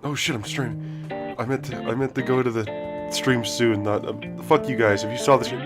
Oh shit, I'm streaming. I meant to go to the stream soon. Not fuck you guys. If you saw the shit.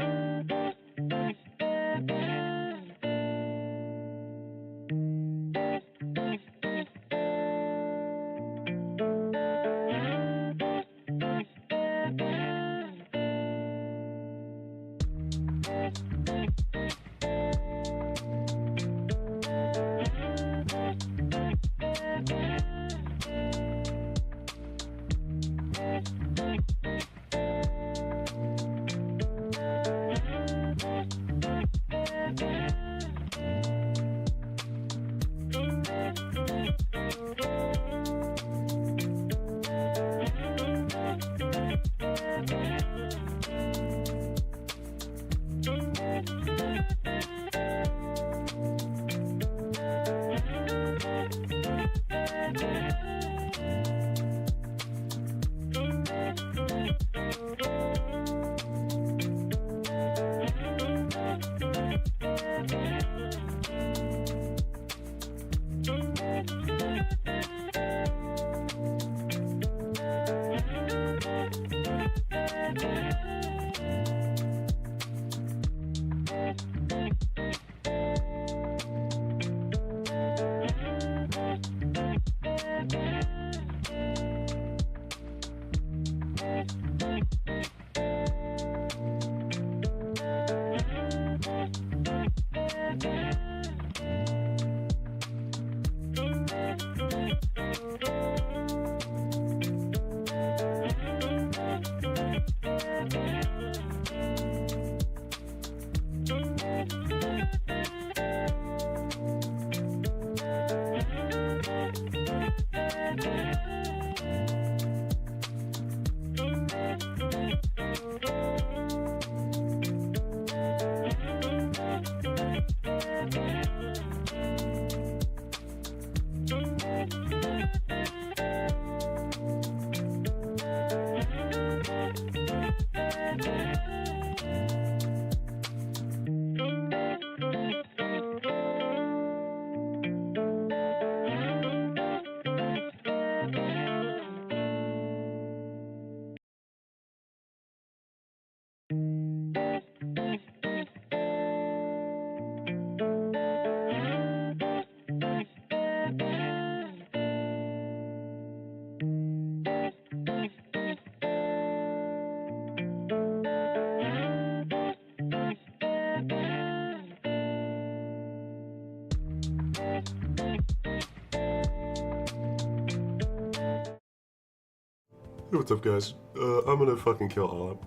Hey, what's up, guys? I'm gonna fucking kill Olip.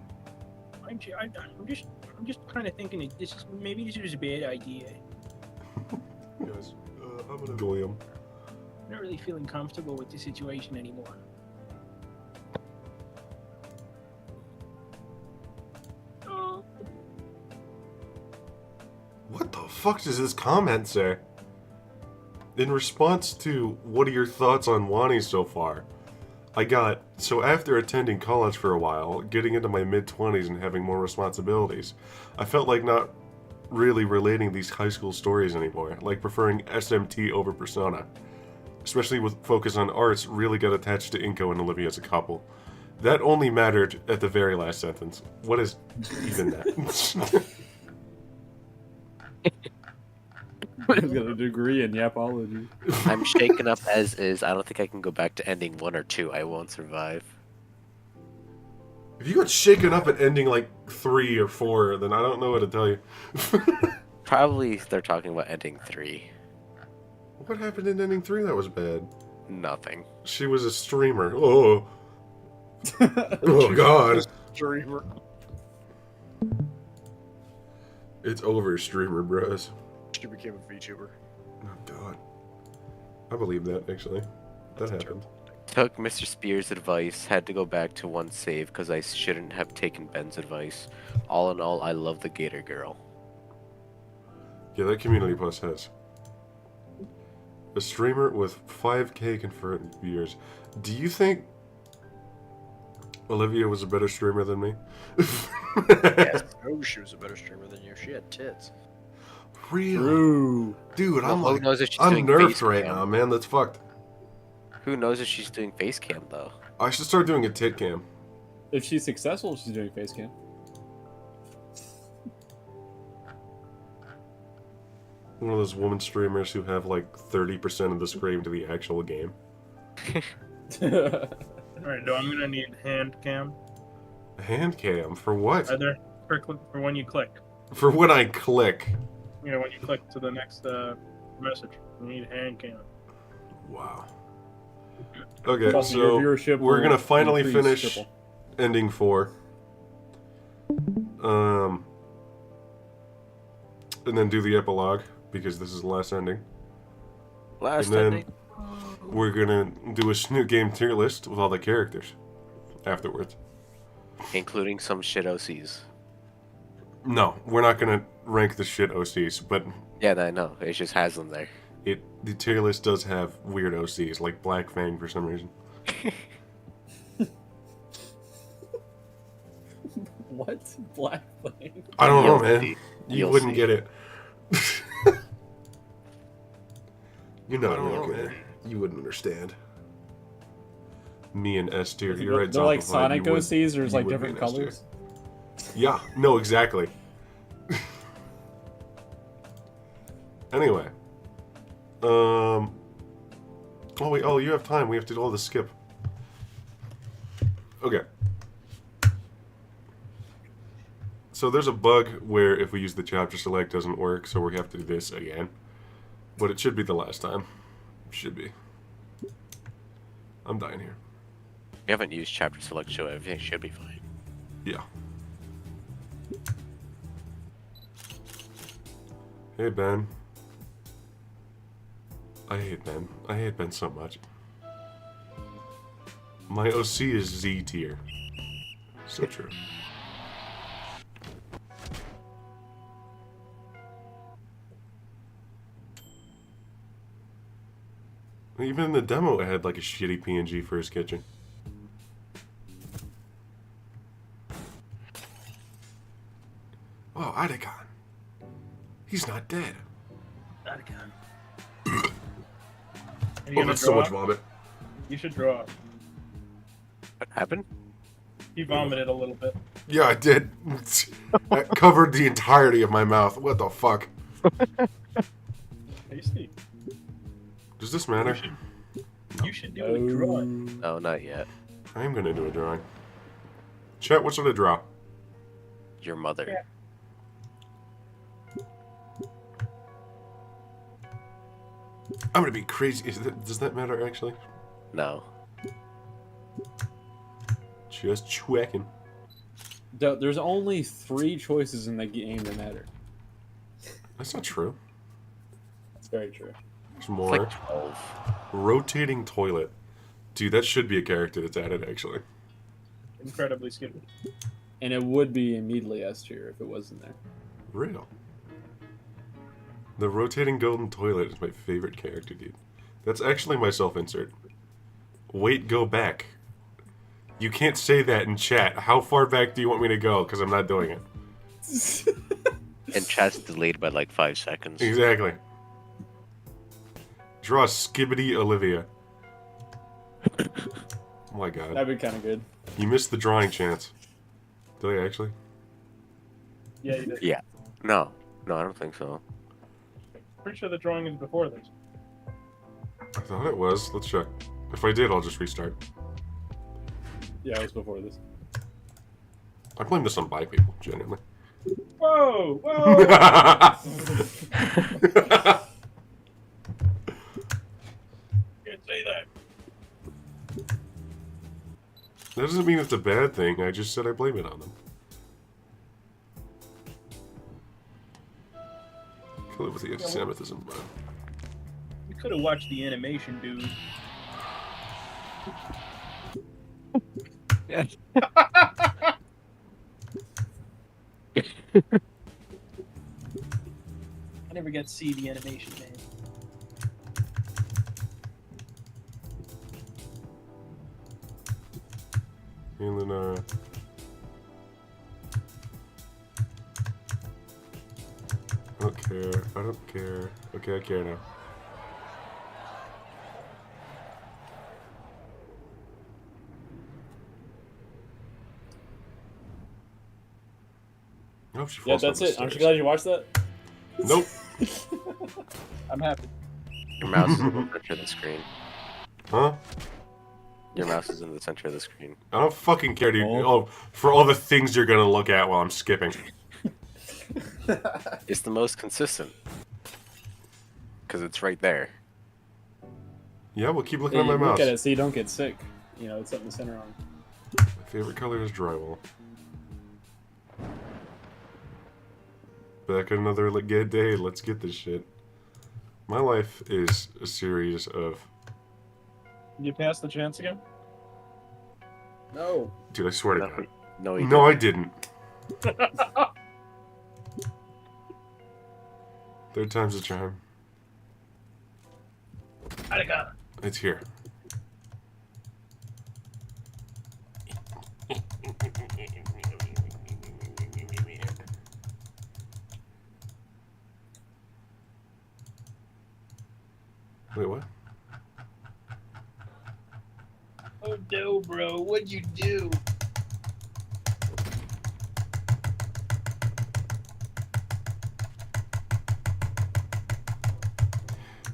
I'm just kind of thinking maybe this was a bad idea. Guys, I'm gonna kill him. I'm not really feeling comfortable with the situation anymore. Oh. What the fuck does this comment say? In response to, what are your thoughts on Wani so far? I got, so after attending college for a while, getting into my mid-20s and having more responsibilities, I felt like not really relating these high school stories anymore, like preferring SMT over Persona. Especially with focus on arts, really got attached to Inko and Olivia as a couple. That only mattered at the very last sentence. What is even that? He's got a degree in yapology. I'm shaken up as is. I don't think I can go back to ending 1 or 2. I won't survive. If you got shaken up at ending like 3 or 4, then I don't know what to tell you. Probably they're talking about ending 3. What happened in ending 3 that was bad? Nothing. She was a streamer. Oh. Oh god. Streamer. It's over, streamer bros. She became a VTuber. Oh god. I believe that, actually. That happened. Took Mr. Spears' advice, had to go back to 1 save because I shouldn't have taken Ben's advice. All in all, I love the Gator girl. Yeah, that community post has. A streamer with 5k confirmed viewers. Do you think Olivia was a better streamer than me? Yes. Oh, she was a better streamer than you. She had tits. Really? True. Dude, I'm Well, who like, knows if she's I'm doing nerfed face right cam. now, man. That's fucked. Who knows if she's doing face cam though? I should start doing a tit cam. If she's successful, she's doing face cam. One of those woman streamers who have like 30% of the screen to the actual game. Alright, so I'm gonna need hand cam. Hand cam? For what? Either for when you click. For when I click. You know, when you click to the next message. You need hand cam. Wow. Okay, Trust me, so your viewership we're will gonna finally increase finish triple. ending 4. And then do the epilogue, because this is the last ending. Last And then ending. we're gonna do a new game tier list with all the characters afterwards. Including some shit OCs. No, we're not gonna rank the shit OCs, but Yeah, I know. It just has them there. the tier list does have weird OCs, like Black Fang for some reason. What? Black Flame? I don't know, You'll man. see. You You'll wouldn't see. get it. You're not I don't real know, good. man. You wouldn't understand. Me and S tier. They're, You're right, they're like Zombified, Sonic you would- OCs, or you it's like would be different an S tier. colors. Yeah, no, exactly. Anyway. Oh wait, oh, you have time. We have to do all the skip. Okay. So there's a bug where if we use the chapter select, it doesn't work, so we have to do this again. But it should be the last time. Should be. I'm dying here. We haven't used chapter select, so everything should be fine. Yeah. Hey, Ben. I hate Ben. I hate Ben so much. My OC is Z tier. So true. Even in the demo, it had like a shitty PNG for his kitchen. Oh, Adagon. He's not dead. Not again. Are you Oh, gonna that's so draw? much vomit. You should draw. What happened? He vomited a little bit. Yeah, I did. That covered the entirety of my mouth. What the fuck? Tasty. Does this matter? You should do a drawing. No, not yet. I am gonna do a drawing. Chat, what should I draw? Your mother. Yeah. I'm gonna be crazy. Does that matter, actually? No. Just checking. There's only 3 choices in the game that matter. That's not true. It's very true. There's It's more. like 12. Rotating toilet. Dude, that should be a character that's added, actually. Incredibly skippy. And it would be immediately S tier if it wasn't there. Real. The rotating golden toilet is my favorite character, dude. That's actually my self-insert. Wait, go back. You can't say that in chat. How far back do you want me to go? Because I'm not doing it. And chat's delayed by like 5 seconds. Exactly. Draw Skibbity Olivia. Oh my god. That'd be kind of good. You missed the drawing chance. Did I actually? Yeah, you did. Yeah. No. No, I don't think so. Pretty sure the drawing is before this. I thought it was. Let's check. If I did, I'll just restart. Yeah, it was before this. I blame this on bi people, genuinely. Whoa! Whoa! Can't say that. That doesn't mean it's a bad thing. I just said I blame it on them. Kill it with the anti-Semitism, bro. You could have watched the animation, dude. I never get to see the animation, man. And then, I don't care. I don't care. Okay, I care now. hope she Yeah, falls down that's the it. Aren't you stairs. glad you watched that? Nope. I'm happy. Your mouse is in the center of the screen. Huh? Your mouse is in the center of the screen. I don't fucking care, dude. Oh. Oh, for all the things you're gonna look at while I'm skipping. It's the most consistent. Because it's right there. Yeah, we'll keep looking Yeah, at my you mouse. look at it so you don't get sick. You know, it's up in the center on. My favorite color is drywall. Back another good day. Let's get this shit. My life is a series of... You passed the chance again? No. Dude, I swear to No, God. no, you No, I didn't. didn't. Third time's a charm. Arigato. It's here. Wait, what? Oh no, bro. What'd you do?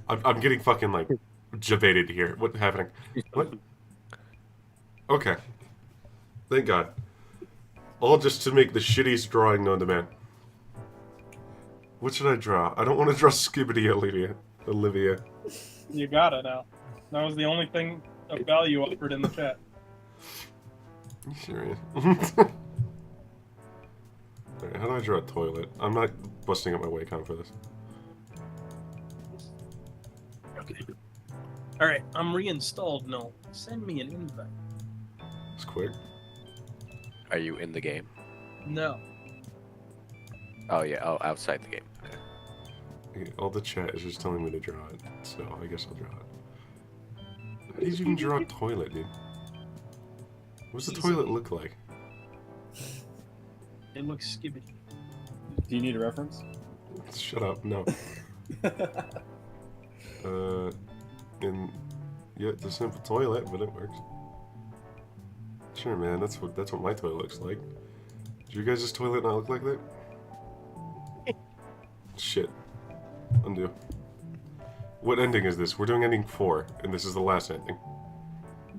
I'm getting fucking, like, javated here. What's happening? What? Okay. Thank God. All just to make the shittiest drawing known to man. What should I draw? I don't want to draw Skibbity Olivia. You got it now. That was the only thing of value offered in the chat. Are you serious? Alright, how do I draw a toilet? I'm not busting up my Wacom for this. Okay. Alright, I'm reinstalled. No. Send me an invite. It's quick. Are you in the game? No. Oh, yeah. Oh, outside the game. Okay. All the chat is just telling me to draw it, so I guess I'll draw it. How do you even draw a toilet, dude? What's the toilet look like? It looks skibbity. Do you need a reference? Shut up, no. Yeah, it's a simple toilet, but it works. Sure, man, that's what my toilet looks like. Did your guys' toilet not look like that? Shit. Undo. What ending is this? We're doing ending 4, and this is the last ending.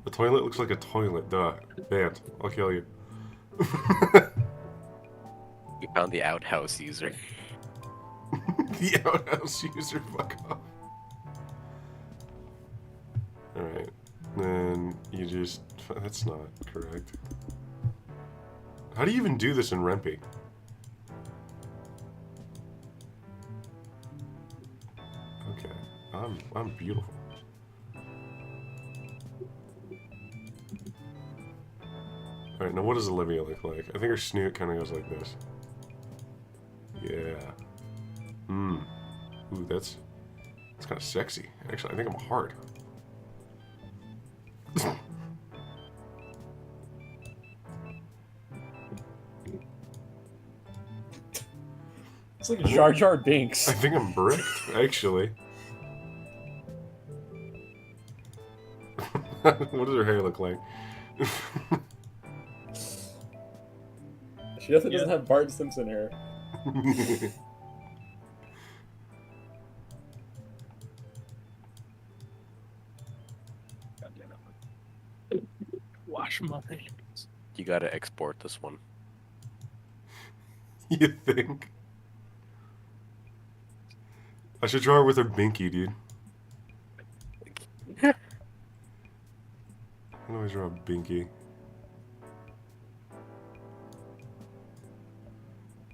The toilet looks like a toilet, duh. Banned. I'll kill you. We found the outhouse user. The outhouse user, fuck off. Alright. Then you just... That's not correct. How do you even do this in Rempe? Okay. I'm beautiful. Alright, now what does Olivia look like? I think her snoot kind of goes like this. Yeah. Ooh, that's kind of sexy. Actually, I think I'm hard. It's like Jar Jar Binks. I think I'm bricked, actually. What does her hair look like? She definitely doesn't have Bart Simpson hair. God damn it. Wash my hands. You gotta export this one. You think? I should draw her with her binky, dude. How do I draw a binky?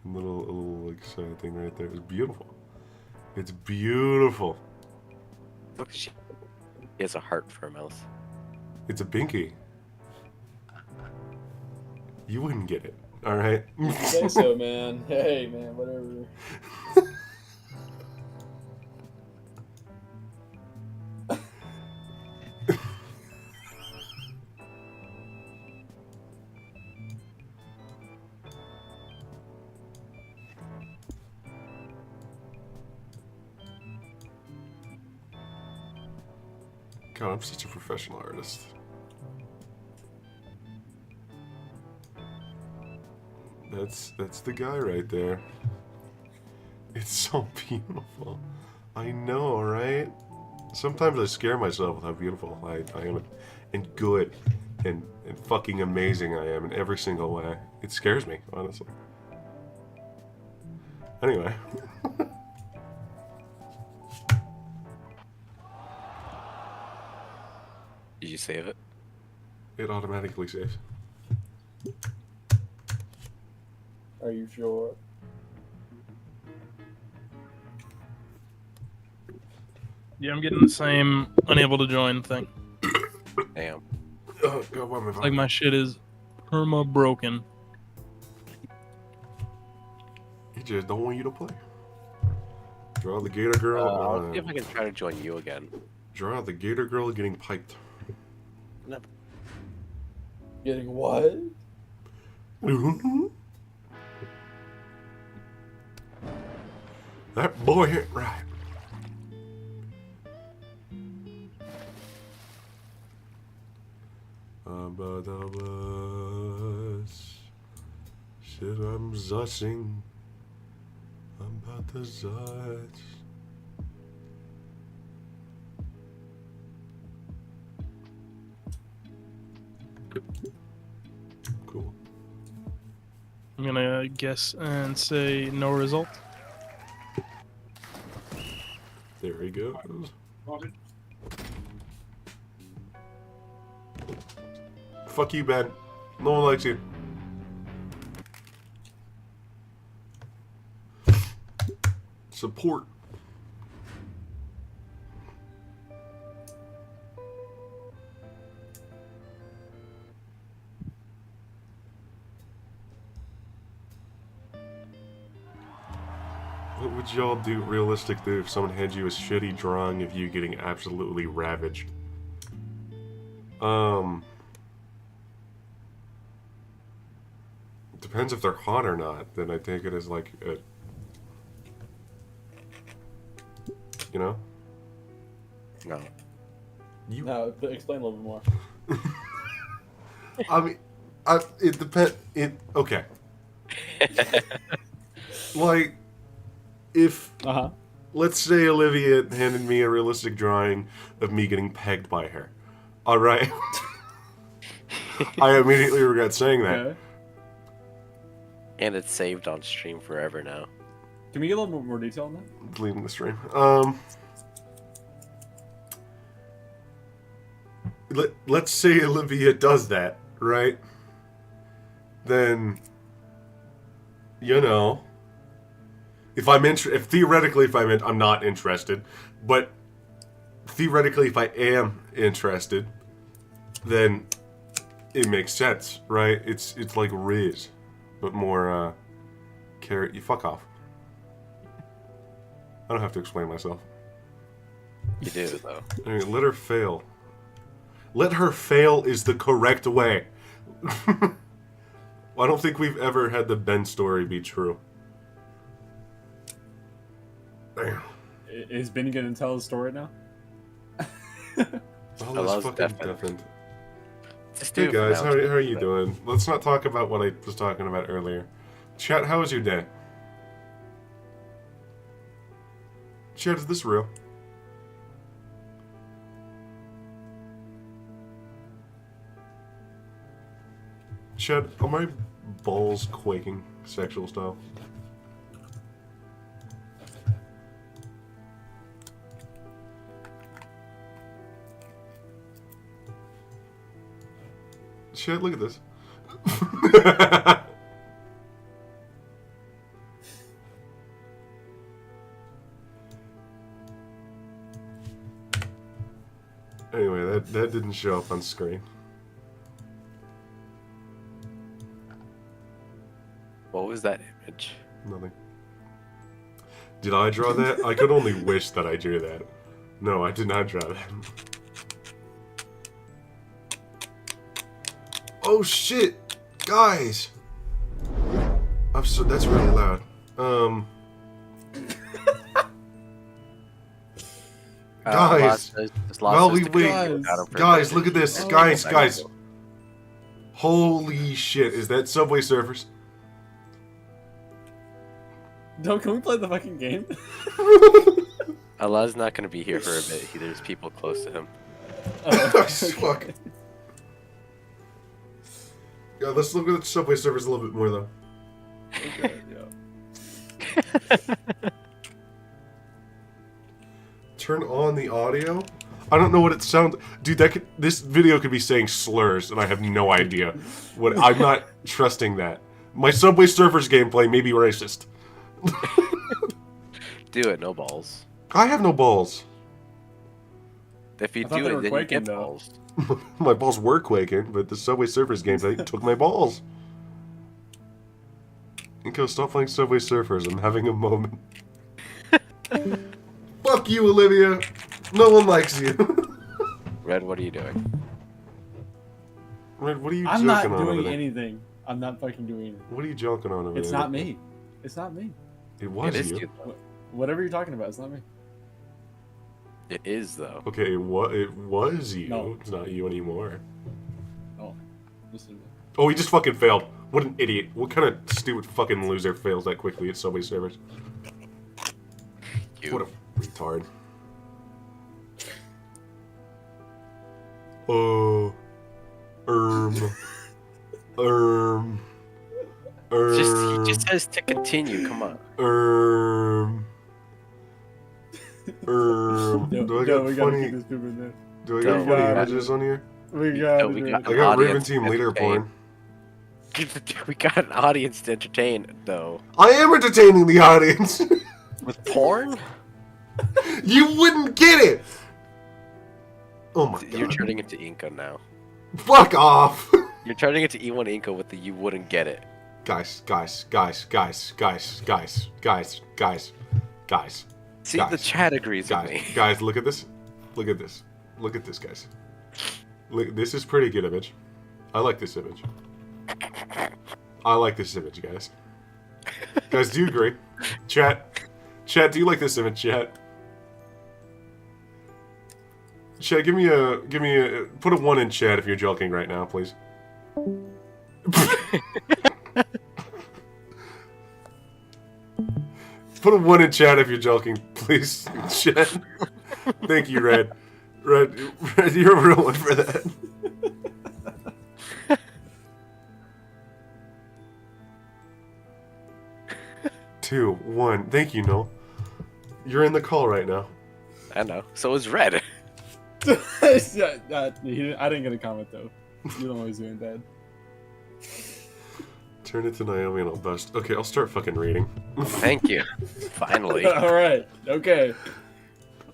A little like side thing right there. It's beautiful. It's beautiful. Look, she has a heart for a mouth. It's a binky. You wouldn't get it, all right? You say so, man. Hey, man, whatever. God, I'm such a professional artist. That's the guy right there. It's so beautiful. I know, right? Sometimes I scare myself with how beautiful I am and good and fucking amazing I am in every single way. It scares me, honestly. Anyway. Did you save it? It automatically saves. Are you sure? Yeah, I'm getting the same unable to join thing. Damn. Oh, God, why am I Like my shit is perma broken. He just don't want you to play. Draw the Gator Girl. I'll see if I can try to join you again. Draw the Gator Girl getting piped. Getting what? That boy hit right. About us. Shit, I'm zussing. I'm about to zutz. Cool. I'm gonna guess and say no result. There he goes. Fuck you, Ben. No one likes you. Support. What would y'all do realistically if someone had you a shitty drawing of you getting absolutely ravaged? Depends if they're hot or not. Then I take it as like a, you know? No. You. No, explain a little bit more. I mean, it depends. Okay. Like, if let's say Olivia handed me a realistic drawing of me getting pegged by her, all right. I immediately regret saying that. Okay. And it's saved on stream forever now. Can we get a little more detail on that? Deleting the stream. Let's say Olivia does that, right? Then, you know, if theoretically I'm not interested, but theoretically if I am interested, then it makes sense, right? It's like Riz, but more carrot. You fuck off. I don't have to explain myself. You do, though. I mean, let her fail. Let her fail is the correct way. I don't think we've ever had the Ben story be true. Damn. Is Ben gonna tell his story now? Oh, that's love fucking Stefan. deafened. Just Hey do it for guys, now, how too. are you doing? Let's not talk about what I was talking about earlier. Chat, how was your day? Chat, is this real? Chat, are my balls quaking sexual style? Chat, look at this. Anyway, that didn't show up on screen. What was that image? Nothing. Did I draw that? I could only wish that I drew that. No, I did not draw that. Oh shit! Guys! That's really loud. Guys! While we wait, guys, look at this. Guys. Holy shit, is that Subway Surfers? Can we play the fucking game? Allah's not gonna be here for a bit. There's people close to him. Oh, fuck. Yeah, let's look at the Subway servers a little bit more, though. Okay, yeah. Turn on the audio? I don't know what it sounds... Dude, this video could be saying slurs, and I have no idea. I'm not trusting that. My Subway Surfers gameplay may be racist. Do it, no balls. I have no balls. If you I thought do they it, were then you quaking, get though. balls. My balls were quaking, but the Subway Surfers gameplay took my balls. Inko, stop playing Subway Surfers. I'm having a moment. Fuck you, Olivia. No one likes you. Red, what are you doing? Red, what are you I'm joking not on over doing there? anything. I'm not fucking doing it. What are you joking on over It's there? not me. It's not me. It was It is you. you, though. Whatever you're talking about, it's not me. It is, though. Okay, it was you. No. It's not you anymore. Oh, listen to me. Oh, he just fucking failed. What an idiot. What kind of stupid fucking loser fails that quickly at Subway servers? You. What a retard. Oh. He just says to continue. Come on. Do I got we gotta funny? keep this moving there. Do I got No, funny we got- images on here? We got No, we it. got- I got Raven Audience Team leader entertain. porn. We got an audience to entertain, though. I am entertaining the audience. With porn? You wouldn't get it. Oh my You're god. turning into Inca now. Fuck off. You're turning into E1 Inca with the you wouldn't get it. Guys. See, Guys. the chat agrees with me. Guys, look at this. Look at this, guys. Look, this is pretty good image. I like this image. Guys. Guys, do you agree? Chat, do you like this image, chat? Chat, give me a, put a 1 in chat if you're joking right now, please. Put a 1 in chat if you're joking, please, chat. Thank you, Red. Red, you're a real one for that. Two, 1. Thank you, Noel. You're in the call right now. I know. So is Red. I didn't get a comment though. You don't always doing that. Turn it to Naomi and I'll bust. Okay, I'll start fucking reading. Thank you. Finally. All right. Okay.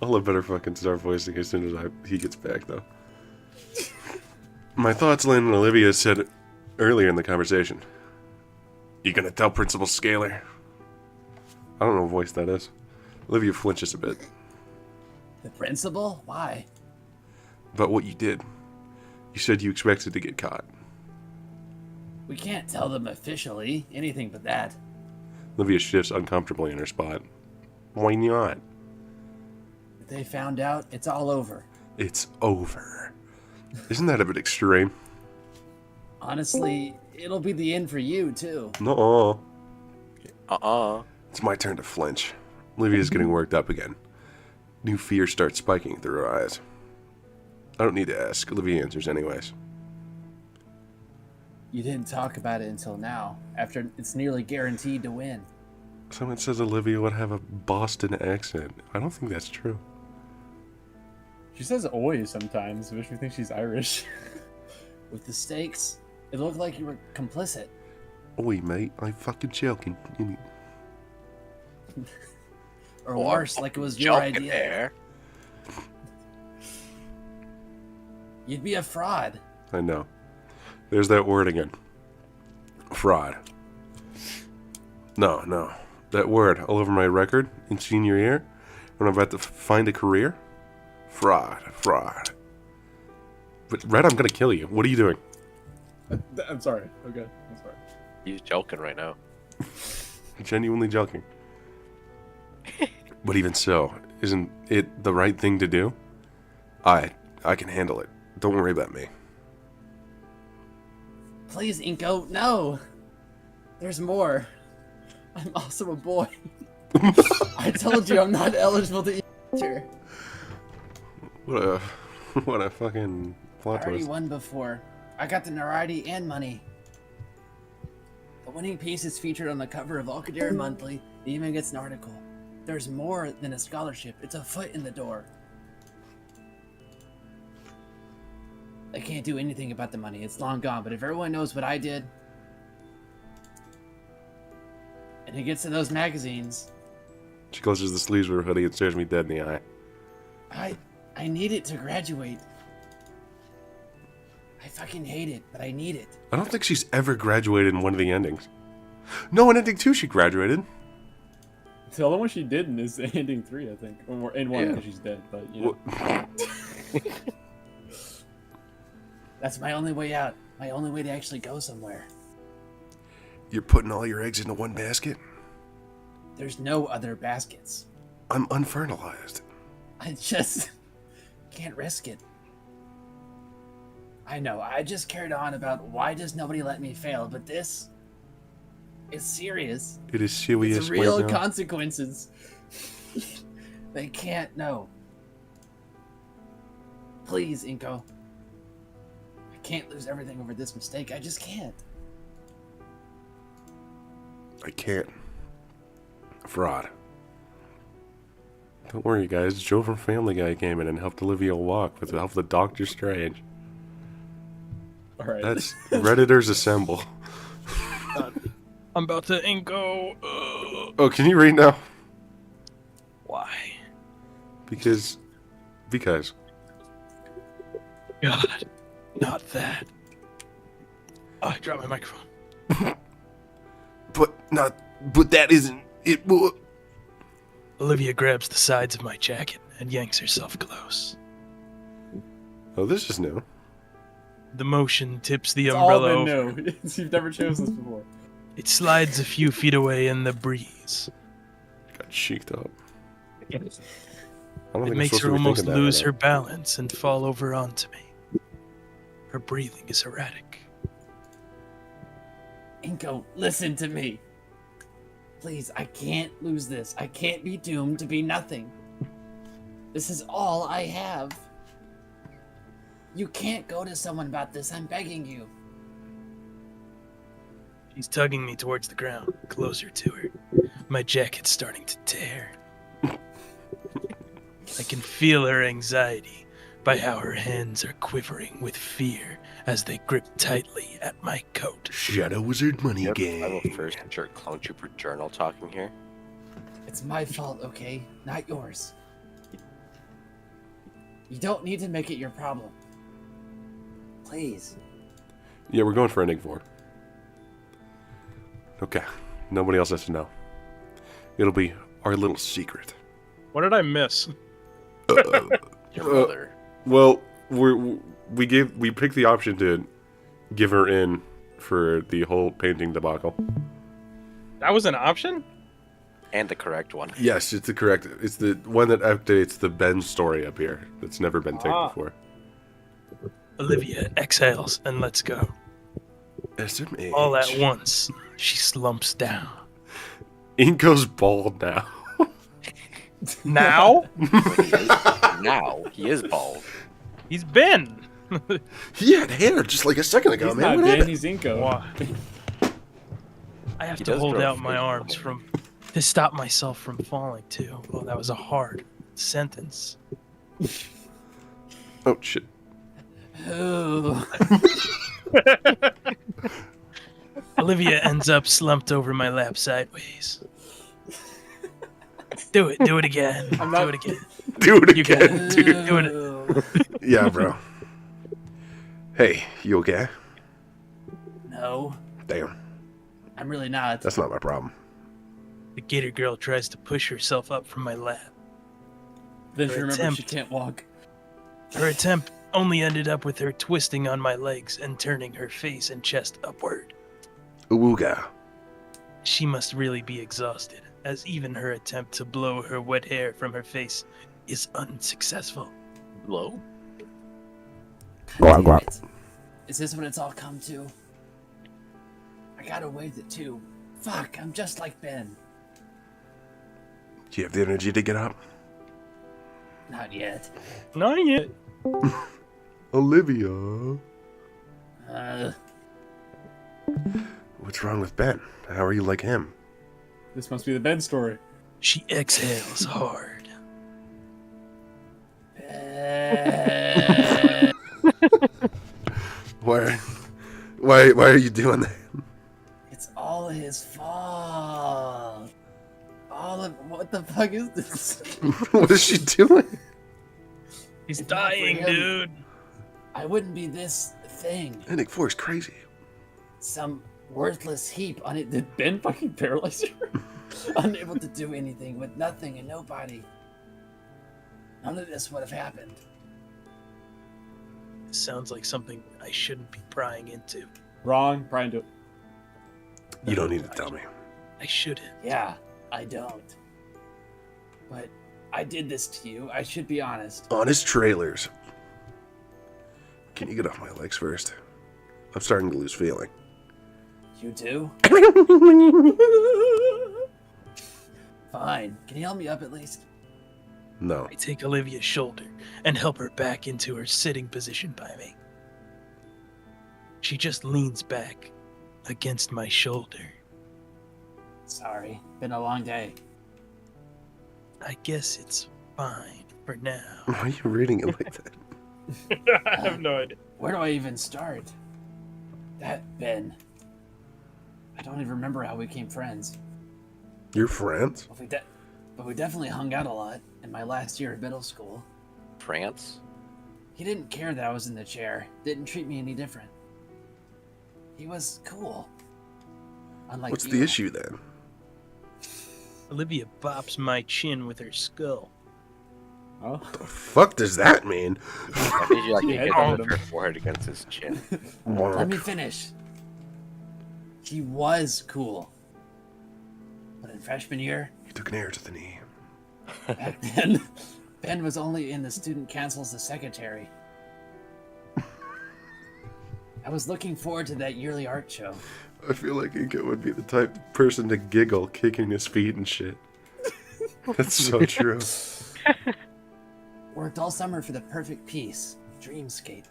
I'll have better fucking start voicing as soon as he gets back, though. My thoughts land on Olivia said earlier in the conversation. You gonna tell Principal Scalar? I don't know what voice that is. Olivia flinches a bit. The principal? Why? But what you did. You said you expected to get caught. We can't tell them officially. Anything but that. Olivia shifts uncomfortably in her spot. Why not? If they found out, it's all over. It's over. Isn't that a bit extreme? Honestly, it'll be the end for you, too. No. It's It's my turn to flinch. Olivia's getting worked up again. New fear starts spiking through her eyes. I don't need to ask. Olivia answers anyways. You didn't talk about it until now, after it's nearly guaranteed to win. Someone says Olivia would have a Boston accent. I don't think that's true. She says always sometimes, which makes me think she's Irish. With the stakes, it looked like you were complicit. Oi, mate, I'm fucking joking. Or worse, like it was your Joking idea. there. You'd be a fraud. I know. There's that word again. Fraud. No. That word all over my record in senior year when I'm about to find a career. Fraud. But Red, I'm gonna kill you. What are you doing? I'm sorry. Okay, I'm sorry. He's joking right now. Genuinely joking. But even so, isn't it the right thing to do? I can handle it. Don't worry about me. Please, Inko, no! There's more. I'm also a boy. I told you I'm not eligible to enter. What a fucking I plot already twist. won before. I got the notoriety and money. The winning piece is featured on the cover of Alcadere Monthly. It even gets an article. There's more than a scholarship. It's a foot in the door. I can't do anything about the money. It's long gone. But if everyone knows what I did, and it gets in those magazines, She closes the sleeves of her hoodie and stares me dead in the eye. I need it to graduate. I fucking hate it, but I need it. I don't think she's ever graduated in one of the endings. No, in ending 2 she graduated. The only one she didn't is ending 3, I think. Or in 1 Yeah. because she's dead, but you know. That's my only way out. My only way to actually go somewhere. You're putting all your eggs into one basket? There's no other baskets. I'm unfertilized. I just can't risk it. I know, I just carried on about why does nobody let me fail, but this is serious. It is serious. It's real right now. consequences. They can't know. Please, Inko. I can't lose everything over this mistake. I just can't. I can't. Fraud. Don't worry, guys. Joe from Family Guy came in and helped Olivia walk with the help of Doctor Strange. Alright. That's Redditors assemble. I'm about to Inko. Oh, can you read now? Why? Because. God, not that. Oh, I dropped my microphone. But that isn't it. Olivia grabs the sides of my jacket and yanks herself close. Oh, this is new. The motion tips the It's all umbrella been over. new. You've never chosen this before. It slides a few feet away in the breeze. Got cheeked up. I don't It think I'm makes supposed her to be almost thinking that lose right her balance and fall over onto me. Her breathing is erratic. Inko, listen to me. Please, I can't lose this. I can't be doomed to be nothing. This is all I have. You can't go to someone about this. I'm begging you. She's tugging me towards the ground, closer to her. My jacket's starting to tear. I can feel her anxiety by how her hands are quivering with fear as they grip tightly at my coat. Shadow Wizard Money Yep, Game. I'm a first jerk clone trooper journal talking here. It's my fault, okay? Not yours. You don't need to make it your problem. Please. Yeah, we're going for ending 4. Okay. Nobody else has to know. It'll be our little secret. What did I miss? Your mother. Well, we picked the option to give her in for the whole painting debacle. That was an option? And the correct one. Yes, it's the correct. It's the one that updates the Ben story up here. That's never been taken before. Olivia exhales and lets go. SMH. All at once, she slumps down. Inko's bald now. Now? Now he is bald. He's been. He had hair just like a second ago, He's man. not What Ben, happened? he's Inko. Why? I have He to does hold grow out my facial arms hair. to stop myself from falling too. Oh, that was a hard sentence. Oh shit. Ooh. Olivia ends up slumped over my lap sideways. Do it again. I'm not- Do it again. Do it You again, can. dude. Do it. Ooh. Yeah, bro. Hey, you okay? No, Damn, I'm really not. that's not my problem. The Gator girl tries to push herself up from my lap. Then she Her remembers she attempt. can't walk. Her attempt only ended up with her twisting on my legs and turning her face and chest upward. Ooga. She must really be exhausted, as even her attempt to blow her wet hair from her face is unsuccessful. Low? God damn it. Is this what it's all come to? I gotta wait it too. Fuck, I'm just like Ben. Do you have the energy to get up? Not yet. Not yet. Olivia. Uh, What's wrong with Ben? How are you like him? This must be the Ben story. She exhales hard. Why are you doing that? It's all his fault. What the fuck is this? What is she doing? He's It's not for dying, him. dude. I wouldn't be this thing. Nick 4 is crazy. Some worthless heap on it. Did Ben fucking paralyze her? Unable to do anything with nothing and nobody. None of this would have happened. This sounds like something I shouldn't be prying into. Wrong. Brian, do it. You don't need to tell me. I shouldn't. Yeah, I don't. But I did this to you. I should be honest. Honest trailers. Can you get off my legs first? I'm starting to lose feeling. You too? Fine. Can you help me up at least? No. I take Olivia's shoulder and help her back into her sitting position by me. She just leans back against my shoulder. Sorry. Been a long day. I guess it's fine for now. Why are you reading it like that? I have no idea. Where do I even start? That Ben. I don't even remember how we became friends. You're friends? But we definitely hung out a lot in my last year of middle school. France? He didn't care that I was in the chair. Didn't treat me any different. He was cool. Unlike What's you. the issue then? Olivia bops my chin with her skull. Oh. The fuck does that mean? That means you like Yeah, hit I him with her forehead against his chin. Let me finish. He was cool. But in freshman year, He took an air to the knee. back then, Ben was only in the student council as the secretary. I was looking forward to that yearly art show. I feel like Inca would be the type of person to giggle, kicking his feet and shit. That's so true. Worked all summer for the perfect piece, Dreamscape.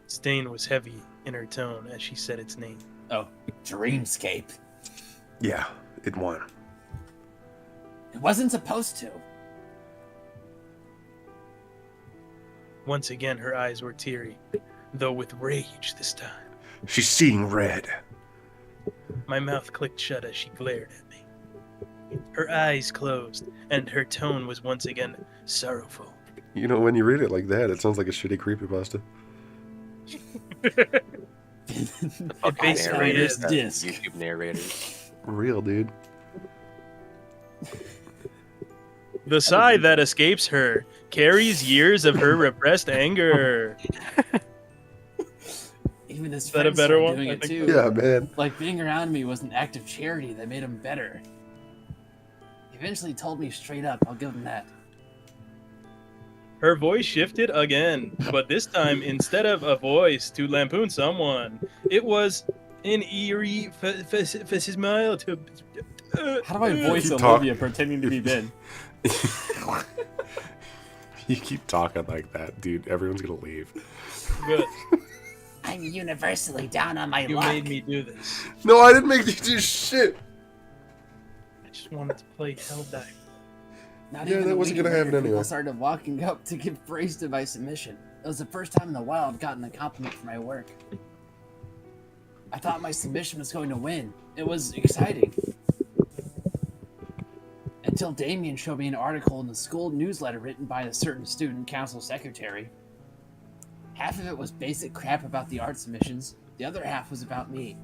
Stain was heavy in her tone as she said its name. Oh, Dreamscape. Yeah, it won. It wasn't supposed to. Once again, her eyes were teary, though with rage this time. She's seeing red. My mouth clicked shut as she glared at me. Her eyes closed, and her tone was once again sorrowful. You know, when you read it like that, it sounds like a shitty creepypasta. The fucking basically narrators, is. that Disc. YouTube narrators. Real, dude. The sigh that escapes her carries years of her repressed anger. Even his Is that a friends better started one? doing I it think too. Yeah, man. Like being around me was an act of charity that made him better. He eventually told me straight up, I'll give him that. Her voice shifted again, but this time, instead of a voice to lampoon someone, it was an eerie smile to... How do I voice Keep Olivia pretending to be Ben? You keep talking like that, dude. Everyone's gonna leave. But I'm universally down on my you luck. made me do this. No, I didn't make you do shit. I just wanted to play Helldive. Not Yeah, even that a wasn't week gonna happen later, people anyway. started walking up to give praise to my submission. It was the first time in a while I'd gotten a compliment for my work. I thought my submission was going to win. It was exciting. Until Damien showed me an article in the school newsletter written by a certain student council secretary. Half of it was basic crap about the art submissions. The other half was about me.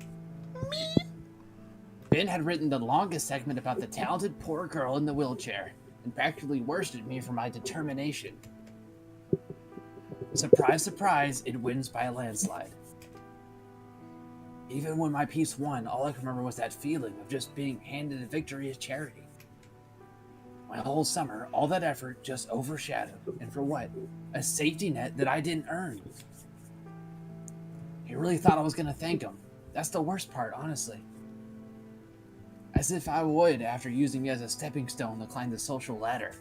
Ben had written the longest segment about the talented poor girl in the wheelchair and practically worsted me for my determination. Surprise, surprise, it wins by a landslide. Even when my piece won, all I can remember was that feeling of just being handed a victory as charity. My whole summer, all that effort just overshadowed. And for what? A safety net that I didn't earn. He really thought I was going to thank him. That's the worst part, honestly. As if I would after using me as a stepping stone to climb the social ladder.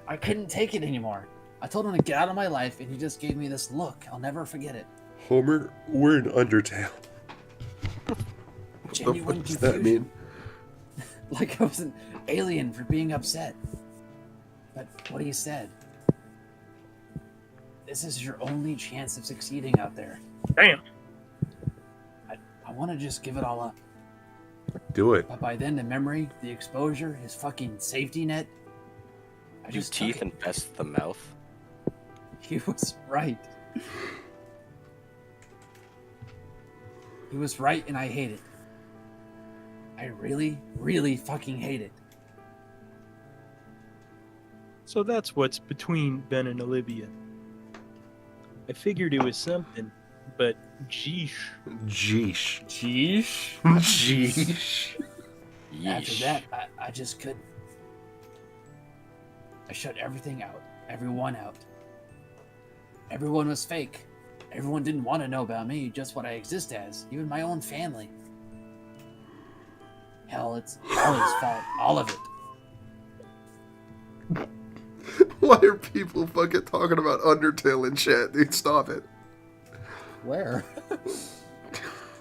I couldn't take it anymore. I told him to get out of my life, and he just gave me this look. I'll never forget it. Homer, we're in Undertale. Genuine What does confusion. that mean? Like I was an alien for being upset. But what he said. This is your only chance of succeeding out there. Damn. I want to just give it all up. Do it. But by then, the memory, the exposure, his fucking safety net. I Do just teeth took it. and best the mouth? He was right. He was right, and I hate it. I really, really fucking hate it. So that's what's between Ben and Olivia. I figured it was something, but geesh. Jeesh. Jeesh. Jeesh. After Yeesh. that, I just couldn't. I shut everything out. Everyone out. Everyone was fake. Everyone didn't want to know about me, just what I exist as. Even my own family. Hell, it's Ellie's fault. All of it. Why are people fucking talking about Undertale in chat, dude? Stop it. Where?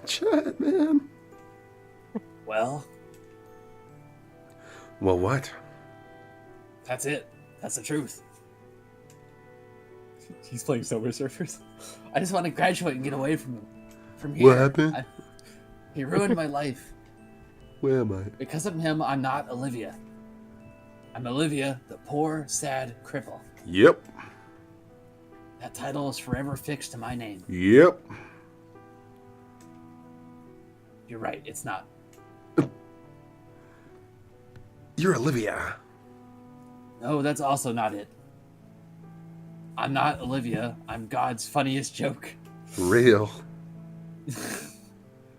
Chat, man. Well, Well, what? that's it. That's the truth. He's playing Sober Surfers. I just want to graduate and get away from him. From here. What happened? He ruined my life. Where am I? Because of him, I'm not Olivia. I'm Olivia, the poor, sad cripple. Yep. That title is forever fixed to my name. Yep. You're right, it's not. You're Olivia. No, that's also not it. I'm not Olivia. I'm God's funniest joke. For real.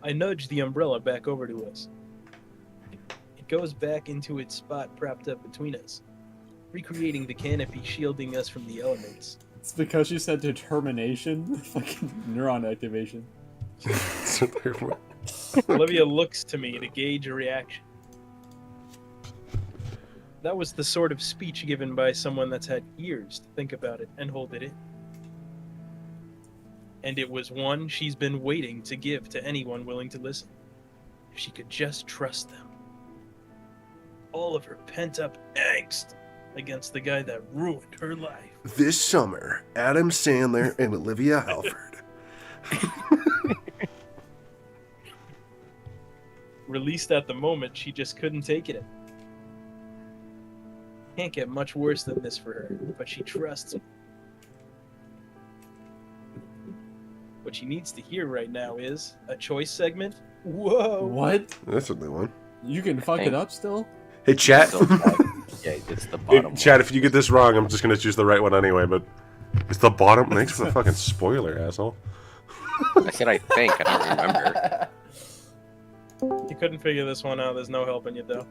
I nudged the umbrella back over to us. It goes back into its spot propped up between us, recreating the canopy shielding us from the elements. It's because you said determination. Fucking neuron activation. Olivia looks to me to gauge a reaction. That was the sort of speech given by someone that's had years to think about it and hold it in. And it was one she's been waiting to give to anyone willing to listen. If she could just trust them. All of her pent-up angst against the guy that ruined her life. This summer, Adam Sandler and Olivia Alford. Released at the moment, she just couldn't take it. Can't get much worse than this for her, but she trusts me. What she needs to hear right now is a choice segment. Whoa! What? That's a new one. You can fuck it up still? Hey, chat. Still yeah, it's the bottom Chat, one. if you get this wrong, I'm just going to choose the right one anyway, but it's the bottom. Thanks for the fucking spoiler, asshole. I said I think, I don't remember. You couldn't figure this one out. There's no helping you though.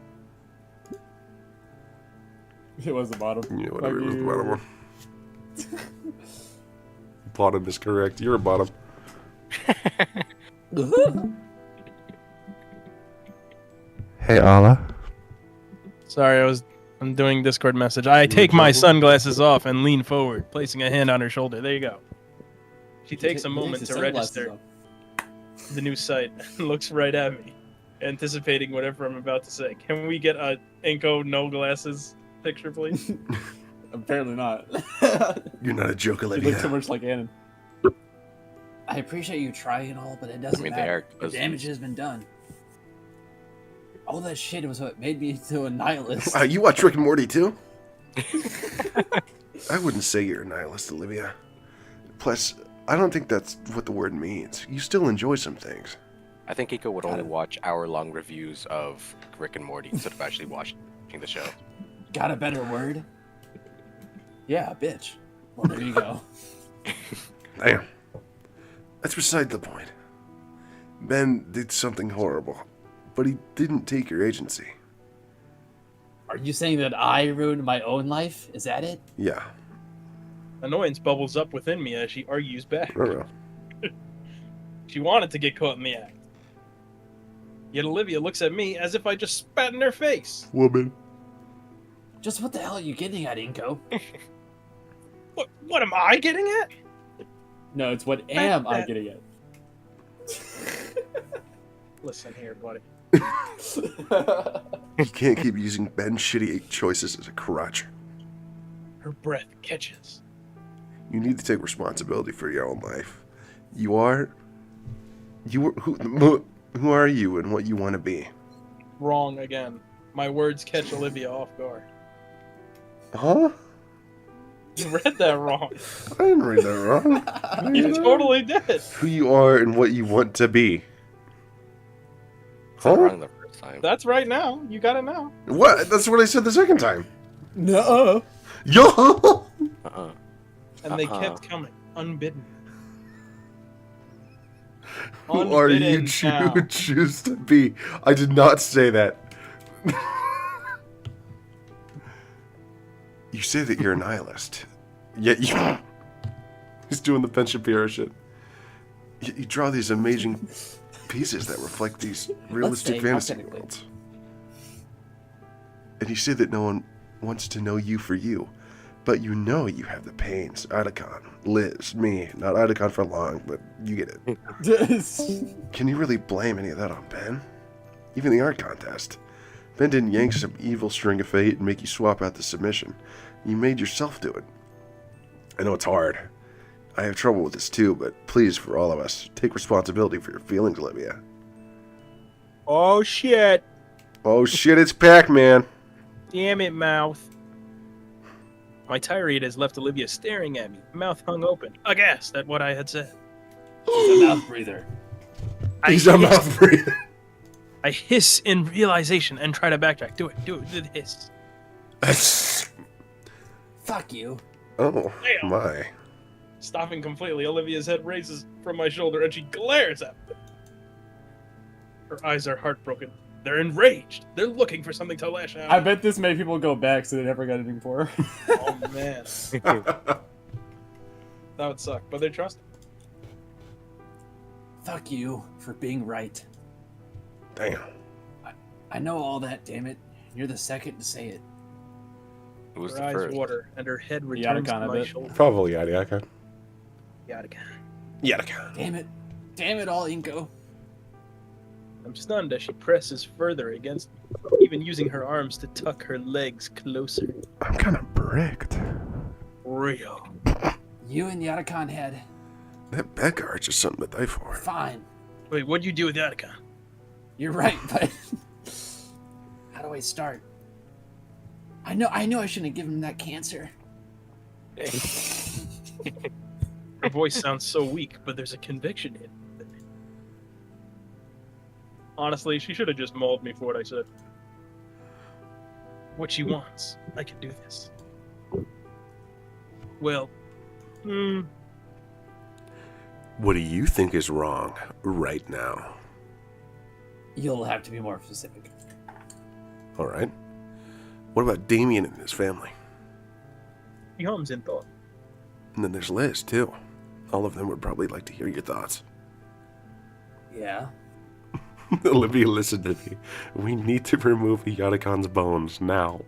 It was the bottom. Yeah, whatever. It Fuck was the you. bottom one. Bottom is correct. You're a bottom. Hey, Allah. Sorry, I'm doing Discord message. I take my sunglasses off and lean forward, placing a hand on her shoulder. There you go. She takes a moment to register the new site and looks right at me, anticipating whatever I'm about to say. Can we get a Inko no glasses picture, please? Apparently not. You're not a joke, You look so Olivia. much like Annan. I appreciate you trying and all, but it doesn't I mean, they matter. are The cousins. damage has been done. All that shit was what made me into a nihilist. You watch Rick and Morty too? I wouldn't say you're a nihilist, Olivia. Plus, I don't think that's what the word means. You still enjoy some things. I think Iko would only watch hour-long reviews of Rick and Morty instead of actually watching the show. Got a better word? Yeah, bitch. Well, there you go. Damn. That's beside the point. Ben did something horrible, but he didn't take your agency. Are you saying that I ruined my own life? Is that it? Yeah. Annoyance bubbles up within me as she argues back. I don't know. She wanted to get caught in the act. Yet Olivia looks at me as if I just spat in her face. Woman. Just what the hell are you getting at, Inko? What am I getting at? No, it's what am I getting at? Listen here, buddy. You can't keep using Ben's shitty choices as a crutch. Her breath catches. You need to take responsibility for your own life. Who are you and what you want to be? Wrong again. My words catch Olivia off guard. Huh? You read that wrong. I didn't read that wrong. You totally did. Who you are and what you want to be. Said Huh? wrong the first time. That's right now. You got it now. What? That's what I said the second time. No. Yo! Uh-uh. And they kept coming, unbidden. Who are you Unbidden now. choose to be? I did not say that. You say that you're a nihilist. Yet you... He's doing the Ben Shapiro shit. Yet you draw these amazing pieces that reflect these realistic say fantasy authentically. worlds. And you say that no one wants to know you for you. But you know you have the pains. Idacon, Liz, me. Not Idacon for long, but you get it. Can you really blame any of that on Ben? Even the art contest. Ben didn't yank some evil string of fate and make you swap out the submission. You made yourself do it. I know it's hard. I have trouble with this too, but please, for all of us, take responsibility for your feelings, Olivia. Oh shit. Oh shit, it's Pac-Man. Damn it, mouth. My tirade has left Olivia staring at me, mouth hung open, aghast at what I had said. He's a mouth breather. He's a mouth breather. I hiss in realization and try to backtrack. Do it, do the hiss. Fuck you. Oh, Damn. my. Stopping completely, Olivia's head raises from my shoulder and she glares at me. Her eyes are heartbroken. They're enraged. They're looking for something to lash out. I bet this made people go back so they never got anything for her. Oh man, that would suck. But they trust him. Fuck you for being right. Damn. I know all that, damn it. You're the second to say it. Who was Her the eyes first? water and her head returns Yadakon to a my bit. shoulder. Probably Yadiaka. Yadakon. Yadiaka. Damn it. Damn it all, Inko. I'm stunned as she presses further against me, even using her arms to tuck her legs closer. I'm kind of bricked. Real. You and Yadakon had That back arch is something to die for. fine. Wait, what'd you do with Yadakon? You're right, but how do I start? I know I shouldn't have given him that cancer. Her voice sounds so weak, but there's a conviction in it. Honestly, she should have just mauled me for what I said. What she wants. I can do this. Well, What do you think is wrong right now? You'll have to be more specific. All right. What about Damien and his family? he hums in thought. And then there's Liz, too. All of them would probably like to hear your thoughts. Yeah. Olivia, listen to me. We need to remove Yadakon's bones now.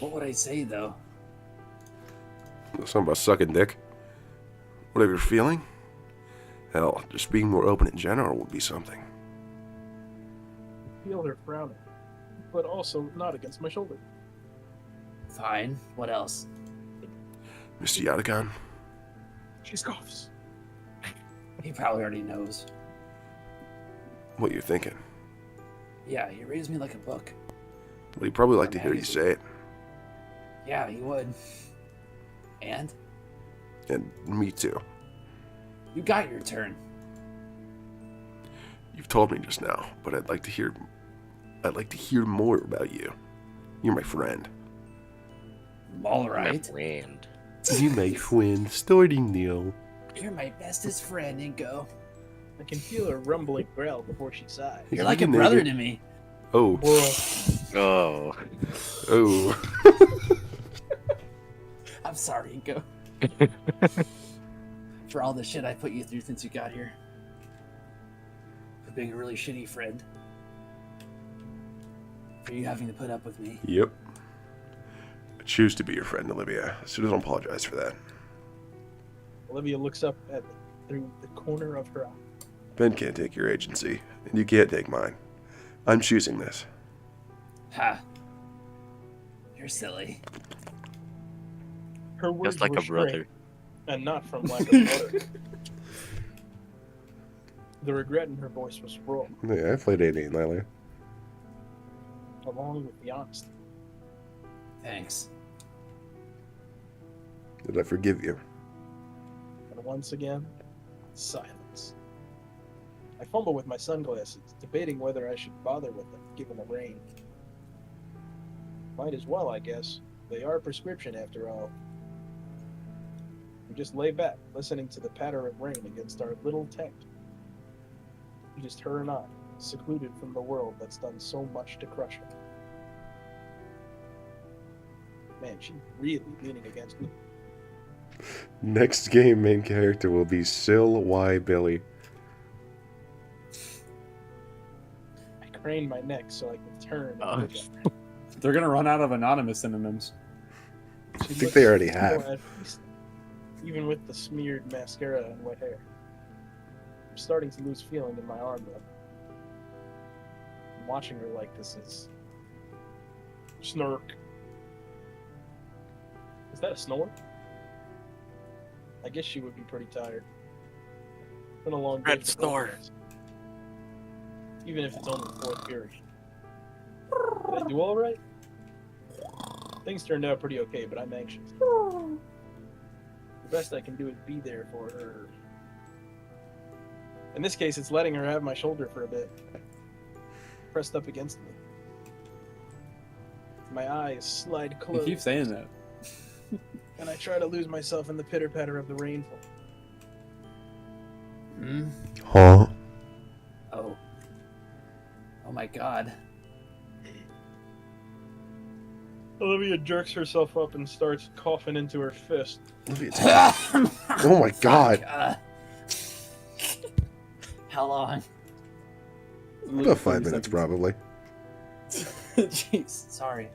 What would I say, though? Something about sucking dick. Whatever you're feeling. Hell, just being more open in general would be something. Feel her frowning, but also not against my shoulder. Fine. What else? Mr. Yadakon, She scoffs. He probably already knows. what you're thinking. Yeah, he raised me like a book. But he'd probably like to hear you say it. Yeah, he would. And? And me too. You got your turn. You've told me just now, but I'd like to hear more about you. You're my friend. Alright. Friend. You're my friend, starting new. You're my bestest friend, Inko. I can feel her rumbling growl before she sighs. You're like a brother to me. Oh. Oh. Oh. I'm sorry, Inko. for all the shit I put you through since you got here. For being a really shitty friend. For you having to put up with me. Yep. I choose to be your friend, Olivia, so don't apologize for that. Olivia looks up at through the corner of her eye. Ben can't take your agency, and you can't take mine. I'm choosing this. Ha. You're silly. Her words Just like were a brother. straight, and not from lack of motive. The regret in her voice was raw, Yeah, I played 88 Lily. along with the honesty. Thanks. Did I forgive you? And once again, silence. I fumble with my sunglasses, debating whether I should bother with them, given the rain. Might as well, I guess. They are prescription, after all. We just lay back, listening to the patter of rain against our little tent. Just her and I, secluded from the world that's done so much to crush her. Man, she's really leaning against me. Next game, main character will be Sil Y. Billy. I crane my neck so I can turn and look at her. They're gonna run out of anonymous synonyms. She I think looks they already so have. at peace, even with the smeared mascara and wet hair. I'm starting to lose feeling in my arm, though. And watching her like this is... Snark. Is that a snore? I guess she would be pretty tired. Been a long day. Red for snore. both of us. Even if it's only the fourth period. Did I do all right? Things turned out pretty okay, but I'm anxious. The best I can do is be there for her. In this case, it's letting her have my shoulder for a bit. Pressed up against me. My eyes slide You closed. keep saying that. And I try to lose myself in the pitter-patter of the rainfall. Hmm? Huh? Oh. Oh my god. Olivia jerks herself up and starts coughing into her fist. Oh my god. How long? About 5 minutes, probably. Jeez, sorry.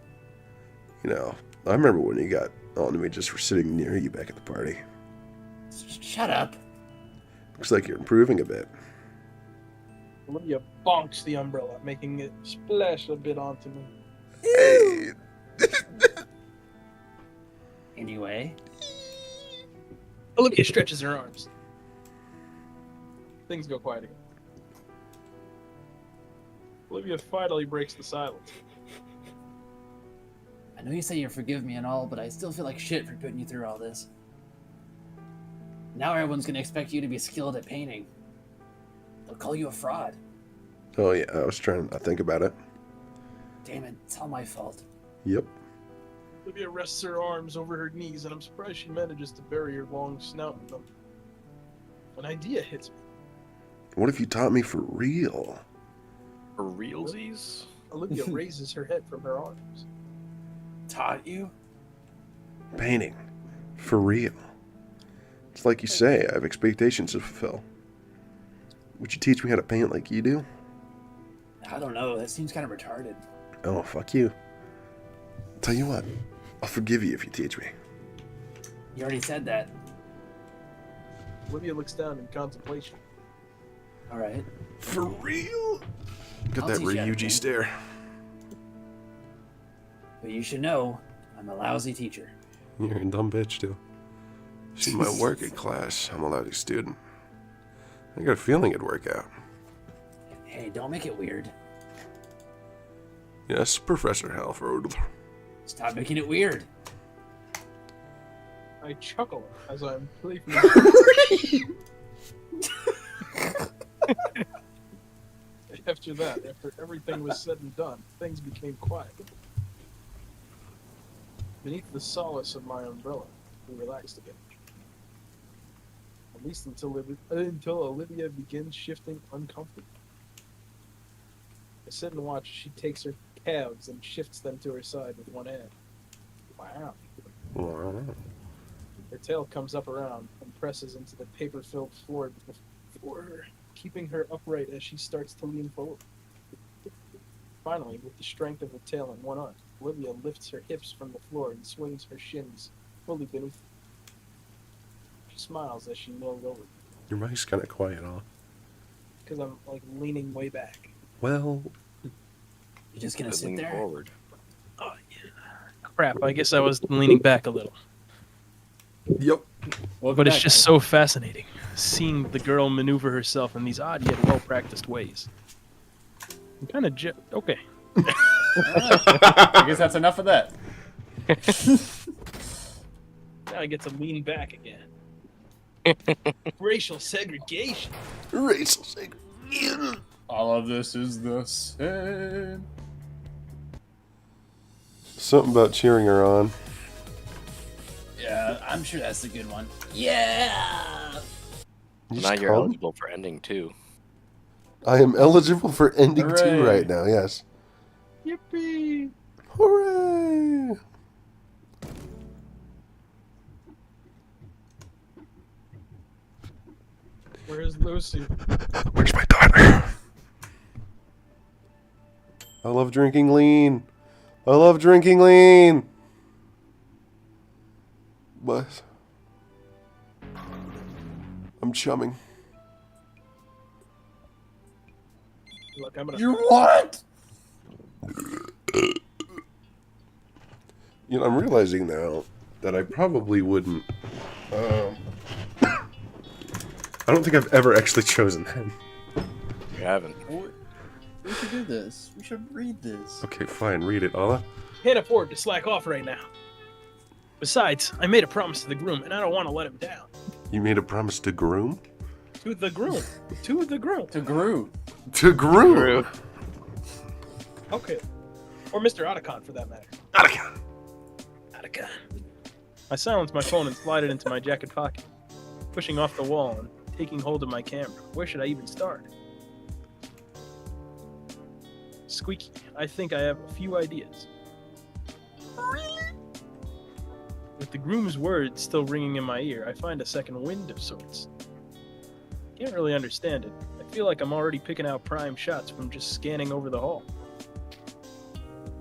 You know, I remember when you got onto me just for sitting near you back at the party. Shut up. Looks like you're improving a bit. Olivia bonks the umbrella, making it splash a bit onto me. Hey! Anyway. Olivia stretches her arms. Things go quiet again. Olivia finally breaks the silence. I know you say you forgive me and all, but I still feel like shit for putting you through all this. Now everyone's gonna expect you to be skilled at painting. They'll call you a fraud. Oh yeah, I was trying to not think about it. Damn it, it's all my fault. Yep. Olivia rests her arms over her knees, and I'm surprised she manages to bury her long snout in them. An idea hits me. What if you taught me for real? For realsies? Olivia raises her head from her arms. Taught you? Painting. For real. It's like you say, I have expectations to fulfill. Would you teach me how to paint like you do? I don't know, that seems kind of retarded. Oh, fuck you. Tell you what, I'll forgive you if you teach me. You already said that. Olivia looks down in contemplation. Alright. For real? Got I'll that teach you how to Ryuji paint. stare. But you should know, I'm a lousy teacher. You're a dumb bitch, too. See my work in class. I'm a lousy student. I got a feeling it'd work out. Hey, don't make it weird. Yes, Professor Halford. Stop making it weird. I chuckle as I'm playfully. After that, after everything was said and done, things became quiet. Beneath the solace of my umbrella, we relaxed again. At least until Olivia begins shifting uncomfortably. I sit and watch as she takes her calves and shifts them to her side with one hand. Wow. Wow. Her tail comes up around and presses into the paper-filled floor before her, keeping her upright as she starts to lean forward. Finally, with the strength of her tail in one arm, Olivia lifts her hips from the floor and swings her shins fully beneath her. She smiles as she kneels over, Your mic's kind of quiet, huh? because I'm like leaning way back. Well, You're just gonna But sit lean there? forward. Oh, yeah. Crap, I guess I was leaning back a little. yep. Welcome But it's back, just guys. so fascinating, seeing the girl maneuver herself in these odd yet well-practiced ways. I'm kind of okay. Alright. I guess that's enough of that. Now I get to lean back again. Racial segregation. Racial segregation. All of this is the same. Something about cheering her on. Yeah, I'm sure that's a good one. Yeah! You Now just you're called? eligible for ending too. I am eligible for ending Hooray. 2 right now, yes. Yippee! Hooray! Where's Lucy? Where's my daughter? I love drinking lean. I love drinking lean. But I'm chumming. Look, I'm gonna. You what? You know, I'm realizing now that I probably wouldn't. I don't think I've ever actually chosen that. You haven't. We should do this. We should read this. Okay, fine. Read it, Allah. Can't afford to slack off right now. Besides, I made a promise to the groom, and I don't want to let him down. You made a promise to groom? To the groom. To the groom. To Groot. To groom? True. Okay. Or Mr. Otacon, for that matter. Otacon. Otacon. I silence my phone and slide it into my jacket pocket, pushing off the wall and taking hold of my camera. Where should I even start? Squeaky, I think I have a few ideas. Really? With the groom's words still ringing in my ear, I find a second wind of sorts. Can't really understand it. I feel like I'm already picking out prime shots from just scanning over the hall.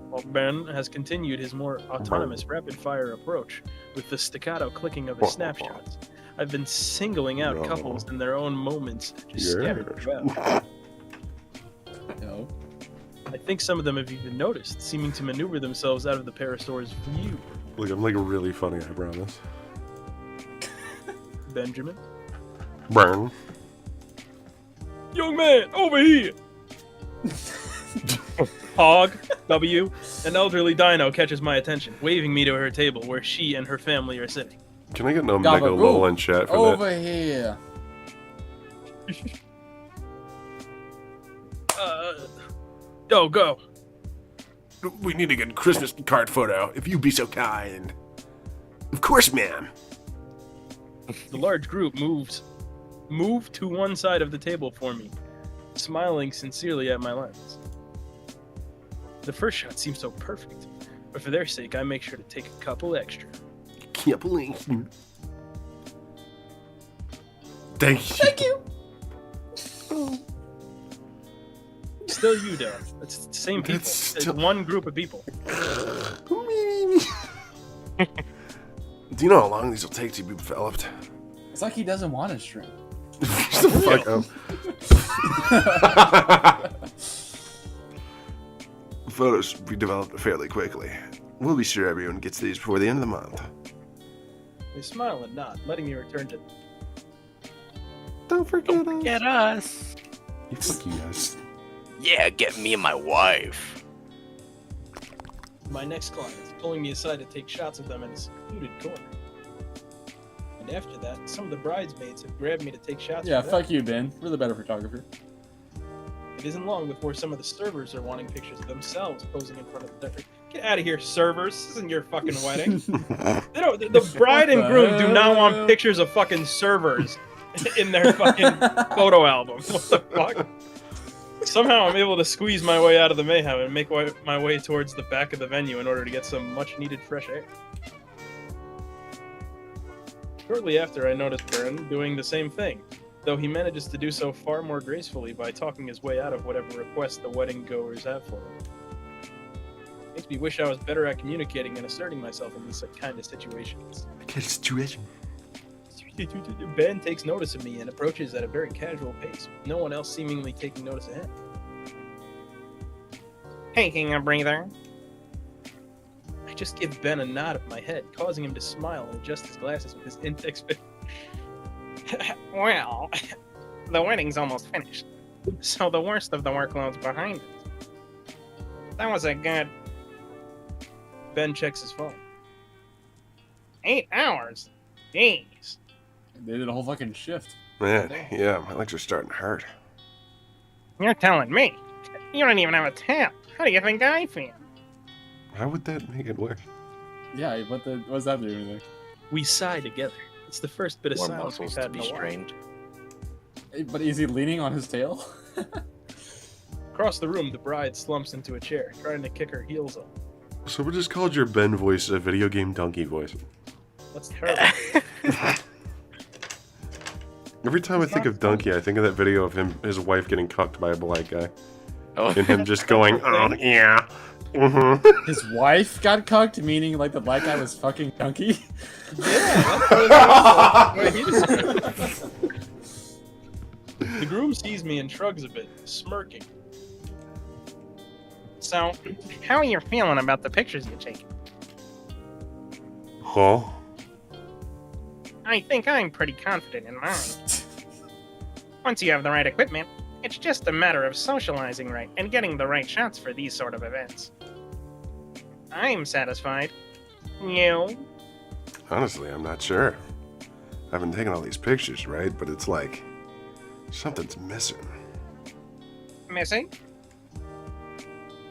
While Ben has continued his more autonomous rapid-fire approach with the staccato clicking of his snapshots, I've been singling out couples in their own moments, just scattered throughout. No. I think some of them have even noticed, seeming to maneuver themselves out of the Parasaur's view. Look, I'm like really funny, I promise. Benjamin? Burn. Young man, over here! Hog, W, an elderly dino catches my attention, waving me to her table where she and her family are sitting. Can I get no Gabagool. mega lol in chat for Over here. Go. that? We need to get a Christmas card photo, if you'd be so kind. Of course, ma'am. The large group moved to one side of the table for me, smiling sincerely at my lens. The first shot seems so perfect, but for their sake, I make sure to take a couple extra. Can't believe. Thank you. Still you, though. It's the same people. That's It's still- one group of people. Do you know how long these will take to be developed? It's like he doesn't want to stream. Shut the fuck up. Photos will be developed fairly quickly. We'll be sure everyone gets these before the end of the month. They smile and nod, letting me return to. Don't forget us. Get us. You fuck you guys. Yeah, get me and my wife. My next client, pulling me aside to take shots of them in a secluded corner. And after that, some of the bridesmaids have grabbed me to take shots Yeah, of them. fuck you, Ben. We're the better photographer. It isn't long before some of the servers are wanting pictures of themselves posing in front of the. Get out of here, servers! This isn't your fucking wedding. They don't. The bride and groom do not want pictures of fucking servers in their fucking photo album. What the fuck? Somehow I'm able to squeeze my way out of the mayhem and make my way towards the back of the venue in order to get some much-needed fresh air. Shortly after, I noticed Byrne doing the same thing, though he manages to do so far more gracefully by talking his way out of whatever request the wedding goers have for him. Makes me wish I was better at communicating and asserting myself in these kind of situations. Ben takes notice of me and approaches at a very casual pace, with no one else seemingly taking notice of him. Taking a breather. I just give Ben a nod of my head, causing him to smile and adjust his glasses with his index finger. Well, the wedding's almost finished, so the worst of the workload's behind us. That was a good... Ben checks his phone. 8 hours? Jeez. They did a whole fucking shift. Man, yeah, my legs are starting to hurt. You're telling me? You don't even have a tail. How do you think I feel? How would that make it work? Yeah, what's that doing there? We sigh together. It's the first bit of More silence we've muscles to had be in a while. strained. But is he leaning on his tail? Across the room, the bride slumps into a chair, trying to kick her heels up. So we just called your Ben voice a video game donkey voice. That's terrible. Every time I think of Donkey, I think of that video of his wife getting cucked by a black guy. Oh, And him just going, oh, yeah. Mm-hmm. His wife got cucked, meaning like the black guy was fucking donkey. The groom sees me and shrugs a bit, smirking. So, how are you feeling about the pictures you're taking? Huh? I think I'm pretty confident in mine. Once you have the right equipment, it's just a matter of socializing right and getting the right shots for these sort of events. I'm satisfied. You? Honestly, I'm not sure. I've been taking all these pictures, right? But it's like, something's missing. Missing?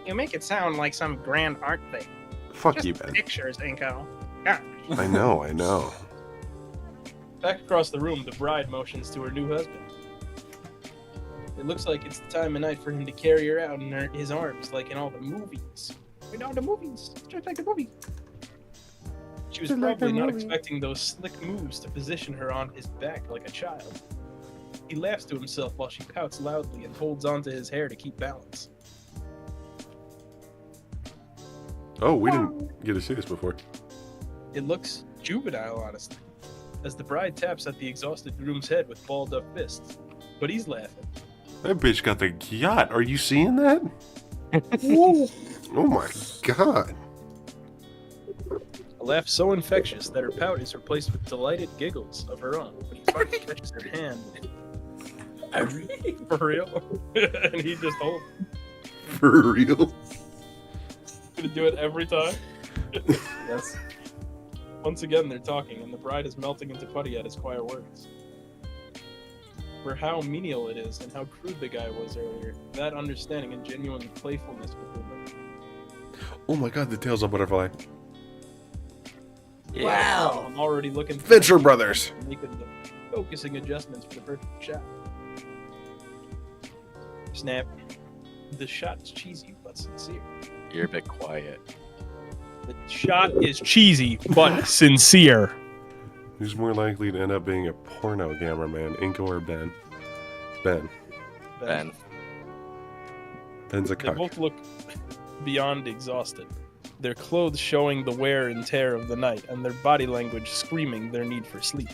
You make it sound like some grand art thing. Fuck Just you, Ben. pictures, Inko. Gosh. I know. Back across the room, the bride motions to her new husband. It looks like it's the time of night for him to carry her out in his arms, like in all the movies. You know, the movies. Just like the movies. She was probably not expecting those slick moves to position her on his back like a child. He laughs to himself while she pouts loudly and holds onto his hair to keep balance. Oh, we didn't get to see this before. It looks juvenile, honestly, as the bride taps at the exhausted groom's head with balled-up fists. But he's laughing. That bitch got the yacht. Are you seeing that? Oh my god. A laugh so infectious that her pout is replaced with delighted giggles of her own when he finally catches her hand. For real? And he just holds. For real? Gonna do it every time? Yes. Once again, they're talking, and the bride is melting into putty at his quiet words. For how menial it is, and how crude the guy was earlier, that understanding and genuine playfulness between them. Oh my god, the tail's a butterfly. Wow. I'm already looking for Venture Brothers. making the focusing adjustments for the perfect shot. Snap. The shot is cheesy but sincere. you're a bit quiet. The shot is cheesy but sincere. Who's more likely to end up being a porno cameraman, Inko or Ben? Ben. Ben. Ben's a They cuck. both look beyond exhausted, their clothes showing the wear and tear of the night, and their body language screaming their need for sleep.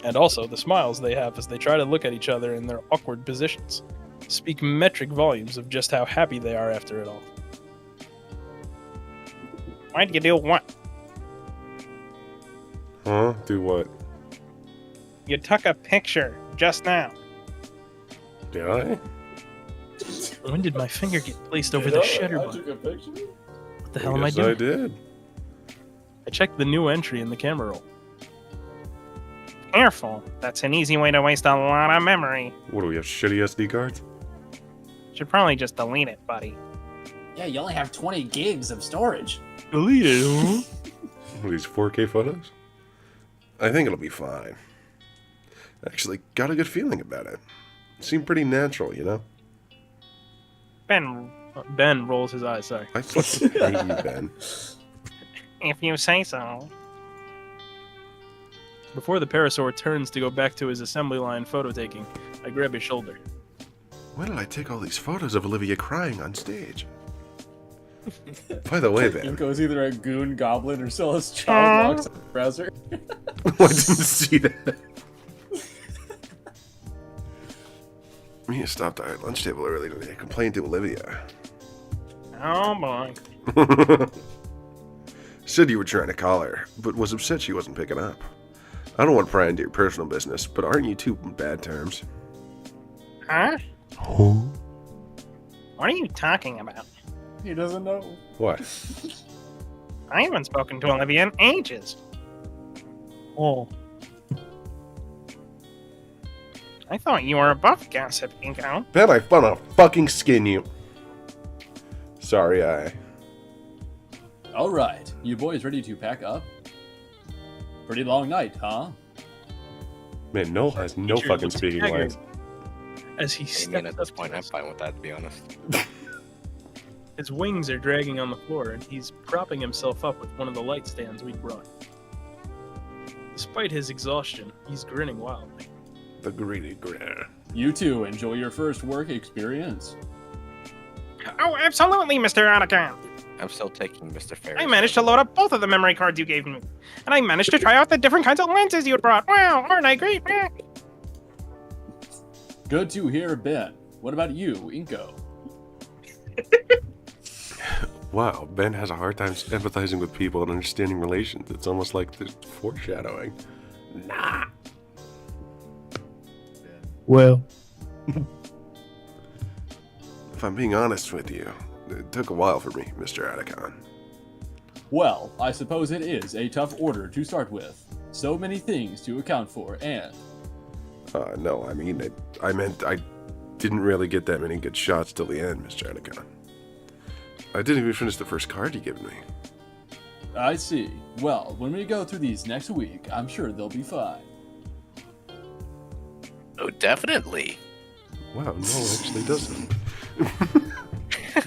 And also the smiles they have as they try to look at each other in their awkward positions speak metric volumes of just how happy they are after it all. Why'd you do what? Huh? Do what? You took a picture just now. Did I? When did my finger get placed over the shutter I button? took a picture. What the hell am I Yes, doing? I did. I checked the new entry in the camera roll. Careful. That's an easy way to waste a lot of memory. What do we have, shitty SD cards? Should probably just delete it, buddy. Yeah, you only have 20 gigs of storage. Delete it, huh? What are these 4K photos? I think it'll be fine. Actually, got a good feeling about it. Seemed pretty natural, you know? Ben rolls his eyes, sorry. I fucking hate you, Ben. If you say so. Before the parasaur turns to go back to his assembly line photo taking, I grab his shoulder. Why did I take all these photos of Olivia crying on stage? By the way, Ben. Inko's either a goon goblin or Silas child walks on the browser. I didn't see that. Mia stopped by our lunch table early today and complained to Olivia. Oh boy. Said you were trying to call her, but was upset she wasn't picking up. I don't want to pry into your personal business, but aren't you two in bad terms? Huh? Oh. What are you talking about? He doesn't know. What? I haven't spoken to Olivia in ages. Oh. I thought you were above gossip, Inko. Ben, I wanna fucking skin you. Sorry, All right, you boys ready to pack up? Pretty long night, huh? Man, Noel has no Teacher fucking looks speaking haggard lines. As he I mean, steps at this up point, to I'm us. fine with that, to be honest. His wings are dragging on the floor, and he's propping himself up with one of the light stands we brought. Despite his exhaustion, he's grinning wildly. The greedy grin. You two enjoy your first work experience. Oh, absolutely, Mr. Anakin. I'm still taking Mr. Ferris. I managed to load up both of the memory cards you gave me. And I managed to try out the different kinds of lenses you brought. Wow, aren't I great? Good to hear, Ben. What about you, Inko? Wow, Ben has a hard time empathizing with people and understanding relations. It's almost like the foreshadowing. Nah. Well. If I'm being honest with you, it took a while for me, Mr. Atticon. Well, I suppose it is a tough order to start with. So many things to account for, and... No, I mean, I meant I didn't really get that many good shots till the end, Mr. Atticon. I didn't even finish the first card you gave me. I see. Well, when we go through these next week, I'm sure they'll be fine. Oh, definitely. Wow, no, actually doesn't.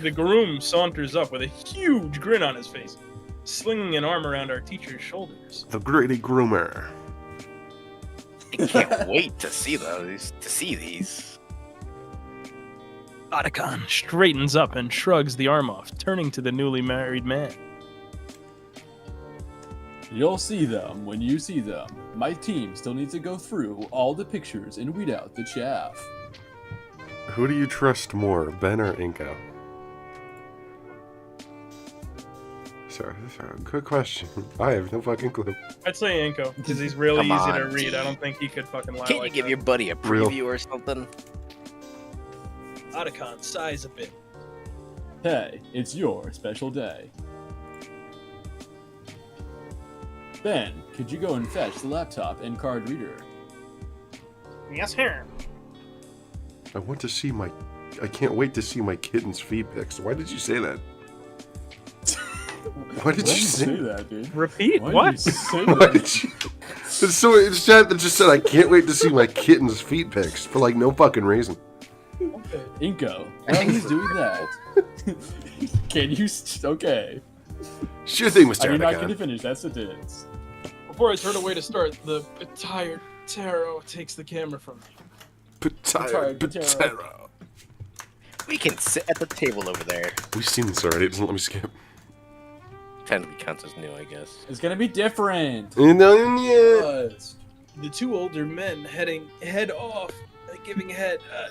The groom saunters up with a huge grin on his face, slinging an arm around our teacher's shoulders. The greedy groomer. I can't wait to see these. Otacon straightens up and shrugs the arm off, turning to the newly married man. You'll see them when you see them. My team still needs to go through all the pictures and weed out the chaff. Who do you trust more, Ben or Inko? Sorry, good question. I have no fucking clue. I'd say Inko, because he's really Come easy on, to read. I T. don't think he could fucking lie Can't like you give that. your buddy a Real. preview or something? Otacon sighs a bit. Hey, it's your special day. Ben, could you go and fetch the laptop and card reader? Yes, here. I can't wait to see my kitten's feet pics. Why did you say that? Why did you say that, dude? Repeat? Why What? did you say Why that? did you? So it's chat that just said I can't wait to see my kitten's feet pics for like no fucking reason. Inko, while he's doing that, can you... Okay. Sure thing, Mr. Are you not going to Atticon. finish that sentence? Before I turn away to start, the tired Taro takes the camera from me. Tired potato. We can sit at the table over there. We've seen this already. It doesn't let me skip. Technically counts as new, I guess. It's going to be different. Yeah. The two older men head off,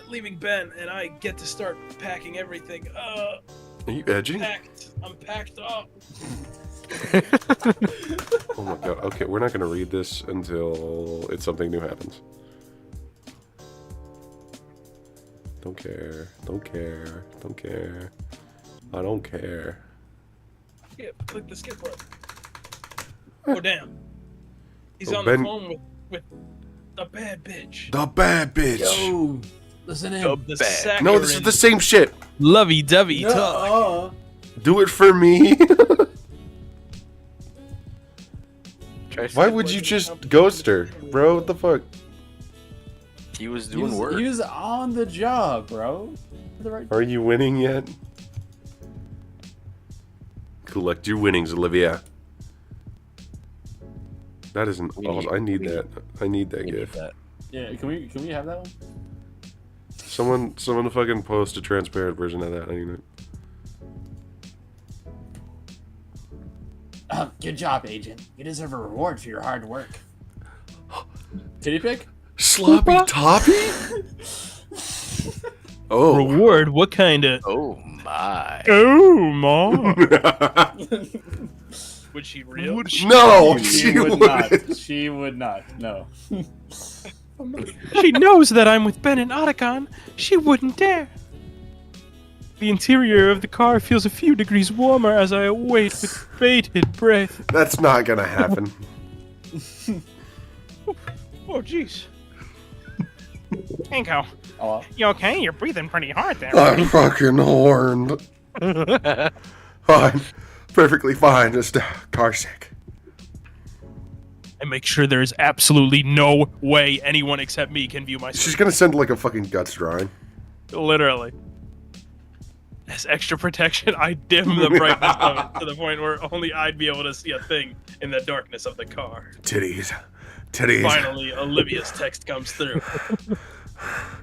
leaving Ben, and I get to start packing everything. Are you edging? I'm packed up. Oh my god. Okay, we're not gonna read this until something new happens. Don't care. Don't care. Don't care. I don't care. Click the skip button. Oh damn. He's Oh, on Ben- the phone with the bad bitch. The bad bitch. Yo, listen in. The bad. No, this is the same shit. lovey-dovey talk. Do it for me. Try to Why skip would like- you just ghost her, bro? What the fuck? He was doing work. He was on the job, bro. The right... Are you winning yet? Collect your winnings, Olivia. That is an awesome. I need that. I need that We need gift. that. Yeah, can we have that one? Someone fucking post a transparent version of that. I need it. Good job, Agent. You deserve a reward for your hard work. Titty pick? Sloppy toppy? Oh. Reward? What kind of? Oh my. Oh, ma. Would she real? No, She would not. She would not. No. She knows that I'm with Ben and Otacon. She wouldn't dare. The interior of the car feels a few degrees warmer as I await with bated breath. That's not gonna happen. Oh, jeez. Inko, Oh, you okay? You're breathing pretty hard there. I'm fucking horned. Fine. Perfectly fine. Just car sick. I make sure there is absolutely no way anyone except me can view my She's screen. gonna send like a fucking guts drawing. Literally. As extra protection, I dim the brightness of it to the point where only I'd be able to see a thing in the darkness of the car. Titties. Titties. Finally, Olivia's text comes through.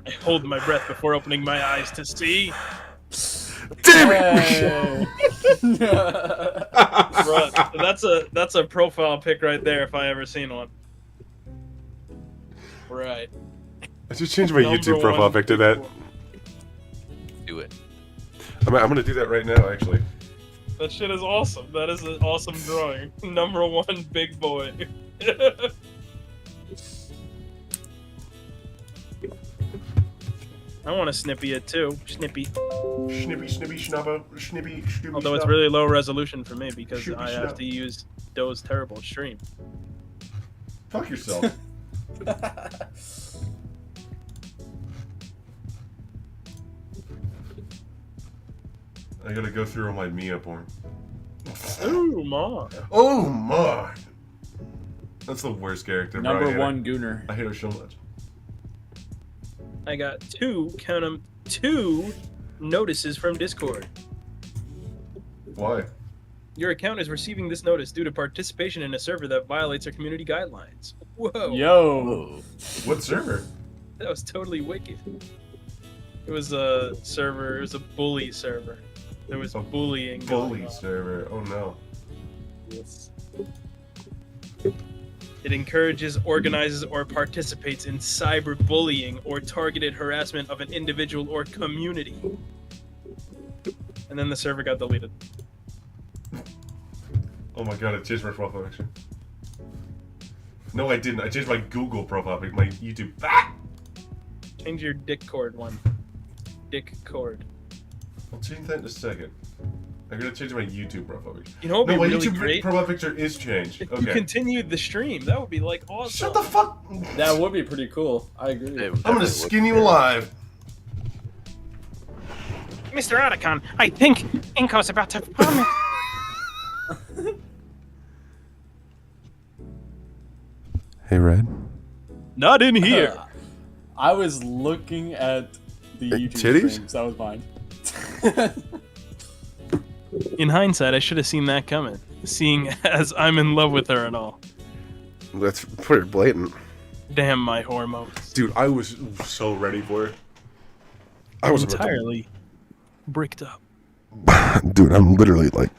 I hold my breath before opening my eyes to see. Damn it! hey. Bruh, that's a profile pic right there if I ever seen one. Right. I just changed my Number YouTube profile one. pic to that. Do it. I'm gonna do that right now, actually. That shit is awesome. That is an awesome drawing. Number one, big boy. I want to snippy it too. Snippy. Snippy, snippy, schnubba, snippy, snippy. Although it's really low resolution for me because Shoopy I have snap. to use Doe's terrible stream. Fuck yourself. I gotta go through all my Mia porn. Ooh, ma. Oh my! That's the worst character. bro. I Number hate her. one gooner. I hate her so much. I got count 'em, two notices from Discord. Why? Your account is receiving this notice due to participation in a server that violates our community guidelines. Whoa. Yo. What server? That was totally wicked. It was a server, it was a bully server. There was A bullying Bully going on. server. Oh no. Yes. It encourages, organizes, or participates in cyberbullying or targeted harassment of an individual or community. And then the server got deleted. Oh my god, I changed my profile picture. No, I didn't. I changed my Google profile picture, my YouTube. Ah! Change your Discord one. Discord. I'll change that in a second. I'm gonna change my YouTube profile picture. You know what would No, be my really YouTube great? profile picture is changed. If you Okay. continued the stream, that would be like awesome. Shut the fuck. That would be pretty cool. I agree. I'm gonna skin you alive. Mr. Otacon, I think Inko's about to vomit. Hey, Red. Not in here. I was looking at the Hey, YouTube titties? stream, so that was mine. In hindsight, I should have seen that coming. Seeing as I'm in love with her and all. That's pretty blatant. Damn my hormones. Dude, I was so ready for it. I was about to- Entirely bricked up. Dude, I'm literally like,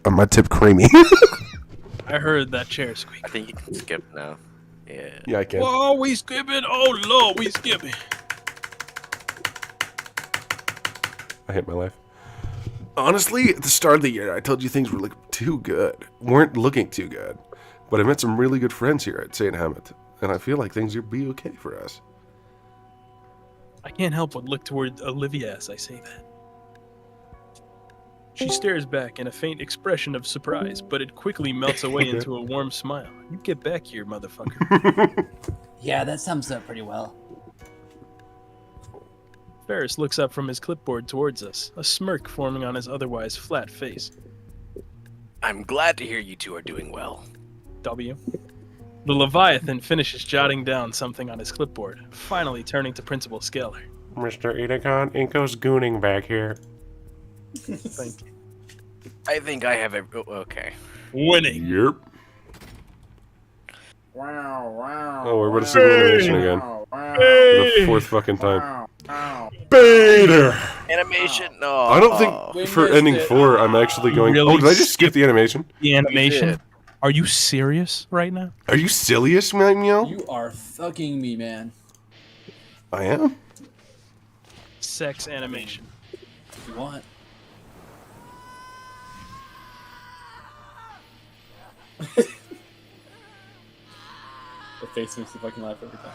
my tip creamy. I heard that chair squeak. I think you can skip now. Yeah. Yeah, I can. Whoa, we skipping? Oh Lord, we skipping. I hate my life. Honestly, at the start of the year, I told you things were weren't looking too good. But I met some really good friends here at St. Hammett, and I feel like things will be okay for us. I can't help but look toward Olivia as I say that. She stares back in a faint expression of surprise, but it quickly melts away into a warm smile. You get back here, motherfucker. Yeah, that sums up pretty well. Ferris looks up from his clipboard towards us, a smirk forming on his otherwise flat face. I'm glad to hear you two are doing well. W. The Leviathan finishes jotting down something on his clipboard, finally turning to Principal Scalar. Mr. Edacon, Inko's gooning back here. Thank you. I think I have a. Oh, okay. Winning. Yep. Oh, we're about to see the animation again. For the fourth fucking time. Gator! Animation? No. I don't think We for missed ending it. 4, I'm actually going. Really Oh, did I just skip the animation? The animation. did. Are you serious right now? Are you serious, Meow? You are fucking me, man. I am. Sex animation. If you want. The face makes me fucking laugh every time.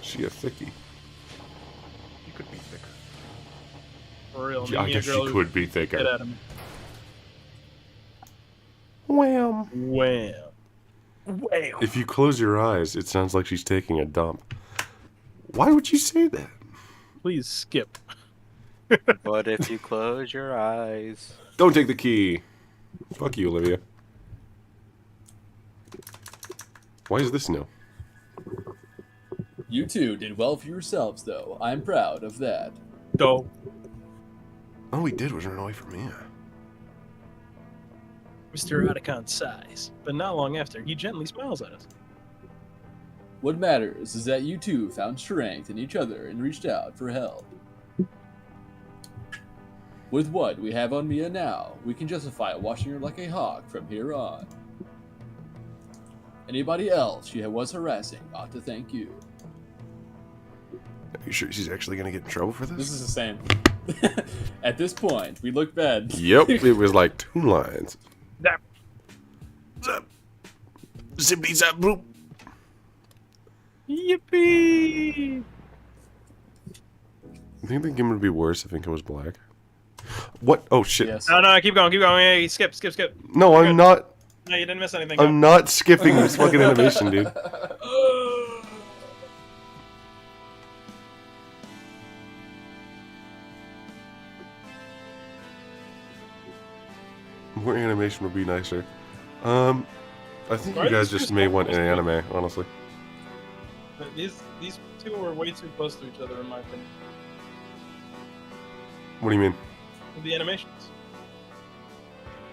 She a thickie. You could be thicker. For real. Yeah, I guess she could be Get thicker. at him. Wham. Well. If you close your eyes, it sounds like she's taking a dump. Why would you say that? Please skip. But if you close your eyes. Don't take the key. Fuck you, Olivia. Why is this new? You two did well for yourselves, though. I'm proud of that. Go. All he did was run away from me. Mr. Otacon sighs, but not long after, he gently smiles at us. What matters is that you two found strength in each other and reached out for help. With what we have on Mia now, we can justify washing her like a hawk from here on. Anybody else she was harassing ought to thank you. Are you sure she's actually gonna get in trouble for This this? is the same. At this point, we look bad. Yep, it was like 2 lines. Zap. Zap. Zippity zap bloop. Yippee! I think the game would be worse if Inca was black. What? Oh shit. Yes. No, keep going. Hey, skip. No, I'm Good. not. No, you didn't miss anything. I'm not skipping this fucking animation, dude. More animation would be nicer. I think Why you are guys these just two may so want an close to anime, honestly. These two are way too close to each other, in my opinion. What do you mean? The animations.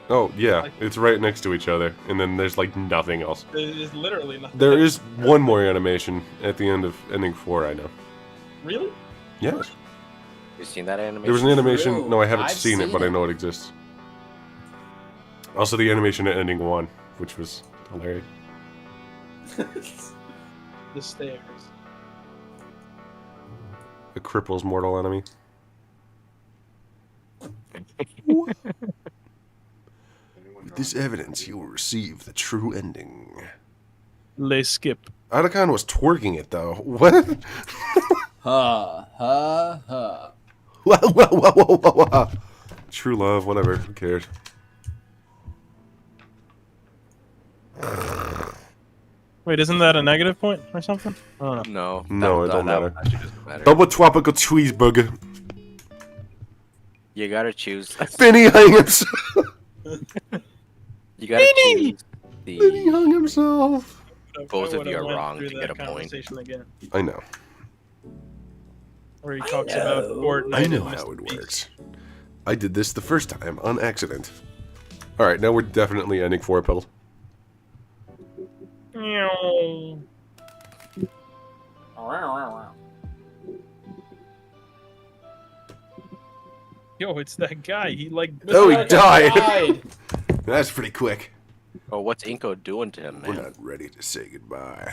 Oh, yeah, it's right next to each other, and then there's like nothing else. There's literally nothing. There is one more animation at the end of ending 4, I know. Really? Yes. You seen that animation? There was an animation. True. No, I haven't I've seen it, seen but I it. know it exists. Also, the animation at ending 1, which was hilarious. The stairs. The cripple's mortal enemy. With this evidence, you will receive the true ending. Les skip. Otacon was twerking it, though. What? Ha ha ha. Whoa. True love, whatever. Who cares? Wait, isn't that a negative point or something? I don't know. No. No, it that don't matter. actually doesn't matter. Double tropical cheeseburger. You gotta choose. Finny hung himself. You gotta choose Finny the. hung himself. Both I of you would've are went wrong through to that get a point. conversation Again, I know. where he talks about Fortnite. I know and how Mr. it Beast. works. I did this the first time on accident. Alright, now we're definitely ending 4 pills. Meow. Yo, it's that guy. He like. Oh, he Mr. died. That's pretty quick. Oh, what's Inko doing to him, We're man? not ready to say goodbye.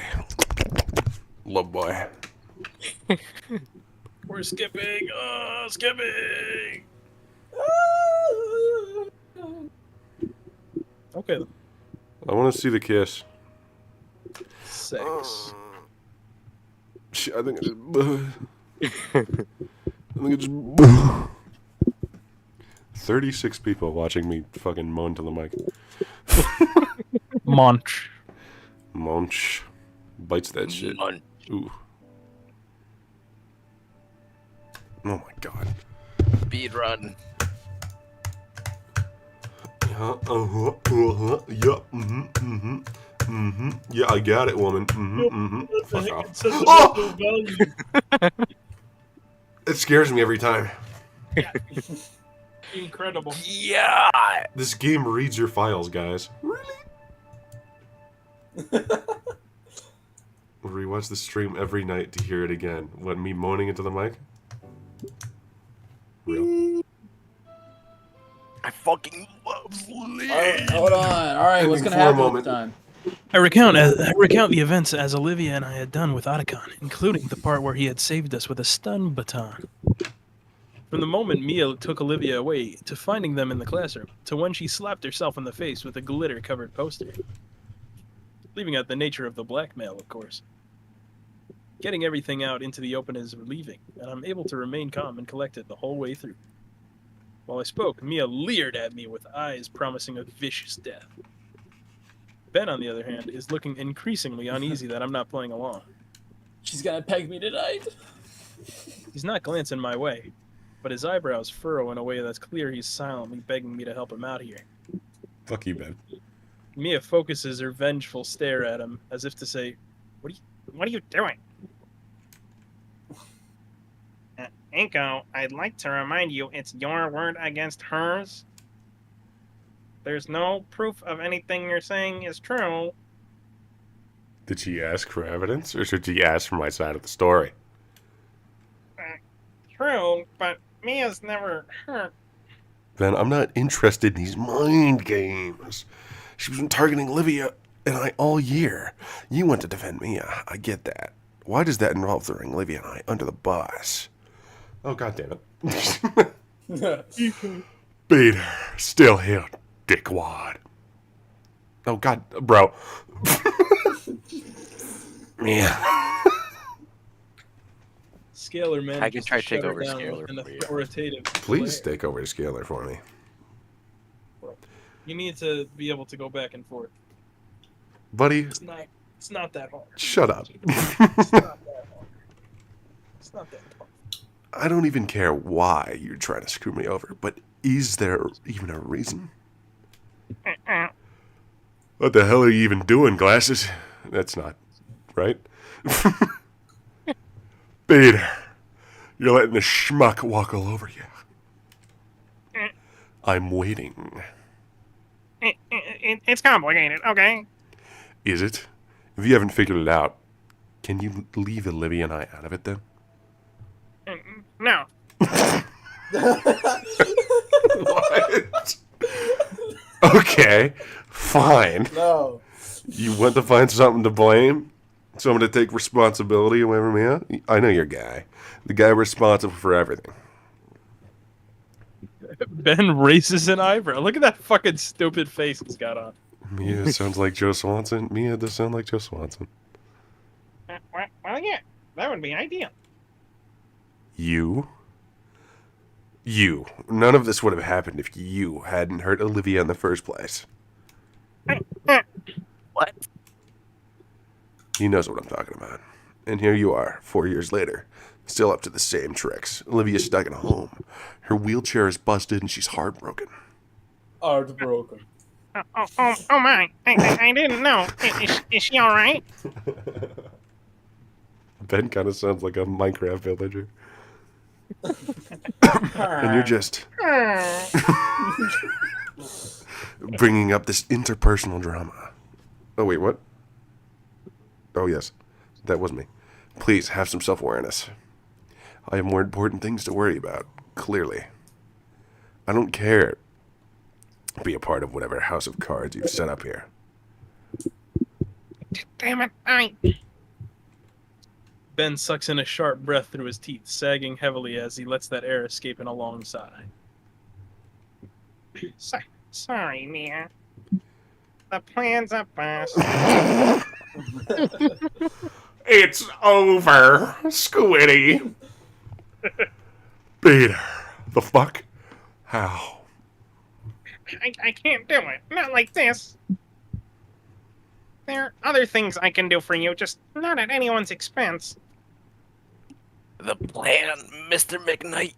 Love boy. We're skipping. Skipping. Okay. I want to see the kiss. Sex. Shit, I think I just. 36 people watching me fucking moan to the mic. Munch. Munch. Bites that shit. Munch. Ooh. Oh my god. Speed run. Yeah, Mm-hmm. Yeah, I got it, woman. Mm-hmm. Fuck off. It's such a Oh! low value. It scares me every time. Yeah. Incredible. Yeah. This game reads your files, guys. Really? Rewatch the stream every night to hear it again. What, me moaning into the mic? Real. I fucking love Lee. Hold on. All right, what's Ending gonna for a happen moment. this time? I recount the events as Olivia and I had done with Otacon, including the part where he had saved us with a stun baton. From the moment Mia took Olivia away, to finding them in the classroom, to when she slapped herself in the face with a glitter-covered poster. Leaving out the nature of the blackmail, of course. Getting everything out into the open is relieving, and I'm able to remain calm and collected the whole way through. While I spoke, Mia leered at me with eyes promising a vicious death. Ben, on the other hand, is looking increasingly uneasy that I'm not playing along. She's gonna peg me tonight. He's not glancing my way, but his eyebrows furrow in a way that's clear he's silently begging me to help him out here. Fuck you, Ben. Mia focuses her vengeful stare at him, as if to say, What are you doing? Inko, I'd like to remind you it's your word against hers. There's no proof of anything you're saying is true. Did she ask for evidence, or should she ask for my side of the story? True, but Mia's never hurt. Ben, I'm not interested in these mind games. She's been targeting Olivia and I all year. You want to defend Mia. I get that. Why does that involve throwing Olivia and I under the bus? Oh, God damn it. Beat her. Still here, dickwad. Oh, God, bro. Yeah. Scalar manages I can try to take shut her over down Scalar with an for you. authoritative Please glare. take over the Scalar for me. You need to be able to go back and forth. Buddy, It's not that hard. shut up. It's not that hard. It's not that hard. I don't even care why you're trying to screw me over, but is there even a reason? What the hell are you even doing, glasses? That's not right. Peter, you're letting the schmuck walk all over you. I'm waiting. It's complicated, okay? Is it? If you haven't figured it out, can you leave Olivia and I out of it then? No. What? Okay, fine. No. You want to find something to blame? Someone to take responsibility away from me? I know your guy. The guy responsible for everything. Ben raises an eyebrow. Look at that fucking stupid face he's got on. Mia sounds like Joe Swanson. Mia does sound like Joe Swanson. Well, yeah, that would be ideal. You? None of this would have happened if you hadn't hurt Olivia in the first place. What? He knows what I'm talking about. And here you are, 4 years later, still up to the same tricks. Olivia's stuck at home. Her wheelchair is busted and she's heartbroken. Heartbroken. Oh my. I didn't know. Is she alright? Ben kind of sounds like a Minecraft villager. And you're just bringing up this interpersonal drama. Oh, wait, what? Oh, yes, that was me. Please have some self-awareness. I have more important things to worry about, clearly. I don't care. Be a part of whatever house of cards you've set up here. Damn it, Ben sucks in a sharp breath through his teeth, sagging heavily as he lets that air escape in a long sigh. Sorry, Mia. The plan's a bust. It's over, Squiddy. Peter, the fuck? How? I can't do it. Not like this. There are other things I can do for you, just not at anyone's expense. The plan, Mr. McKnight?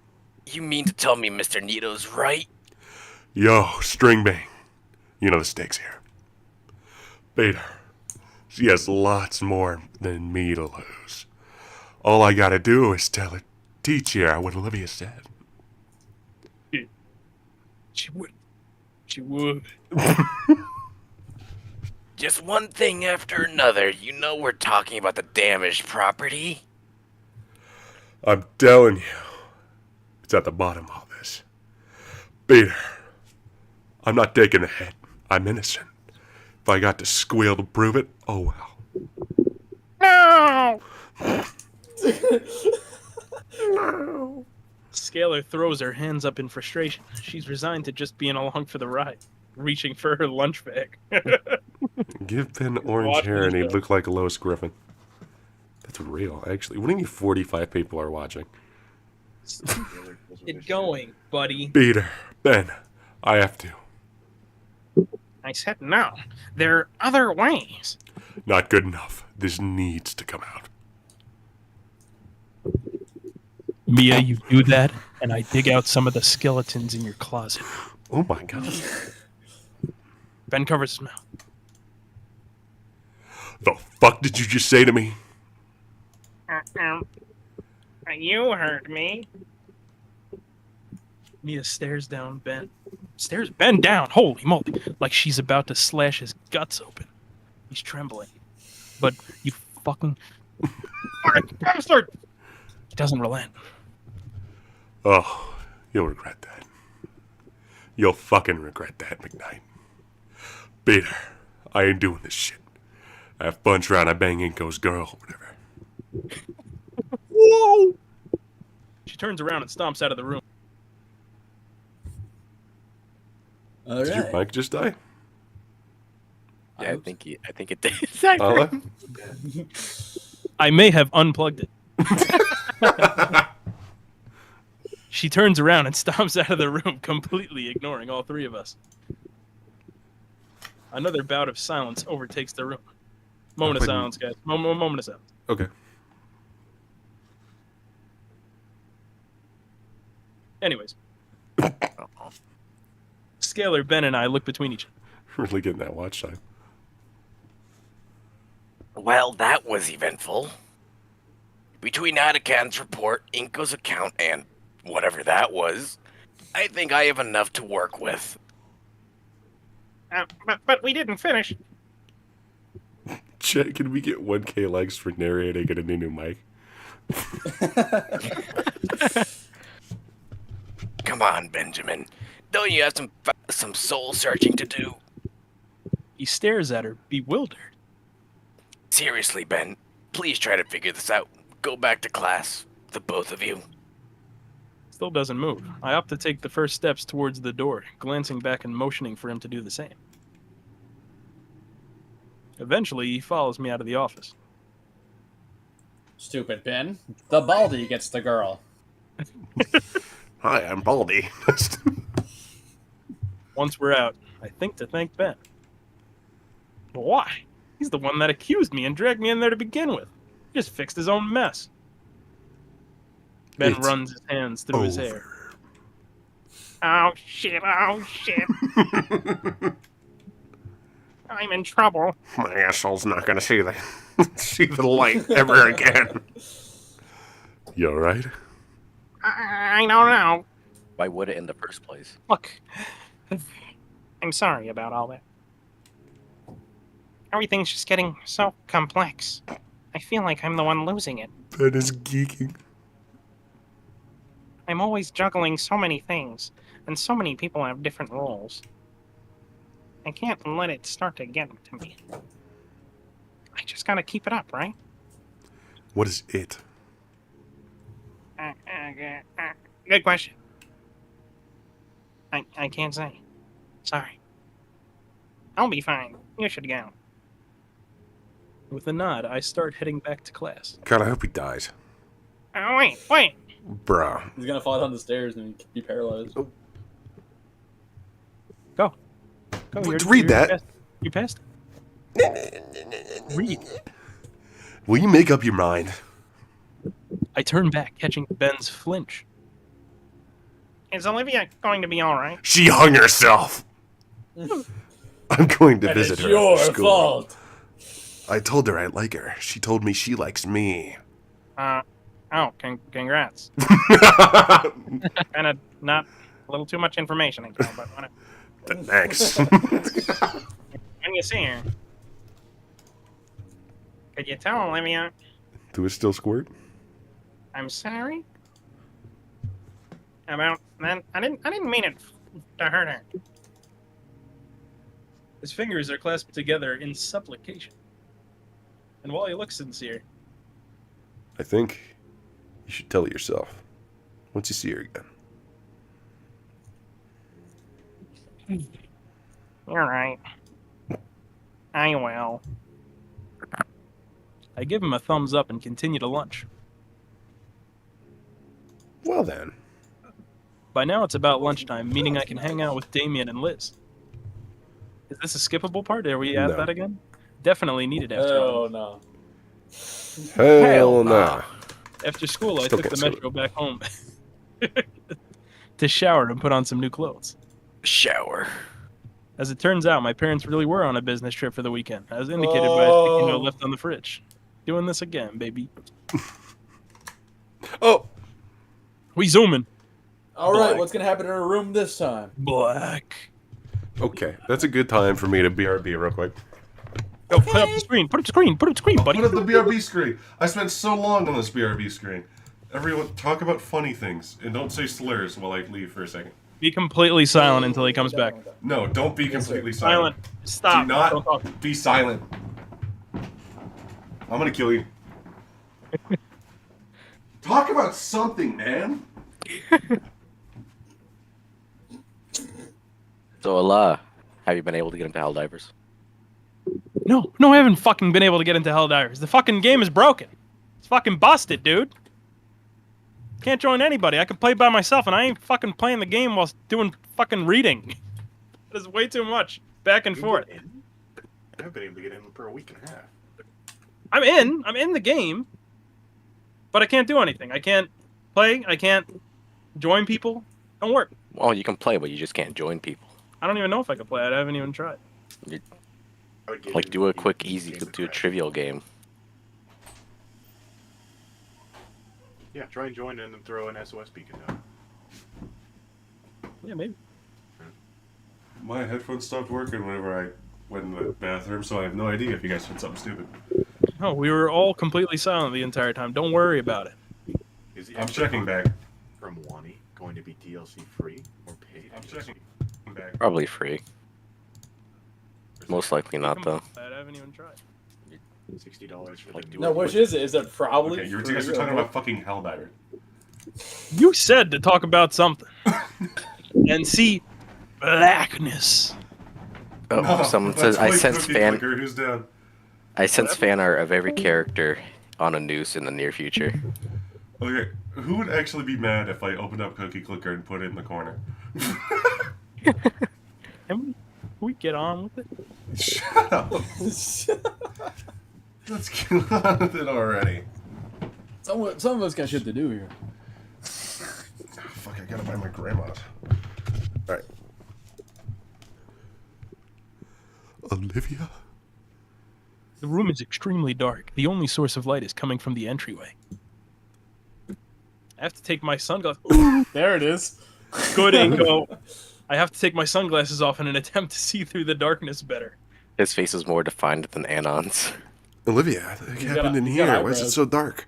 You mean to tell me Mr. Nito's right? Yo, string bang. You know the stakes here. Peter, She has lots more than me to lose. All I gotta do is tell her teacher what Olivia said. She would. She would. Just one thing after another. You know we're talking about the damaged property. I'm telling you, it's at the bottom of all this. Peter, I'm not taking the hit. I'm innocent. If I got to squeal to prove it, oh well. No! No. Scalar throws her hands up in frustration. She's resigned to just being along for the ride, reaching for her lunch bag. Give Ben orange Watch hair the and he'd show. look like Lois Griffin. That's real, actually. What do you mean 45 people are watching? Get going, buddy. Peter, Ben, I have to. I said no. There are other ways. Not good enough. This needs to come out. Mia, you do that, and I dig out some of the skeletons in your closet. Oh my god. Ben covers his mouth. The fuck did you just say to me? You heard me. Mia stares down Ben. Stares Ben down, holy moly, like she's about to slash his guts open. He's trembling. But you fucking bastard! He doesn't relent. Oh, you'll regret that. You'll fucking regret that, McKnight. Peter, I ain't doing this shit. I have fun trying to bang Inko's girl or whatever. Whoa! She turns around and stomps out of the room. All Did your right. mic just die? Yeah, I think it did. Paula? I may have unplugged it. She turns around and stomps out of the room, completely ignoring all three of us. Another bout of silence overtakes the room. Moment of silence, guys. Moment of silence. Okay. Anyways. Scalar, Ben, and I look between each other. Really getting that watch time. Well, that was eventful. Between Atakan's report, Inko's account, and whatever that was, I think I have enough to work with. But we didn't finish. Chet, can we get 1K likes for narrating and a new mic? Come on, Benjamin. Don't you have some soul searching to do? He stares at her, bewildered. Seriously, Ben, please try to figure this out. Go back to class, the both of you. Still doesn't move. I opt to take the first steps towards the door, glancing back and motioning for him to do the same. Eventually, he follows me out of the office. Stupid Ben. The Baldy gets the girl. Hi, I'm Baldy. Once we're out, I think to thank Ben. But why? He's the one that accused me and dragged me in there to begin with. He just fixed his own mess. Ben It's runs his hands through his hair. over. Oh shit, oh shit. I'm in trouble. My asshole's not gonna see the light ever again. You alright? I don't know. Why would it in the first place? Look, I'm sorry about all that. Everything's just getting so complex. I feel like I'm the one losing it. Ben is geeking. I'm always juggling so many things, and so many people have different roles. I can't let it start to get to me. I just gotta keep it up, right? What is it? Good question. I can't say. Sorry. I'll be fine. You should go. With a nod, I start heading back to class. God, I hope he dies. Oh, wait. Bro. He's gonna fall down the stairs and be paralyzed. Go. Read that. You passed it. Read. Will you make up your mind? I turn back, catching Ben's flinch. Is Olivia going to be alright? She hung herself. I'm going to And visit it's her your after school. fault. I told her I like her. She told me she likes me. Congrats. Kind of not a little too much information, I guess, but whatever. Thanks. When you see her, could you tell Olivia Do it still squirt? I'm sorry about that? I didn't mean it to hurt her. His fingers are clasped together in supplication, and while he looks sincere, I think you should tell it yourself once you see her again. you're right. I will. I give him a thumbs up and continue to lunch. Well then. By now it's about lunchtime, meaning I can hang out with Damien and Liz. Is this a skippable part? Are we at No. that again? Definitely needed after all. Oh no. Hell nah. After school, I Still took the can't say metro back home to shower and put on some new clothes. Shower. As it turns out, my parents really were on a business trip for the weekend, as indicated by a sticky note left on the fridge. Doing this again, baby. Oh! We zooming. All right, Black. what's gonna happen in our room this time? Black. Okay, that's a good time for me to BRB real quick. Go, put up the screen. Put up the screen. Put up the screen, buddy. Put up the BRB screen. I spent so long on this BRB screen. Everyone, talk about funny things and don't say slurs while I leave for a second. Be completely silent until he comes back. No, don't be completely Silent. silent. Stop. Do Don't talk. not be silent. I'm gonna kill you. Talk about something, man. So, Allah, have you been able to get into Helldivers? No, I haven't fucking been able to get into Helldivers. The fucking game is broken. It's fucking busted, dude. Can't join anybody. I can play by myself, and I ain't fucking playing the game while doing fucking reading. That is way too much. Back and forth. I've been able to get in for a week and a half. I'm in the game, but I can't do anything. I can't play. I can't join people. Don't work. Well, you can play, but you just can't join people. I don't even know if I can play. I haven't even tried. I would get Like, in do a the quick, game easy, to do a crash. trivial game. Yeah, try and join in and throw an SOS beacon down. Yeah, maybe. My headphones stopped working whenever I went in the bathroom, so I have no idea if you guys said something stupid. No, we were all completely silent the entire time. Don't worry about it. Is the I'm extra checking back. content from Wani going to be DLC free or paid? I'm checking back. Probably free. Most likely not, though. I haven't even tried. $60 for like No, which is it? Is it probably? Okay, you guys are talking about fucking Helldiver. You said to talk about something. And see blackness. Oh, No, someone that's says, I my sense cookie fan clicker. Who's down? I sense fan art of every character on a noose in the near future. Okay, who would actually be mad if I opened up Cookie Clicker and put it in the corner? Can we get on with it? Shut up. Let's get on with it already. Some of us got shit to do here. Fuck, I gotta buy my grandma's. Alright. Olivia? The room is extremely dark. The only source of light is coming from the entryway. I have to take my sunglasses. There it is. Good, Ingo. I have to take my sunglasses off in an attempt to see through the darkness better. His face is more defined than Anon's. Olivia, what He's got happened in he's got here? Why is it eyebrows. so dark?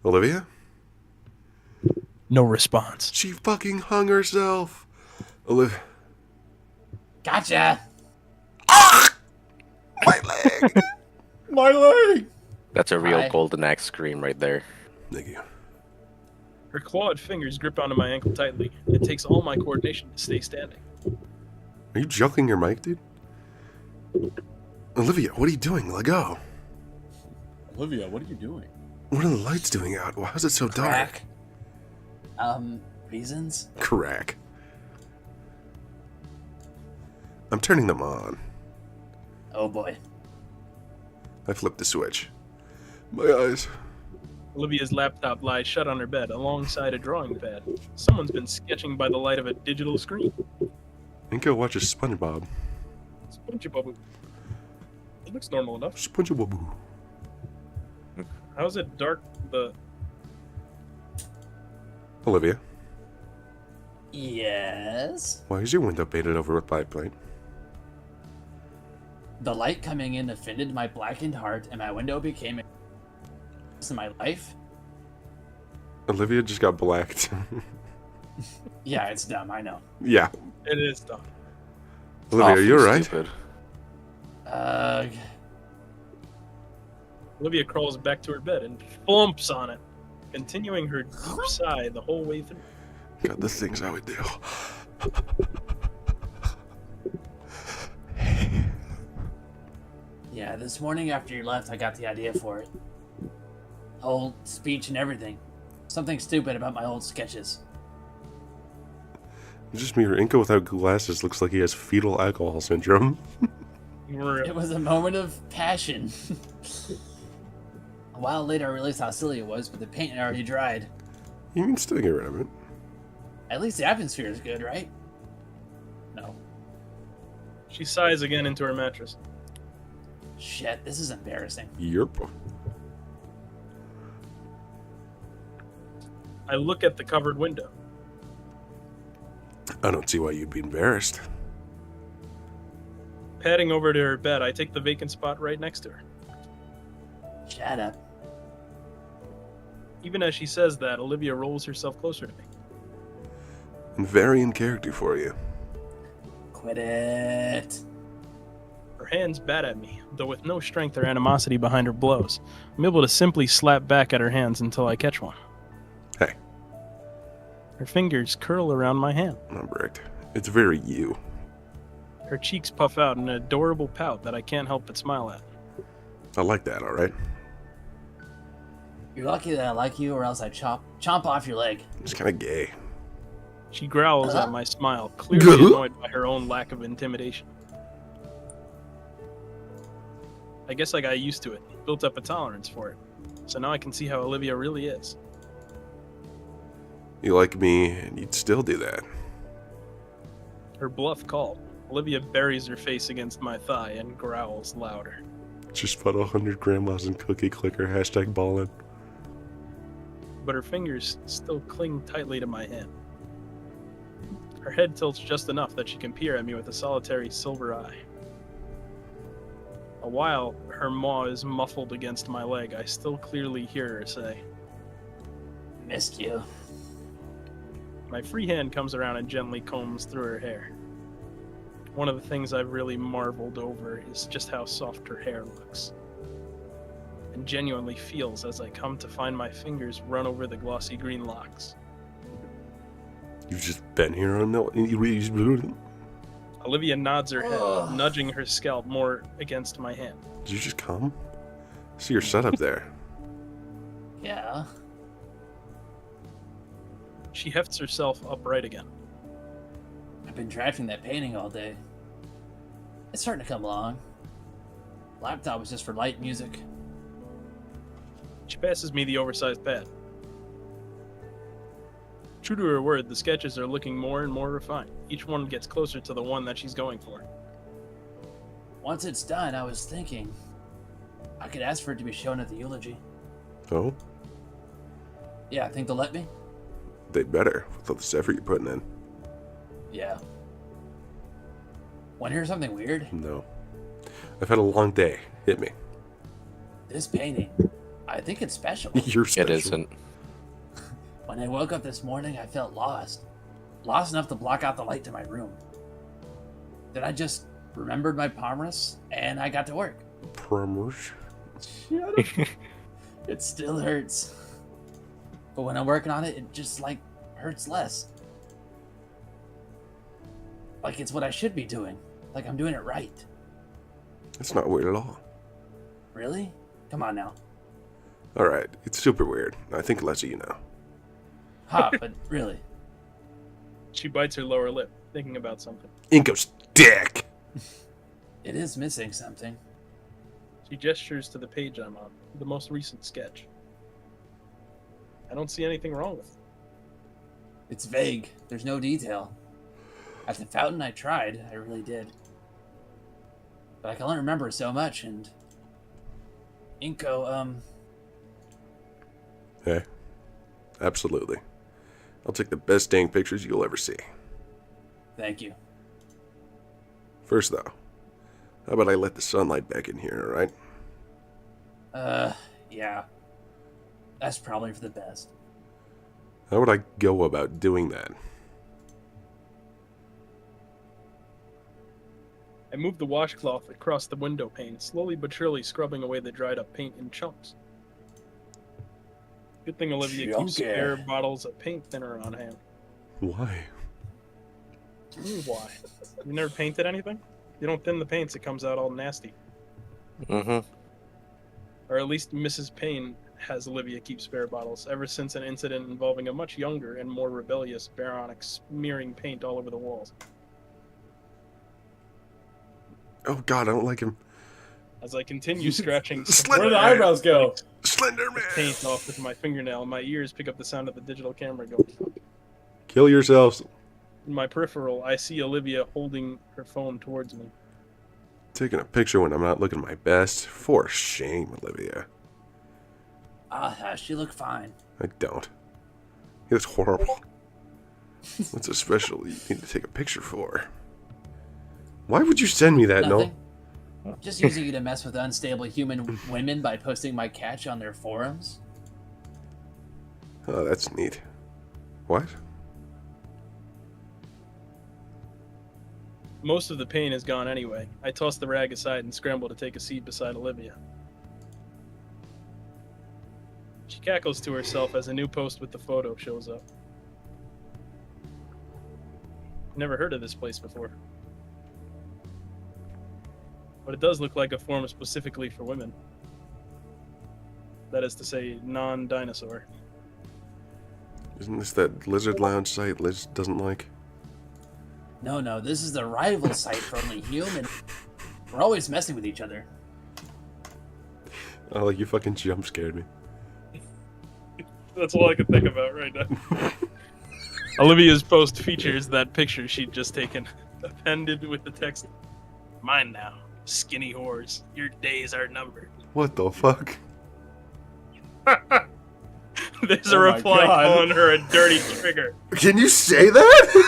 Olivia? No response. She fucking hung herself. Olivia. Gotcha. My leg! My leg. That's a real Hi. golden axe scream right there. Thank you. Her clawed fingers grip onto my ankle tightly. It takes all my coordination to stay standing. Are you joking your mic, dude? Olivia, what are you doing? Let go. Olivia, what are you doing? What are the lights doing out? Why is it so dark? Reasons? Crack. I'm turning them on. Oh boy. I flipped the switch. My eyes. Olivia's laptop lies shut on her bed alongside a drawing pad. Someone's been sketching by the light of a digital screen. Inko watches SpongeBob. SpongeBob. It looks normal enough. SpongeBob. How's it dark? Olivia, Yes. why is your window painted over with biplane? The light coming in offended my blackened heart, and my window became a in my life. Olivia just got blacked. Yeah, it's dumb. I know. Yeah. It is dumb. Olivia, Awfully you're right. stupid. Olivia crawls back to her bed and flumps on it, continuing her deep sigh the whole way through. God, the things I would do. Yeah, this morning after you left, I got the idea for it. Whole speech and everything. Something stupid about my old sketches. Just me, Inca without glasses looks like he has fetal alcohol syndrome. It was a moment of passion. A while later, I realized how silly it was, but the paint had already dried. You can still get rid of it. At least the atmosphere is good, right? No. She sighs again into her mattress. Shit, this is embarrassing. Yerp. I look at the covered window. I don't see why you'd be embarrassed. Padding over to her bed, I take the vacant spot right next to her. Shut up. Even as she says that, Olivia rolls herself closer to me. And very in character for you. Quit it. Her hands bat at me, though with no strength or animosity behind her blows. I'm able to simply slap back at her hands until I catch one. Hey. Her fingers curl around my hand. I'm bricked. It's very you. Her cheeks puff out in an adorable pout that I can't help but smile at. I like that, alright? You're lucky that I like you, or else I'd chomp off your leg. It's kind of gay. She growls at my smile, clearly annoyed by her own lack of intimidation. I guess I got used to it, built up a tolerance for it. So now I can see how Olivia really is. You like me, and you'd still do that. Her bluff called. Olivia buries her face against my thigh and growls louder. Just put 100 grandmas in cookie clicker, hashtag ballin'. But her fingers still cling tightly to my hand. Her head tilts just enough that she can peer at me with a solitary silver eye. A while her maw is muffled against my leg, I still clearly hear her say, Missed you. My free hand comes around and gently combs through her hair. One of the things I've really marveled over is just how soft her hair looks. And genuinely feels as I come to find my fingers run over the glossy green locks. You've just been here on no. Olivia nods her head, nudging her scalp more against my hand. Did you just come? See your setup there. Yeah. She hefts herself upright again. I've been drafting that painting all day. It's starting to come along. Laptop was just for light music. She passes me the oversized pad. True to her word, the sketches are looking more and more refined. Each one gets closer to the one that she's going for. Once it's done, I was thinking I could ask for it to be shown at the eulogy. Oh? Yeah, think they'll let me? They'd better, with all this effort you're putting in. Yeah. Want to hear something weird? No. I've had a long day. Hit me. This painting, I think it's special. You're special. It isn't. When I woke up this morning, I felt lost. Lost enough to block out the light to my room. Then I just remembered my palmrest, and I got to work. Promers. Shut up. It still hurts. But when I'm working on it, it just, hurts less. Like it's what I should be doing. Like I'm doing it right. That's not weird at all. Really? Come on now. Alright, it's super weird. I think it lets you know. Ha, but really. She bites her lower lip, thinking about something. Inko's dick! It is missing something. She gestures to the page I'm on, the most recent sketch. I don't see anything wrong with it. It's vague. There's no detail. At the fountain I tried, I really did. But I can only remember so much, and... Inko, Hey, absolutely. I'll take the best dang pictures you'll ever see. Thank you. First, though, how about I let the sunlight back in here, alright? Yeah. That's probably for the best. How would I go about doing that? I moved the washcloth across the window pane, slowly but surely scrubbing away the dried up paint in chunks. Good thing Olivia keeps Chunky. spare bottles of paint thinner on hand. Why? Why? You never painted anything? You don't thin the paints, it comes out all nasty. Mm-hmm. Or at least Mrs. Payne has Olivia keep spare bottles, ever since an incident involving a much younger and more rebellious Baronic smearing paint all over the walls. Oh god, I don't like him. As I continue scratching Slender. Where the eyebrows go? Slender Man! paint off with my fingernail, my ears pick up the sound of the digital camera going off. Kill yourselves. In my peripheral, I see Olivia holding her phone towards me. Taking a picture when I'm not looking my best. For shame, Olivia. She looked fine. I don't. It's horrible. What's so special you need to take a picture for? Why would you send me that, Nothing. no? Just using you to mess with unstable human women by posting my catch on their forums. Oh, that's neat. What? Most of the pain is gone anyway. I toss the rag aside and scramble to take a seat beside Olivia. She cackles to herself as a new post with the photo shows up. Never heard of this place before. But it does look like a forum specifically for women. That is to say, non-dinosaur. Isn't this that lizard lounge site Liz doesn't like? No, this is the rival site for only human. We're always messing with each other. Oh, like you fucking jump scared me. That's all I can think about right now. Olivia's post features that picture she'd just taken, appended with the text, "Mine now, skinny whores. Your days are numbered." What the fuck? There's Oh a my reply God. calling her a dirty trigger. Can you say that?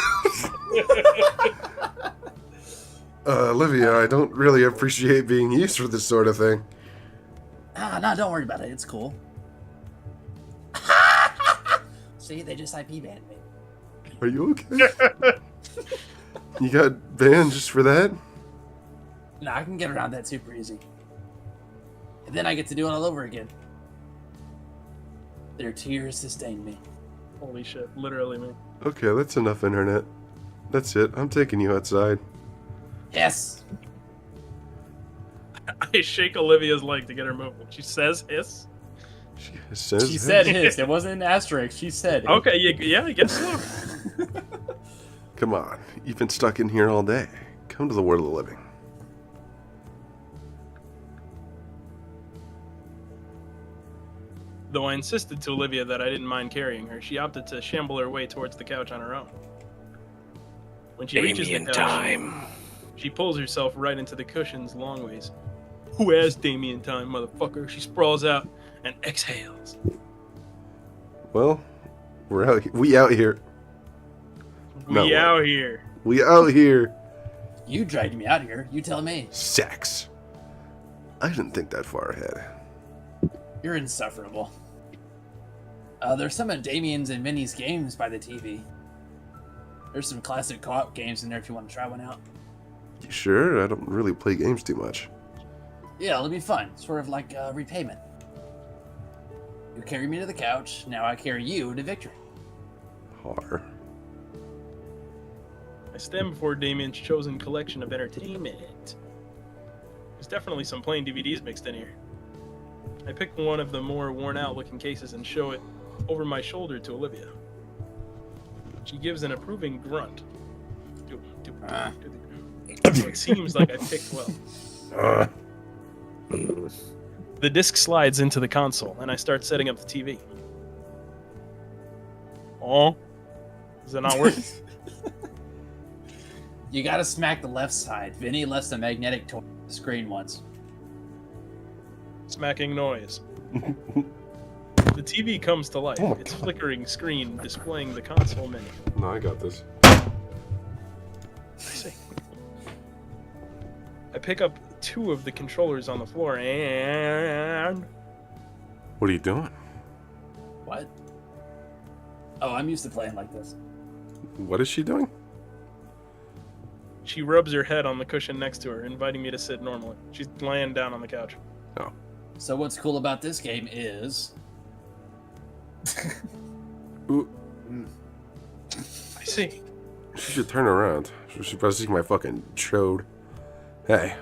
Olivia, I don't really appreciate being used for this sort of thing. No, don't worry about it. It's cool. See, they just IP banned me. Are you okay? You got banned just for that? No, I can get around that super easy. And then I get to do it all over again. Their tears sustain me. Holy shit, literally me. Okay, that's enough internet. That's it. I'm taking you outside. Yes! I shake Olivia's leg to get her moving. She says hiss. She says She that. said his. It wasn't an asterisk. She said it. Okay, yeah, I guess so. Come on. You've been stuck in here all day. Come to the world of the living. Though I insisted to Olivia that I didn't mind carrying her, she opted to shamble her way towards the couch on her own. When she reaches the Damien couch, time. she pulls herself right into the cushions long ways. Who has Damien time, motherfucker? She sprawls out and exhales. Well, we out here. No, We out here. We out here. You dragged me out here. You tell me. Sex. I didn't think that far ahead. You're insufferable. There's some of Damien's and Minnie's games by the TV. There's some classic co-op games in there if you want to try one out. You sure? I don't really play games too much. Yeah, it'll be fun. Sort of like repayment. You carry me to the couch, now I carry you to victory. Har. I stand before Damien's chosen collection of entertainment. There's definitely some plain DVDs mixed in here. I pick one of the more worn-out looking cases and show it over my shoulder to Olivia. She gives an approving grunt. It seems like I picked well. The disc slides into the console, and I start setting up the TV. Oh? Is it not working? You gotta smack the left side. Vinny left the magnetic toy on the screen once. Smacking noise. The TV comes to life. Oh my Its God. flickering screen displaying the console menu. No, I got this. I see. I pick up 2 of the controllers on the floor and What are you doing? What? Oh, I'm used to playing like this. What is she doing? she rubs her head on the cushion next to her, inviting me to sit normally. She's laying down on the couch. Oh. So what's cool about this game is... Ooh, I see. she should turn around. She's about to see my fucking chode. Hey.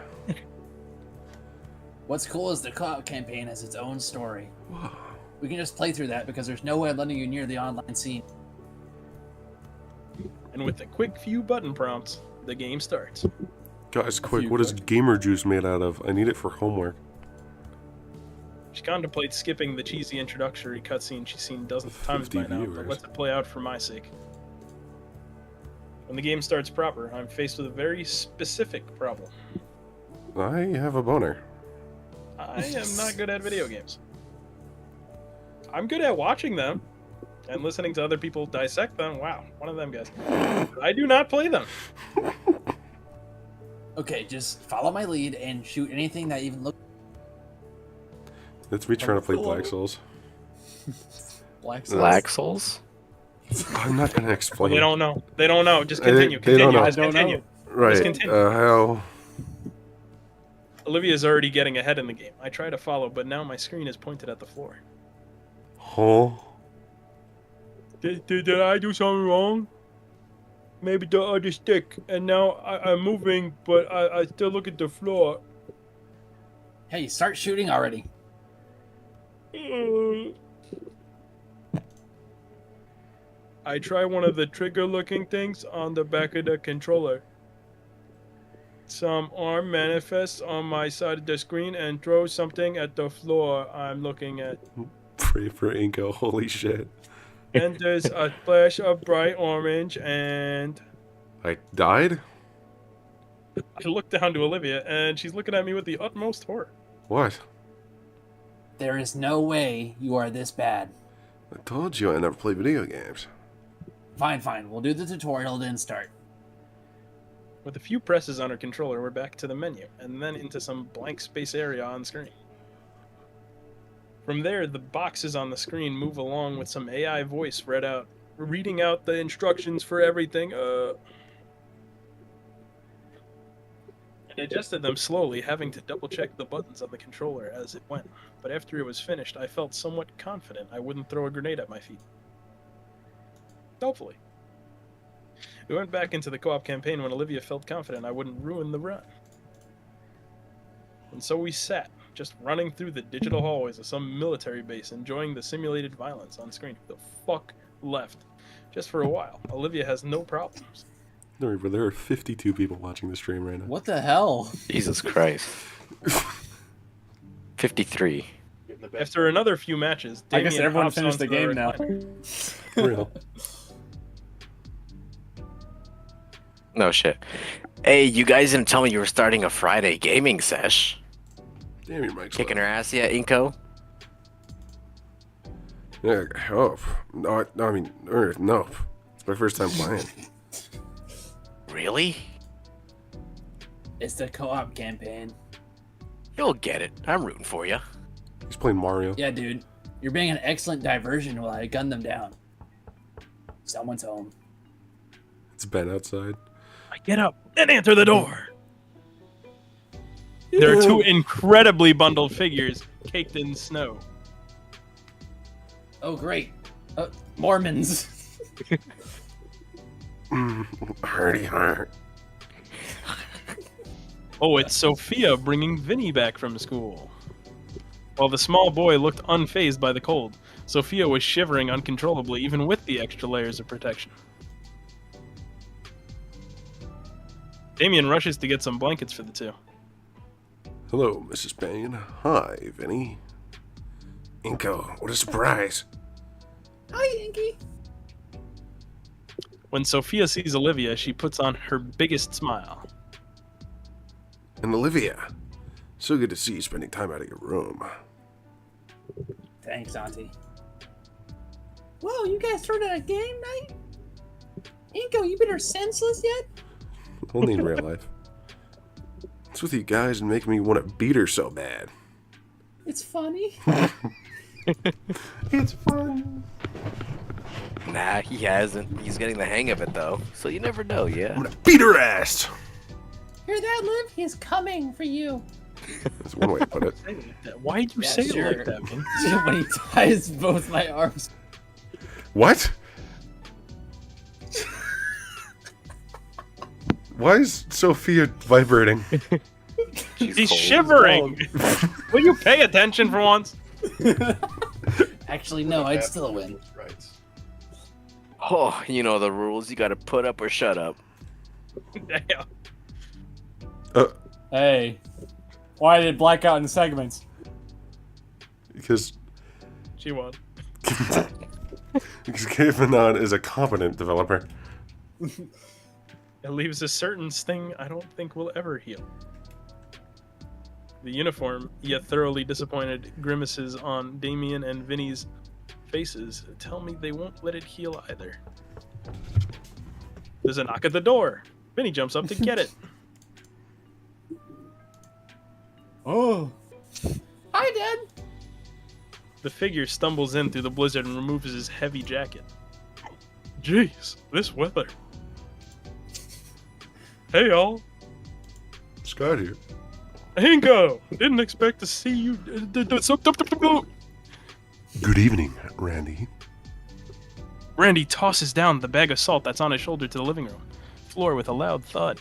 What's cool is the co-op campaign has its own story. Whoa. We can just play through that because there's no way of letting you near the online scene. And with a quick few button prompts, the game starts. Guys, quick, few what is quick. gamer juice made out of? I need it for homework. She contemplates skipping the cheesy introductory cutscene she's seen dozens of times 50 by now, but viewers. lets it play out for my sake. When the game starts proper, I'm faced with a very specific problem. I have a boner. I am not good at video games. I'm good at watching them and listening to other people dissect them. Wow, one of them guys. I do not play them. Okay, just follow my lead and shoot anything that even looks It's me trying to play Black Souls. black. Black Souls? I'm not gonna explain. They don't know. They don't know. Just They- continue. they don't Continue. know. Just I don't continue. know. Right. Just continue. How? Olivia's already getting ahead in the game. I try to follow, but now my screen is pointed at the floor. Huh? Did I do something wrong? Maybe the other stick, and now I'm moving, but I still look at the floor. Hey, start shooting already. I try one of the trigger-looking things on the back of the controller. Some arm manifests on my side of the screen and throws something at the floor I'm looking at. Pray for Inko. Holy shit. And there's a flash of bright orange, and I died? I look down to Olivia, and she's looking at me with the utmost horror. What? There is no way you are this bad. I told you I never play video games. Fine, fine. We'll do the tutorial, then start. With a few presses on her controller, we're back to the menu, and then into some blank space area on screen. From there, the boxes on the screen move along with some AI voice reading out the instructions for everything. I adjusted them slowly, having to double-check the buttons on the controller as it went. But after it was finished, I felt somewhat confident I wouldn't throw a grenade at my feet. Hopefully. We went back into the co-op campaign when Olivia felt confident I wouldn't ruin the run. And so we sat, just running through the digital hallways of some military base, enjoying the simulated violence on screen. The fuck left. Just for a while. Olivia has no problems. Don't worry, but there are 52 people watching the stream right now. What the hell? Jesus Christ. 53. After another few matches, I guess Damien everyone hops finished the onto game now. recliner. Real. No shit. Hey, you guys didn't tell me you were starting a Friday gaming sesh. Damn, your mic's Kicking low. her ass yet, Inko? Yeah, oh. No, I mean, no. It's my first time playing. Really? It's the co-op campaign. You'll get it. I'm rooting for you. He's playing Mario. Yeah, dude. You're being an excellent diversion while I gun them down. Someone's home. It's Ben outside. I get up and answer the door. There are two incredibly bundled figures caked in snow. Oh, great. Mormons. Hardy heart. Oh, it's Sophia bringing Vinny back from school. While the small boy looked unfazed by the cold, Sophia was shivering uncontrollably even with the extra layers of protection. Damien rushes to get some blankets for the two. Hello, Mrs. Payne. Hi, Vinny. Inko, what a surprise. Hi, Inky. When Sophia sees Olivia, she puts on her biggest smile. And Olivia, so good to see you spending time out of your room. Thanks, Auntie. Whoa, you guys started a game night? Inko, you been senseless yet? Only in real life. What's with you guys and making me want to beat her so bad? It's funny. It's fun. Nah, he hasn't. He's getting the hang of it, though. So you never know, I'm yeah? gonna beat her ass. Hear that, Liv? He's coming for you. That's one way to put it. Why'd you Yeah, say sure. it like that, man? When he ties both my arms. What? Why is Sophia vibrating? She's He's cold. shivering. Will you pay attention for once? Actually, no, I'd still win. Rights. Oh, you know the rules. You gotta put up or shut up. Damn. Hey, why did it black out in segments? Because She won. Kavanon is a competent developer. It leaves a certain sting I don't think will ever heal. The uniform, yet thoroughly disappointed grimaces on Damien and Vinny's faces tell me they won't let it heal either. There's a knock at the door. Vinny jumps up to get it. Oh, Hi, Dad. The figure stumbles in through the blizzard and removes his heavy jacket. Jeez, this weather. Hey, y'all. Scott here. Ingo! Didn't expect to see you. Good evening, Randy. Randy tosses down the bag of salt that's on his shoulder to the living room floor with a loud thud.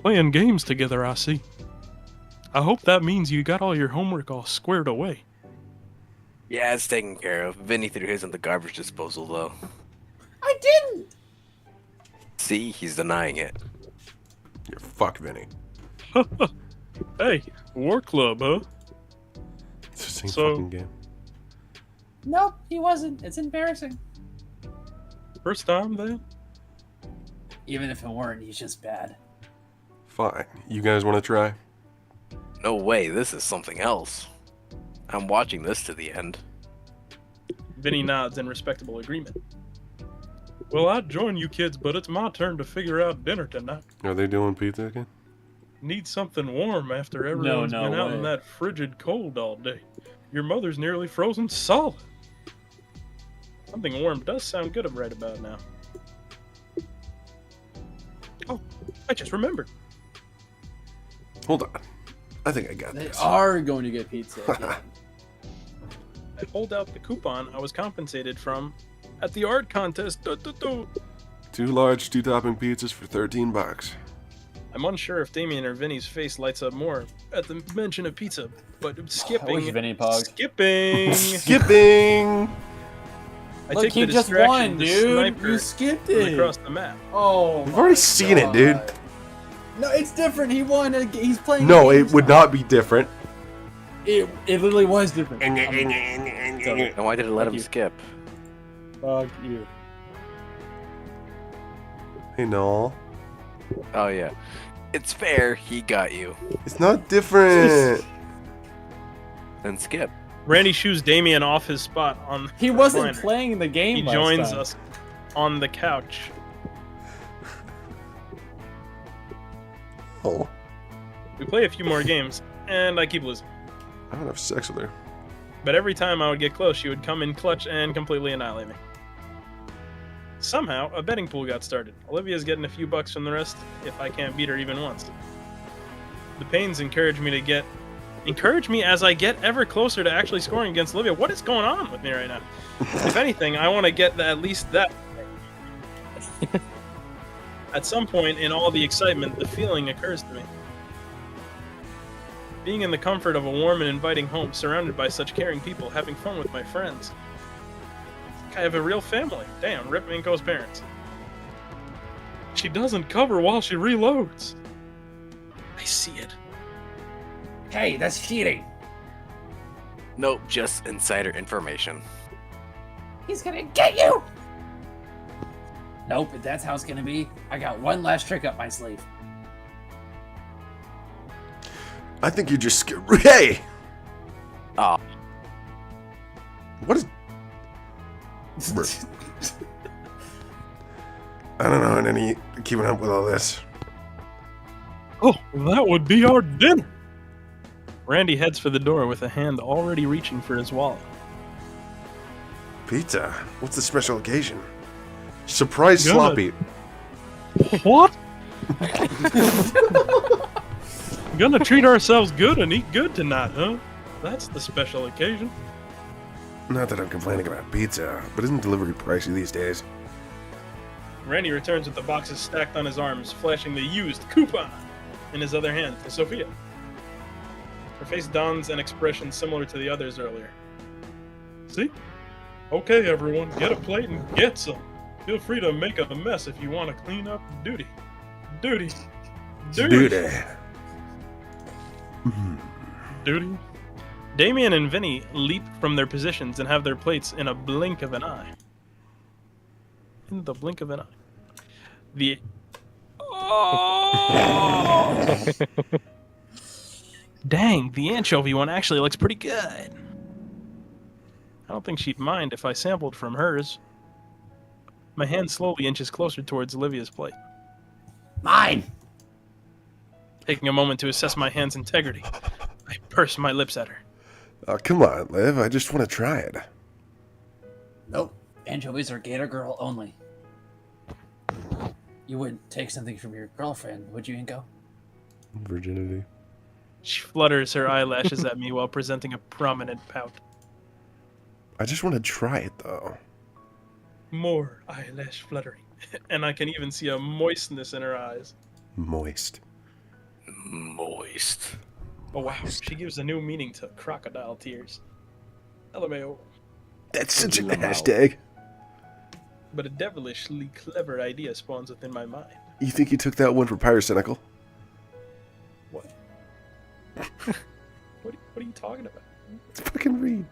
Playing games together, I see. I hope that means you got all your homework all squared away. Yeah, it's taken care of. Vinny threw his in the garbage disposal, though. I didn't. See, he's denying it. You're fuck, Vinny. Hey, War Club, huh? It's the same So- fucking game. Nope, he wasn't. It's embarrassing. First time then? Even if it weren't, he's just bad. Fine. You guys want to try? No way, this is something else. I'm watching this to the end. Vinny nods in respectable agreement. Well, I'd join you kids, but it's my turn to figure out dinner tonight. Are they doing pizza again? Need something warm after everyone's no been out in way. that frigid cold all day. Your mother's nearly frozen solid. Something warm does sound good right about now. Oh, I just remembered. Hold on. I think I got They this. are going to get pizza. again. I pulled out the coupon I was compensated from at the art contest. 2 large, 2 topping pizzas for $13. I'm unsure if Damien or Vinny's face lights up more at the mention of pizza, but I wish skipping. Vinny Pog. Skipping. Skipping! I look, take he the just distraction won, to dude. sniper You skipped from it. across the map. Oh, We've already seen it, dude. God. No, it's different. He won. He's playing. No, it games would now. not be different. It literally was different. And why did it let Thank him you. skip? Fuck you. Hey, no. Oh, yeah. It's fair, he got you. It's not different. Then skip. Randy shoos Damien off his spot on He wasn't recliner. playing the game. He last joins time. us on the couch. Oh, We play a few more games, and I keep losing. I don't have sex with her. But every time I would get close, she would come in clutch and completely annihilate me. Somehow, a betting pool got started. Olivia's getting a few bucks from the rest if I can't beat her even once. The pains encourage me as I get ever closer to actually scoring against Olivia. What is going on with me right now? If anything, I want to get at least that. At some point in all the excitement, the feeling occurs to me. Being in the comfort of a warm and inviting home, surrounded by such caring people, having fun with my friends. I have a real family. Damn, rip Minko's parents. She doesn't cover while she reloads. I see it. Hey, that's cheating. Nope, just insider information. He's gonna get you. Nope, if that's how it's gonna be, I got one last trick up my sleeve. I think you're just scared. Hey! Oh, What is... I don't know any keeping up with all this. Oh, that would be our dinner. Randy heads for the door with a hand already reaching for his wallet. Pizza? What's the special occasion? Surprise Gonna- sloppy. What? Gonna treat ourselves good and eat good tonight, huh? That's the special occasion. Not that I'm complaining about pizza, but isn't delivery pricey these days? Randy returns with the boxes stacked on his arms, flashing the used coupon in his other hand to Sophia. Her face dons an expression similar to the others earlier. See? Okay, everyone, get a plate and get some. Feel free to make a mess if you want to clean up duty. Duty. Duty. Duty. Damien and Vinny leap from their positions and have their plates in a blink of an eye. In the blink of an eye. The... Oh! Dang, the anchovy one actually looks pretty good. I don't think she'd mind if I sampled from hers. My hand slowly inches closer towards Olivia's plate. Mine! Taking a moment to assess my hand's integrity, I purse my lips at her. Oh, come on, Liv. I just want to try it. Nope. Anchovies are Gator girl only. You wouldn't take something from your girlfriend, would you, Inko? Virginity. She flutters her eyelashes at me while presenting a prominent pout. I just want to try it, though. More eyelash fluttering, and I can even see a moistness in her eyes. Moist. Moist. Oh wow, she gives a new meaning to crocodile tears. LMAO. That's such an LMAO. hashtag. But a devilishly clever idea spawns within my mind. You think you took that one for Pyrocynical? What? What are you talking about? It's fucking read.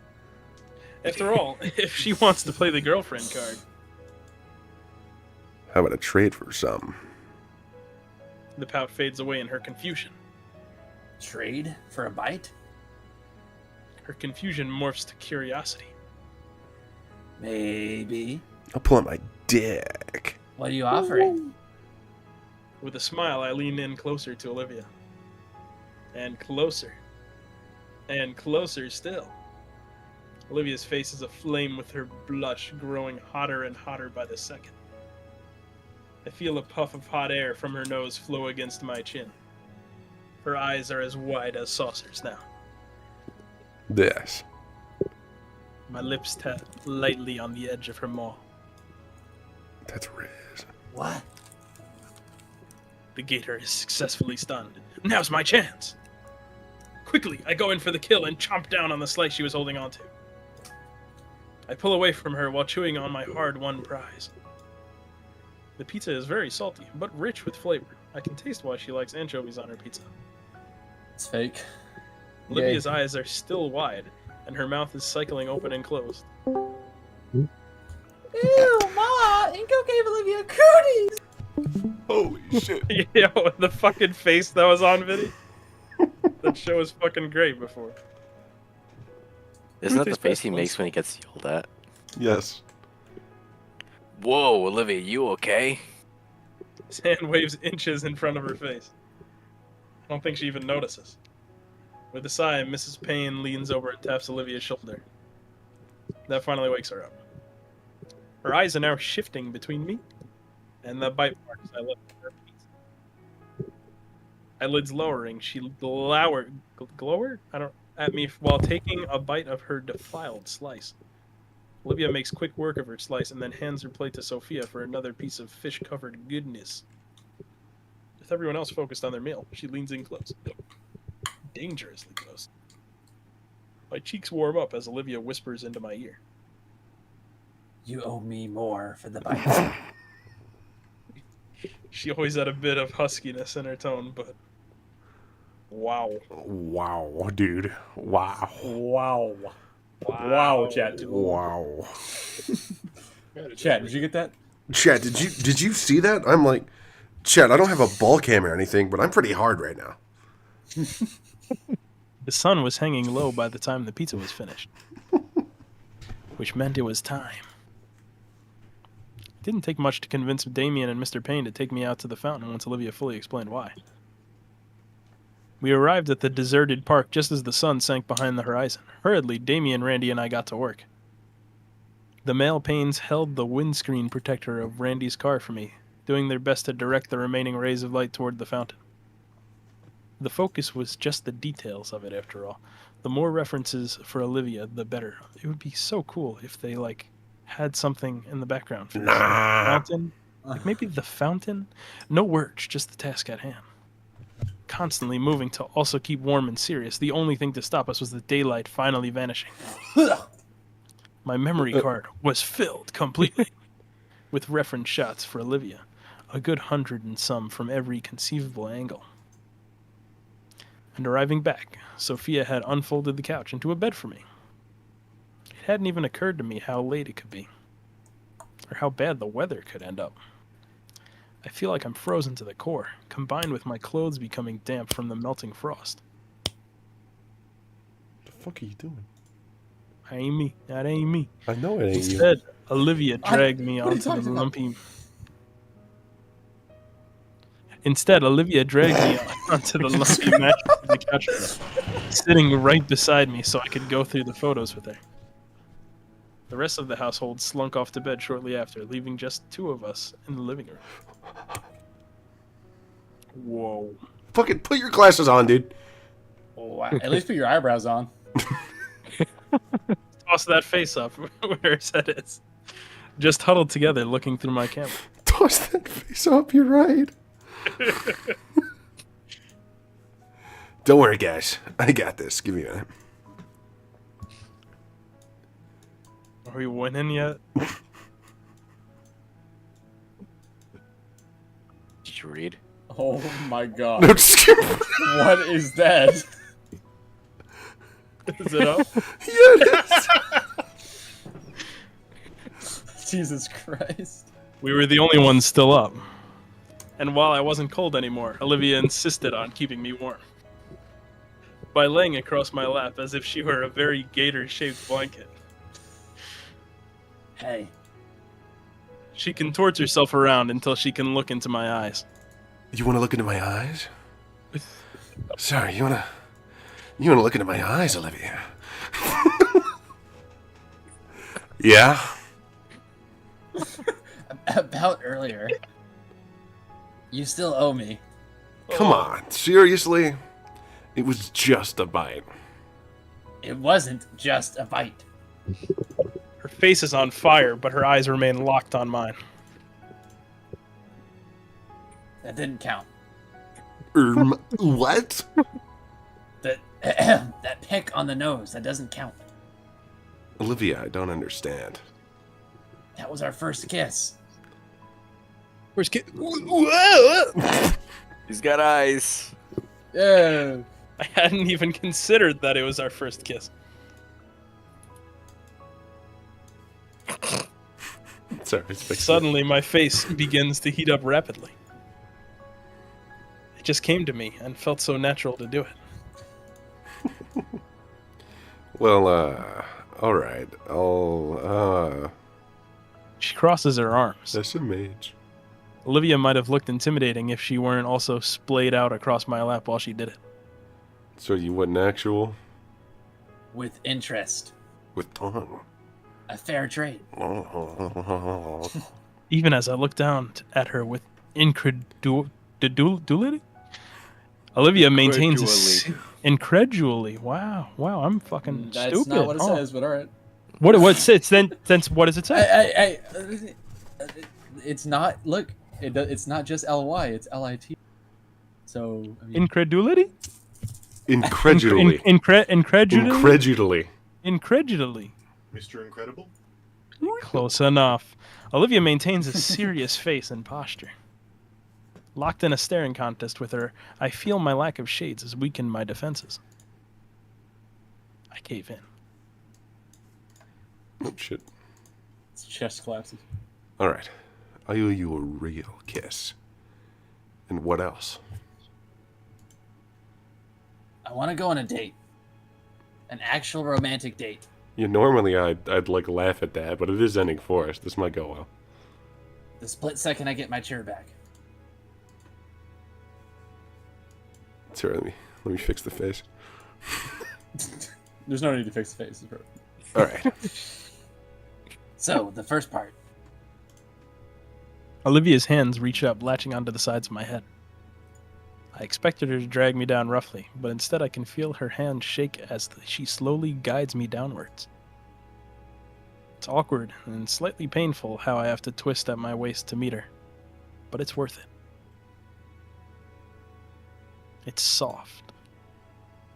After all, if she wants to play the girlfriend card, How about a trade for some? the pout fades away in her confusion. Trade for a bite? Her confusion morphs to curiosity. Maybe. I'll pull out my dick. What are you offering? With a smile, I lean in closer to Olivia. And closer. And closer still. Olivia's face is aflame with her blush growing hotter and hotter by the second. I feel a puff of hot air from her nose flow against my chin. Her eyes are as wide as saucers now. This. My lips tap lightly on the edge of her maw. That's Riz. What? The gator is successfully stunned. Now's my chance! Quickly, I go in for the kill and chomp down on the slice she was holding onto. I pull away from her while chewing on my hard-won prize. The pizza is very salty, but rich with flavor. I can taste why she likes anchovies on her pizza. It's fake. Olivia's eyes are still wide, and her mouth is cycling open and closed. Ew, Ma! Inko gave Olivia cooties! Holy shit. Yo, the fucking face that was on video. That show was fucking great before. Isn't that the Ruthie's face best he ones. makes when he gets yelled at? Yes. Whoa, Olivia, you okay? His hand waves inches in front of her face. I don't think she even notices. With a sigh, Mrs. Payne leans over and taps Olivia's shoulder. That finally wakes her up. Her eyes are now shifting between me and the bite marks I left on her pizza. Eyelids lowering, she glowered at me while taking a bite of her defiled slice. Olivia makes quick work of her slice and then hands her plate to Sophia for another piece of fish-covered goodness. With everyone else focused on their meal, she leans in close. Dangerously close. My cheeks warm up as Olivia whispers into my ear. You owe me more for the bite. She always had a bit of huskiness in her tone, but... Wow. Wow, dude. Wow. Wow. Wow, chat. Wow. Chat, did you get that? Chad, did you see that? I'm like, Chad, I don't have a ball cam or anything, but I'm pretty hard right now. The sun was hanging low by the time the pizza was finished. Which meant it was time. It didn't take much to convince Damien and Mr. Payne to take me out to the fountain once Olivia fully explained why. We arrived at the deserted park just as the sun sank behind the horizon. Hurriedly, Damien, Randy, and I got to work. The male Paynes held the windscreen protector of Randy's car for me, doing their best to direct the remaining rays of light toward the fountain. The focus was just the details of it, after all. The more references for Olivia, the better. It would be so cool if they, had something in the background for this. Fountain? Like maybe the fountain? No words, just the task at hand. Constantly moving to also keep warm and serious. The only thing to stop us was the daylight finally vanishing. My memory card was filled completely with reference shots for Olivia. A good 100 and some from every conceivable angle. And arriving back, Sophia had unfolded the couch into a bed for me. It hadn't even occurred to me how late it could be, or how bad the weather could end up. I feel like I'm frozen to the core, combined with my clothes becoming damp from the melting frost. The fuck are you doing? That ain't me. That ain't me. I know it ain't you. Instead, Olivia dragged me what are you onto the talking about? lumpy... Instead, Olivia dragged me onto the lumpy mattress of the couch, sitting right beside me so I could go through the photos with her. The rest of the household slunk off to bed shortly after, leaving just two of us in the living room. Whoa. Fucking put your glasses on, dude. Oh, wow. At least put your eyebrows on. Toss that face up where his head is. Just huddled together, looking through my camera. Toss that face up, you're right. Don't worry, guys. I got this. Give me a minute. Are we winning yet? Did you read? Oh my god. No, just kidding. What is that? Is it up? Yeah, it is. Jesus Christ. We were the only ones still up. And while I wasn't cold anymore, Olivia insisted on keeping me warm. By laying across my lap as if she were a very gator-shaped blanket. Hey, She contorts herself around until she can look into my eyes. You want to look into my eyes? Sorry, you want to look into my eyes, Olivia? Yeah? about earlier. You still owe me. Come on, seriously? It was just a bite. It wasn't just a bite. Her face is on fire, but her eyes remain locked on mine. That didn't count. What? That pick on the nose, that doesn't count. Olivia, I don't understand. That was our first kiss. Where's Kit? He's got eyes. Yeah. I hadn't even considered that it was our first kiss. Sorry, it's fixed. Suddenly, my face begins to heat up rapidly. It just came to me and felt so natural to do it. Well, alright. She crosses her arms. That's a mage. Olivia might have looked intimidating if she weren't also splayed out across my lap while she did it. So you wasn't actual? With interest. With tongue. A fair trade. Even as I looked down at her with incredulity, Olivia maintains incredually. Wow, I'm fucking That's stupid. not what it Oh. says, but alright. What it then what does it say? It's not, look, it's not just L-Y, it's L-I-T. So, I mean, Incredulity? Incredulity. Incredulity? Incredulity. Incredulity. Mr. Incredible? Close enough. Olivia maintains a serious face and posture. Locked in a staring contest with her, I feel my lack of shades has weakened my defenses. I cave in. Oh, shit. it's chest collapses. Alright. I owe you a real kiss. And what else? I want to go on a date. An actual romantic date. Yeah, normally I'd laugh at that, but it is ending for us. This might go well. The split second I get my chair back. Sorry, let me fix the face. There's no need to fix the face. All right. So, the first part. Olivia's hands reach up, latching onto the sides of my head. I expected her to drag me down roughly, but instead I can feel her hand shake as she slowly guides me downwards. It's awkward and slightly painful how I have to twist at my waist to meet her, but it's worth it. It's soft,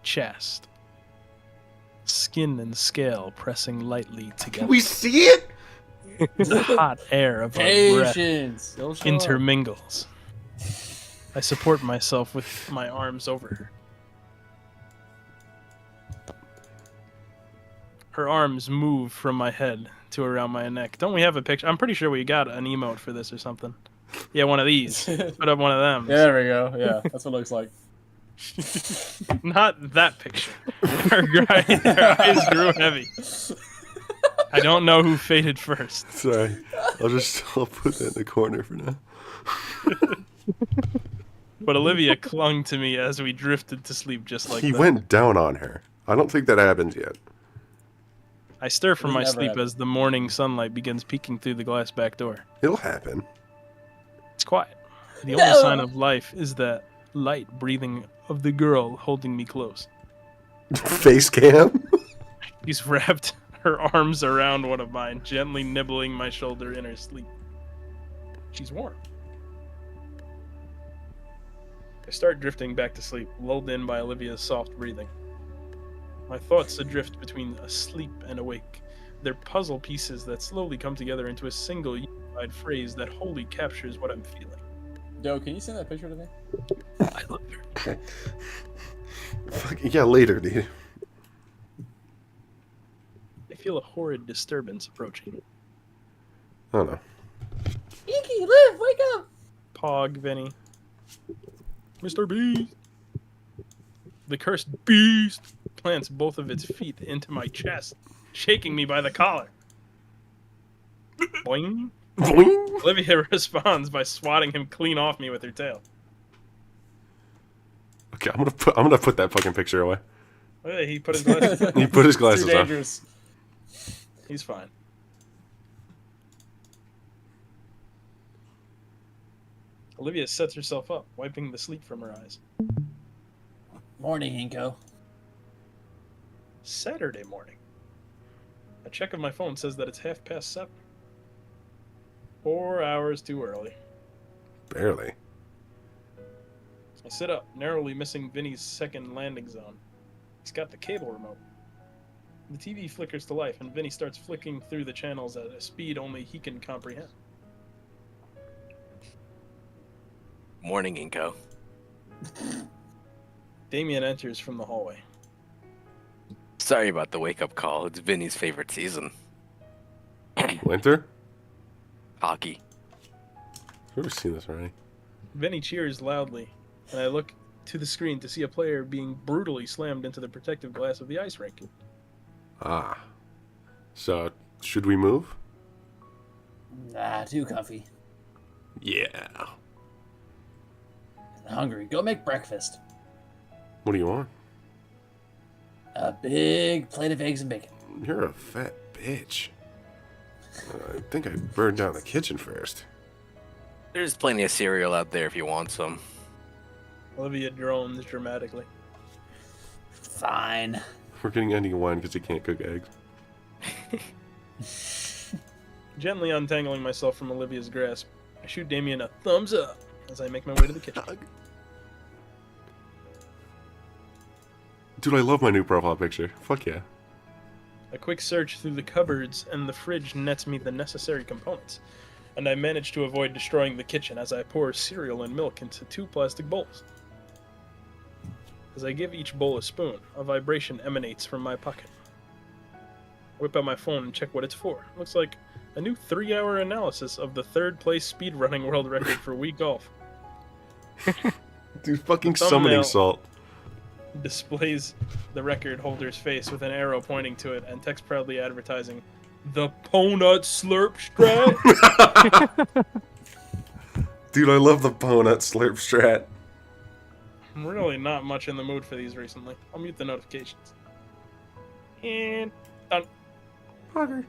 chest, skin and scale pressing lightly together. Can we see it? The hot air of our breath Patience. Don't show up. intermingles. I support myself with my arms over her. Her arms move from my head to around my neck. Don't we have a picture? I'm pretty sure we got an emote for this or something. Yeah, one of these. Put up one of them. Yeah, there we go. Yeah, that's what it looks like. Not that picture. Her eyes grew heavy. I don't know who faded first. Sorry. I'll put that in the corner for now. But Olivia clung to me as we drifted to sleep just like He that. went down on her. I don't think that happens yet. I stir from my Never sleep happened. as the morning sunlight begins peeking through the glass back door. It'll happen. It's quiet. The only sign of life is that light breathing of the girl holding me close. Face cam? She's wrapped her arms around one of mine, gently nibbling my shoulder in her sleep. She's warm. I start drifting back to sleep, lulled in by Olivia's soft breathing. My thoughts adrift between asleep and awake. They're puzzle pieces that slowly come together into a single unified phrase that wholly captures what I'm feeling. Yo, can you send that picture to me? I love her. Fuck, yeah, later, dude. I feel a horrid disturbance approaching. I don't know. Inky, live, wake up! Pog, Vinny. Mr. Beast. The cursed beast plants both of its feet into my chest, shaking me by the collar. Boing. Boing. Olivia responds by swatting him clean off me with her tail. Okay, I'm gonna put that fucking picture away. Oh, yeah, he put his glasses. He put his Too glasses on. dangerous. He's fine. Olivia sets herself up, wiping the sleep from her eyes. Morning, Inko. Saturday morning. A check of my phone says that it's 7:30. 4 hours too early. Barely. I sit up, narrowly missing Vinny's second landing zone. He's got the cable remote. The TV flickers to life, and Vinny starts flicking through the channels at a speed only he can comprehend. Morning, Inko. Damien enters from the hallway. Sorry about the wake-up call. It's Vinny's favorite season. Winter? Hockey. I've never seen this already. Vinny cheers loudly, and I look to the screen to see a player being brutally slammed into the protective glass of the ice rink. Ah. So, should we move? Nah, too comfy. Yeah. I'm hungry. Go make breakfast. What do you want? A big plate of eggs and bacon. You're a fat bitch. I think I burned down the kitchen first. There's plenty of cereal out there if you want some. Olivia drones dramatically. Fine. We're getting ending wine because he can't cook eggs. Gently untangling myself from Olivia's grasp, I shoot Damien a thumbs up as I make my way to the kitchen. Dude, I love my new profile picture. Fuck yeah. A quick search through the cupboards and the fridge nets me the necessary components, and I manage to avoid destroying the kitchen as I pour cereal and milk into 2 plastic bowls. As I give each bowl a spoon, a vibration emanates from my pocket. I whip out my phone and check what it's for. Looks like a new 3-hour analysis of the 3rd place speedrunning world record for Wii Golf. Dude, fucking The thumbnail summoning salt. displays the record holder's face with an arrow pointing to it and text proudly advertising, "The Ponut Slurp Strat." Dude, I love the Ponut slurp strat. I'm really not much in the mood for these recently. I'll mute the notifications. And done. Okay.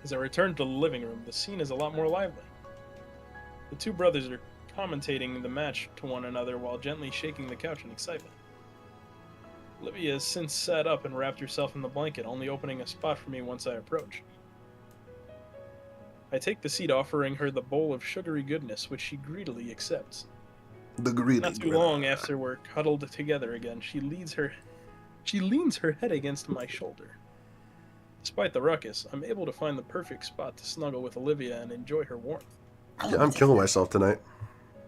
As I return to the living room, the scene is a lot more lively. The two brothers are commentating the match to one another while gently shaking the couch in excitement. Olivia has since sat up and wrapped herself in the blanket, only opening a spot for me once I approach. I take the seat, offering her the bowl of sugary goodness, which she greedily accepts. The greedy. Not too long after we're cuddled together again, she leans her head against my shoulder. Despite the ruckus, I'm able to find the perfect spot to snuggle with Olivia and enjoy her warmth. Yeah, I'm killing myself tonight.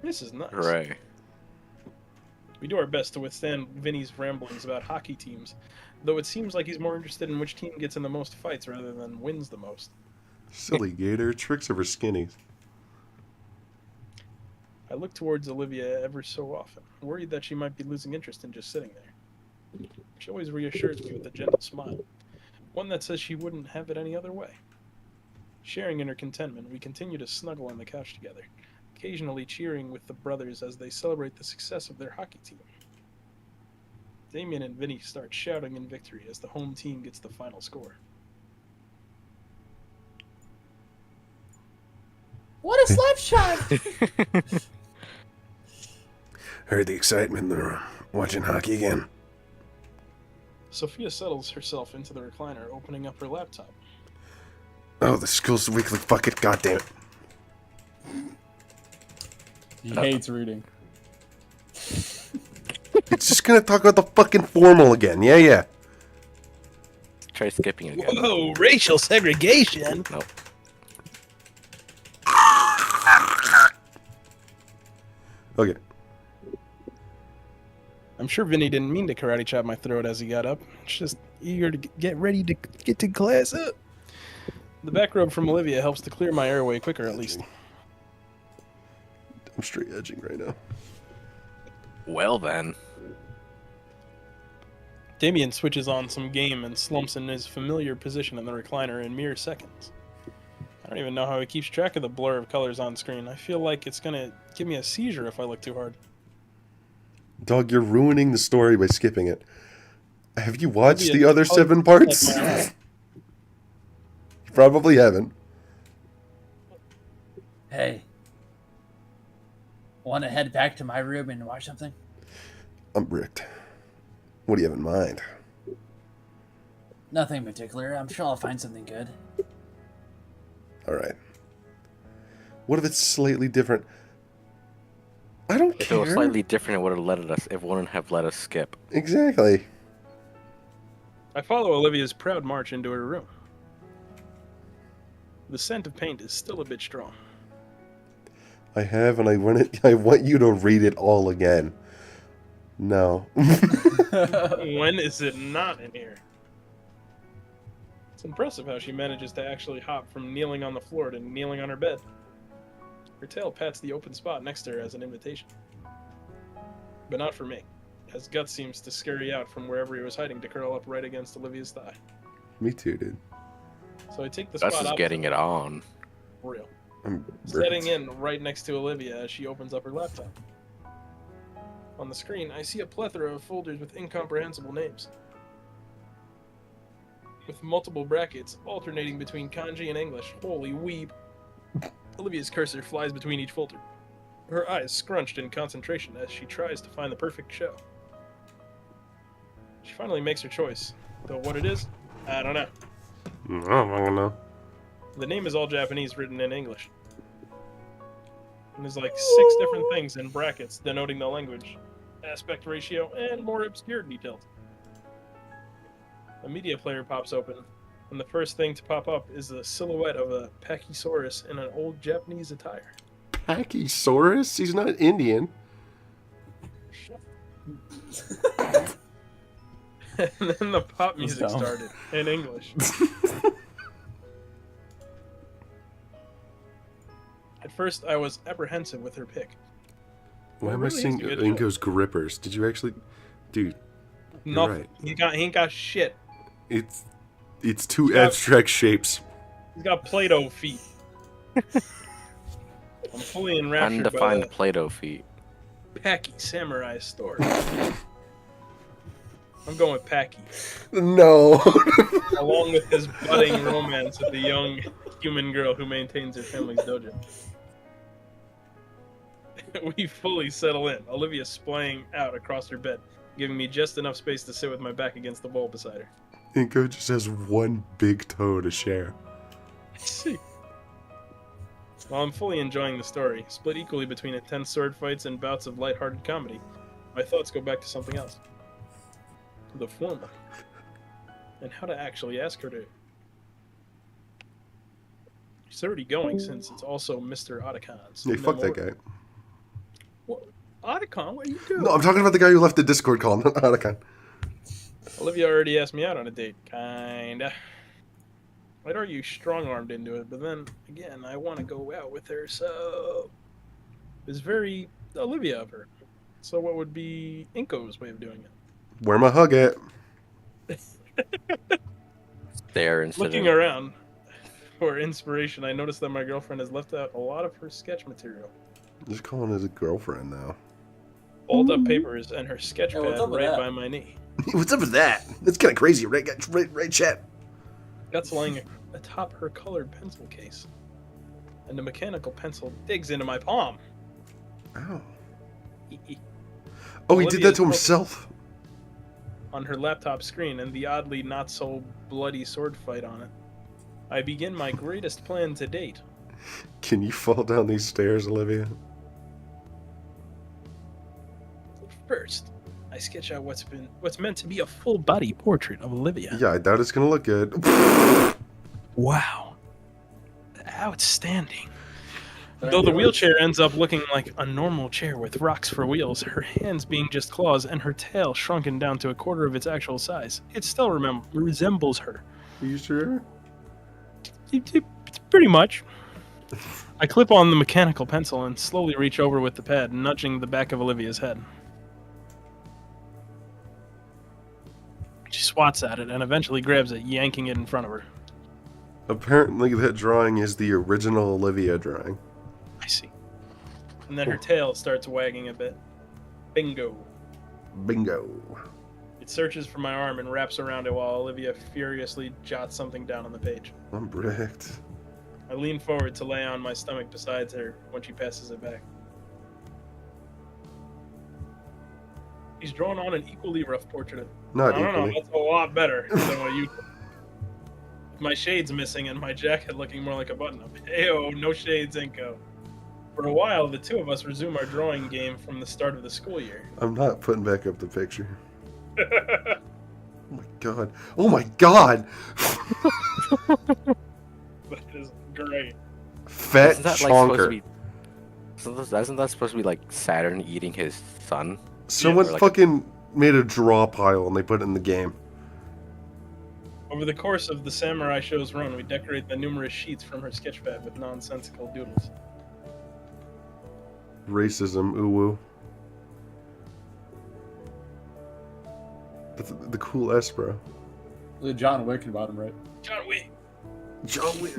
This is nice. Hooray. We do our best to withstand Vinny's ramblings about hockey teams, though it seems like he's more interested in which team gets in the most fights rather than wins the most. Silly Gator, tricks over skinnies. I look towards Olivia ever so often, worried that she might be losing interest in just sitting there. She always reassures me with a gentle smile, one that says she wouldn't have it any other way. Sharing in her contentment, we continue to snuggle on the couch together, occasionally cheering with the brothers as they celebrate the success of their hockey team. Damien and Vinny start shouting in victory as the home team gets the final score. What a slap shot! Heard the excitement in the room. Watching hockey again. Sophia settles herself into the recliner, opening up her laptop. Oh, the Schools Weekly bucket, goddammit. He hates reading. It's just gonna talk about the fucking formal again. Yeah. Try skipping again. Whoa, racial segregation! Nope. Okay. I'm sure Vinny didn't mean to karate chop my throat as he got up. It's just eager to get ready to get to class. The back rub from Olivia helps to clear my airway quicker, at least. I'm straight edging right now. Well then. Damien switches on some game and slumps in his familiar position in the recliner in mere seconds. I don't even know how he keeps track of the blur of colors on screen. I feel like it's gonna give me a seizure if I look too hard. Dog, you're ruining the story by skipping it. Have you watched the other 7 parts? You probably haven't. Hey. Want to head back to my room and watch something? I'm bricked. What do you have in mind? Nothing particular. I'm sure I'll find something good. Alright. What if it's slightly different? I don't If care. it was slightly different, it wouldn't have let us skip. Exactly. I follow Olivia's proud march into her room. The scent of paint is still a bit strong. I have, and I want you to read it all again. No. When is it not in here? It's impressive how she manages to actually hop from kneeling on the floor to kneeling on her bed. Her tail pats the open spot next to her as an invitation. But not for me, as Guts seems to scurry out from wherever he was hiding to curl up right against Olivia's thigh. Me too, dude. So I take the Gus spot is opposite getting it on. for real. I'm Setting in right next to Olivia as she opens up her laptop. On the screen, I see a plethora of folders with incomprehensible names. With multiple brackets alternating between kanji and English. Holy weeb. Olivia's cursor flies between each folder, her eyes scrunched in concentration as she tries to find the perfect show. She finally makes her choice, though what it is, I don't know. I don't know. The name is all Japanese written in English. And there's like 6 different things in brackets denoting the language, aspect ratio, and more obscure details. A media player pops open, and the first thing to pop up is the silhouette of a Pachysaurus in an old Japanese attire. Pachysaurus? He's not Indian. And then the pop music dumb. started, in English. At first, I was apprehensive with her pick. Why It am I really is seeing a good Inko's grippers? Did you actually... Dude, Nothing. right. He ain't got shit. it's 2 Yeah. abstract shapes. He's got Play-Doh feet. I'm fully enraptured by Undefined the Play-Doh feet. Packy Samurai story. I'm going with Packy. No. Along with his budding romance with the young human girl who maintains her family's dojo. We fully settle in, Olivia splaying out across her bed, giving me just enough space to sit with my back against the wall beside her. Inko just has one big toe to share. See. While I'm fully enjoying the story, split equally between intense sword fights and bouts of lighthearted comedy, my thoughts go back to something else. The former. And how to actually ask her to... She's already going, since it's also Mr. Otacon's. Hey, fuck that guy. What? Otacon, what are you doing? No, I'm talking about the guy who left the Discord call, not Otacon. Olivia already asked me out on a date. Kinda. I'd argue strong-armed into it, but then, again, I want to go out with her, so... It's very Olivia of her. So what would be Inko's way of doing it? Where my hug at? There instead Looking of... around for inspiration, I noticed that my girlfriend has left out a lot of her sketch material. Just calling his girlfriend now. Balled up papers and her sketch Hey, what's pad up with right that? by my knee. What's up with that? That's kind of crazy, right? Right, chat. Guts lying atop her colored pencil case. And the mechanical pencil digs into my palm. Ow. Oh, he did that to Olivia's himself? on her laptop screen and the oddly not so bloody sword fight on it. I begin my greatest plan to date. Can you fall down these stairs, Olivia? First, I sketch out what's meant to be a full body portrait of Olivia. Yeah, I doubt it's gonna look good. Wow. Outstanding. Though the wheelchair ends up looking like a normal chair with rocks for wheels, her hands being just claws and her tail shrunken down to a quarter of its actual size, it still resembles her. Are you sure? Pretty much. I clip on the mechanical pencil and slowly reach over with the pad, nudging the back of Olivia's head. She swats at it and eventually grabs it, yanking it in front of her. Apparently that drawing is the original Olivia drawing. I see. And then her tail starts wagging a bit. Bingo. Bingo. It searches for my arm and wraps around it while Olivia furiously jots something down on the page. I'm bricked. I lean forward to lay on my stomach beside her when she passes it back. He's drawn on an equally rough portrait of... Not I don't know, equally. that's a lot better than what you did. My shades missing and my jacket looking more like a button-up. Ayo, no shades, Inko. For a while, the two of us resume our drawing game from the start of the school year. I'm not putting back up the picture. Oh my god. Oh my god! That is great. Fat Isn't that like supposed to chonker. be... Isn't that supposed to be like Saturn eating his son? Someone or like fucking made a draw pile and they put it in the game. Over the course of the Samurai Show's run, we decorate the numerous sheets from her sketchpad with nonsensical doodles. Racism, uwu. The cool S, bro. John Wick about him, right? John Wick! John Wick.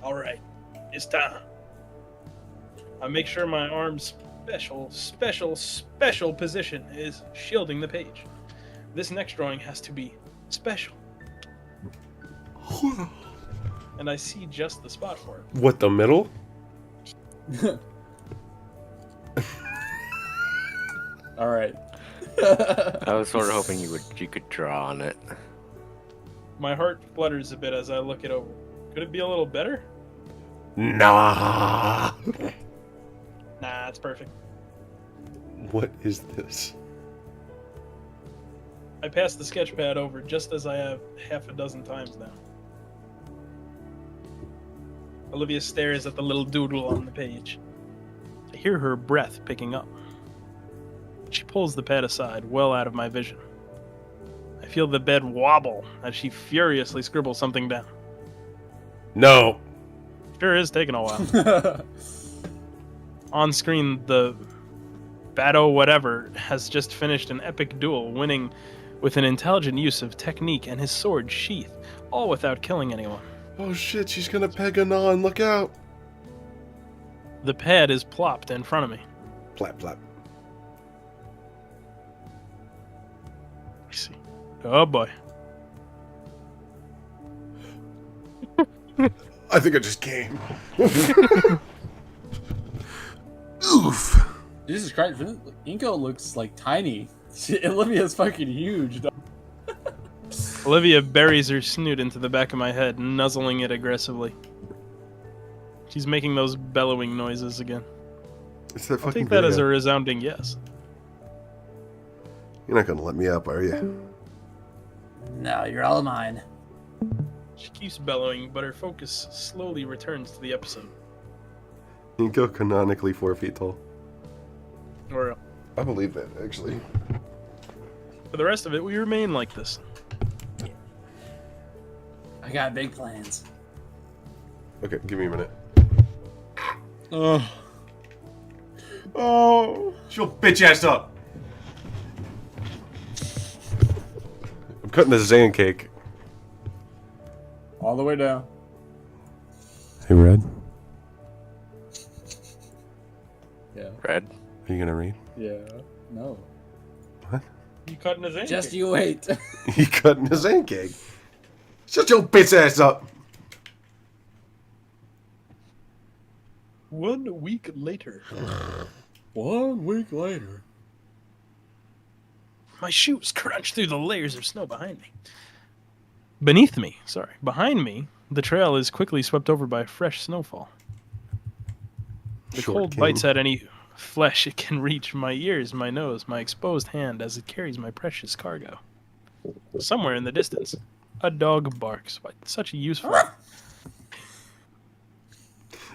Alright, it's time. I make sure my arm's special position is shielding the page. This next drawing has to be special. And I see just the spot for it. What, the middle? All right. I was sort of hoping you could draw on it. My heart flutters a bit as I look it over. Could it be a little better? Nah. Nah, it's perfect. What is this? I pass the sketch pad over just as I have half a dozen times now. Olivia stares at the little doodle on the page. I hear her breath picking up. She pulls the pad aside, well out of my vision. I feel the bed wobble as she furiously scribbles something down. No. Sure is taking a while. On screen, the Batto whatever has just finished an epic duel, winning with an intelligent use of technique and his sword sheath, all without killing anyone. Oh shit, she's gonna peg Anon, look out! The pad is plopped in front of me. Plap, plap. I see. Oh boy. I think I just came. Oof. Jesus Christ, Inko looks like tiny. Olivia's fucking huge. Dog. Olivia buries her snoot into the back of my head, nuzzling it aggressively. She's making those bellowing noises again. It's that I'll fucking take that as a video. resounding yes. You're not gonna let me up, are you? No, you're all mine. She keeps bellowing, but her focus slowly returns to the episode. Inko canonically 4 feet tall. Or I believe that, actually. for the rest of it, we remain like this. I got big plans. Okay, give me a minute. Oh. Oh. Shut your bitch ass up! I'm cutting the Zan cake. All the way down. Hey, Red. Yeah. Red. Are you gonna read? Yeah. No. What? You cutting his in? Just you wait. He cutting his Zan cake. Shut your bitch ass up! 1 week later. 1 week later. My shoes crunch through the layers of snow behind me. Behind me, the trail is quickly swept over by fresh snowfall. The Short cold king. bites at any flesh it can reach, my ears, my nose, my exposed hand as it carries my precious cargo. Somewhere in the distance, a dog barks. What such a useful...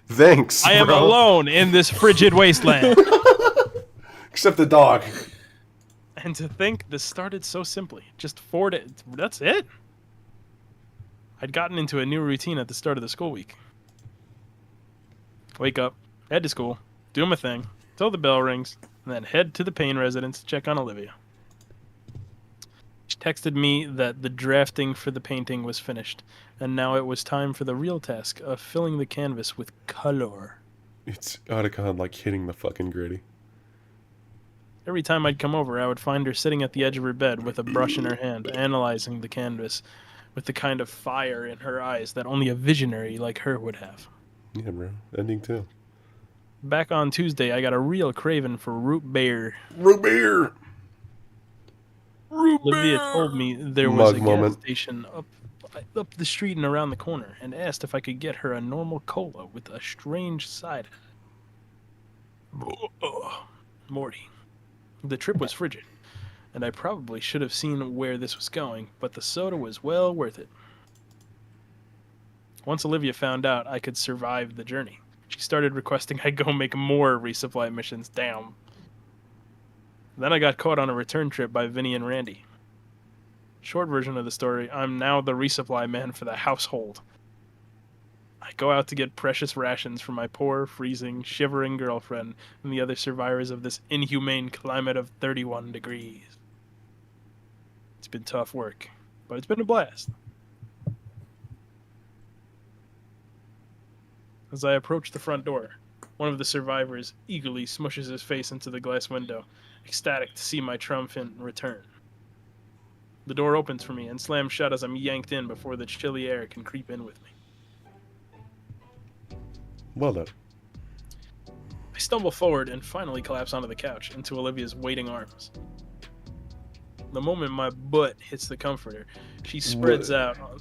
Thanks, I am bro. alone in this frigid wasteland. Except the dog. And to think this started so simply. Just 4 days. That's it? I'd gotten into a new routine at the start of the school week. Wake up, head to school, do my thing, till the bell rings, and then head to the Payne residence to check on Olivia. She texted me that the drafting for the painting was finished, and now it was time for the real task of filling the canvas with color. It's Otacon like hitting the fucking gritty. Every time I'd come over, I would find her sitting at the edge of her bed with a brush in her hand, analyzing the canvas with the kind of fire in her eyes that only a visionary like her would have. Yeah, bro. Ending too. Back on Tuesday, I got a real craving for root beer. Root beer! Olivia told me there was Mug a moment. gas station up the street and around the corner, and asked if I could get her a normal cola with a strange side. Morty. The trip was frigid, and I probably should have seen where this was going, but the soda was well worth it. Once Olivia found out I could survive the journey, she started requesting I go make more resupply missions. Damn. Then I got caught on a return trip by Vinny and Randy. Short version of the story, I'm now the resupply man for the household. I go out to get precious rations for my poor, freezing, shivering girlfriend and the other survivors of this inhumane climate of 31 degrees. It's been tough work, but it's been a blast. As I approach the front door, one of the survivors eagerly smushes his face into the glass window, ecstatic to see my triumphant return. The door opens for me and slams shut as I'm yanked in before the chilly air can creep in with me. Well done. I stumble forward and finally collapse onto the couch into Olivia's waiting arms. The moment my butt hits the comforter, she spreads out on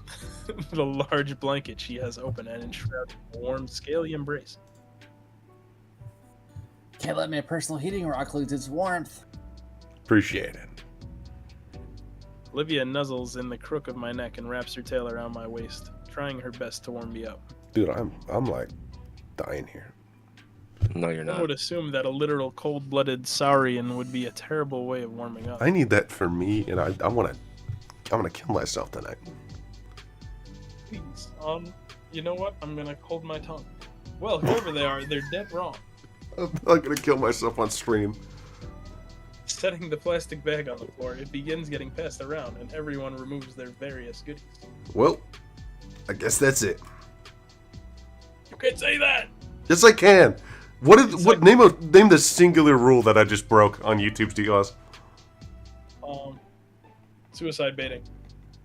the large blanket she has open and enshrouded in a warm, scaly embrace. Can't let my personal heating rock lose its warmth. Appreciate it. Olivia nuzzles in the crook of my neck and wraps her tail around my waist, trying her best to warm me up. Dude, I'm like dying here. No, you're I not. would assume that a literal cold-blooded saurian would be a terrible way of warming up. I need that for me, and I'm gonna kill myself tonight. Please, you know what? I'm gonna hold my tongue. Well, whoever they are, they're dead wrong. I'm not gonna kill myself on stream. Setting the plastic bag on the floor, it begins getting passed around, and everyone removes their various goodies. Well, I guess that's it. You can't say that! Yes, I can. Name the singular rule that I just broke on YouTube's DOS. Suicide baiting.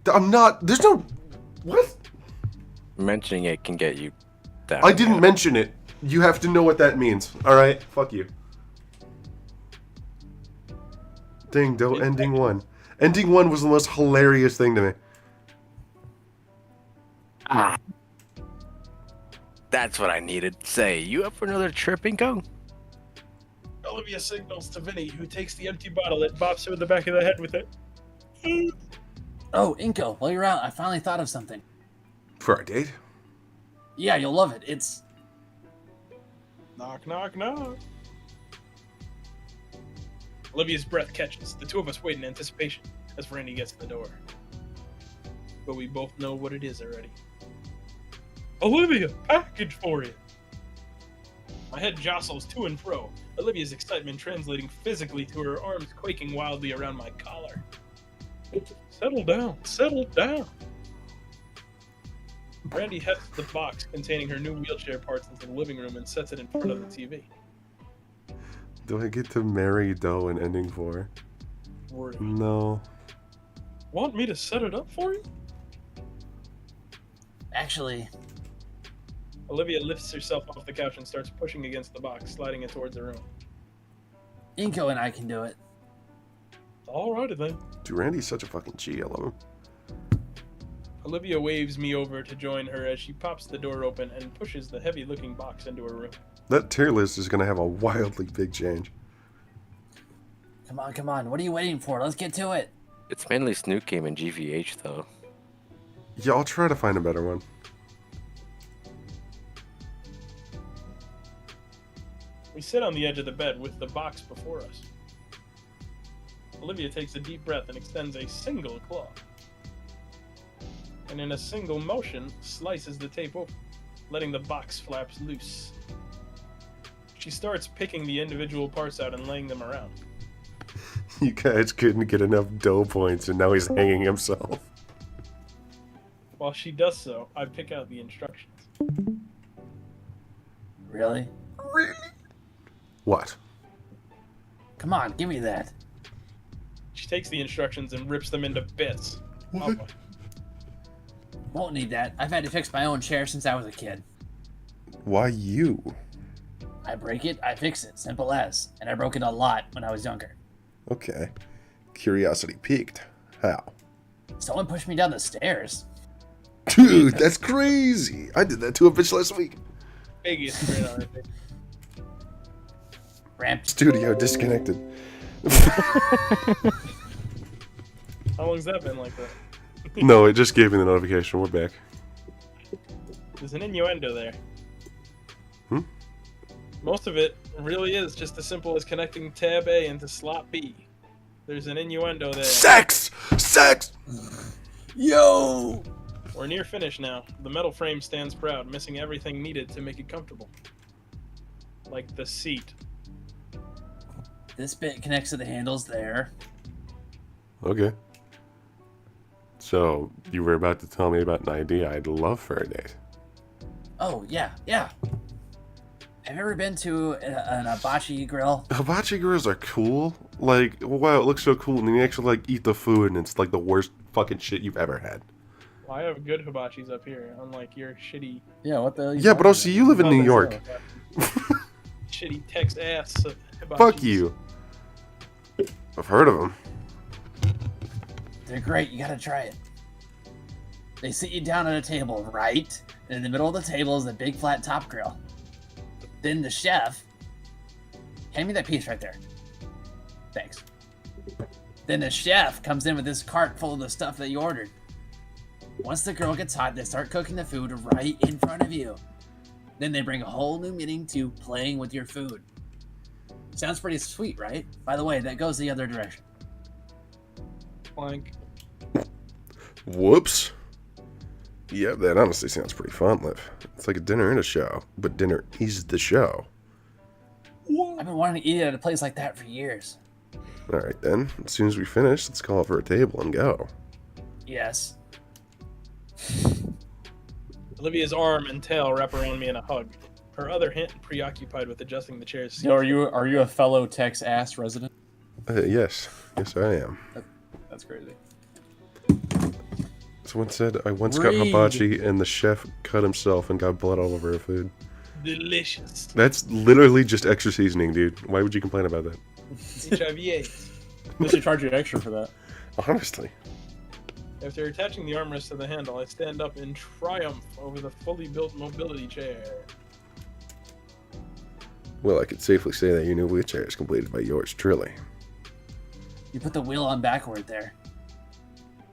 I'm not. There's no. What? Mentioning it can get you down. I didn't mention it. You have to know what that means. All right. Fuck you. Ding, do ending one. Ending one was the most hilarious thing to me. Ah. That's what I needed. Say, you up for another trip, Inko? Olivia signals to Vinny, who takes the empty bottle and bops her in the back of the head with it. Oh, Inko, while you're out, I finally thought of something. For a date? Yeah, you'll love it. It's... Knock, knock, knock. Olivia's breath catches. The two of us wait in anticipation as Randy gets to the door. But we both know what it is already. Olivia, package for you! My head jostles to and fro, Olivia's excitement translating physically to her arms quaking wildly around my collar. Settle down, settle down! Randy hefts the box containing her new wheelchair parts into the living room and sets it in front of the TV. Do I get to marry Doe in ending 4? Worried. No. Want me to set it up for you? Actually... Olivia lifts herself off the couch and starts pushing against the box, sliding it towards the room. Inko and I can do it. Alrighty then. Dude, Randy's such a fucking G. I love him. Olivia waves me over to join her as she pops the door open and pushes the heavy-looking box into her room. That tier list is going to have a wildly big change. Come on, come on. What are you waiting for? Let's get to it. It's mainly Snook Game and GVH, though. Yeah, I'll try to find a better one. We sit on the edge of the bed with the box before us. Olivia takes a deep breath and extends a single claw. And in a single motion, slices the tape open, letting the box flaps loose. She starts picking the individual parts out and laying them around. You guys couldn't get enough Doe points, and now he's hanging himself. While she does so, I pick out the instructions. Really? Really? What? Come on, give me that. She takes the instructions and rips them into bits. What? Oh, Won't need that. I've had to fix my own chair since I was a kid. Why you? I break it, I fix it. Simple as. And I broke it a lot when I was younger. Okay. Curiosity piqued. How? Someone pushed me down the stairs. Dude, that's crazy. I did that to a bitch last week. biggest grin on her face. Ramp. Studio disconnected. How long's that been like that? No, it just gave me the notification. We're back. There's an innuendo there. Hmm? Most of it really is just as simple as connecting tab A into slot B. There's an innuendo there. Sex! Sex! Yo! We're near finish now. The metal frame stands proud, missing everything needed to make it comfortable. Like the seat. This bit connects to the handles there. Okay. So, you were about to tell me about an idea I'd love for a date. Oh, yeah. Have you ever been to an hibachi grill? Hibachi grills are cool. Like, wow, it looks so cool. And then you actually, like, eat the food, and it's, like, the worst fucking shit you've ever had. Well, I have good hibachis up here, unlike your shitty... Yeah, what the hell? Yeah, but also you live in New York. Shitty Tex-ass hibachis. Fuck you. I've heard of them. They're great. You gotta try it. They sit you down at a table, right? And in the middle of the table is the big flat top grill. Then the chef... Hand me that piece right there. Thanks. Then the chef comes in with this cart full of the stuff that you ordered. Once the grill gets hot, they start cooking the food right in front of you. Then they bring a whole new meaning to playing with your food. Sounds pretty sweet, right? By the way, that goes the other direction. Clank. Whoops. Yeah, that honestly sounds pretty fun, Liv. It's like a dinner and a show, but dinner is the show. I've been wanting to eat at a place like that for years. Alright then, as soon as we finish, let's call for a table and go. Yes. Olivia's arm and tail wrap around me in a hug. Her other hand preoccupied with adjusting the chair's seat. Yo, are you a fellow Tex-Ass resident? Yes. Yes, I am. That's crazy. Someone said I once got hibachi and the chef cut himself and got blood all over her food. Delicious. That's literally just extra seasoning, dude. Why would you complain about that? HIV/AIDS. They should charge you extra for that. Honestly. After attaching the armrest to the handle, I stand up in triumph over the fully built mobility chair. Well, I could safely say that your new wheelchair is completed by yours truly. You put the wheel on backward there.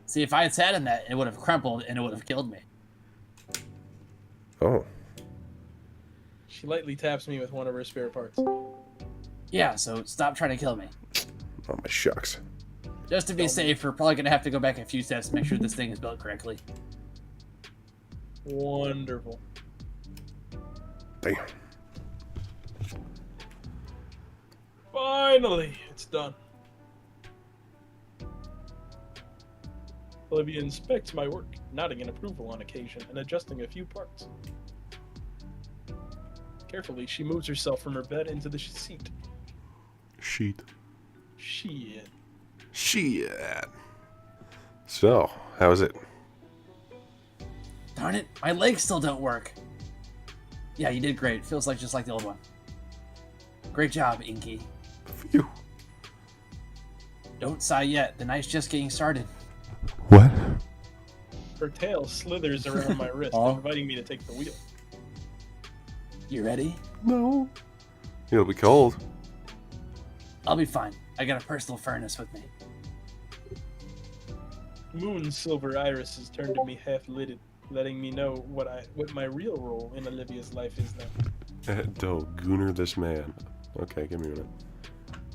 See, if I had sat in that, it would have crumpled and it would have killed me. Oh. She lightly taps me with one of her spare parts. Yeah, so stop trying to kill me. Oh, my shucks. Just to be safe, we're probably going to have to go back a few steps to make sure this thing is built correctly. Wonderful. Damn. Finally, it's done. Olivia inspects my work, nodding in approval on occasion and adjusting a few parts. Carefully, she moves herself from her bed into the seat. Sheet. Shit. Shit. So, how is it? Darn it, my legs still don't work. Yeah, you did great. Feels like just like the old one. Great job, Inky. Phew. Don't sigh yet. The night's just getting started. What? Her tail slithers around my wrist, Oh. inviting me to take the wheel. You ready? No. It'll be cold. I'll be fine. I got a personal furnace with me. Moon's silver irises turn to me half-lidded, letting me know what my real role in Olivia's life is now. Do gooner this man. Okay, give me a minute.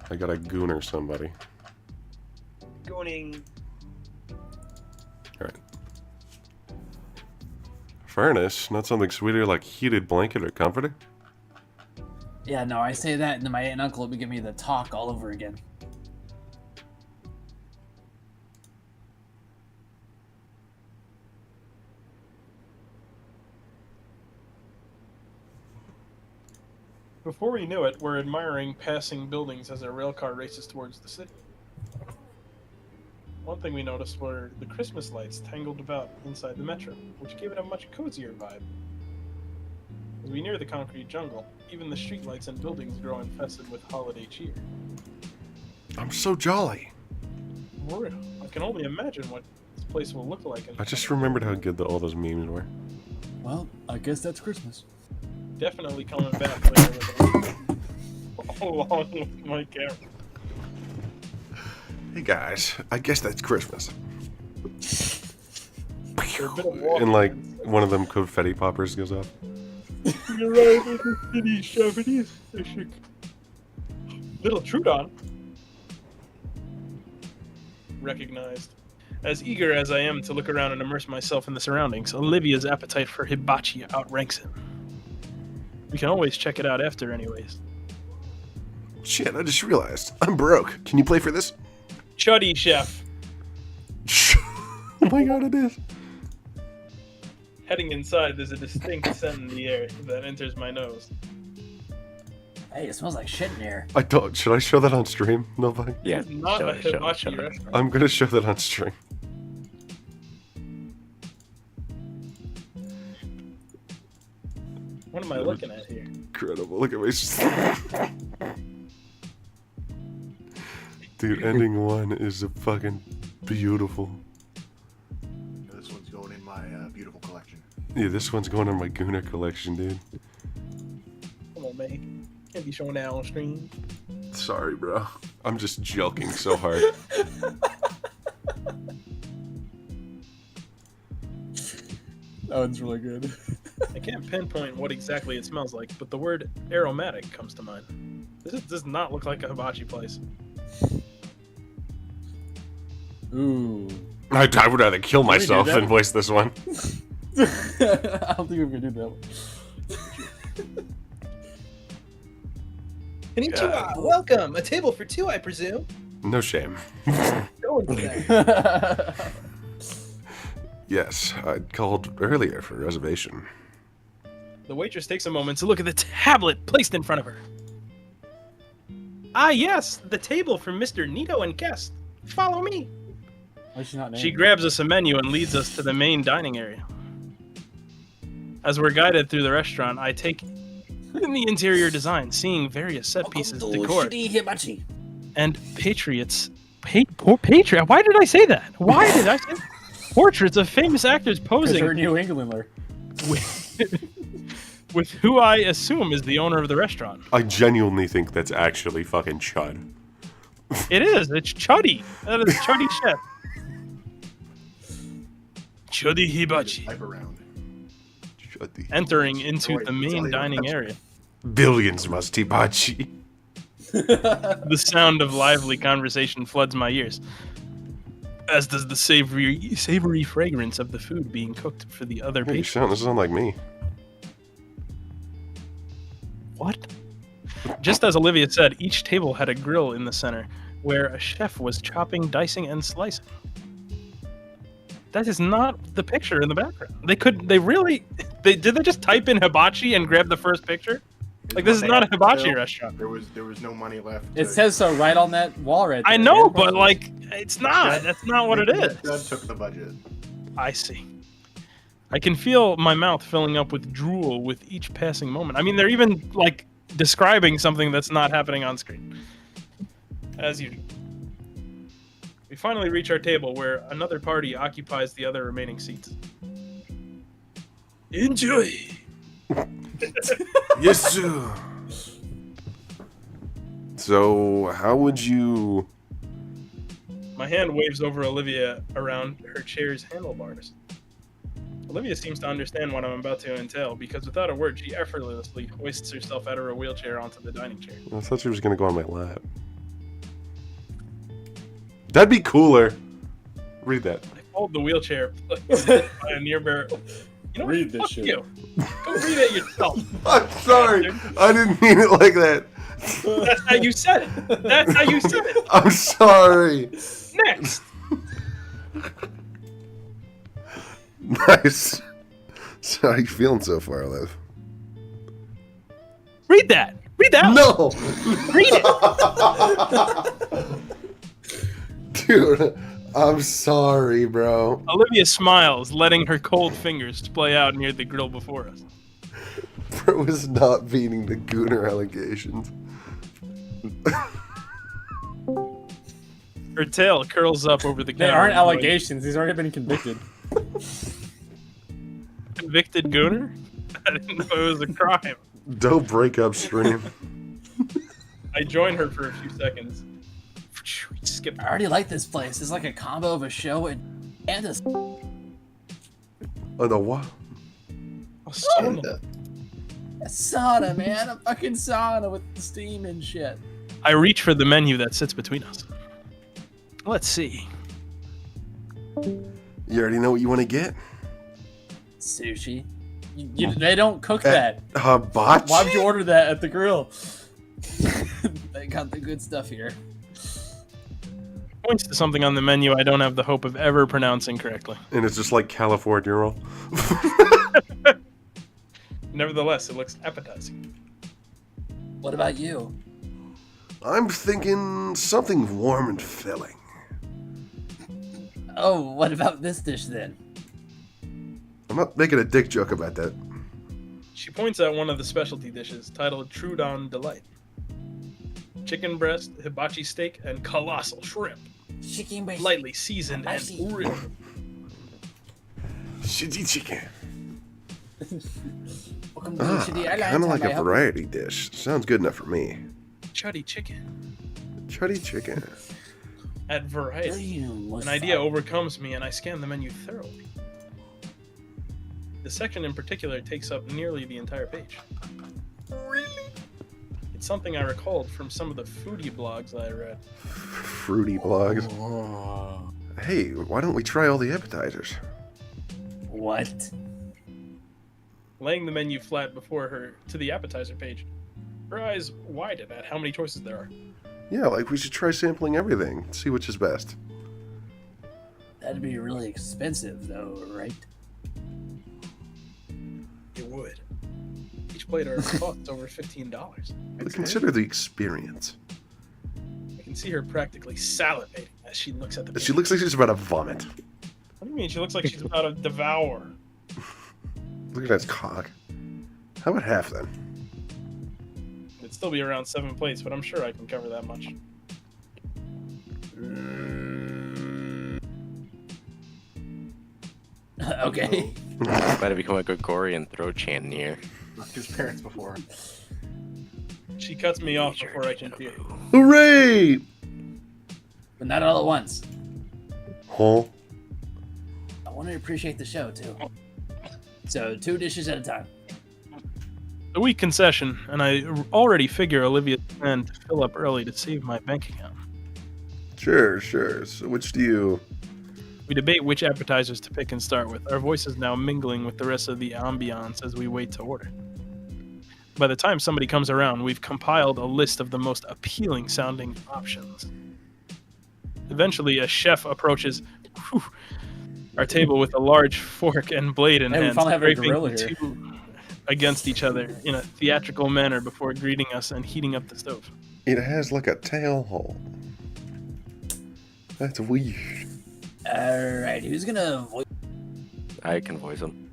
I gotta gooner somebody. Gooning. Alright. Furnace? Not something sweeter like heated blanket or comforter? Yeah, no, I say that, and then my aunt and uncle would give me the talk all over again. Before we knew it, we're admiring passing buildings as our railcar races towards the city. One thing we noticed were the Christmas lights tangled about inside the metro, which gave it a much cozier vibe. As we near the concrete jungle, even the streetlights and buildings grow infested with holiday cheer. I'm so jolly. I can only imagine what this place will look like. I just remembered how good all those memes were. Well, I guess that's Christmas. Definitely coming back later with along with my camera. Hey guys, I guess that's Christmas. For a bit of walking, And like one of them confetti poppers goes off. we arrive at the city Japanese station. Little Trudon. Recognized. As eager as I am to look around and immerse myself in the surroundings, Olivia's appetite for hibachi outranks him. We can always check it out after anyways. Shit, I just realized. I'm broke. Can you play for this? Chuddy, chef. Oh my god, it is. Heading inside, there's a distinct scent in the air that enters my nose. Hey, it smells like shit in here. I don't. Should I show that on stream? Nobody. Yeah. This is not show a it, show it, hibachi show it. restaurant. I'm gonna show that on stream. What am I looking at here? Incredible. Look at my. Dude, ending one is a fucking beautiful. This one's going in my beautiful collection. Yeah, this one's going on my Gooner collection, dude. Come on, man. Can't be showing that on stream. Sorry, bro. I'm just joking so hard. That one's really good. I can't pinpoint what exactly it smells like, but the word aromatic comes to mind. This does not look like a hibachi place. Ooh. I would rather kill Can we do myself that? than voice this one. I don't think we're gonna do that one. Konnichiwa, welcome. A table for two, I presume. No shame. Go in there. Yes, I called earlier for a reservation. The waitress takes a moment to look at the tablet placed in front of her. Ah, yes, the table for Mr. Nito and guest. Follow me. Why is she not named? She grabs us a menu and leads us to the main dining area. As we're guided through the restaurant, I take in the interior design, seeing various set pieces, decor, and patriots. Patriot? Why did I say that? Why did I say that? Portraits of famous actors posing. You're a New Englander. With who I assume is the owner of the restaurant. I genuinely think that's actually fucking Chud. It is. It's Chuddy. That is Chuddy Chef. Chuddy Hibachi. Type around. Entering into the main dining area. Billions must hibachi. The sound of lively conversation floods my ears, as does the savory fragrance of the food being cooked for the other Hey, you patrons. sound like me. What? Just as Olivia said, each table had a grill in the center, where a chef was chopping, dicing, and slicing. That is not the picture in the background. Did they just type in hibachi and grab the first picture? Like, this is not a hibachi restaurant. There was no money left. It says so right on that wall right there. I know, man. but like, it's not. That's not what it is. That took the budget. I see. I can feel my mouth filling up with drool with each passing moment. I mean, they're even like describing something that's not happening on screen. As usual. We finally reach our table where another party occupies the other remaining seats. Enjoy! Yes, sir. So, how would you... My hand waves over Olivia around her chair's handlebars. Olivia seems to understand what I'm about to entail because without a word, she effortlessly hoists herself out of her wheelchair onto the dining chair. I thought she was going to go on my lap. That'd be cooler. Read that. I fold the wheelchair, place it by a nearby. You know what? Read this Fuck shit. you. Go read it yourself. I'm sorry. I didn't mean it like that. That's how you said it. That's how you said it. I'm sorry. Next. Nice. So how you feeling so far, Liv? Read that. Read that. No. Read it. Dude, I'm sorry, bro. Olivia smiles, letting her cold fingers play out near the grill before us. Bro is not beating the Gooner allegations. Her tail curls up over the They counter. aren't allegations. He's already been convicted. Convicted gooner? I didn't know it was a crime. Don't break up stream. I join her for a few seconds. Skip. I already like this place. It's like a combo of a show and a Oh, the what? A sauna. sauna, man. A fucking sauna with the steam and shit. I reach for the menu that sits between us. Let's see. You already know what you want to get? Sushi. They don't cook that. Hibachi? Why would you order that at the grill? They got the good stuff here. Points to something on the menu I don't have the hope of ever pronouncing correctly. And it's just like California roll. Nevertheless, it looks appetizing. What about you? I'm thinking something warm and filling. Oh, what about this dish then? I'm not making a dick joke about that. She points at one of the specialty dishes titled Trudon Delight. Chicken breast, hibachi steak, and colossal shrimp. Chicken breast. Lightly seasoned Hibachi. and grilled. Shitty chicken. Welcome to the Shitty Island. Kind of like How may I a help you? variety dish. Sounds good enough for me. Chuddy chicken. Chuddy chicken. At variety. An idea overcomes me and I scan the menu thoroughly. The section in particular takes up nearly the entire page. Really? It's something I recalled from some of the foodie blogs I read. Fruity blogs. Hey, why don't we try all the appetizers? What? Laying the menu flat before her to the appetizer page, her eyes widen at how many choices there are. Yeah, like we should try sampling everything, see which is best. That'd be really expensive, though, right? It would. Each plate costs over $15. But consider the experience. I can see her practically salivating as she looks at the. She looks like she's about to vomit. What do you mean? She looks like she's about to devour. Look at that cock. How about half then? It'd still be around 7 plates, but I'm sure I can cover that much. Okay. About to become a Gregorian throat chant near. Left his parents before. She cuts me off before I can feel. Hooray! But not all at once. Huh? I want to appreciate the show, too. So, 2 dishes at a time. A week concession, and I already figure Olivia's plan to fill up early to save my bank account. Sure. So which do you... We debate which appetizers to pick and start with, our voices now mingling with the rest of the ambiance as we wait to order. By the time somebody comes around, we've compiled a list of the most appealing sounding options. Eventually, a chef approaches our table with a large fork and blade in Hey, we hand, finally have a scraping gorilla the here. two against each other in a theatrical manner before greeting us and heating up the stove. It has like a tail hole. That's weird. Alright, who's gonna voice? I can voice him.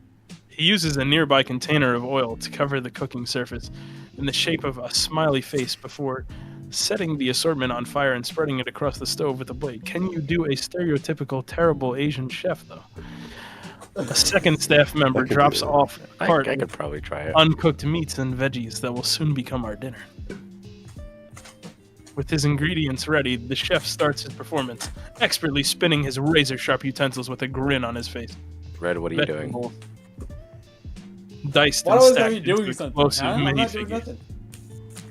He uses a nearby container of oil to cover the cooking surface in the shape of a smiley face before setting the assortment on fire and spreading it across the stove with a blade. Can you do a stereotypical terrible Asian chef, though? A second staff member I could drops do it. off a cart I of could probably try it. uncooked meats and veggies that will soon become our dinner. With his ingredients ready, the chef starts his performance, expertly spinning his razor-sharp utensils with a grin on his face. Red, what are you doing? Vegetables diced Why and was stacked I into doing something? explosive Huh? I'm not doing minifigures. nothing.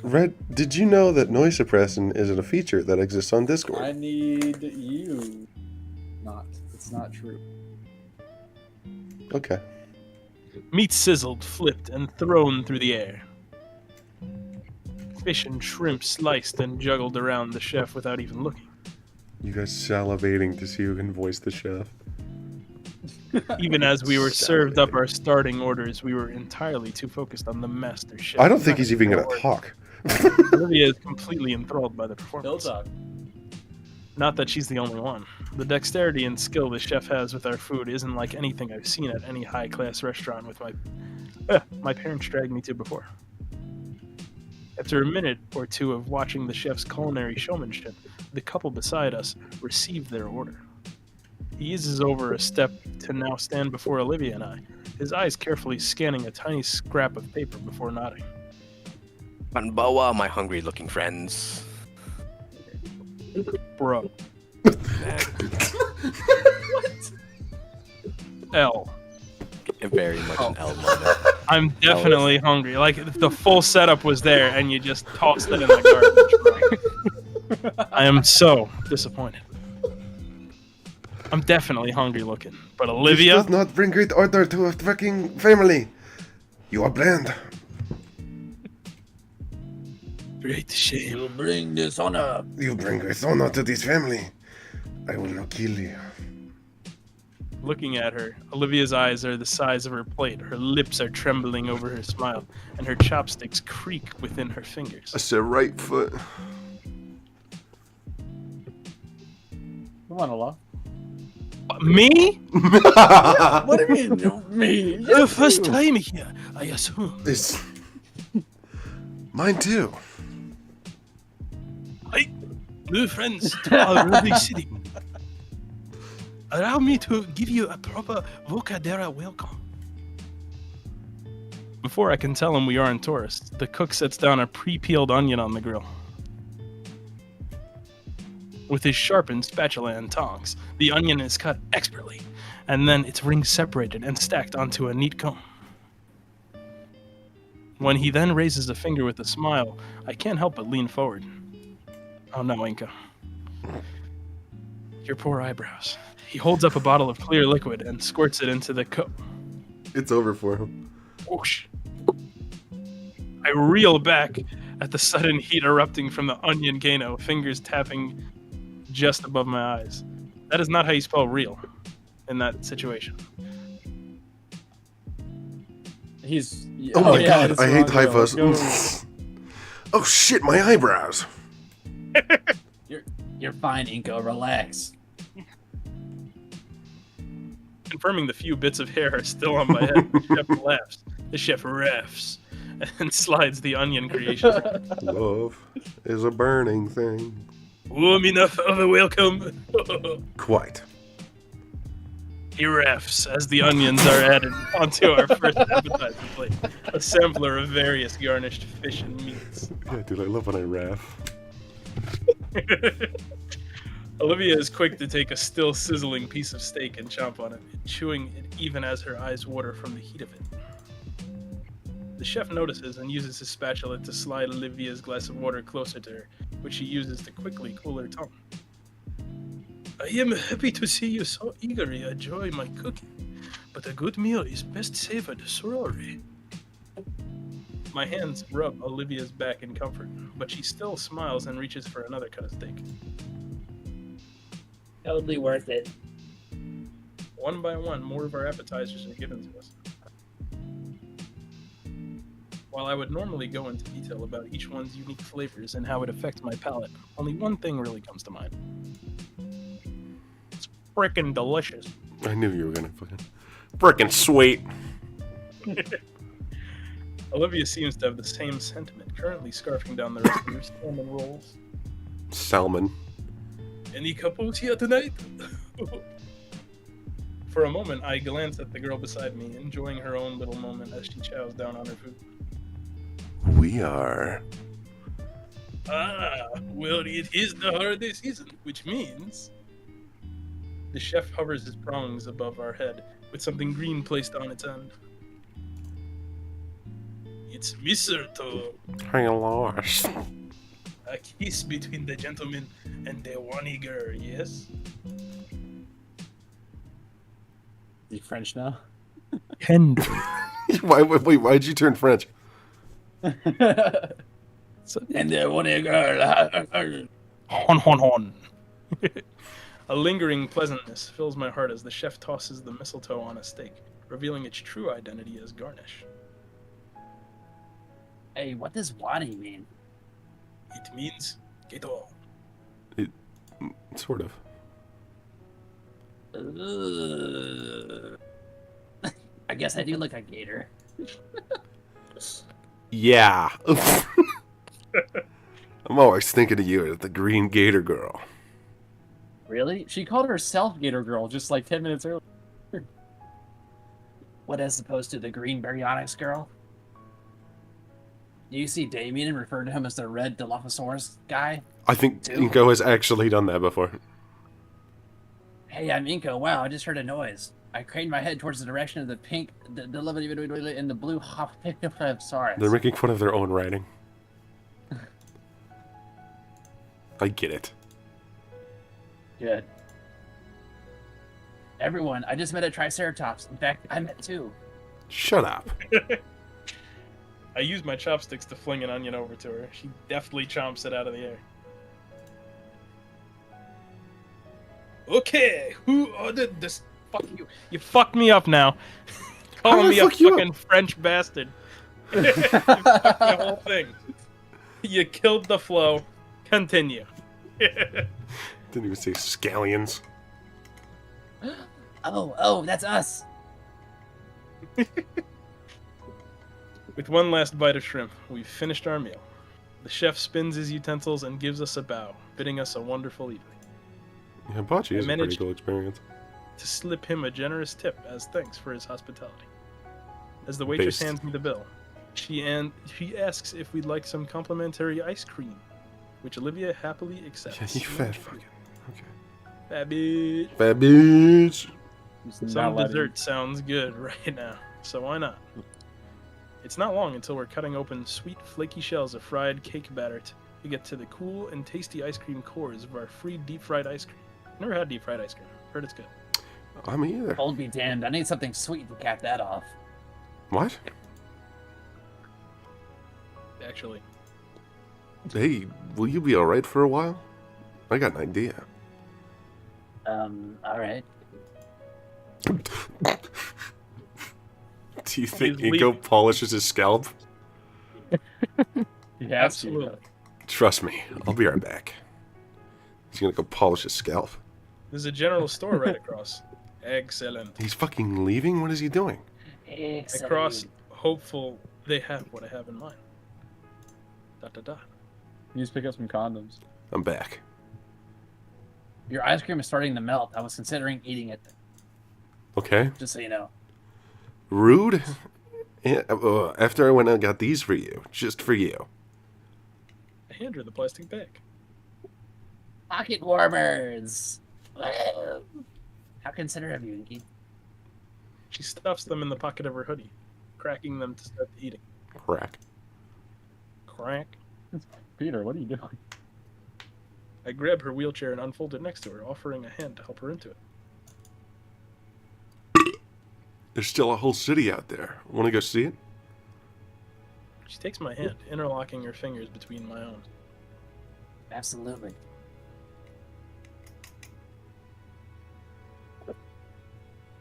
Red, did you know that noise suppression isn't a feature that exists on Discord? I need you. Not. It's not true. Okay. Meat sizzled, flipped, and thrown through the air. Fish and shrimp sliced and juggled around the chef without even looking. You guys salivating to see who can voice the chef. Even as we were served up our starting orders, we were entirely too focused on the master chef. I don't think he's even gonna talk. Olivia is completely enthralled by the He'll performance. talk. Not that she's the only one. The dexterity and skill the chef has with our food isn't like anything I've seen at any high-class restaurant with my parents dragged me to before. After a minute or two of watching the chef's culinary showmanship, the couple beside us received their order. He eases over a step to now stand before Olivia and I, his eyes carefully scanning a tiny scrap of paper before nodding. Banboa, my hungry-looking friends. Bro. L. Very much an L moment. I'm definitely hungry. Like, if the full setup was there and you just tossed it in the garbage, bro. I am so disappointed. I'm definitely hungry looking. But This Olivia, does not bring great order to a fucking family. You are bland. great shame. You'll bring dishonor. You bring great honor to this family. I will not kill you. Looking at her, Olivia's eyes are the size of her plate. Her lips are trembling over her smile, and her chopsticks creak within her fingers. I said right foot. Come on, Allah. Me? What do you mean, me? The first time here, I assume. It's mine too. New friends are already sitting. Allow me to give you a proper vocadera welcome. Before I can tell him we aren't tourists, the cook sets down a pre-peeled onion on the grill. With his sharpened spatula and tongs, the onion is cut expertly, and then its rings separated and stacked onto a neat cone. When he then raises a finger with a smile, I can't help but lean forward. Oh no, Inca. Your poor eyebrows. He holds up a bottle of clear liquid and squirts it into the cup. It's over for him. Whoosh. I reel back at the sudden heat erupting from the onion Gano, fingers tapping just above my eyes. That is not how you spell real in that situation. He's. Oh my yeah, god, it's I hate wrong, Will. typos. Go. Oh shit, my eyebrows. You're fine, Inko. Relax. Confirming the few bits of hair are still on my head, the chef laughs. The chef refs and slides the onion creation. Love is a burning thing. Warm enough of a welcome. Quite. He refs as the onions are added onto our first appetizer plate, a sampler of various garnished fish and meats. Yeah, dude, I love when I ref. Olivia is quick to take a still sizzling piece of steak and chomp on it, chewing it even as her eyes water from the heat of it. The chef notices and uses his spatula to slide Olivia's glass of water closer to her, which she uses to quickly cool her tongue. I am happy to see you so eagerly enjoy my cooking, but a good meal is best savored slowly. My hands rub Olivia's back in comfort, but she still smiles and reaches for another cut of steak. Totally worth it. One by one, more of our appetizers are given to us. While I would normally go into detail about each one's unique flavors and how it affects my palate, only one thing really comes to mind. It's frickin' delicious. I knew you were gonna fucking frickin' sweet. Olivia seems to have the same sentiment, currently scarfing down the rest of her salmon rolls. Salmon. Any couples here tonight? For a moment, I glance at the girl beside me, enjoying her own little moment as she chows down on her food. We are. Ah, well, it is the holiday season, which means... The chef hovers his prongs above our head, with something green placed on its end. It's mistletoe, I lost. a kiss between the gentleman and the Wani girl, yes? You French now? Tender. Wait, why'd you turn French? And the Wani girl. Hon, hon, hon. A lingering pleasantness fills my heart as the chef tosses the mistletoe on a steak, revealing its true identity as garnish. Hey, what does Wani mean? It means Gator. Sort of. I guess I do look like Gator. Yeah. I'm always thinking of you as the green gator girl. Really? She called herself Gator Girl just like 10 minutes earlier. What as opposed to the green baryonyx girl? Do you see Damien and refer to him as the red Dilophosaurus guy? I think Dude. Inko has actually done that before. Hey, I'm Inko. Wow, I just heard a noise. I craned my head towards the direction of the pink, and the blue Sorry. They're making fun of their own writing. I get it. Good. Everyone, I just met a Triceratops. In fact, I met two. Shut up. I use my chopsticks to fling an onion over to her. She deftly chomps it out of the air. Okay, who ordered this? Fuck you. You fucked me up now. Calling me a fucking French bastard. You fucked the whole thing. You killed the flow. Continue. Didn't even say scallions. Oh, that's us. With one last bite of shrimp, we've finished our meal. The chef spins his utensils and gives us a bow, bidding us a wonderful evening. Yeah, Bocce is a pretty managed- cool experience. To slip him a generous tip as thanks for his hospitality. As the waitress Based. hands me the bill, she asks if we'd like some complimentary ice cream, which Olivia happily accepts. Yeah, you fat fucking. Okay. Bad bitch. Bad bitch. Some dessert sounds good right now, so why not? It's not long until we're cutting open sweet, flaky shells of fried cake batter to get to the cool and tasty ice cream cores of our free deep-fried ice cream. Never had deep-fried ice cream. Heard it's good. I'm either. Cold be damned. I need something sweet to cap that off. What? Actually, Hey, will you be alright for a while? I got an idea. Alright. Do you think He's Inko leaving. polishes his scalp? You have Absolutely. Trust me, I'll be right back. He's gonna go polish his scalp. There's a general store right across. Excellent. He's fucking leaving? What is he doing? Across, hopeful they have what I have in mind. Da da da. You just pick up some condoms. I'm back. Your ice cream is starting to melt. I was considering eating it, Okay. just so you know. Rude? Yeah, after I went and got these for you. Just for you. I hand her the plastic bag. Pocket warmers! How considerate of you, Inky. She stuffs them in the pocket of her hoodie, cracking them to start eating. Crack. Crack. Peter, what are you doing? I grab her wheelchair and unfold it next to her, offering a hand to help her into it. There's still a whole city out there. Want to go see it? She takes my hand, interlocking her fingers between my own. Absolutely.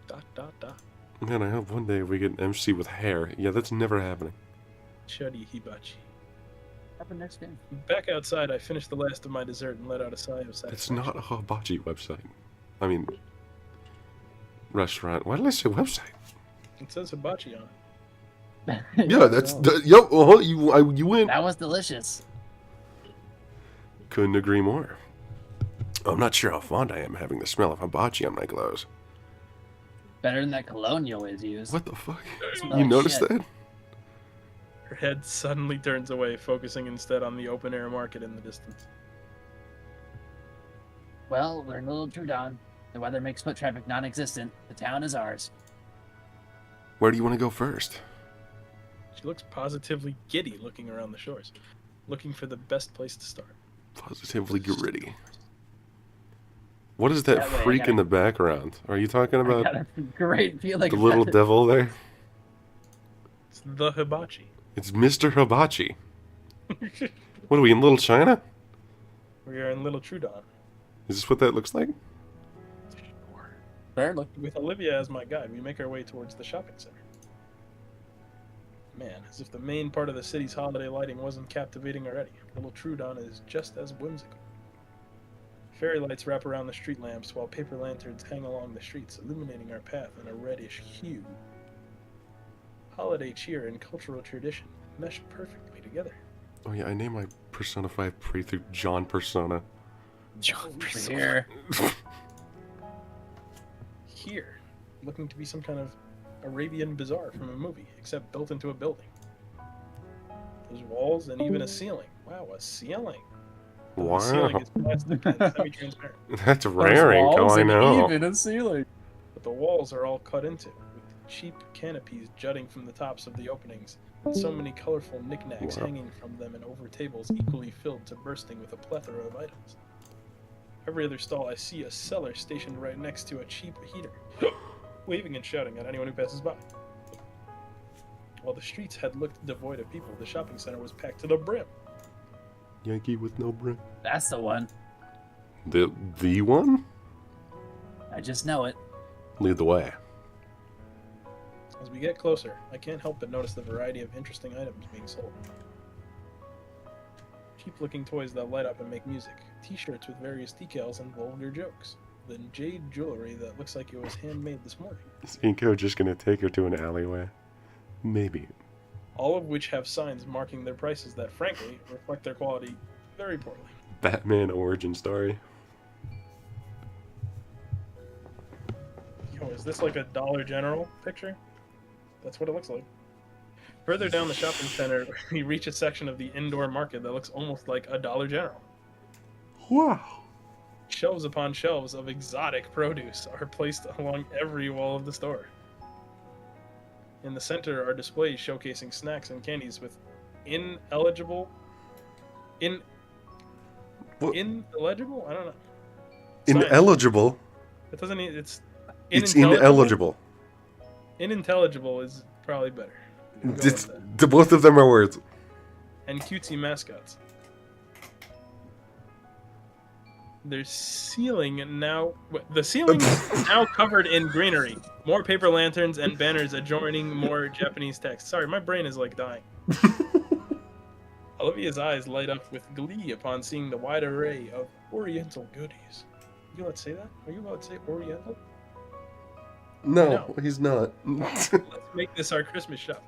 Dot dot dot. Man, I hope one day we get an MC with hair. Yeah, that's never happening. Chuddy hibachi. Happen next game. Back outside, I finish the last of my dessert and let out a sigh of satisfaction. It's not a hibachi website. I mean, restaurant. Why did I say website? It says hibachi on it. Yeah, that's yep. You win. That was delicious. Couldn't agree more. I'm not sure how fond I am having the smell of hibachi on my clothes. Better than that cologne you always use. What the fuck? Smell You like noticed shit. that? Her head suddenly turns away, focusing instead on the open-air market in the distance. Well, we're in Little Trudon. The weather makes foot traffic non-existent. The town is ours. Where do you want to go first? She looks positively giddy looking around the shores, looking for the best place to start. Positively gritty. What is that That way I freak gotta- in the background? Are you talking I about got a great feeling. the little about it. devil there? It's the hibachi. It's Mr. Hibachi. What are we in Little China? We are in Little Trudon. Is this what that looks like? Apparently. With Olivia as my guide, we make our way towards the shopping center. Man, as if the main part of the city's holiday lighting wasn't captivating already, Little Trudon is just as whimsical. Fairy lights wrap around the street lamps while paper lanterns hang along the streets, illuminating our path in a reddish hue. Holiday cheer and cultural tradition mesh perfectly together. Oh yeah, I named my Persona 5 playthrough John Persona. John Over here. Here, looking to be some kind of Arabian bazaar from a movie, except built into a building. Those walls and even a ceiling. Wow, a ceiling. The ceiling Wow. is plastic and semi-transparent, That's Those rare, Inko, walls I and know. even a ceiling. but the walls are all cut into, with cheap canopies jutting from the tops of the openings, and so many colorful knickknacks Wow. hanging from them and over tables equally filled to bursting with a plethora of items. Every other stall I see a seller stationed right next to a cheap heater, waving and shouting at anyone who passes by. While the streets had looked devoid of people, the shopping center was packed to the brim. Yankee with no brim. That's the one. The one? I just know it. Lead the way. As we get closer, I can't help but notice the variety of interesting items being sold. Cheap-looking toys that light up and make music, t-shirts with various decals and vulgar jokes, then jade jewelry that looks like it was handmade this morning, Is Inko just gonna take her to an alleyway? Maybe. all of which have signs marking their prices that, frankly, reflect their quality very poorly. Batman origin story. Yo, is this like a Dollar General picture? That's what it looks like. Further down the shopping center, we reach a section of the indoor market that looks almost like a Dollar General. Wow. Shelves upon shelves of exotic produce are placed along every wall of the store. In the center are displays showcasing snacks and candies with ineligible. What? Ineligible? I don't know. Ineligible. It doesn't. It's. It's Inintelligible? ineligible. Inintelligible is probably better. Go with It's, that. the both of them are words. And cutesy mascots. The ceiling is now covered in greenery. More paper lanterns and banners adjoining more Japanese text. Sorry, my brain is like dying. Olivia's eyes light up with glee upon seeing the wide array of Oriental goodies. You allowed to say that? Are you allowed to say Oriental? No, he's not. Let's make this our Christmas shop.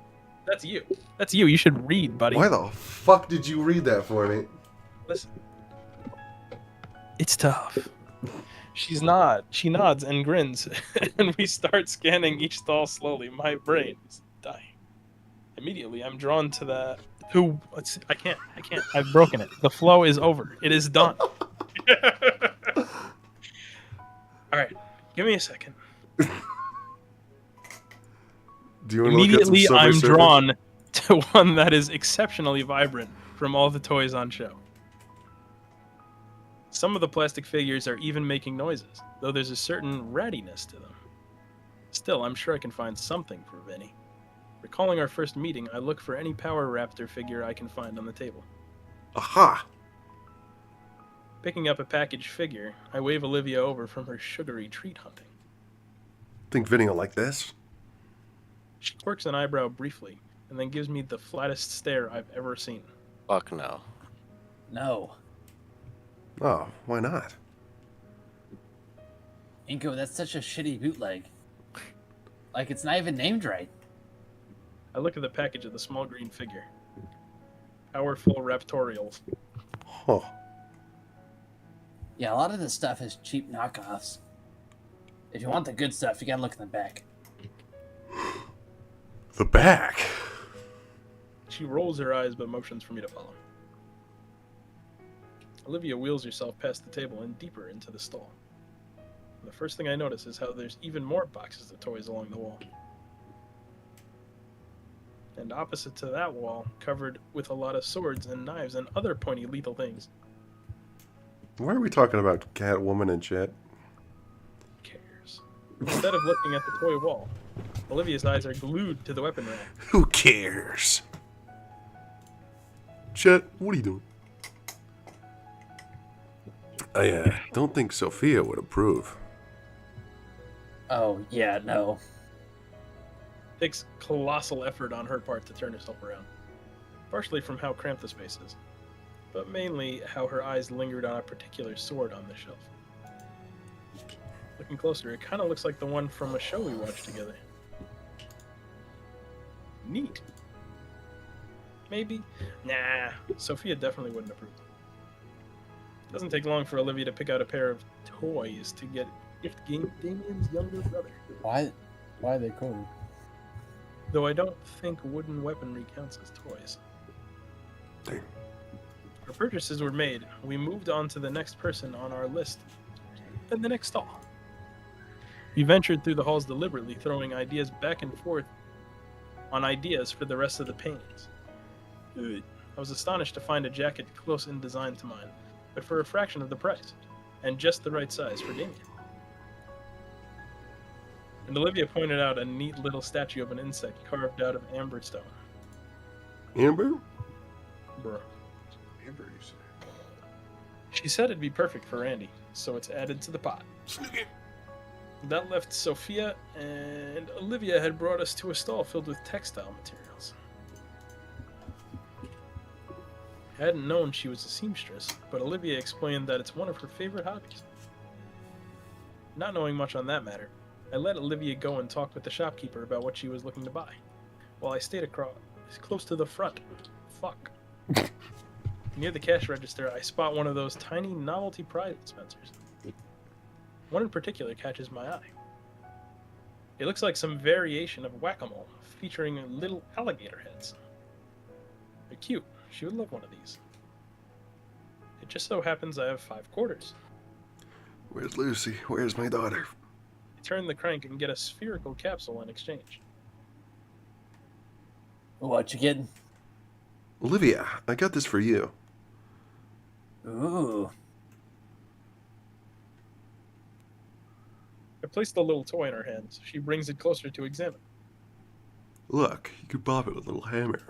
That's you. That's you. You should read, buddy. Why the fuck did you read that for me? Listen. It's tough. She nods and grins, and we start scanning each stall slowly. My brain is dying. Immediately, I'm drawn to the... I can't. I've broken it. The flow is over. It is done. Alright, give me a second. Do you want Immediately, to look at some I'm Subway drawn to one that is exceptionally vibrant from all the toys on show. Some of the plastic figures are even making noises, though there's a certain rattiness to them. Still, I'm sure I can find something for Vinny. Recalling our first meeting, I look for any Power Raptor figure I can find on the table. Aha! Picking up a packaged figure, I wave Olivia over from her sugary treat hunting. Think Vinny will like this? She quirks an eyebrow briefly, and then gives me the flattest stare I've ever seen. Fuck no. No. Oh, why not? Inko, that's such a shitty bootleg. Like, it's not even named right. I look at the package of the small green figure. Powerful Raptorials. Huh. Yeah, a lot of this stuff is cheap knockoffs. If you want the good stuff, you gotta look in the back. The back? She rolls her eyes but motions for me to follow. Olivia wheels herself past the table and deeper into the stall. The first thing I notice is how there's even more boxes of toys along the wall. And opposite to that wall, covered with a lot of swords and knives and other pointy lethal things. Why are we talking about Catwoman and shit? Who cares? Instead of looking at the toy wall, Olivia's eyes are glued to the weapon rack. Who cares? Chet, what are you doing? I don't think Sophia would approve. Oh, yeah, no. Takes colossal effort on her part to turn herself around. Partially from how cramped the space is, but mainly how her eyes lingered on a particular sword on the shelf. Looking closer, it kind of looks like the one from a show we watched together. Neat. Maybe? Nah, Sophia definitely wouldn't approve. Doesn't take long for Olivia to pick out a pair of toys to gift Damien's younger brother. Why are they cool? Though I don't think wooden weaponry counts as toys. Damn. Our purchases were made. We moved on to the next person on our list and the next stall. We ventured through the halls deliberately, throwing ideas back and forth on ideas for the rest of the paintings. I was astonished to find a jacket close in design to mine, but for a fraction of the price, and just the right size for Damien. And Olivia pointed out a neat little statue of an insect carved out of amber stone. Amber? Bruh. Amber, you say? She said it'd be perfect for Randy, so it's added to the pot. That left Sophia, and Olivia had brought us to a stall filled with textile materials. I hadn't known she was a seamstress, but Olivia explained that it's one of her favorite hobbies. Not knowing much on that matter, I let Olivia go and talk with the shopkeeper about what she was looking to buy, while I stayed close to the front. Fuck. Near the cash register, I spot one of those tiny novelty prize dispensers. One in particular catches my eye. It looks like some variation of whack-a-mole, featuring little alligator heads. They're cute. She would love one of these. It just so happens I have 5 quarters. Where's Lucy? Where's my daughter? I turn the crank and get a spherical capsule in exchange. What you getting? Olivia, I got this for you. Ooh. I place the little toy in her hands. She brings it closer to examine. Look, you could pop it with a little hammer.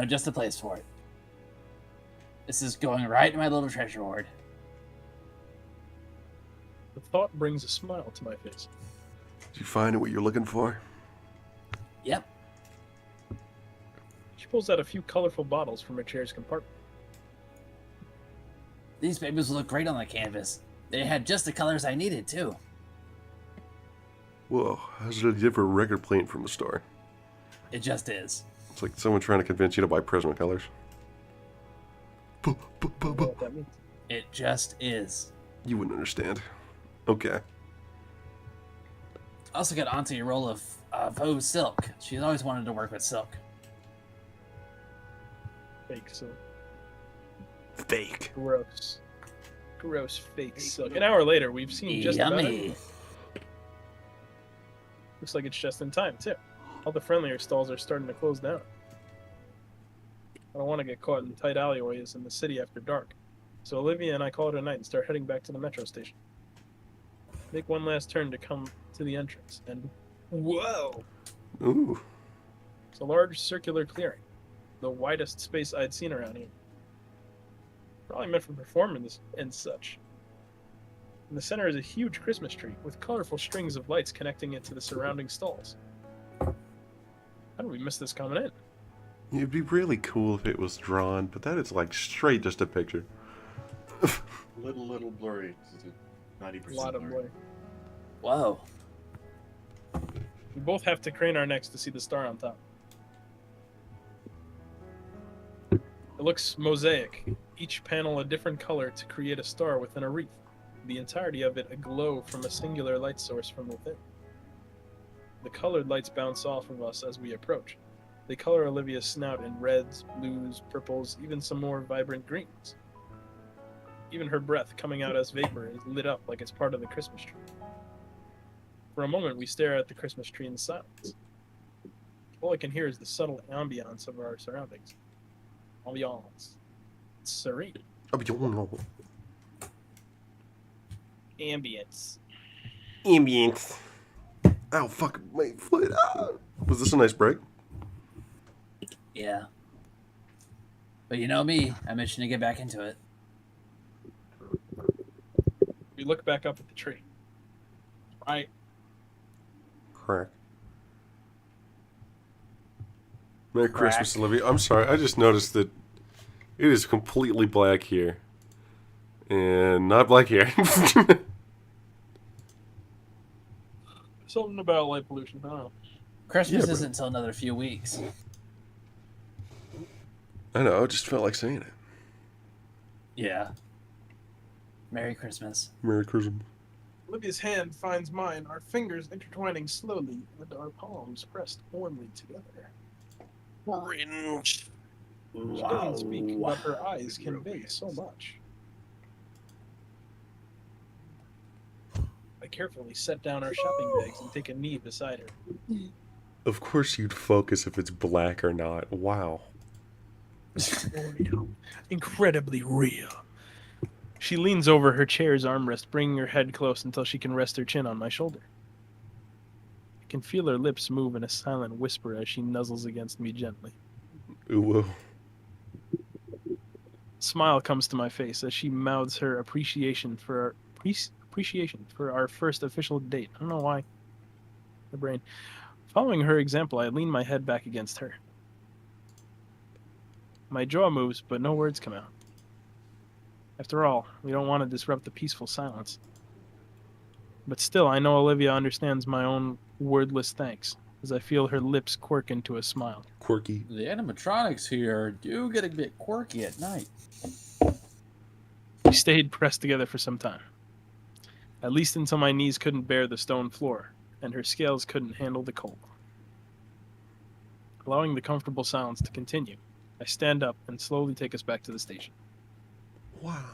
know just the place for it. This is going right in my little treasure hoard. The thought brings a smile to my face. Did you find what you're looking for? Yep. She pulls out a few colorful bottles from her chair's compartment. These babies will look great on the canvas. They had just the colors I needed, too. Whoa, how's it a different record playing from the store? It just is. It's like someone trying to convince you to buy Prismacolors. I don't know what that means. It just is. You wouldn't understand. Okay. I also got Auntie a roll of faux silk. She's always wanted to work with silk. Fake silk. Fake. Gross. Gross fake silk. An hour later, we've seen just about Yummy. it. Looks like it's just in time, too. All the friendlier stalls are starting to close down. I don't want to get caught in tight alleyways in the city after dark. So Olivia and I call it a night and start heading back to the metro station. Make one last turn to come to the entrance, and whoa! Ooh. It's a large circular clearing, the widest space I'd seen around here. Probably meant for performance and such. In the center is a huge Christmas tree with colorful strings of lights connecting it to the surrounding stalls. How did we miss this coming in? It'd be really cool if it was drawn, but that is like straight just a picture. Little blurry. 90% A lot of blurry. blur. Whoa. We both have to crane our necks to see the star on top. It looks mosaic, each panel a different color to create a star within a wreath, the entirety of it aglow from a singular light source from within. The colored lights bounce off of us as we approach. They color Olivia's snout in reds, blues, purples, even some more vibrant greens. Even her breath, coming out as vapor, is lit up like it's part of the Christmas tree. For a moment, we stare at the Christmas tree in silence. All I can hear is the subtle ambiance of our surroundings. Ambiance. It's serene. Ambience. Ambience. Ow, fuck my foot. Ah. Was this a nice break? Yeah. But you know me, I'm itching to get back into it. We look back up at the tree. Right. Correct. Merry Christmas, Olivia. I'm sorry, I just noticed that it is completely black here. And not black here. Something about light pollution. I don't know. Christmas Yeah, isn't until another few weeks. I know, I just felt like saying it. Yeah. Merry Christmas. Merry Christmas. Olivia's hand finds mine, our fingers intertwining slowly, and our palms pressed warmly together. Orange. She doesn't speak, but her eyes convey so much. I carefully set down our shopping bags and take a knee beside her. Of course you'd focus if it's black or not. Wow. Real. Incredibly real. She leans over her chair's armrest, bringing her head close until she can rest her chin on my shoulder. I can feel her lips move in a silent whisper as she nuzzles against me gently. Ooh, whoa. A smile comes to my face as she mouths her appreciation for our first official date. I don't know why. My brain. Following her example, I lean my head back against her. My jaw moves, but no words come out. After all, we don't want to disrupt the peaceful silence. But still, I know Olivia understands my own wordless thanks, as I feel her lips quirk into a smile. Quirky. The animatronics here do get a bit quirky at night. We stayed pressed together for some time. At least until my knees couldn't bear the stone floor, and her scales couldn't handle the cold. Allowing the comfortable silence to continue, I stand up and slowly take us back to the station. Wow.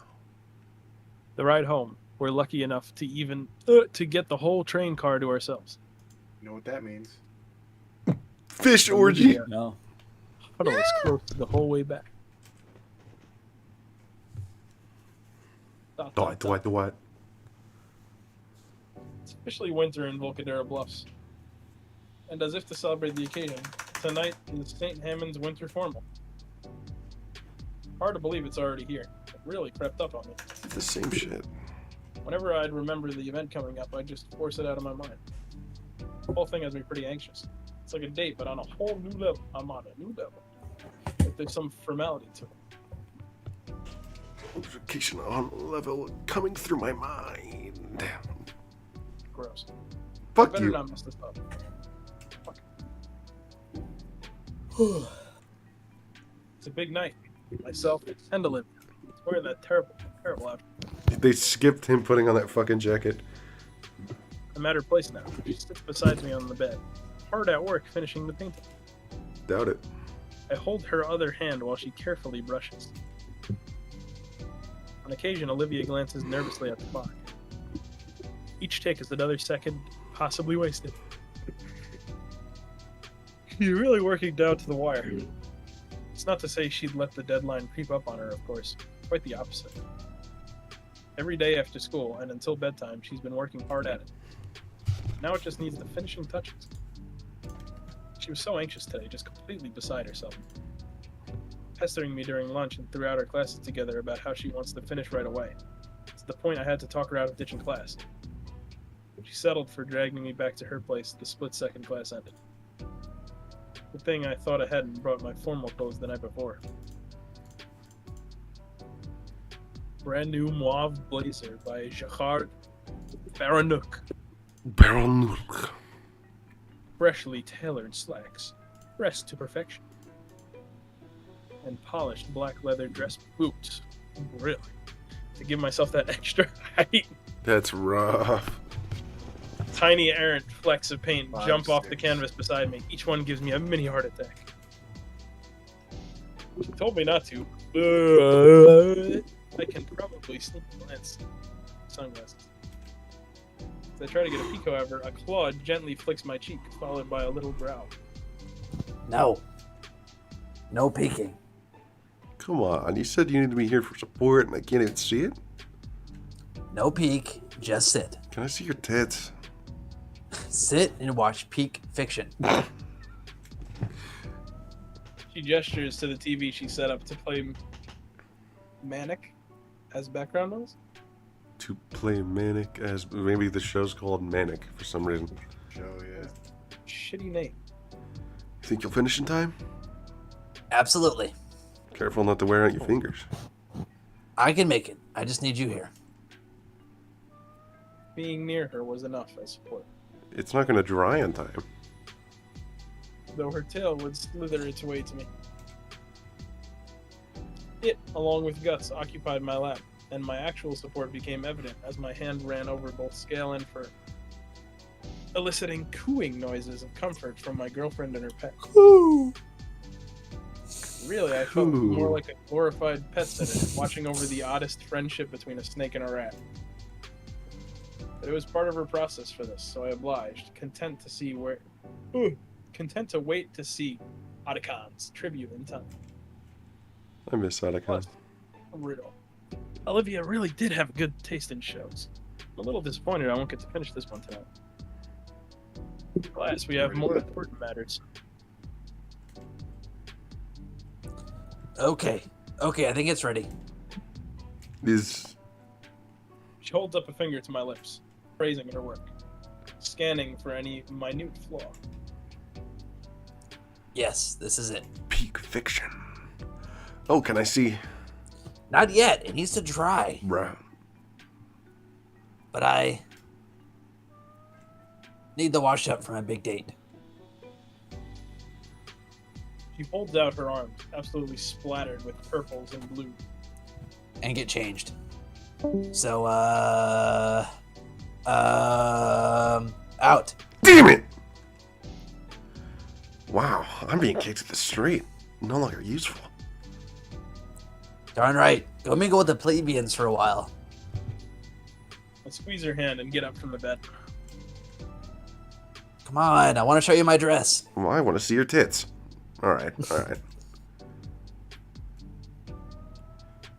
The ride home, we're lucky enough to even to get the whole train car to ourselves. You know what that means? Fish orgy. No. Huddle is close the whole way back. What? It's officially winter in Volcadera Bluffs. And as if to celebrate the occasion, tonight is St. Hammond's Winter Formal. Hard to believe it's already here. It really crept up on me. The same shit. Whenever I'd remember the event coming up, I'd just force it out of my mind. The whole thing has me pretty anxious. It's like a date, but on a whole new level. I'm on a new level. Like there's some formality to it. Notification on level coming through my mind. Gross. Fuck Better you. not mess this up. Fuck. It's a big night. Myself and Olivia. Wearing that terrible outfit. They skipped him putting on that fucking jacket. I'm at her place now. She sits beside me on the bed, hard at work finishing the painting. Doubt it. I hold her other hand while she carefully brushes. On occasion, Olivia glances nervously at the clock. Each take is another second, possibly wasted. She's really working down to the wire. It's not to say she'd let the deadline creep up on her, of course. Quite the opposite. Every day after school and until bedtime, she's been working hard at it. Now it just needs the finishing touches. She was so anxious today, just completely beside herself. Pestering me during lunch and throughout our classes together about how she wants to finish right away. To the point I had to talk her out of ditching class. She settled for dragging me back to her place the split second class ended. Good thing I thought ahead and brought my formal clothes the night before. Brand new mauve blazer by Jacquard Baranuk. Baranuk. Freshly tailored slacks, pressed to perfection. And polished black leather dress boots. Really? To give myself that extra height. That's rough. Tiny errant flecks of paint 5, jump off the 6. canvas beside me. Each one gives me a mini heart attack. She told me not to. I can probably sneak a glance. Sunglasses. As I try to get a peek, however, a claw gently flicks my cheek, followed by a little growl. No. No peeking. Come on, you said you need to be here for support and I can't even see it? No peek. Just sit. Can I see your tits? Sit and watch peak fiction. She gestures to the TV she set up to play Manic as background noise. To play Manic as... Maybe the show's called Manic for some reason. Show, yeah. Shitty name. You think you'll finish in time? Absolutely. Careful not to wear out your fingers. I can make it. I just need you here. Being near her was enough as support. It's not going to dry in time. Though her tail would slither its way to me. It, along with Guts, occupied my lap, and my actual support became evident as my hand ran over both scale and fur, eliciting cooing noises of comfort from my girlfriend and her pet. Really, I felt Coo. more like a glorified pet sitter, watching over the oddest friendship between a snake and a rat. But it was part of her process for this, so I obliged, content to wait to see Otacon's tribute in time. I miss Otacon. Plus, real. Olivia really did have good taste in shows. I'm a little disappointed I won't get to finish this one tonight. Alas, we have more important matters. Okay. Okay, I think it's ready. She holds up a finger to my lips, praising her work, scanning for any minute flaw. Yes, this is it. Peak fiction. Oh, can I see? Not yet. It needs to dry. Bruh. But I need the wash up for my big date. She holds out her arms, absolutely splattered with purples and blue. And get changed. So, out. Damn it! Wow, I'm being kicked to the street. No longer useful. Darn right. Go mingle with the plebeians for a while. I squeeze her hand and get up from the bed. Come on, I want to show you my dress. Well, I want to see your tits. Alright, alright.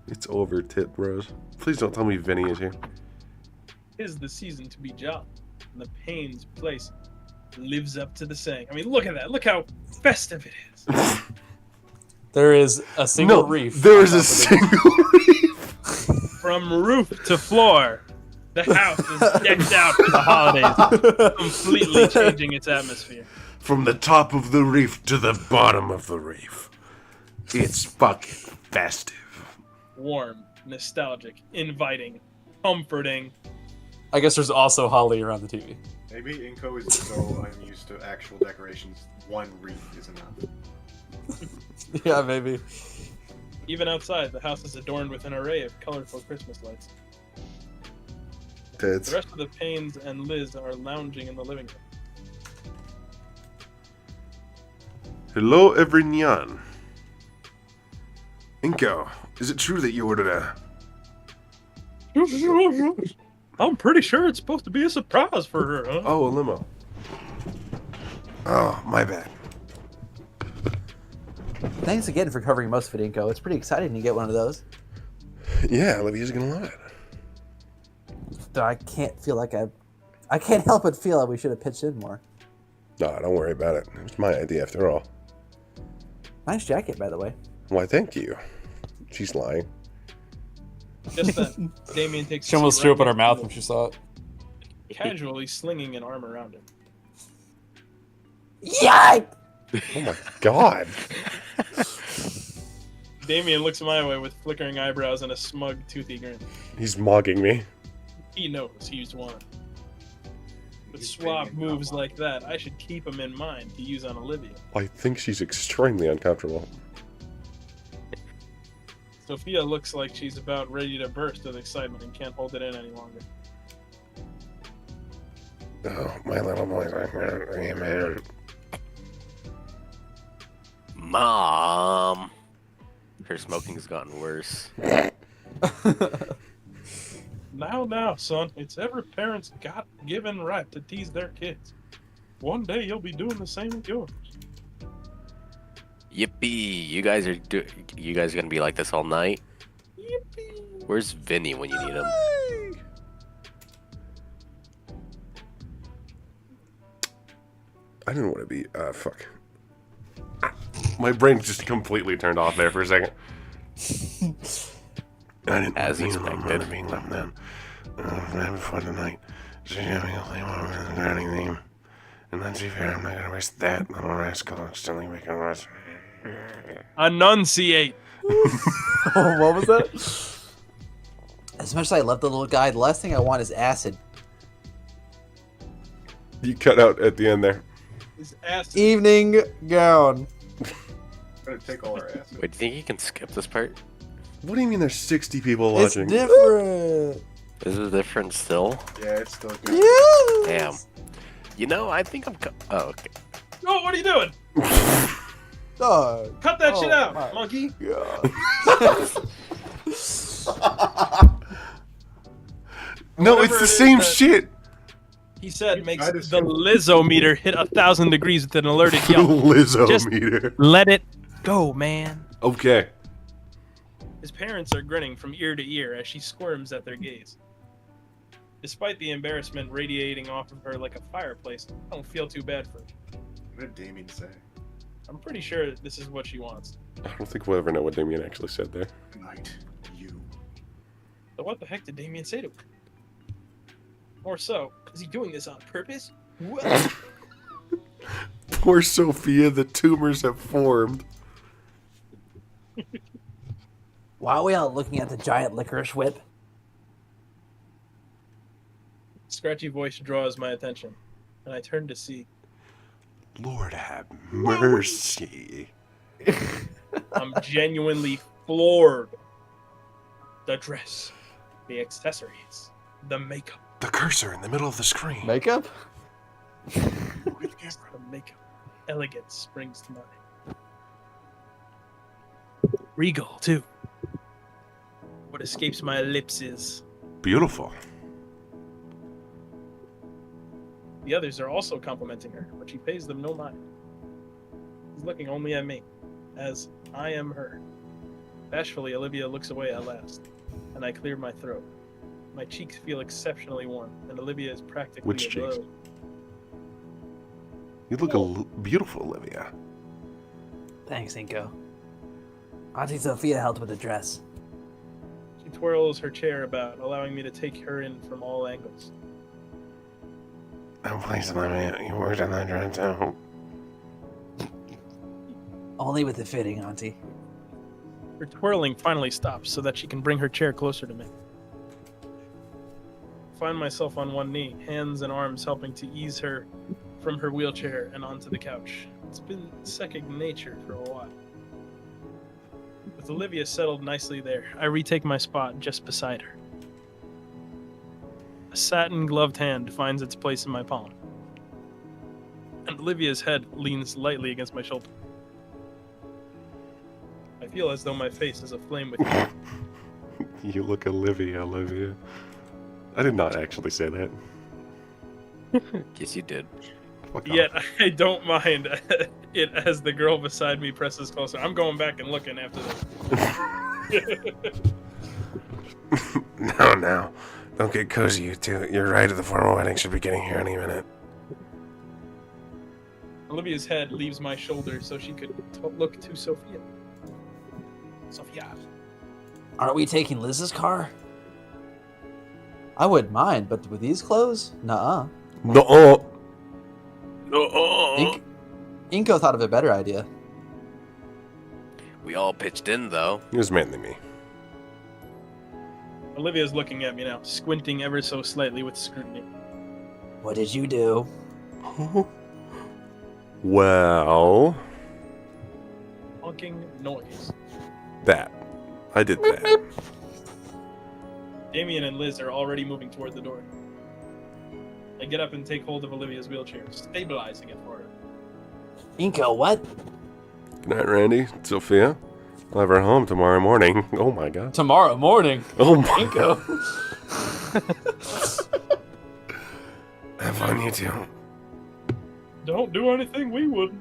It's over, tit bros. Please don't tell me Vinny is here. 'Tis the season to be jolly, and the Payne's place lives up to the saying. I mean, look at that. Look how festive it is. There is a single No, reef. there is on a top of the- single reef. From roof to floor, the house is decked out for the holidays, completely changing its atmosphere. From the top of the reef to the bottom of the reef. It's fucking festive. Warm, nostalgic, inviting, comforting. I guess there's also holly around the TV. Maybe Inko is so unused to actual decorations, one wreath is enough. Yeah, maybe. Even outside, the house is adorned with an array of colorful Christmas lights. The rest of the Paynes and Liz are lounging in the living room. Hello, everyone. Inko, is it true that you ordered a... I'm pretty sure it's supposed to be a surprise for her, huh? Oh, a limo. Oh, my bad. Thanks again for covering most of it, Inko. It's pretty exciting to get one of those. Yeah, Olivia's gonna love it. Though I can't help but feel like we should have pitched in more. No, don't worry about it. It was my idea after all. Nice jacket, by the way. Why, thank you. She's lying. Just then, Damien takes She almost a seat threw right up in her next mouth to when him, she saw it. casually slinging an arm around him. Yikes! Oh my god. Damien looks my way with flickering eyebrows and a smug, toothy grin. He's mogging me. He knows he's won. With He's suave banging moves up on like that, I should keep him in mind to use on Olivia. I think she's extremely uncomfortable. Sophia looks like she's about ready to burst with excitement and can't hold it in any longer. Oh, my little boy's like, man. Mom. Her smoking's gotten worse. Now, son, it's every parent's God-given right to tease their kids. One day you'll be doing the same with yours. Yippee! You guys gonna be like this all night? Yippee! Where's Vinny when you need him? I didn't want to be, fuck. My brain just completely turned off there for a second. I didn't As want expected. to be left then. Having fun tonight. She's having a thing over the gardening theme. And let's be fair, I'm not gonna waste that little rascal instantly making a mess. Enunciate! What was that? As much as I love the little guy, the last thing I want is acid. You cut out at the end there. His ass. Evening gown. Better take all our acid. Wait, do you think you can skip this part? What do you mean there's 60 people It's watching? different. Is it different still? Yeah, it's still good. Yes. Damn. You know, I think I'm. Oh, okay. Oh, what are you doing? Dog. Cut that Oh, shit out, my monkey. God. No, Whatever it's it the is same that- shit. He said makes I the just- Lizzo meter hit 1,000 degrees with an alerted The yelp. Lizzo Just- meter. Let it go, man. Okay. His parents are grinning from ear to ear as she squirms at their gaze. Despite the embarrassment radiating off of her like a fireplace, I don't feel too bad for her. What did Damien say? I'm pretty sure this is what she wants. I don't think we'll ever know what Damien actually said there. Tonight, you. So what the heck did Damien say to her? Or so, is he doing this on purpose? What? Poor Sophia, the tumors have formed. Why are we all looking at the giant licorice whip? Scratchy voice draws my attention, and I turn to see. Lord have mercy. I'm genuinely floored. The dress, the accessories, the makeup. The cursor in the middle of the screen. Makeup? The makeup. Elegance springs to mind. Regal, too. What escapes my lips is. Beautiful. The others are also complimenting her, but she pays them no mind. She's looking only at me, as I am her. Bashfully, Olivia looks away at last, and I clear my throat. My cheeks feel exceptionally warm, and Olivia is practically Which aglow. cheeks? You look beautiful, Olivia. Thanks, Inko. Auntie Sophia helped with the dress. She twirls her chair about, allowing me to take her in from all angles. Oh, please, Olivia, you worked on that dress too. Only with the fitting, Auntie. Her twirling finally stops so that she can bring her chair closer to me. I find myself on one knee, hands and arms helping to ease her from her wheelchair and onto the couch. It's been second nature for a while. With Olivia settled nicely there, I retake my spot just beside her. A satin-gloved hand finds its place in my palm, and Olivia's head leans lightly against my shoulder. I feel as though my face is aflame with heat. You look Olivia. I did not actually say that. Yes, you did. Fuck Yet off. I don't mind it as the girl beside me presses closer. I'm going back and looking after this. No. Don't get cozy, you two. You're right, the formal wedding should be getting here any minute. Olivia's head leaves my shoulder so she could look to Sophia. Sophia. Aren't we taking Liz's car? I wouldn't mind, but with these clothes? Nuh-uh. No. Inko thought of a better idea. We all pitched in, though. It was mainly me. Olivia's looking at me now, squinting ever so slightly with scrutiny. What did you do? Well, Honking noise. that. I did that. Damien and Liz are already moving toward the door. I get up and take hold of Olivia's wheelchair, stabilizing it for her. Inko, what? Good night, Randy. Sophia. I'll have her home tomorrow morning. Oh my god. Tomorrow morning. Oh my Inko. Have fun, you two. Don't do anything we wouldn't.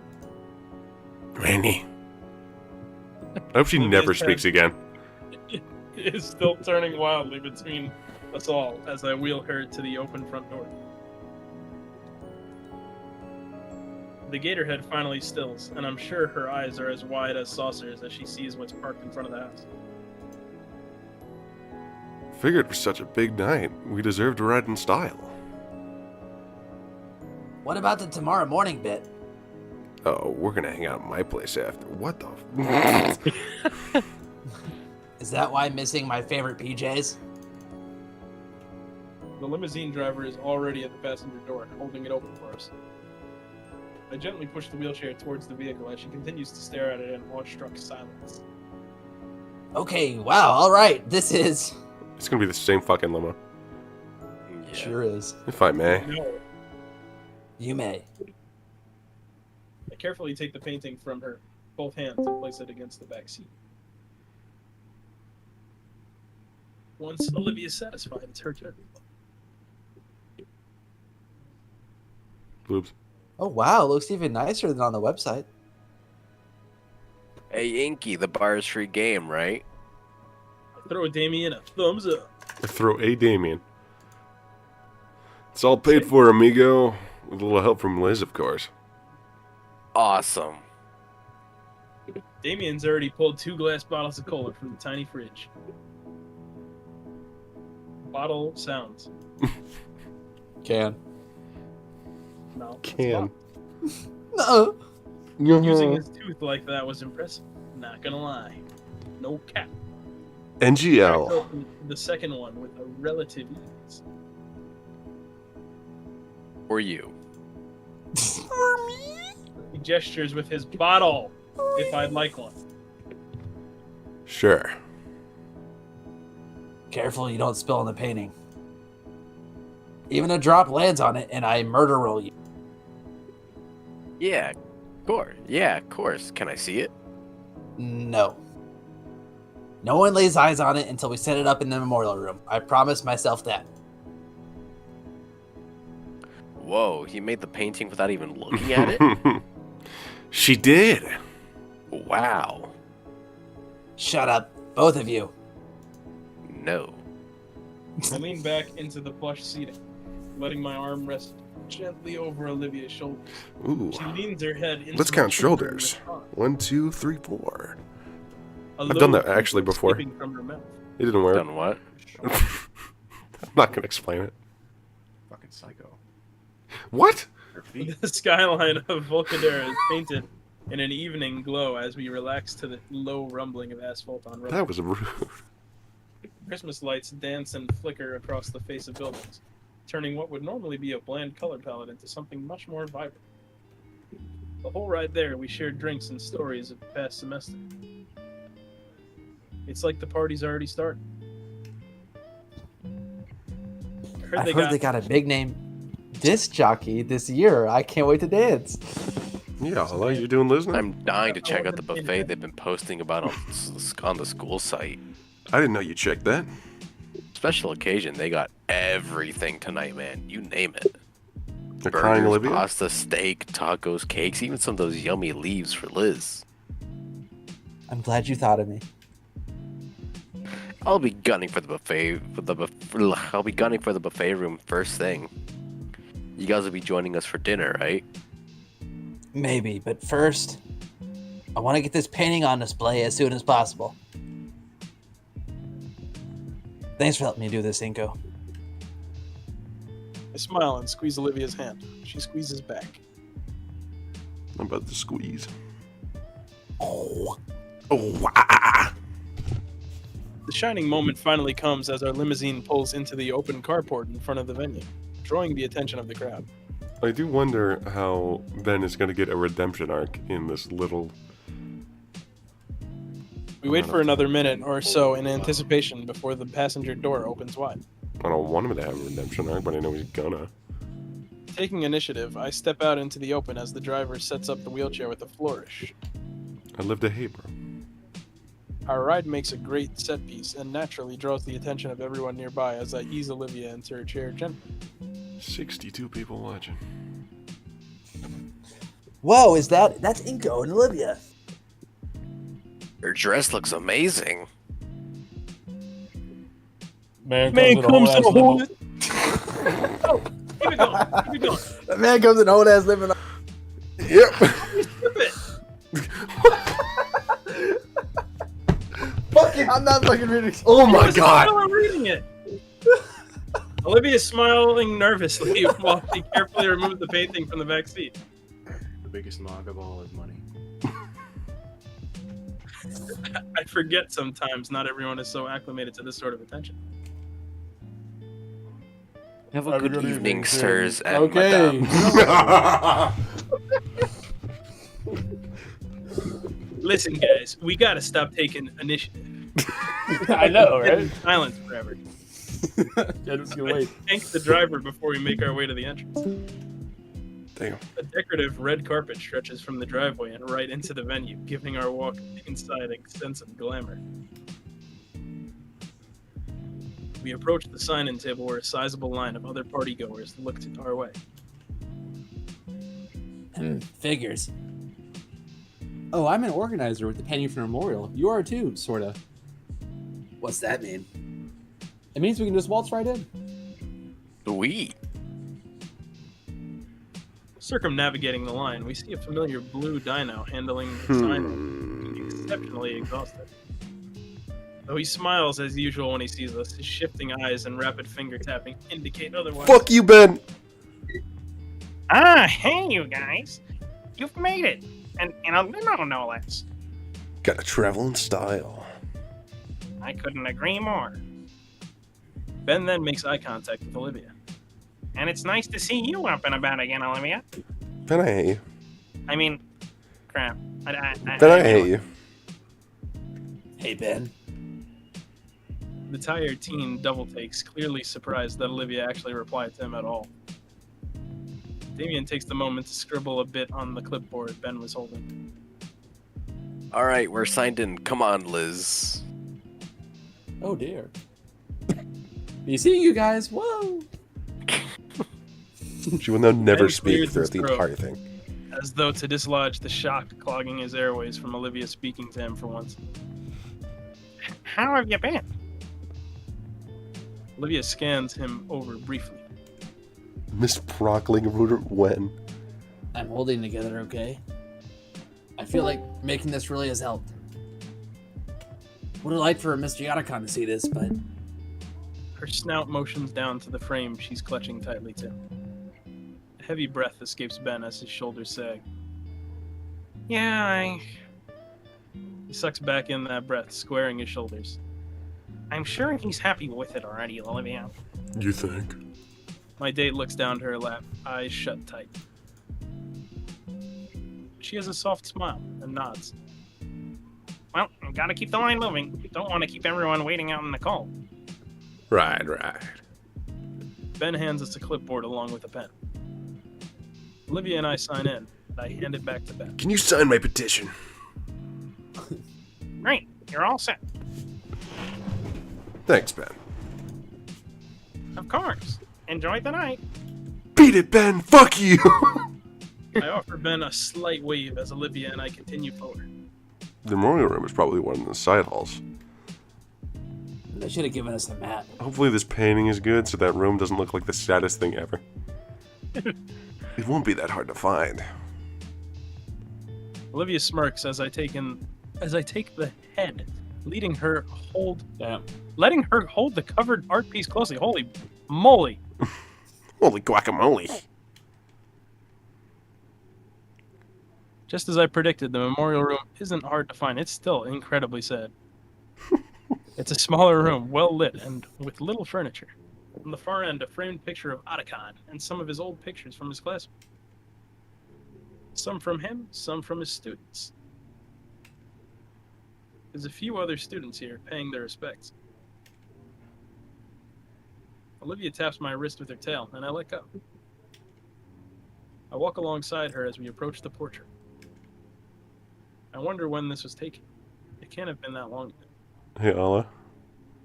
Randy. I hope she Olivia's never head speaks again. is still turning wildly between us all as I wheel her to the open front door. The gator head finally stills, and I'm sure her eyes are as wide as saucers as she sees what's parked in front of the house. Figured for such a big night, we deserve to ride in style. What about the tomorrow morning bit? Oh, we're gonna hang out at my place after. What the f- Is that why I'm missing my favorite PJs? The limousine driver is already at the passenger door, holding it open for us. I gently push the wheelchair towards the vehicle as she continues to stare at it in awestruck silence. Okay, wow, alright, this is... It's gonna be the same fucking limo. Yeah. Sure is. If I may. No. You may. I carefully take the painting from her both hands and place it against the back seat. Once Olivia's satisfied, it's her turn. Boobs. Oh wow, looks even nicer than on the website. Hey, Inky, the bar is free game, right? I throw Damien a thumbs up. Throw a Damien. It's all paid for, amigo. With a little help from Liz, of course. Awesome. Damien's already pulled 2 glass bottles of cola from the tiny fridge. Bottle sounds. Can. No. it's Can. No. Using his tooth like that was impressive. Not gonna lie. No cap. Cracked NGL. open the second one with a relative ease. For you. He gestures with his bottle, if I'd like one. Sure. Careful you don't spill on the painting. Even a drop lands on it and I murder roll you. Yeah, of course. Yeah, of course. Can I see it? No. No one lays eyes on it until we set it up in the memorial room. I promise myself that. Whoa, he made the painting without even looking at it? She did. Wow. Shut up, both of you. No. I lean back into the plush seating, letting my arm rest gently over Olivia's shoulders. Ooh. She leans her head into Let's my count shoulder shoulders. in response. 1, 2, 3, 4. I've done that actually before. escaping from her mouth. It didn't work. Done what? I'm not gonna explain it. Fucking psycho. What? Her feet. The skyline of Volcadera is painted in an evening glow as we relax to the low rumbling of asphalt on road. That was rude. Christmas lights dance and flicker across the face of buildings, turning what would normally be a bland color palette into something much more vibrant. The whole ride there, we shared drinks and stories of the past semester. It's like the party's already started. I've heard they got a big name disc jockey this year. I can't wait to dance. Yeah, hello, you doing listening? I'm dying to check out the buffet they've been posting about on the school site. I didn't know you checked that. Special occasion, they got everything tonight, man. You name it. They're crying Burgers, Olivia? pasta, steak, tacos, cakes, even some of those yummy leaves for Liz. I'm glad you thought of me. I'll be gunning for the buffet. I'll be gunning for the buffet room first thing. You guys will be joining us for dinner, right? Maybe, but first, I want to get this painting on display as soon as possible. Thanks for helping me do this, Inko. I smile and squeeze Olivia's hand. She squeezes back. I'm about to squeeze. Oh. Oh, ah. The shining moment finally comes as our limousine pulls into the open carport in front of the venue, drawing the attention of the crowd. I do wonder how Ben is going to get a redemption arc in this little... We wait for another minute or so in anticipation before the passenger door opens wide. I don't want him to have a redemption arc, but I know he's gonna. Taking initiative, I step out into the open as the driver sets up the wheelchair with a flourish. I live to hate, bro. Our ride makes a great set piece and naturally draws the attention of everyone nearby as I ease Olivia into her chair gently. 62 people watching. Whoa, that's Inko and Olivia. Your dress looks amazing. Man comes to the whole... Oh, keep it going, keep it going. That man comes in old ass living. Yep. Fucking, I'm not fucking reading. Oh my god. I'm reading it. Olivia is smiling nervously while she carefully removes the painting from the back seat. The biggest mog of all is money. I forget sometimes not everyone is so acclimated to this sort of attention. Have a good evening, sirs and Okay. madame. Listen, guys, we gotta stop taking initiative. I know, Sit in right? silence forever. Yeah, just gonna wait. Thank the driver before we make our way to the entrance. Damn. A decorative red carpet stretches from the driveway and right into the venue, giving our walk inside a sense of glamour. We approach the sign-in table where a sizable line of other partygoers look our way. Figures. Oh, I'm an organizer with the Pennington Memorial. You are too, sorta. What's that mean? It means we can just waltz right in. Sweet. Circumnavigating the line, we see a familiar blue dino handling the sign, looking exceptionally exhausted. Though he smiles as usual when he sees us, his shifting eyes and rapid finger tapping indicate otherwise. Fuck you, Ben! Ah, hey, you guys. You've made it. And in a limo, no less. Gotta travel in style. I couldn't agree more. Ben then makes eye contact with Olivia. And it's nice to see you up and about again, Olivia. Ben, I hate you. I mean, crap. Ben, I hate you. Hey, Ben. The tired teen double takes, clearly surprised that Olivia actually replied to him at all. Damien takes the moment to scribble a bit on the clipboard Ben was holding. All right, we're signed in. Come on, Liz. Oh dear. You see, you guys? Whoa. She will now never Ben speak clears throughout his the throat, entire thing. as though to dislodge the shock clogging his airways from Olivia speaking to him for once. How have you been? Olivia scans him over briefly. Miss Brockling Rooter when? I'm holding together, okay? I feel like making this really has helped. Would have liked for Mr. Yatacon to see this, but Her snout motions down to the frame she's clutching tightly to. A heavy breath escapes Ben as his shoulders sag. Yeah, He sucks back in that breath, squaring his shoulders. I'm sure he's happy with it already, Olivia. You think? My date looks down to her lap, eyes shut tight. She has a soft smile and nods. Well, gotta keep the line moving. Don't want to keep everyone waiting out in the cold. Right. Ben hands us a clipboard along with a pen. Olivia and I sign in, and I hand it back to Ben. Can you sign my petition? Great, you're all set. Thanks, Ben. Of course. Enjoy the night. Beat it, Ben! Fuck you! I offer Ben a slight wave as Olivia and I continue forward. The memorial room is probably one of the side halls. they should have given us a map. Hopefully this painting is good so that room doesn't look like the saddest thing ever. It won't be that hard to find. Olivia smirks as I take the head, letting her hold the covered art piece closely. Holy moly! Holy guacamole! Just as I predicted, the memorial room isn't hard to find. It's still incredibly sad. It's a smaller room, well lit, and with little furniture. On the far end, a framed picture of Otacon and some of his old pictures from his class. Some from him, some from his students. There's a few other students here paying their respects. Olivia taps my wrist with her tail, and I let go. I walk alongside her as we approach the portrait. I wonder when this was taken. It can't have been that long ago. Hey, Alla.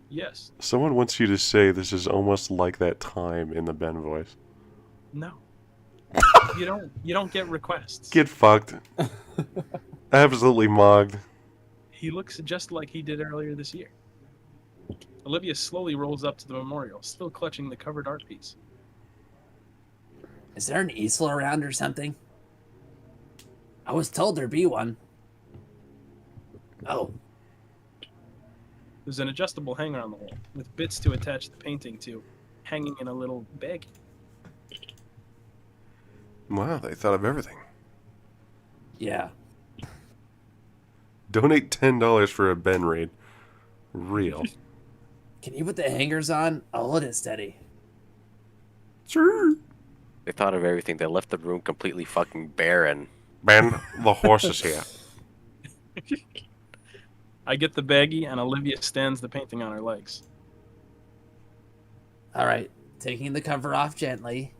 Yes. Someone wants you to say this is almost like that time in the Ben voice. No. You don't get requests. Get fucked. Absolutely mogged. He looks just like he did earlier this year. Olivia slowly rolls up to the memorial, still clutching the covered art piece. Is there an easel around or something? I was told there'd be one. Oh. There's an adjustable hanger on the wall, with bits to attach the painting to, hanging in a little bag. Wow, they thought of everything. Yeah. Donate $10 for a Ben raid. Real. Can you put the hangers on? I'll hold it steady. Sure. They thought of everything. They left the room completely fucking barren. Ben, the horse is here. I get the baggie, and Olivia stands the painting on her legs. All right, taking the cover off gently.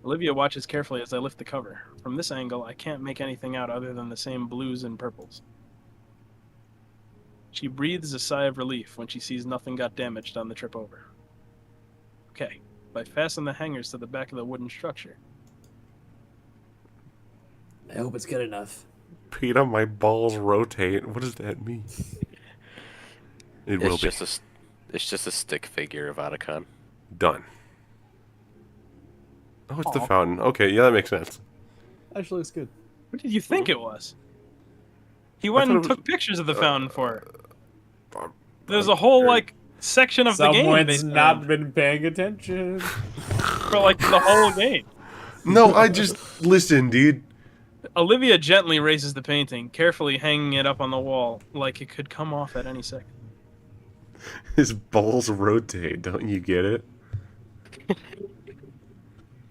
Olivia watches carefully as I lift the cover. From this angle, I can't make anything out other than the same blues and purples. She breathes a sigh of relief when she sees nothing got damaged on the trip over. Okay, I fasten the hangers to the back of the wooden structure. I hope it's good enough. Peter, my balls rotate. What does that mean? It will be. It's just a stick figure of Otacon. Done. Oh, it's the fountain. Okay, yeah, that makes sense. Actually looks good. What did you think it was? He went and took pictures of the fountain for her. There's a whole, section of the game. Someone's not been paying attention. For, the whole game. No, I just... Listen, dude. Olivia gently raises the painting, carefully hanging it up on the wall, like it could come off at any second. His balls rotate, don't you get it?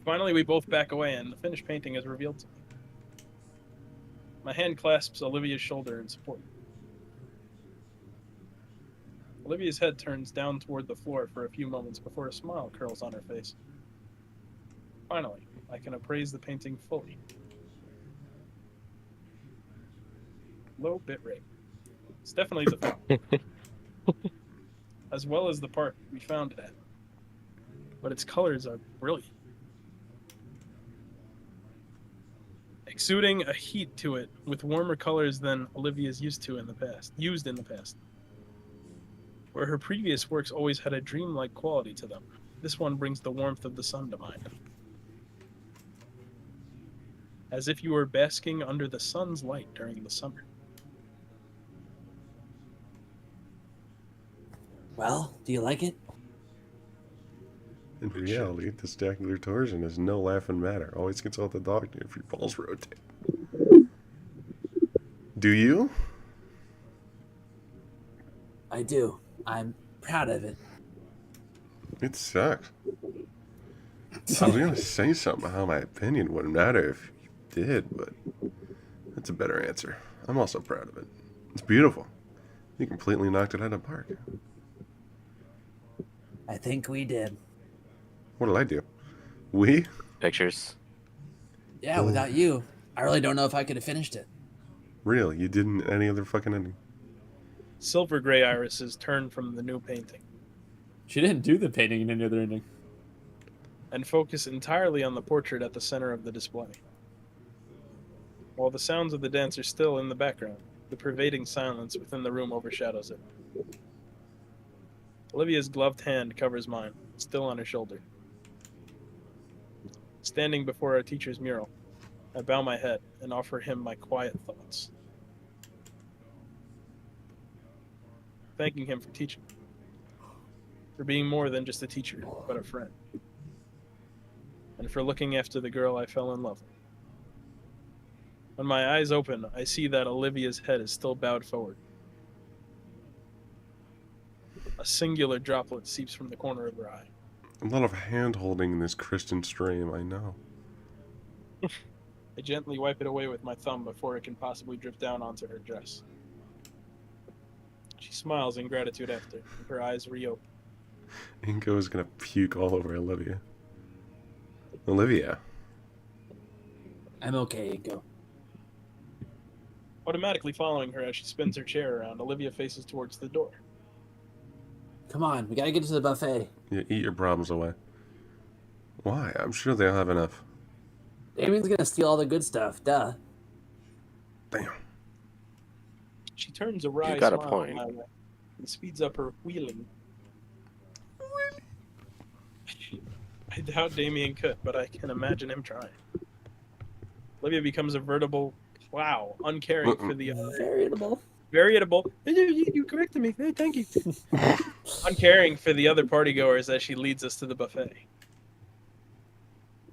Finally, we both back away, and the finished painting is revealed to me. My hand clasps Olivia's shoulder in support. Olivia's head turns down toward the floor for a few moments before a smile curls on her face. Finally, I can appraise the painting fully. Low bitrate. It's definitely the fountain. As well as the part we found it at. But its colors are brilliant. Exuding a heat to it with warmer colors than Olivia's used in the past. Where her previous works always had a dreamlike quality to them, this one brings the warmth of the sun to mind. As if you were basking under the sun's light during the summer. Well, do you like it? In reality, testicular torsion is no laughing matter. Always consult the doctor if your balls rotate. Do you? I do. I'm proud of it. It sucks. I was gonna say something how my opinion wouldn't matter if you did, but that's a better answer. I'm also proud of it. It's beautiful. You completely knocked it out of the park. I think we did. What did I do? We? Pictures. Yeah, without you, I really don't know if I could have finished it. Really? You didn't any other fucking ending? Silver gray irises turn from the new painting She didn't do the painting in any other ending. and focus entirely on the portrait at the center of the display. While the sounds of the dance are still in the background, the pervading silence within the room overshadows it. Olivia's gloved hand covers mine, still on her shoulder. Standing before our teacher's mural, I bow my head and offer him my quiet thoughts. Thanking him for teaching, for being more than just a teacher, but a friend, and for looking after the girl I fell in love with. When my eyes open, I see that Olivia's head is still bowed forward. A singular droplet seeps from the corner of her eye. A lot of hand holding in this Christian stream, I know. I gently wipe it away with my thumb before it can possibly drip down onto her dress. She smiles in gratitude after, and her eyes reopen. Inko is gonna puke all over Olivia. Olivia. I'm okay, Inko. Automatically following her as she spins her chair around, Olivia faces towards the door. Come on, we gotta get to the buffet. Yeah, eat your problems away. Why? I'm sure they'll have enough. Damien's gonna steal all the good stuff, duh. Damn. She turns a wry You got a smile point. my way and speeds up her wheeling. I doubt Damien could, but I can imagine him trying. Olivia becomes a veritable plow, uncaring for the Variable. variable. You corrected me. Hey, thank you. Uncaring for the other partygoers as she leads us to the buffet.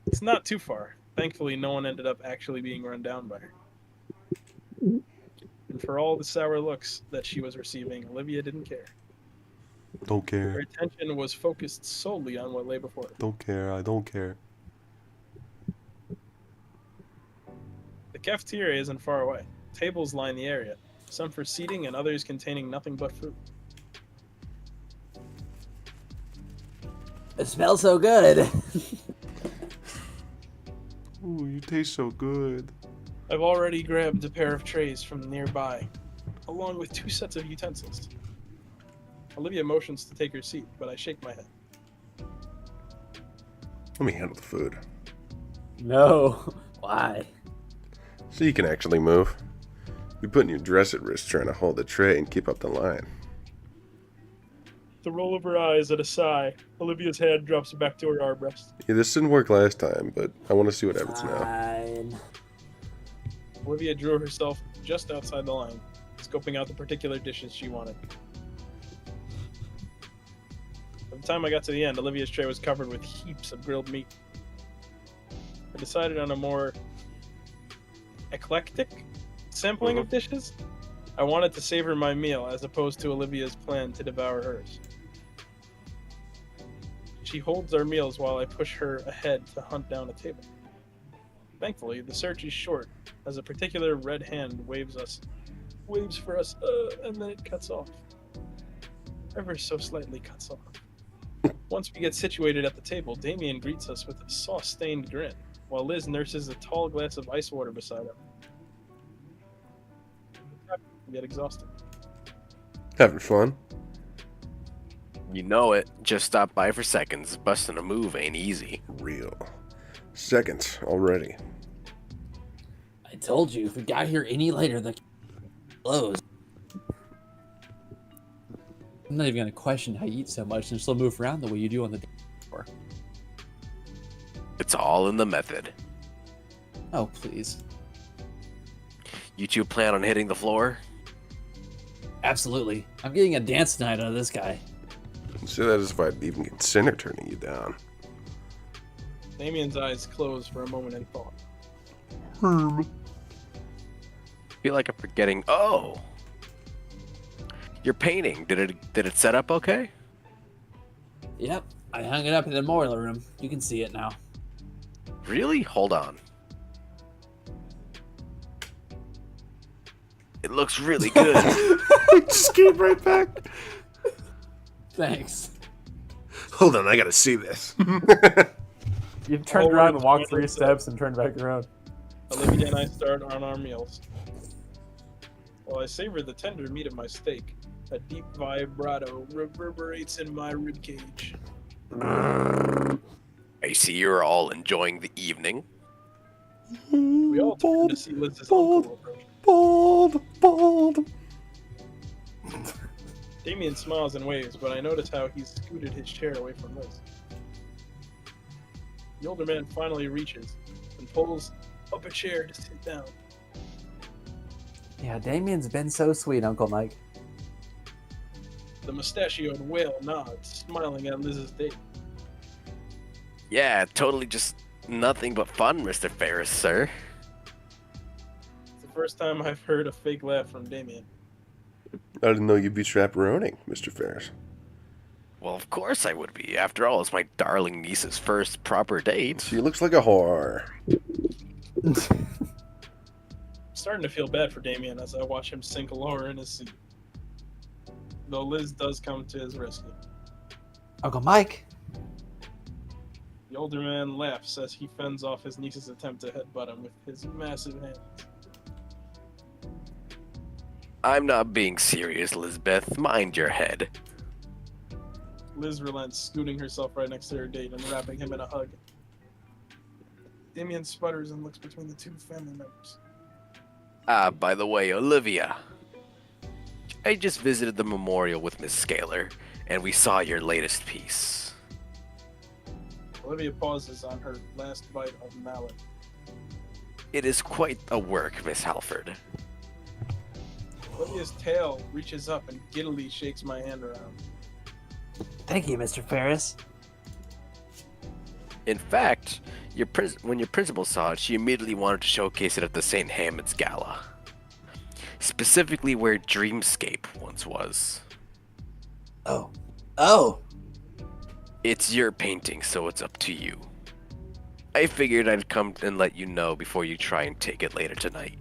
It's not too far. Thankfully, no one ended up actually being run down by her. And for all the sour looks that she was receiving, Olivia didn't care. Don't Her care. attention was focused solely on what lay before her. Don't care. I don't care. The cafeteria isn't far away. Tables line the area, some for seating and others containing nothing but fruit. It smells so good. Ooh, you taste so good. I've already grabbed a pair of trays from nearby, along with 2 sets of utensils. Olivia motions to take her seat, but I shake my head. Let me handle the food. No. Why? So you can actually move. You're putting your dress at risk trying to hold the tray and keep up the line. The roll of her eyes at a sigh, Olivia's hand drops back to her armrest. Yeah, this didn't work last time, but I want to see what happens now. Fine. Olivia drew herself just outside the line, scoping out the particular dishes she wanted. By the time I got to the end, Olivia's tray was covered with heaps of grilled meat. I decided on a more eclectic sampling of dishes. I wanted to savor my meal as opposed to Olivia's plan to devour hers. She holds our meals while I push her ahead to hunt down a table. Thankfully, the search is short, as a particular red hand waves for us, and then it cuts off. Ever so slightly cuts off. Once we get situated at the table, Damien greets us with a sauce-stained grin, while Liz nurses a tall glass of ice water beside him. We get exhausted. Having fun? You know it. Just stop by for seconds. Busting a move ain't easy. Real. Seconds already. I told you, if we got here any later, the close. I'm not even gonna question how you eat so much and still move around the way you do on the floor. It's all in the method. Oh, please. You two plan on hitting the floor? Absolutely. I'm getting a dance tonight out of this guy. Say that as if I'd even consider turning you down. Damien's eyes closed for a moment in thought. Herb. Feel like I'm forgetting. Oh, your painting. Did it set up okay? Yep, I hung it up in the memorial room. You can see it now. Really? Hold on. It looks really good. Just came right back. Thanks. Hold on, I gotta see this. You turned around and walked 3 steps and turned back around. Olivia and I start on our meals. While I savor the tender meat of my steak, a deep vibrato reverberates in my ribcage. I see you're all enjoying the evening. We all turn to see Liz's uncle approach. Bald. Damien smiles and waves, but I notice how he's scooted his chair away from Liz. The older man finally reaches and pulls up a chair to sit down. Yeah, Damien's been so sweet, Uncle Mike. The mustachioed whale nods, smiling at Liz's date. Yeah, totally just nothing but fun, Mr. Ferris, sir. It's the first time I've heard a fake laugh from Damien. I didn't know you'd be chaperoning, Mr. Ferris. Well, of course I would be. After all, it's my darling niece's first proper date. She looks like a whore. I'm starting to feel bad for Damien as I watch him sink lower in his seat. Though Liz does come to his rescue. Uncle Mike? The older man laughs as he fends off his niece's attempt to headbutt him with his massive hands. I'm not being serious, Lizbeth. Mind your head. Liz relents, scooting herself right next to her date and wrapping him in a hug. Damien sputters and looks between the two family members. Ah, by the way, Olivia. I just visited the memorial with Miss Scaler, and we saw your latest piece. Olivia pauses on her last bite of mallet. It is quite a work, Miss Halford. Olivia's tail reaches up and giddily shakes my hand around. Thank you, Mr. Ferris. In fact, when your principal saw it, she immediately wanted to showcase it at the St. Hammond's Gala. Specifically where Dreamscape once was. Oh! It's your painting, so it's up to you. I figured I'd come and let you know before you try and take it later tonight.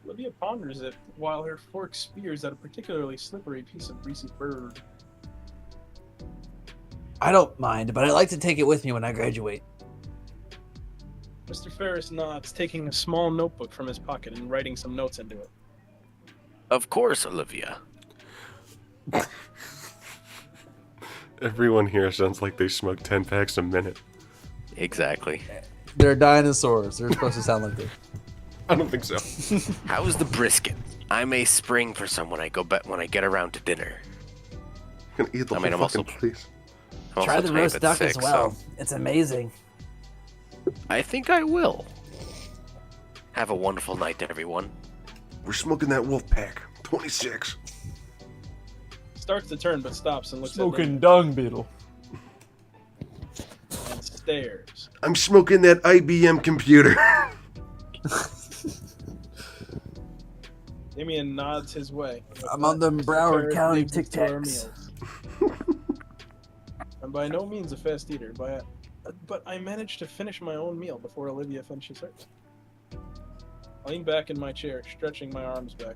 Olivia ponders it while her fork spears at a particularly slippery piece of greasy bird. I don't mind, but I'd like to take it with me when I graduate. Mr. Ferris nods, taking a small notebook from his pocket and writing some notes into it. Of course, Olivia. Everyone here sounds like they smoke 10 packs a minute. Exactly. They're dinosaurs. They're supposed to sound like this. I don't think so. How's the brisket? I may spring for some when I get around to dinner. I'm gonna eat the whole I'm fucking place. I'm Try also the roast 25 duck at as 6, well. so It's amazing. I think I will. Have a wonderful night, everyone. We're smoking that wolf pack. 26. Starts to turn but stops and looks Smoking dung beetle. at Lynn and stares. I'm smoking that IBM computer. Damien nods his way. I'm on them Broward Ferris County leaves us Tic to our Tacs. meals. I'm by no means a fast eater, but I managed to finish my own meal before Olivia finishes hers. I lean back in my chair, stretching my arms back.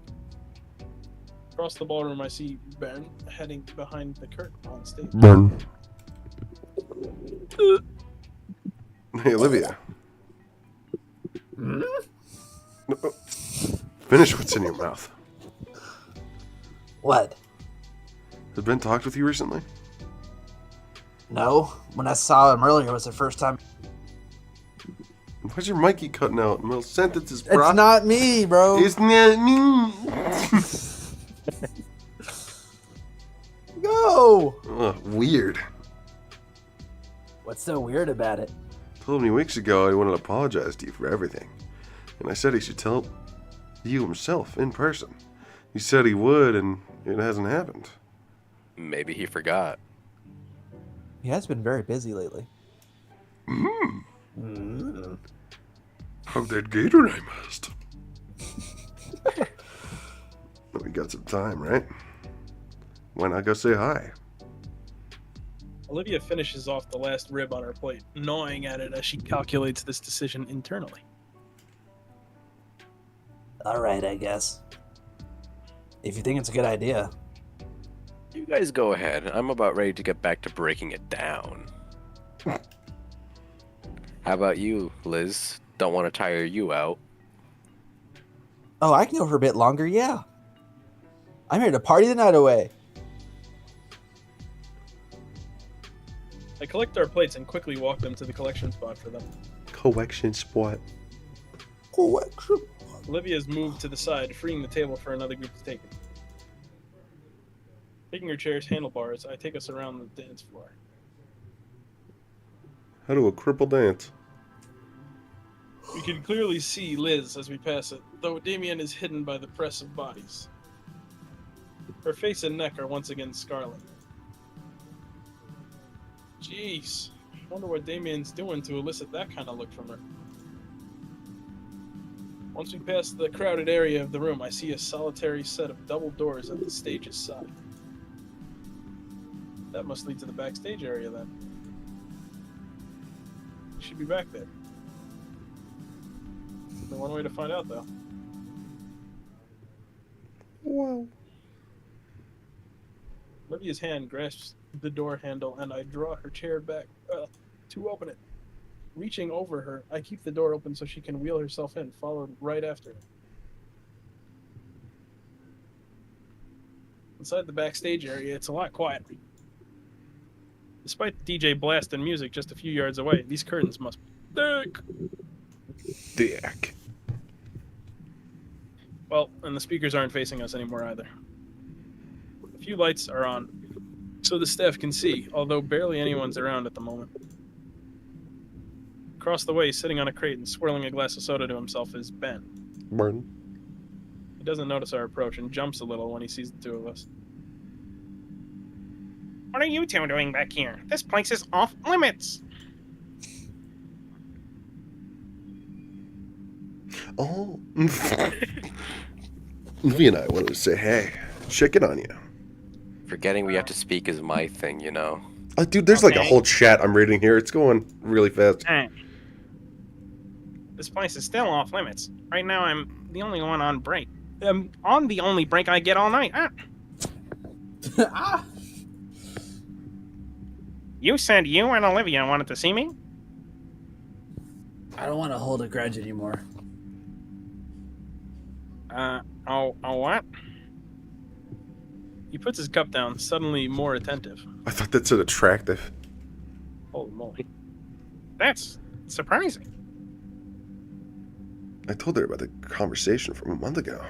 Across the ballroom, I see Ben heading behind the curtain on stage. Ben. Hey, Olivia. No, finish what's in your mouth. What? Has Ben talked with you recently? No. When I saw him earlier, it was the first time. Why's your mic keep cutting out in middle sentences, bro? It's not me, bro. It's not me. Go. Weird. What's so weird about it? Told me weeks ago I wanted to apologize to you for everything. And I said he should tell you himself in person. He said he would, and it hasn't happened. Maybe he forgot. He has been very busy lately. Hug that Gator I must. We got some time, right? Why not go say hi? Olivia finishes off the last rib on her plate, gnawing at it as she calculates this decision internally. All right, I guess. If you think it's a good idea. You guys go ahead. I'm about ready to get back to breaking it down. How about you, Liz? Don't want to tire you out. Oh, I can go for a bit longer, yeah. I'm here to party the night away. I collect our plates and quickly walk them to the collection spot for them. Collection spot. Collection. Olivia's moved to the side, freeing the table for another group to take it. Taking her chair's handlebars, I take us around the dance floor. How do a cripple dance? We can clearly see Liz as we pass it, though Damien is hidden by the press of bodies. Her face and neck are once again scarlet. Jeez, I wonder what Damien's doing to elicit that kind of look from her. Once we pass the crowded area of the room, I see a solitary set of double doors at the stage's side. That must lead to the backstage area then. Should be back there. Only one way to find out though. Wow. Olivia's hand grasps the door handle and I draw her chair back to open it. Reaching over her, I keep the door open so she can wheel herself in, followed right after her. Inside the backstage area, it's a lot quieter. Despite the DJ blasting music just a few yards away, these curtains must be thick. Dick. Well, and the speakers aren't facing us anymore either. A few lights are on, so the staff can see, although barely anyone's around at the moment. Across the way, sitting on a crate and swirling a glass of soda to himself, is Ben. Burn. He doesn't notice our approach and jumps a little when he sees the two of us. What are you two doing back here? This place is off limits. Oh. V and I wanted to say hey. Check in on you. Forgetting we have to speak is my thing, you know. Dude, there's like a Okay. whole chat I'm reading here. It's going really fast. This place is still off limits. Right now, I'm the only one on break. I'm the only break I get all night. Ah. You said you and Olivia wanted to see me? I don't want to hold a grudge anymore. What? He puts his cup down, suddenly more attentive. I thought that said attractive. Holy moly. That's surprising. I told her about the conversation from a month ago.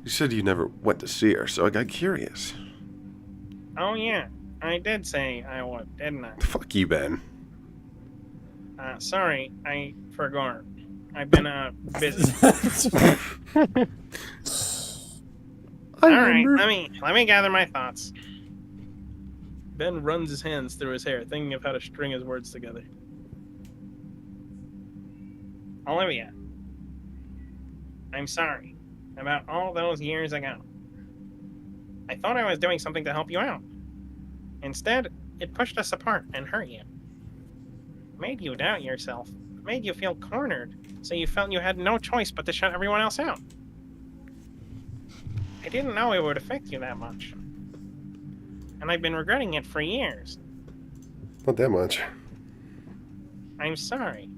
You said you never went to see her, so I got curious. Oh, yeah. I did say I would, didn't I? Fuck you, Ben. Sorry, I forgot. I've been, busy. Alright, let me gather my thoughts. Ben runs his hands through his hair, thinking of how to string his words together. Olivia, I'm sorry about all those years ago. I thought I was doing something to help you out. Instead, it pushed us apart and hurt you. Made you doubt yourself. Made you feel cornered, so you felt you had no choice but to shut everyone else out. I didn't know it would affect you that much. And I've been regretting it for years. Not that much. I'm sorry.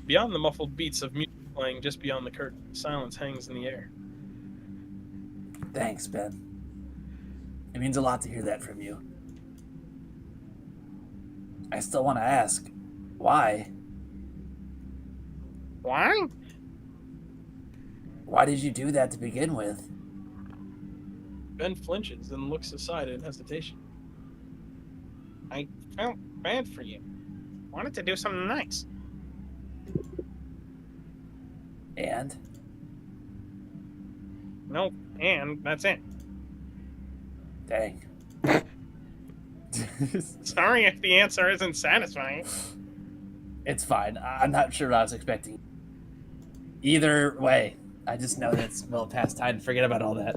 Beyond the muffled beats of music playing just beyond the curtain, silence hangs in the air. Thanks, Ben. It means a lot to hear that from you. I still want to ask, why? Why? Why did you do that to begin with? Ben flinches and looks aside in hesitation. I felt bad for you. Wanted to do something nice. And? Nope. And that's it. Dang. Sorry if the answer isn't satisfying. It's fine. I'm not sure what I was expecting. Either way, I just know that it's well past time to forget about all that.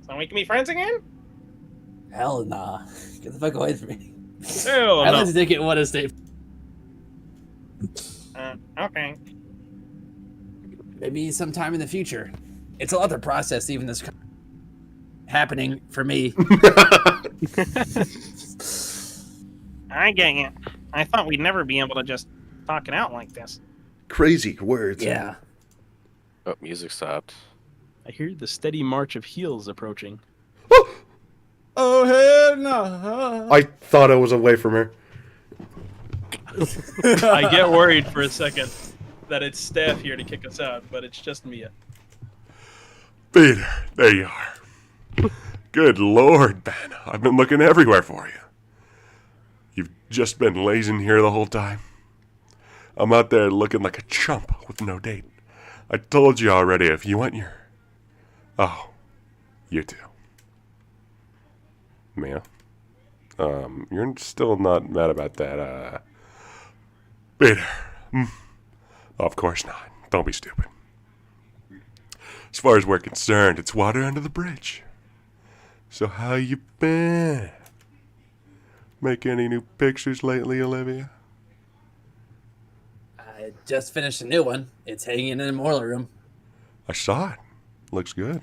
So we can be friends again? Hell nah. Get the fuck away from me. Hell I no. like to think it would have stayed. Okay. Maybe sometime in the future. It's a lot to process, even this happening for me. I get you. I thought we'd never be able to just talk it out like this. Crazy words. Yeah. Oh, music stopped. I hear the steady march of heels approaching. Oh, hell no. I thought I was away from her. I get worried for a second that it's staff here to kick us out, but it's just Mia. Peter, there you are. Good Lord, Ben. I've been looking everywhere for you. You've just been lazing here the whole time. I'm out there looking like a chump with no date. I told you already if you want your... Oh, you too. Mia? You're still not mad about that, Peter. Of course not. Don't be stupid. As far as we're concerned, it's water under the bridge. So how you been? Make any new pictures lately, Olivia? I just finished a new one. It's hanging in the mortal room. I saw it. Looks good.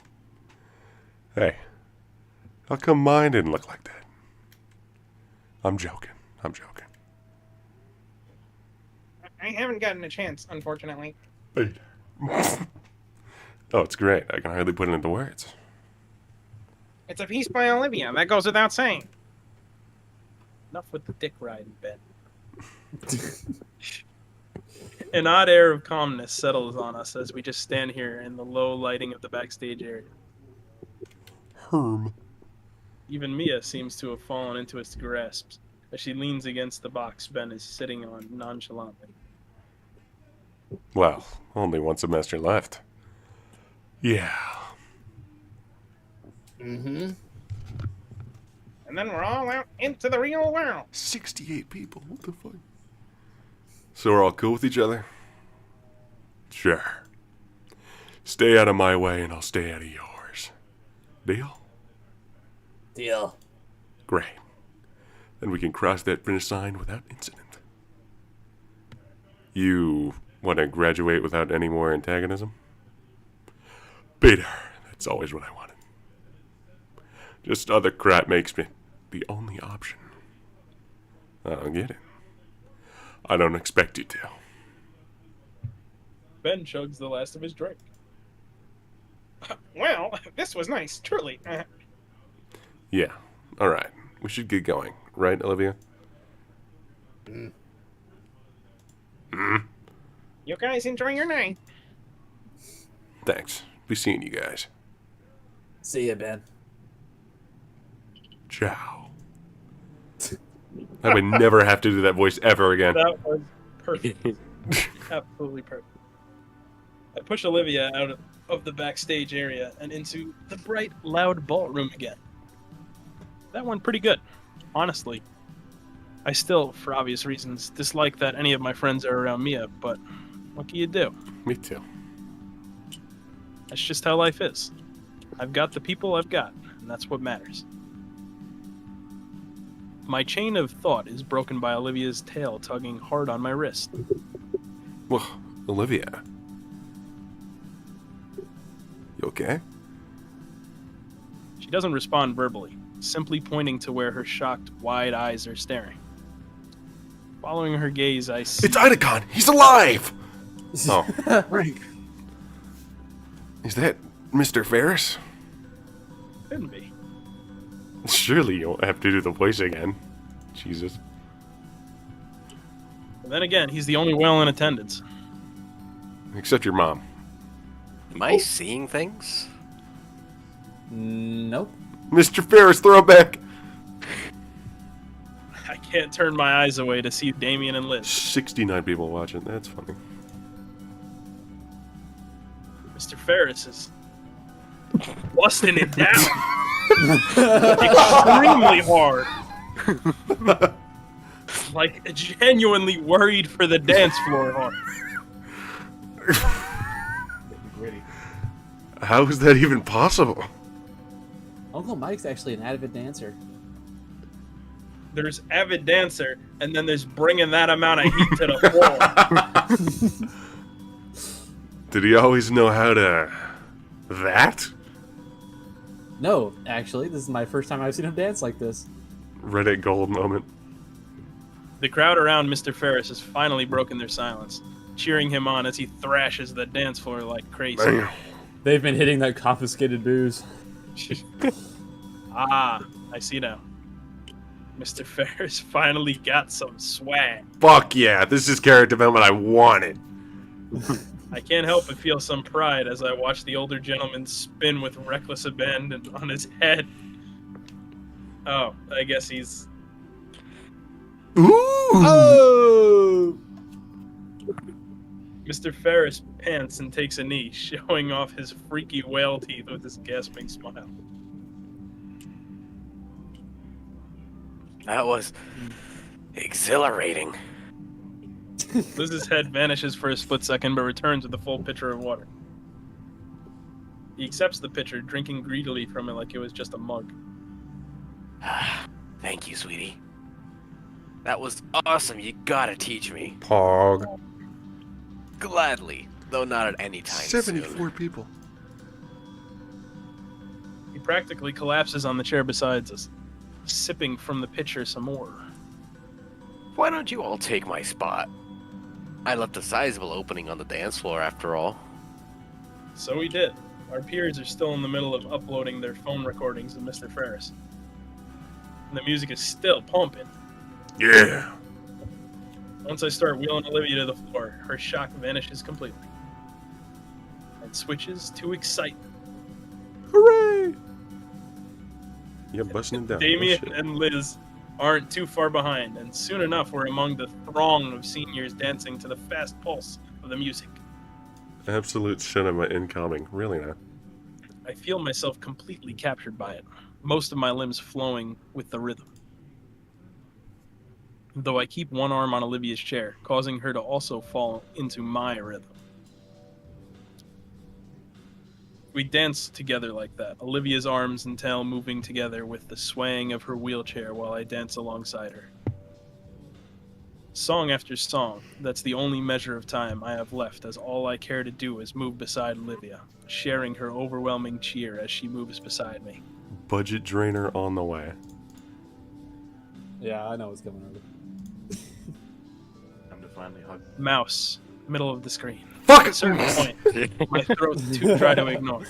Hey, how come mine didn't look like that? I'm joking. I haven't gotten a chance, unfortunately. Hey. Oh, it's great. I can hardly put it into words. It's a piece by Olivia. That goes without saying. Enough with the dick riding, Ben. An odd air of calmness settles on us as we just stand here in the low lighting of the backstage area. Herm. Even Mia seems to have fallen into its grasp as she leans against the box Ben is sitting on nonchalantly. Well, only one semester left. Yeah. Mm-hmm. And then we're all out into the real world. 68 people. What the fuck? So we're all cool with each other? Sure. Stay out of my way and I'll stay out of yours. Deal? Deal. Great. Then we can cross that finish line without incident. You want to graduate without any more antagonism? Peter, that's always what I wanted. Just other crap makes me the only option. I don't get it. I don't expect you to. Ben chugs the last of his drink. Well, this was nice, truly. Yeah, alright. We should get going. Right, Olivia? You guys enjoy your night. Thanks. Be seeing you guys. See ya, Ben. Ciao. I would never have to do that voice ever again. That was perfect. Absolutely perfect. I push Olivia out of the backstage area and into the bright, loud ballroom again. That went pretty good, honestly. I still, for obvious reasons, dislike that any of my friends are around Mia, but what can you do? Me too. That's just how life is. I've got the people I've got, and that's what matters. My chain of thought is broken by Olivia's tail tugging hard on my wrist. Well, Olivia. You okay? She doesn't respond verbally, simply pointing to where her shocked, wide eyes are staring. Following her gaze, I see... It's Idacon! He's alive! Oh. Frank. Is that Mr. Ferris? Couldn't be. Surely you won't have to do the voice again. Jesus. But then again, he's the only whale in attendance. Except your mom. Am I seeing things? Nope. Mr. Ferris, throw it back! I can't turn my eyes away to see Damien and Liz. 69 people watching. That's funny. Ferris is busting it down extremely hard. Like genuinely worried for the dance floor hard. Gritty. How is that even possible? Uncle Mike's actually an avid dancer. There's avid dancer, and then there's bringing that amount of heat to the floor. Did he always know how to... that? No, actually, this is my first time I've seen him dance like this. Reddit gold moment. The crowd around Mr. Ferris has finally broken their silence, cheering him on as he thrashes the dance floor like crazy. Damn. They've been hitting that confiscated booze. Ah, I see now. Mr. Ferris finally got some swag. Fuck yeah, this is character development I wanted. I can't help but feel some pride as I watch the older gentleman spin with reckless abandon on his head. Oh, I guess he's... Ooh! Oh! Mr. Ferris pants and takes a knee, showing off his freaky whale teeth with his gasping smile. That was exhilarating. Liz's head vanishes for a split second, but returns with a full pitcher of water. He accepts the pitcher, drinking greedily from it like it was just a mug. Thank you, sweetie. That was awesome. You gotta teach me. Pog. Gladly, though not at any time 74 soon. people. He practically collapses on the chair beside us, sipping from the pitcher some more. Why don't you all take my spot? I left a sizable opening on the dance floor after all. So we did. Our peers are still in the middle of uploading their phone recordings of Mr. Ferris. And the music is still pumping. Yeah. Once I start wheeling Olivia to the floor, her shock vanishes completely. And switches to excitement. Hooray! You're busting it down. Damien Oh, shit. and Liz aren't too far behind, and soon enough we're among the throng of seniors dancing to the fast pulse of the music. Absolute cinema incoming. Really not. I feel myself completely captured by it, most of my limbs flowing with the rhythm. Though I keep one arm on Olivia's chair, causing her to also fall into my rhythm. We dance together like that, Olivia's arms and tail moving together with the swaying of her wheelchair while I dance alongside her. Song after song, that's the only measure of time I have left, as all I care to do is move beside Olivia, sharing her overwhelming cheer as she moves beside me. Budget drainer on the way. Yeah, I know what's going on. Time to finally hug. Mouse, middle of the screen. Fuck! At a certain point, my throat's too dry to ignore.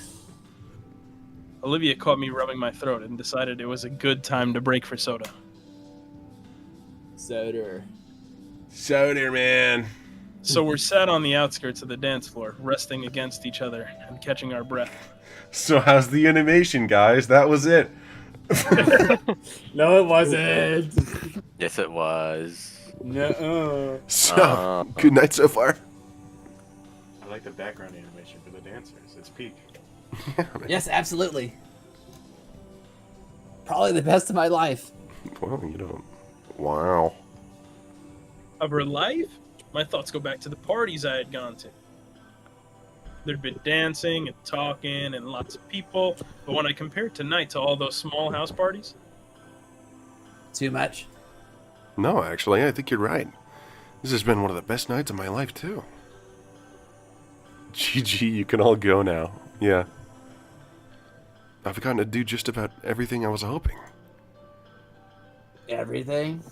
Olivia caught me rubbing my throat and decided it was a good time to break for soda. Soda. Soda, man. So we're sat on the outskirts of the dance floor, resting against each other and catching our breath. So how's the animation, guys? That was it. No, it wasn't. Yes, it was. No. So, good night so far. I like the background animation for the dancers. It's peak. Yes, absolutely. Probably the best of my life. Well, you don't. Wow. Of her life, my thoughts go back to the parties I had gone to. There'd been dancing and talking and lots of people, but when I compare tonight to all those small house parties, Too much. No, actually, I think you're right. This has been one of the best nights of my life, too. GG, you can all go now. Yeah. I've gotten to do just about everything I was hoping. Everything?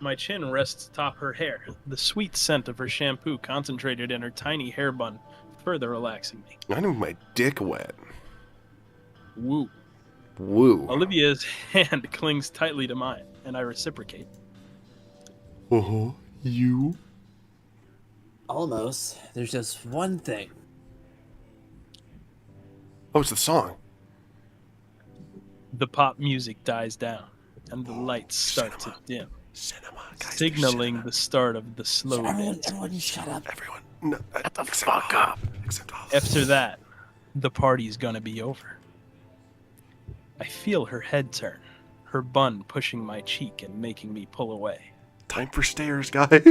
my chin rests atop her hair, the sweet scent of her shampoo concentrated in her tiny hair bun, further relaxing me. I need my dick wet. Woo. Woo. Olivia's hand clings tightly to mine, and I reciprocate. Uh-huh. You? Almost. There's just one thing. Oh, it's the song. The pop music dies down, and the lights start to dim, Cinema, guys, signaling the start of the slow dance. Everyone shut up. Everyone. No, Shut the fuck up. Except all. After that, the party's gonna be over. I feel her head turn, her bun pushing my cheek and making me pull away. Time for stairs, guys.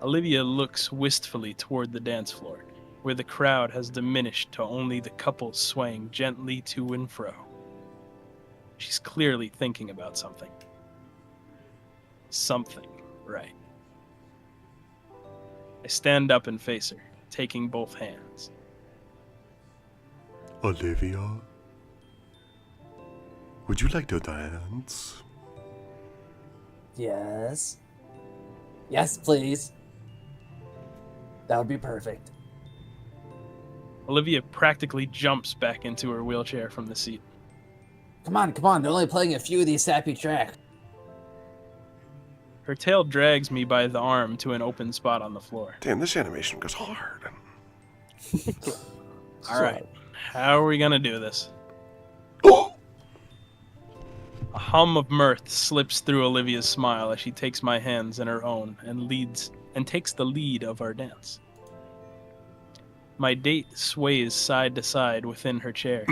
Olivia looks wistfully toward the dance floor, where the crowd has diminished to only the couples swaying gently to and fro. She's clearly thinking about something. Something, right. I stand up and face her, taking both hands. Olivia, would you like to dance? Yes. Yes, please. That would be perfect. Olivia practically jumps back into her wheelchair from the seat. Come on, come on. They're only playing a few of these sappy tracks. Her tail drags me by the arm to an open spot on the floor. Damn, this animation goes hard. All right, how are we gonna do this? A hum of mirth slips through Olivia's smile as she takes my hands in her own and takes the lead of our dance. My date sways side to side within her chair,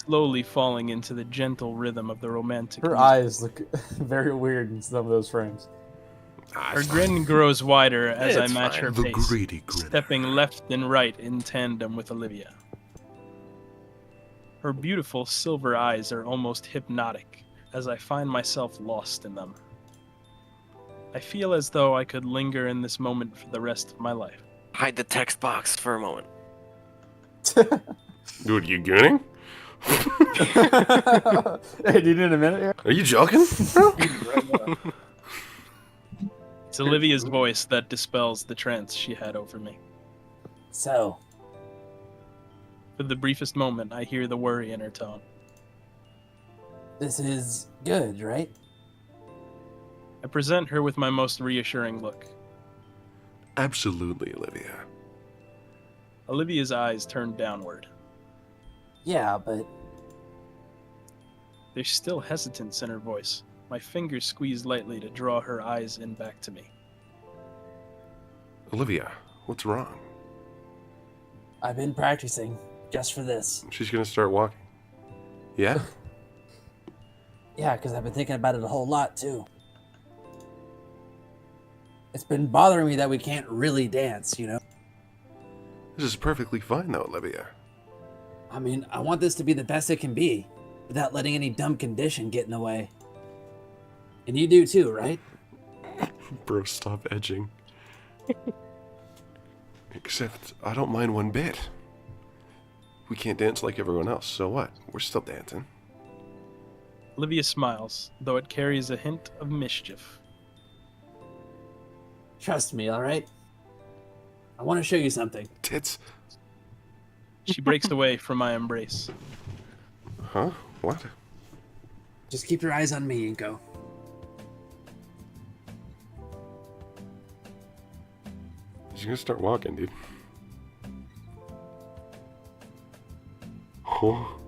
slowly falling into the gentle rhythm of the romantic Her music. eyes look very weird in some of those frames. Her grin grows wider as I It's match fine. her The pace, greedy grin. stepping left and right in tandem with Olivia. Her beautiful silver eyes are almost hypnotic as I find myself lost in them. I feel as though I could linger in this moment for the rest of my life. Hide the text box for a moment. Dude, you gooning? Hey, do you need a minute here? Are you joking? It's Olivia's voice that dispels the trance she had over me. So, For the briefest moment, I hear the worry in her tone. this is good, right? I present her with my most reassuring look. Absolutely, Olivia. Olivia's eyes turn downward. Yeah, but There's still hesitance in her voice. My fingers squeeze lightly to draw her eyes in back to me. Olivia, what's wrong? I've been practicing just for this. She's gonna start walking. Yeah? Yeah, because I've been thinking about it a whole lot, too. It's been bothering me that we can't really dance, you know? This is perfectly fine, though, Olivia. I mean, I want this to be the best it can be, without letting any dumb condition get in the way. And you do too, right? Bro, stop edging. Except, I don't mind one bit. We can't dance like everyone else, so what? We're still dancing. Olivia smiles, though it carries a hint of mischief. Trust me, alright? I want to show you something. Tits. She breaks away from my embrace. Huh? What? Just keep your eyes on me, Inko. She's gonna start walking, dude. Oh.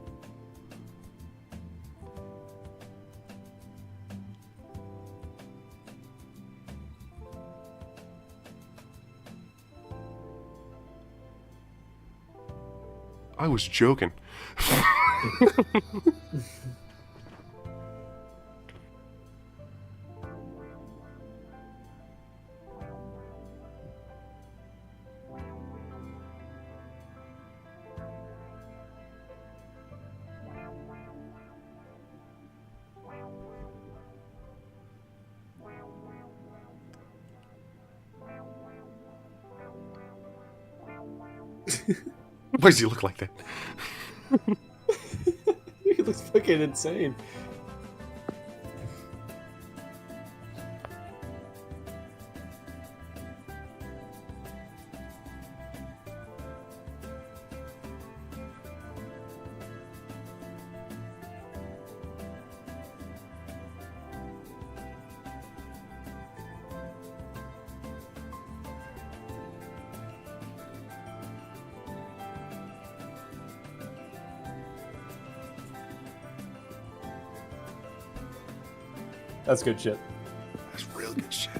I was joking. Why does he look like that? He looks fucking insane. That's good shit. That's real good shit.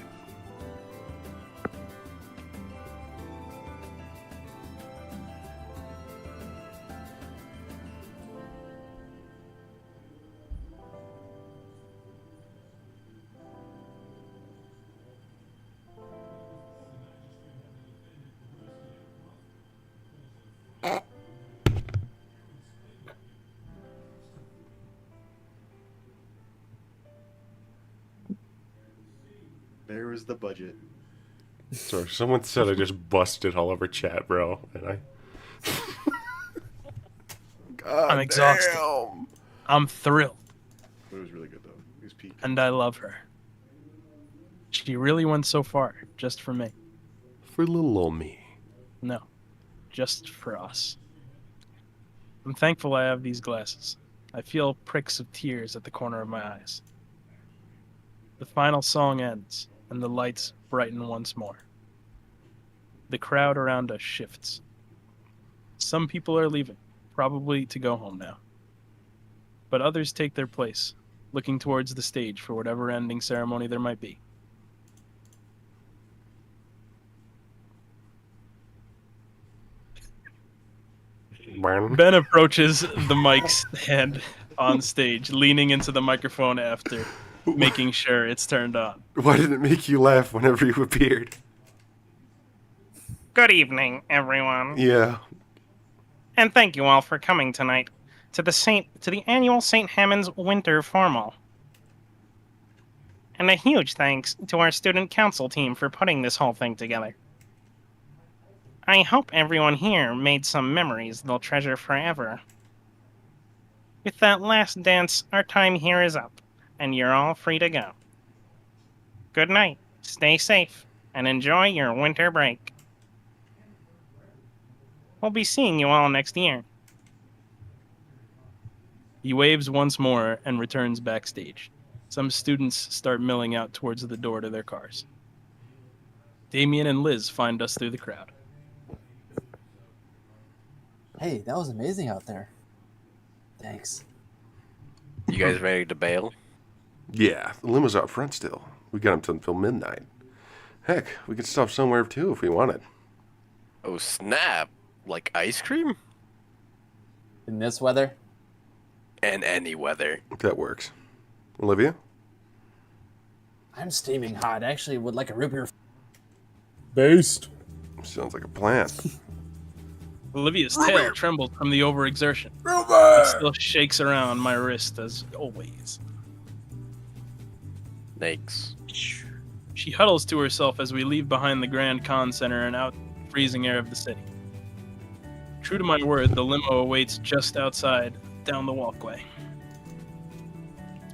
There is the budget. Sorry, someone said I just busted all over chat, bro. And I. God I'm exhausted. damn. I'm thrilled. But it was really good though. He was peak. And I love her. She really went so far, just for me. For little old me. No, just for us. I'm thankful I have these glasses. I feel pricks of tears at the corner of my eyes. The final song ends, and the lights brighten once more. The crowd around us shifts. Some people are leaving, probably to go home now. But others take their place, looking towards the stage for whatever ending ceremony there might be. Ben approaches the mic stand on stage, leaning into the microphone after making sure it's turned on. Why did it make you laugh whenever you appeared? Good evening, everyone. Yeah. And thank you all for coming tonight to the annual St. Hammond's Winter Formal. And a huge thanks to our student council team for putting this whole thing together. I hope everyone here made some memories they'll treasure forever. With that last dance, our time here is up, and you're all free to go. Good night, stay safe, and enjoy your winter break. We'll be seeing you all next year. He waves once more and returns backstage. Some students start milling out towards the door to their cars. Damien and Liz find us through the crowd. Hey, that was amazing out there. Thanks. You guys ready to bail? Yeah, the limo's out front still. We got him until midnight. Heck, we could stop somewhere too if we wanted. Oh, snap. Like ice cream? In this weather? And any weather. That works. Olivia? I'm steaming hot. I actually would like a root beer. Based. Sounds like a plan. Olivia's tail trembled from the overexertion. It still shakes around my wrist as always. Thanks. She huddles to herself as we leave behind the Grand Con Center and out in the freezing air of the city. True to my word, the limo awaits just outside, down the walkway.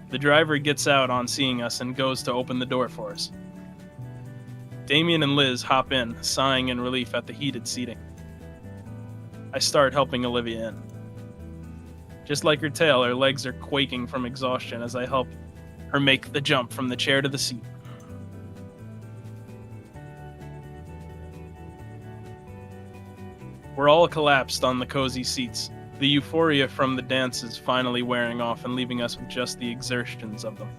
The driver gets out on seeing us and goes to open the door for us. Damien and Liz hop in, sighing in relief at the heated seating. I start helping Olivia in. Just like her tail, her legs are quaking from exhaustion as I help her make the jump from the chair to the seat. We're all collapsed on the cozy seats, the euphoria from the dances finally wearing off and leaving us with just the exertions of them.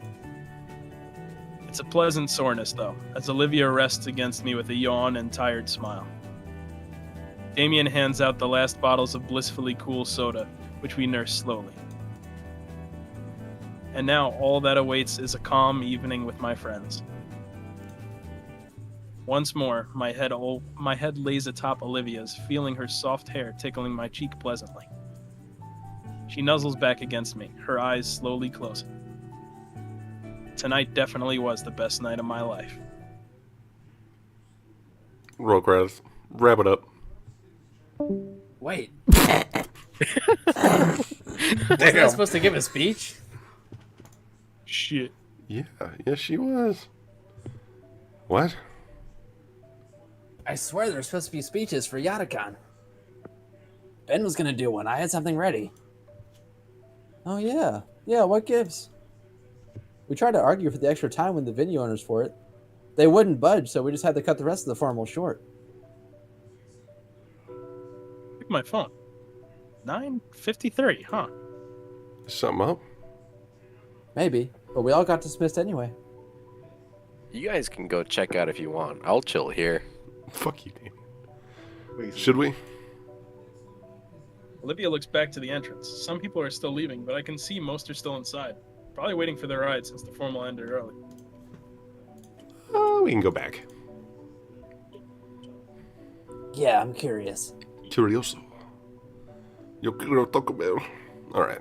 It's a pleasant soreness, though, as Olivia rests against me with a yawn and tired smile. Damien hands out the last bottles of blissfully cool soda, which we nurse slowly. And now all that awaits is a calm evening with my friends. Once more, my head lays atop Olivia's, feeling her soft hair tickling my cheek pleasantly. She nuzzles back against me, her eyes slowly closing. Tonight definitely was the best night of my life. Roll credits. Wrap it up. Wait. Wasn't I supposed to give a speech? Shit. Yeah, yes she was. What? I swear there were supposed to be speeches for Yatacon. Ben was gonna do one. I had something ready. Oh, yeah. Yeah, what gives? We tried to argue for the extra time with the venue owners for it. They wouldn't budge, so we just had to cut the rest of the formal short. Pick my phone. 9:53, huh? Something up? Maybe, but we all got dismissed anyway. You guys can go check out if you want. I'll chill here. Fuck you, Danny. Wait, Should we? Olivia looks back to the entrance. Some people are still leaving, but I can see most are still inside. Probably waiting for their ride since the formal ended early. We can go back. Yeah, I'm curious. Curioso. Yo quiero Taco Bell. Alright.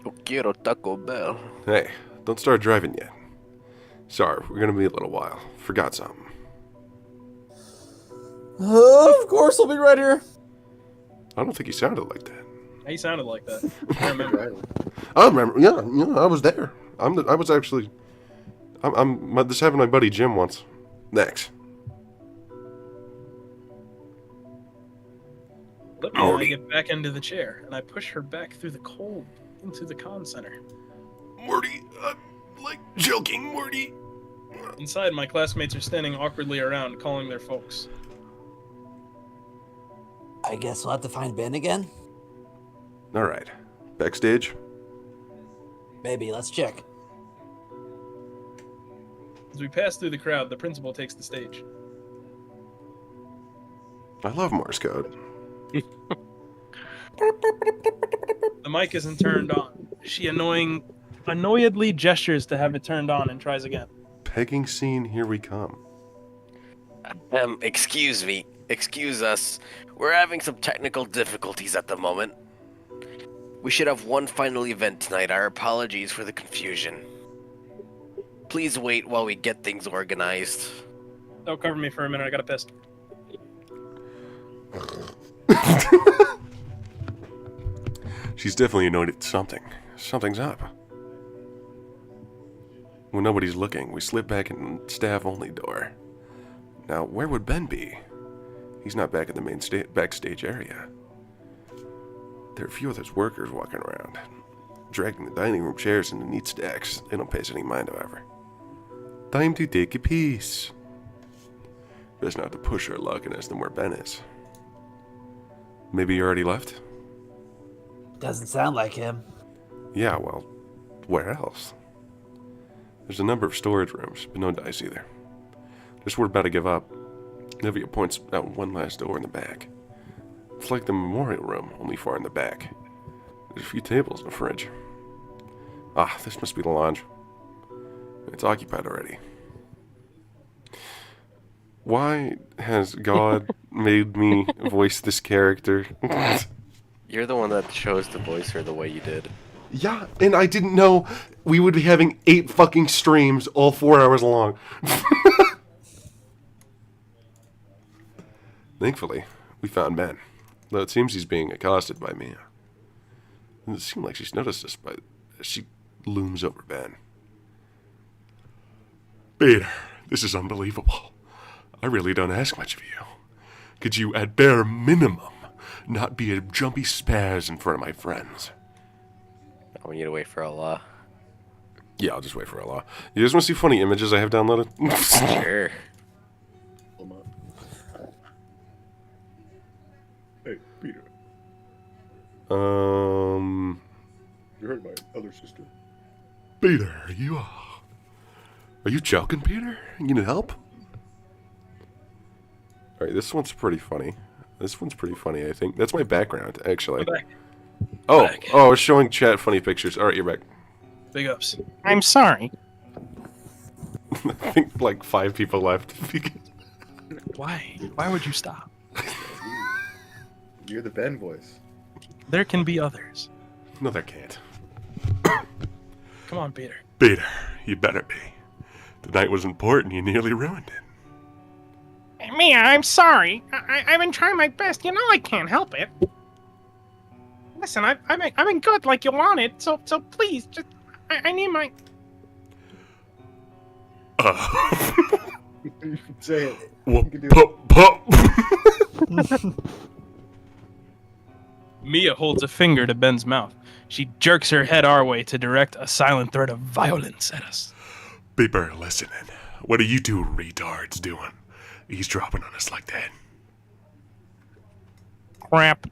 Yo quiero Taco Bell. Hey, don't start driving yet. Sorry, we're gonna be a little while. Forgot something. Of course, I'll be right here. I don't think he sounded like that. He sounded like that. I remember. I remember. Yeah, I was there. I was actually. I'm just having my buddy Jim once. Next. I get back into the chair, and I push her back through the cold into the con center. Morty, I'm like joking, Morty. Inside, my classmates are standing awkwardly around, calling their folks. I guess we'll have to find Ben again? All right. Backstage? Maybe, let's check. As we pass through the crowd, the principal takes the stage. I love Morse code. The mic isn't turned on. She annoyedly gestures to have it turned on and tries again. Pegging scene, here we come. Excuse me. Excuse us. We're having some technical difficulties at the moment. We should have one final event tonight. Our apologies for the confusion. Please wait while we get things organized. Don't cover me for a minute, I got a piss. She's definitely annoyed at something. Something's up. When nobody's looking, we slip back in staff-only door. Now, where would Ben be? He's not back in the main backstage area. There are a few of those workers walking around, dragging the dining room chairs into neat stacks. They don't pay us any mind, however. Time to take a piece. Best not to push our luck and ask them where Ben is. Maybe you already left? Doesn't sound like him. Yeah, well, where else? There's a number of storage rooms, but no dice either. Just we're about to give up. Nevia points out one last door in the back. It's like the memorial room, only far in the back. There's a few tables and a fridge. Ah, this must be the lounge. It's occupied already. Why has God made me voice this character? You're the one that chose to voice her the way you did. Yeah, and I didn't know we would be having 8 fucking streams, all 4 hours long. Thankfully, we found Ben, though it seems he's being accosted by Mia. And it seems like she's noticed us, but she looms over Ben. Peter, this is unbelievable. I really don't ask much of you. Could you, at bare minimum, not be a jumpy spaz in front of my friends? I want you to wait for Allah. Yeah, I'll just wait for Allah. You guys want to see funny images I have downloaded? Sure. Hey, Peter. You heard my other sister. Peter, are you joking, Peter? You need help? Alright, this one's pretty funny. This one's pretty funny, I think. That's my background, actually. Oh, I was showing chat funny pictures. Alright, you're back. Big ups. I'm sorry. I think like 5 people left. Why? Why would you stop? You're the Ben voice. There can be others. No, there can't. Come on, Peter. Peter, you better be. The night was important, you nearly ruined it. Mia, I'm sorry. I've been trying my best. You know I can't help it. Listen, I've been good like you wanted. So please, just I need my. Say it. Mia holds a finger to Ben's mouth. She jerks her head our way to direct a silent threat of violence at us. Peter, listen. What are you two retards doing? He's dropping on us like that. Crap.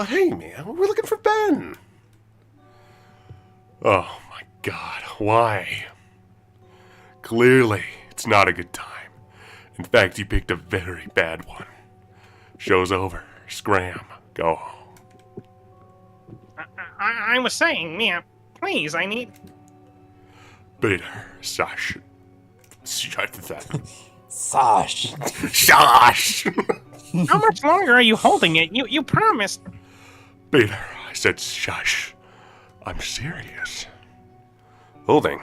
Hey, man, we're looking for Ben. Oh, my God, why? Clearly, it's not a good time. In fact, you picked a very bad one. Show's over. Scram. Go home. I was saying, Mia, please, I need. Peter, Sash. Shut that. Sash. Sash! How much longer are you holding it? You promised. Peter, I said shush. I'm serious. Holding?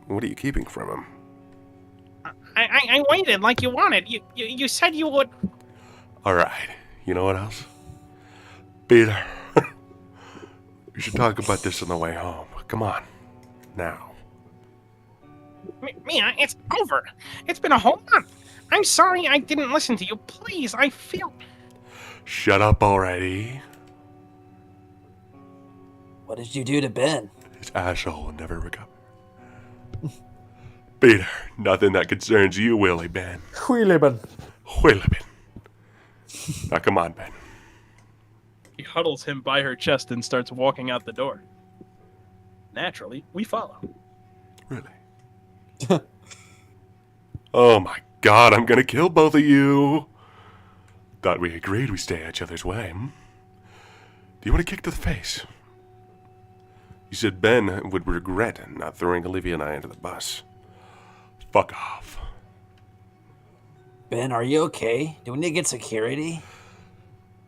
What are you keeping from him? I waited like you wanted. You said you would. Alright, you know what else? Peter. We should talk about this on the way home. Come on. Now. Mia, it's over. It's been a whole month. I'm sorry I didn't listen to you. Please, I feel. Shut up already. What did you do to Ben? His asshole will never recover. Peter, nothing that concerns you, Willie Ben. Willie Ben. Willie Ben. Now come on, Ben. He huddles him by her chest and starts walking out the door. Naturally, we follow. Really? Oh my god, I'm gonna kill both of you. Thought we agreed we stay each other's way. Do you want a kick to the face? You said Ben would regret not throwing Olivia and I under the bus. Fuck off. Ben, are you okay? Do we need to get security?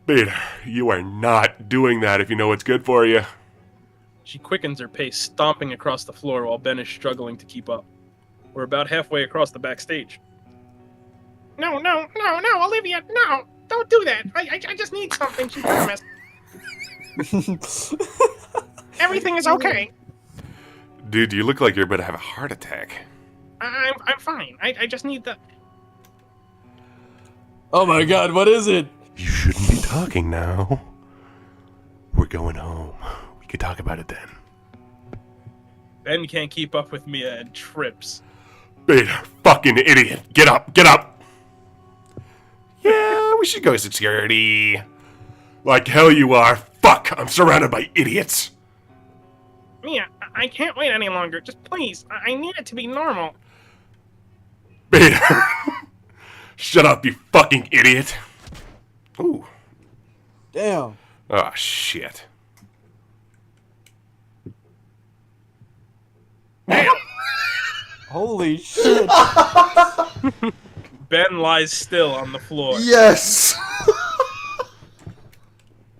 Peter, you are not doing that if you know what's good for you. She quickens her pace, stomping across the floor while Ben is struggling to keep up. We're about halfway across the backstage. No, Olivia, no. Don't do that. I just need something, she promised. Everything is okay. Dude, you look like you're about to have a heart attack. I'm fine. I just need the... Oh my god, what is it? You shouldn't be talking now. We're going home. We could talk about it then. Ben can't keep up with Mia and trips. Peter, fucking idiot. Get up, get up. Yeah, we should go to security. Like hell you are. Fuck, I'm surrounded by idiots. Mia, I can't wait any longer. Just please, I need it to be normal. Peter. Shut up, you fucking idiot. Ooh. Damn. Oh, shit. Holy shit. Ben lies still on the floor. Yes.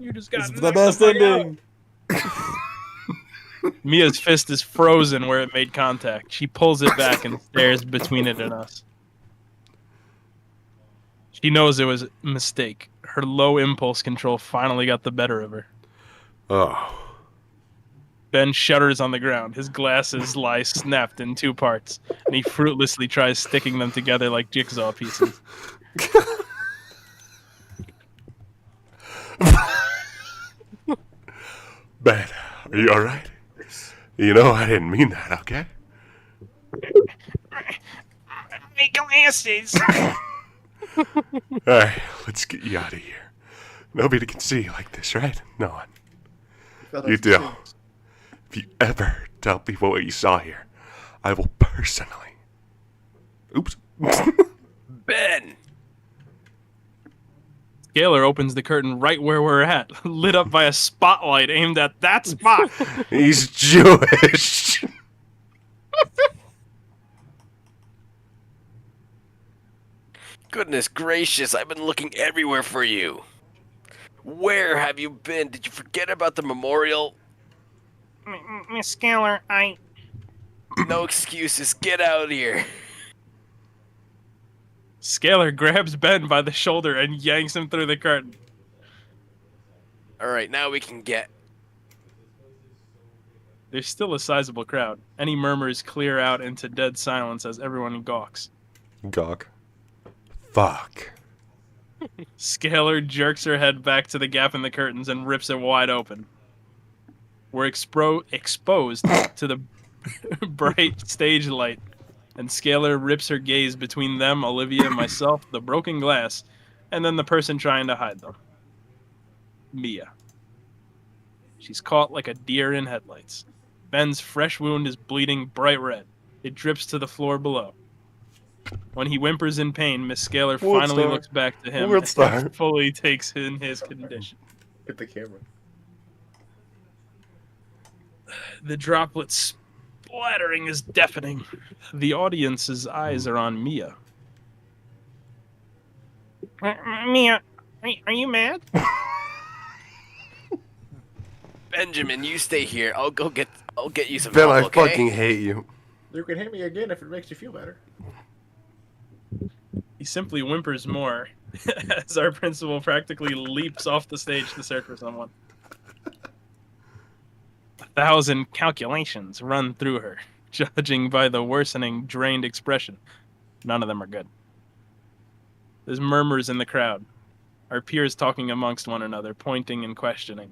You just got This is the best ending. Mia's fist is frozen where it made contact. She pulls it back and stares between it and us. She knows it was a mistake. Her low impulse control finally got the better of her. Oh. Ben shudders on the ground. His glasses lie snapped in two parts, and he fruitlessly tries sticking them together like jigsaw pieces. Ben, are you alright? You know, I didn't mean that, okay? My glasses. Alright, let's get you out of here. Nobody can see you like this, right? No one. You do. If you ever tell people what you saw here, I will personally. Oops. Ben! Gator opens the curtain right where we're at, lit up by a spotlight aimed at that spot. He's Jewish. Goodness gracious, I've been looking everywhere for you. Where have you been? Did you forget about the memorial? Miss Scalar, No excuses, get out of here. Scalar grabs Ben by the shoulder and yanks him through the curtain. Alright, now we can get... There's still a sizable crowd. Any murmurs clear out into dead silence as everyone gawks. Gawk. Fuck. Scalar jerks her head back to the gap in the curtains and rips it wide open. We're exposed to the bright stage light, and Scalar rips her gaze between them, Olivia, myself, the broken glass, and then the person trying to hide them. Mia. She's caught like a deer in headlights. Ben's fresh wound is bleeding bright red. It drips to the floor below. When he whimpers in pain, Miss Scalar finally looks back to him and fully takes in his condition. Get the camera. The droplets splattering is deafening. The audience's eyes are on Mia. Mia, are you mad? Benjamin, you stay here. I'll get you some Ben, help, I okay? fucking hate you. You can hit me again if it makes you feel better. He simply whimpers more as our principal practically leaps off the stage to search for someone. 1,000 calculations run through her, judging by the worsening, drained expression. None of them are good. There's murmurs in the crowd, our peers talking amongst one another, pointing and questioning.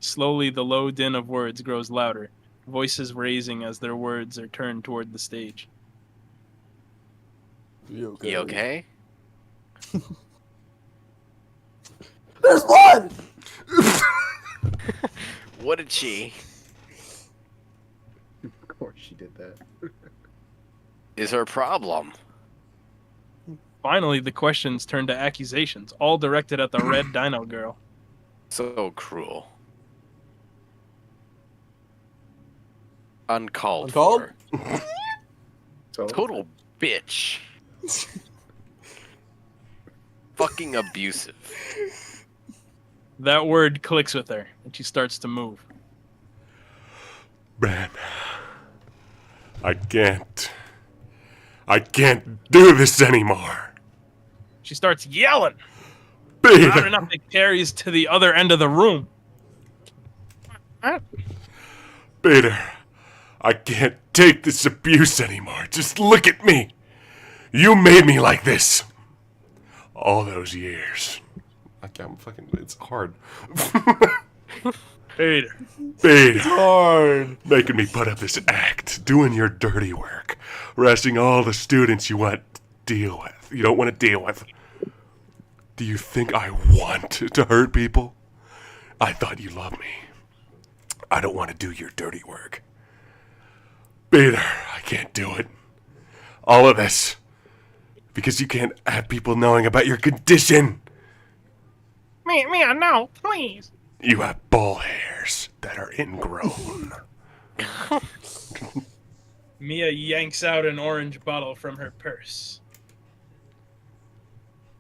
Slowly, the low din of words grows louder, voices raising as their words are turned toward the stage. You okay? You okay? There's blood! What did she? Of course she did that. Is her problem? Finally, the questions turn to accusations, all directed at the red dino girl. So cruel. Uncalled Uncalled? for. Total bitch. Fucking abusive. That word clicks with her, and she starts to move. Ben, I can't do this anymore. She starts yelling, Peter, loud enough it carries to the other end of the room. Peter, I can't take this abuse anymore. Just look at me. You made me like this. All those years. I'm fucking, it's hard. Peter. Peter. Hard. Making me put up this act, doing your dirty work, arresting all the students you want to deal with. You don't want to deal with. Do you think I want to hurt people? I thought you loved me. I don't want to do your dirty work. Peter, I can't do it. All of this. Because you can't have people knowing about your condition. Mia, no, please. You have ball hairs that are ingrown. Mia yanks out an orange bottle from her purse.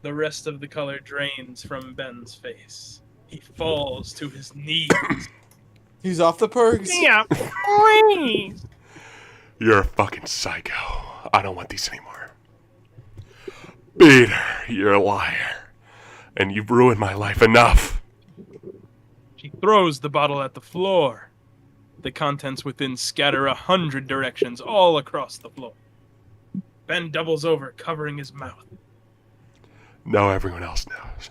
The rest of the color drains from Ben's face. He falls to his knees. He's off the perks. Mia, please. You're a fucking psycho. I don't want these anymore. Peter, you're a liar. And you've ruined my life enough. She throws the bottle at the floor. The contents within scatter 100 directions all across the floor. Ben doubles over, covering his mouth. Now everyone else knows.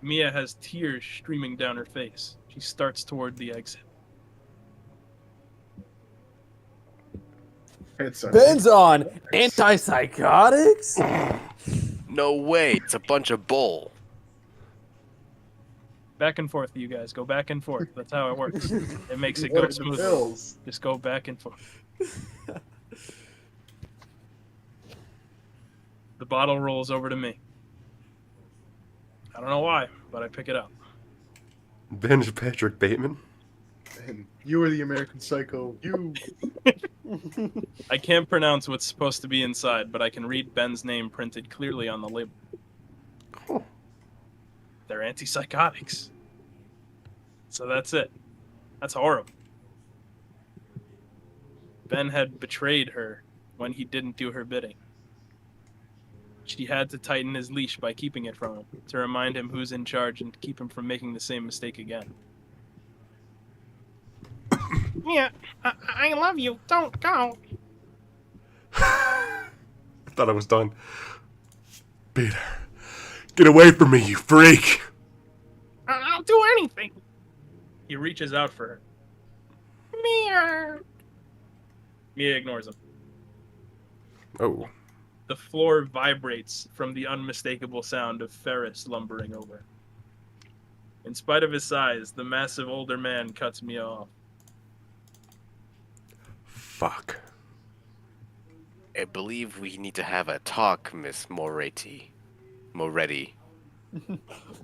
Mia has tears streaming down her face. She starts toward the exit. Ben's on antipsychotics? No way, it's a bunch of bull. Back and forth, you guys. Go back and forth. That's how it works. It makes it go smoothly. Just go back and forth. The bottle rolls over to me. I don't know why, but I pick it up. Ben's Patrick Bateman? And you are the American Psycho. You. I can't pronounce what's supposed to be inside, but I can read Ben's name printed clearly on the label. Oh. They're antipsychotics. So that's it. That's horrible. Ben had betrayed her when he didn't do her bidding. She had to tighten his leash by keeping it from him, to remind him who's in charge and to keep him from making the same mistake again. Mia, I love you. Don't go. I thought I was done. Peter, get away from me, you freak! I'll do anything. He reaches out for her. Mia. Mia ignores him. Oh. The floor vibrates from the unmistakable sound of Ferris lumbering over. In spite of his size, the massive older man cuts Mia off. Fuck. I believe we need to have a talk, Miss Moretti. Moretti.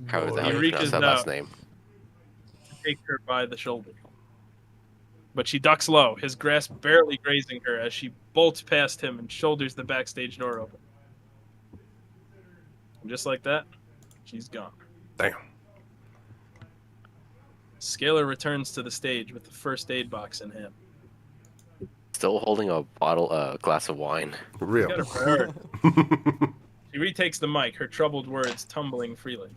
How is that? How do you pronounce that last name? To take her by the shoulder. But she ducks low, his grasp barely grazing her as she bolts past him and shoulders the backstage door open. And just like that, she's gone. Damn. Scalar returns to the stage with the first aid box in hand. Still holding a glass of wine. Real. Got her priority. She retakes the mic, her troubled words tumbling freely.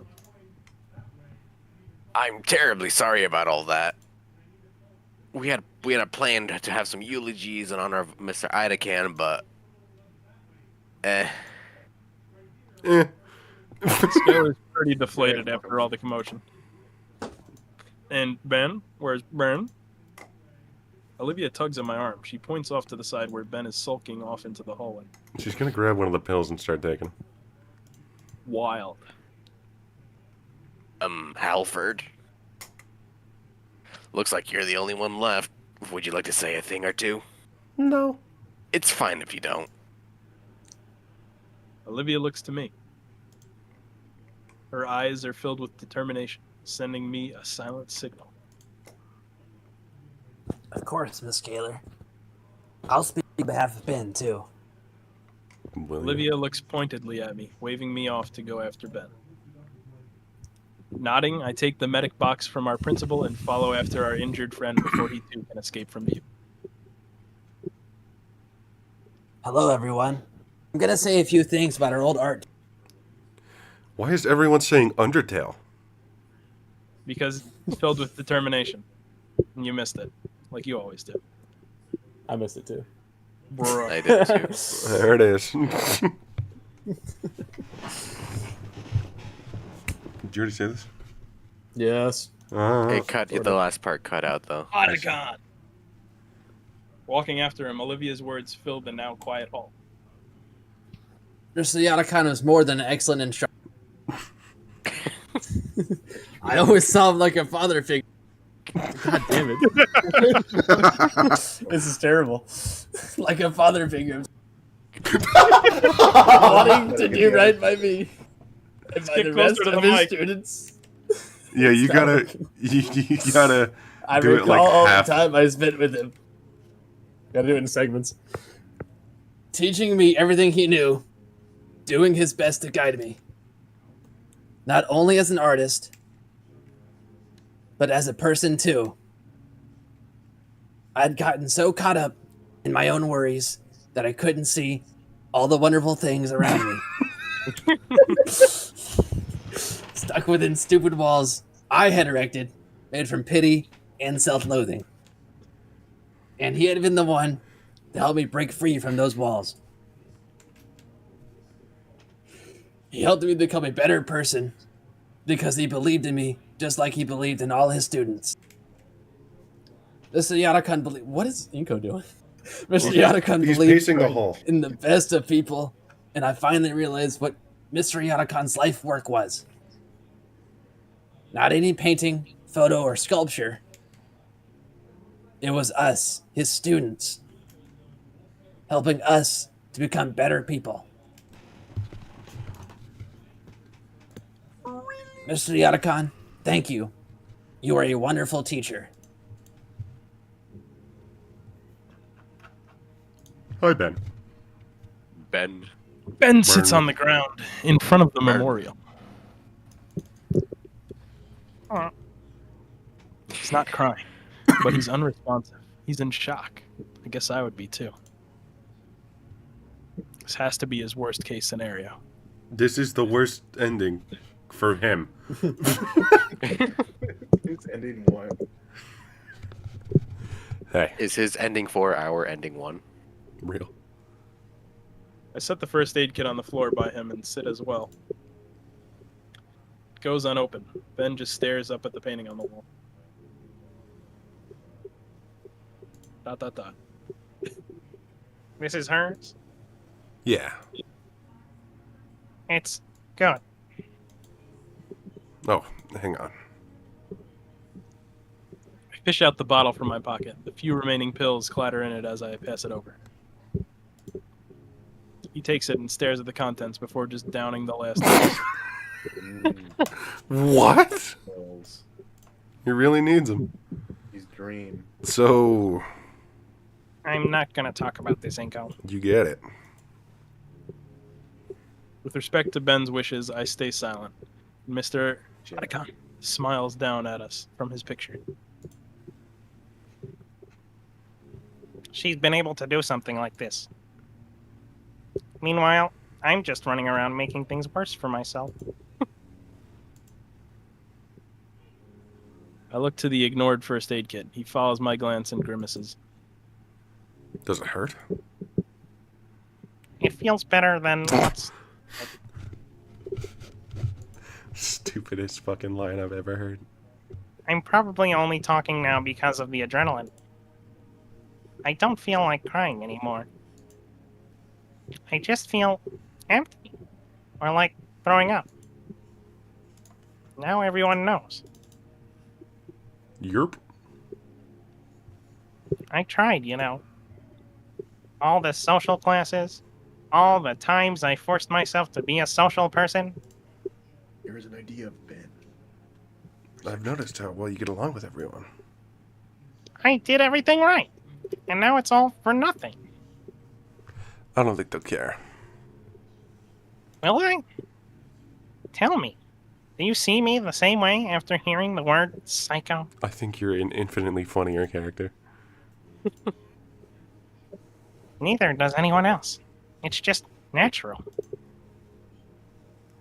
I'm terribly sorry about all that. We had a plan to have some eulogies in honor of Mr. Idacan, but Scalar's pretty deflated after all the commotion. And Ben? Where's Ben? Olivia tugs at my arm. She points off to the side where Ben is sulking off into the hallway. She's gonna grab one of the pills and start taking. Wild. Halford. Looks like you're the only one left. Would you like to say a thing or two? No. It's fine if you don't. Olivia looks to me. Her eyes are filled with determination, sending me a silent signal. Of course, Miss Scalar. I'll speak on behalf of Ben, too. Olivia looks pointedly at me, waving me off to go after Ben. Nodding, I take the medic box from our principal and follow after our injured friend before he too can escape from view. Hello, everyone. I'm gonna say a few things about our old art. Why is everyone saying Undertale? Because it's filled with determination. And you missed it, like you always do. I missed it too. Bro. I did too. There it is. Did you already say this? Yes. The last part cut out though. Otacon! Walking after him, Olivia's words filled the now quiet hall. Mr. Otacon was more than an excellent instructor. I always saw him like a father figure. God damn it. This is terrible. Like a father figure. Wanting to do right by me. And by the rest of his students. Yeah, you gotta I do it recall like all half. the time I spent with him. Gotta do it in segments. Teaching me everything he knew. Doing his best to guide me. Not only as an artist, but as a person too. I'd gotten so caught up in my own worries that I couldn't see all the wonderful things around me. Stuck within stupid walls I had erected, made from pity and self-loathing. And he had been the one to help me break free from those walls. He helped me become a better person because he believed in me just like he believed in all his students. Mr. Otacon believed... What is Inko doing? Mr. Otacon He's believed pacing the hall. in the best of people, and I finally realized what Mr. Otacon's life work was. Not any painting, photo, or sculpture. It was us, his students, helping us to become better people. Mr. Otacon, thank you. You are a wonderful teacher. Hi, Ben. Ben sits on the ground in front of the memorial. He's not crying, but he's unresponsive. He's in shock. I guess I would be too. This has to be his worst case scenario. This is the worst ending for him. It's ending one. Hey, Is his ending 4 our ending 1? real. I set the first aid kit on the floor by him and sit as well. It goes unopened. Ben just stares up at the painting on the wall. ... This is hers? Yeah. It's good. Oh, hang on. I fish out the bottle from my pocket. The few remaining pills clatter in it as I pass it over. He takes it and stares at the contents before just downing the last What? He really needs them. He's green. So, I'm not gonna talk about this, Inko. you get it. With respect to Ben's wishes, I stay silent. Mr. Otacon, smiles down at us from his picture. She's been able to do something like this. Meanwhile, I'm just running around making things worse for myself. I look to the ignored first aid kit. He follows my glance and grimaces. Does it hurt? It feels better than what's... Stupidest fucking line I've ever heard. I'm probably only talking now because of the adrenaline. I don't feel like crying anymore. I just feel empty. Or like throwing up. Now everyone knows. Yerp. I tried, you know. All the social classes, all the times I forced myself to be a social person. Here is an idea of Ben. I've noticed how well you get along with everyone. I did everything right. And now it's all for nothing. I don't think they'll care. Will I? Tell me. Do you see me the same way after hearing the word psycho? I think you're an infinitely funnier character. Neither does anyone else. It's just natural.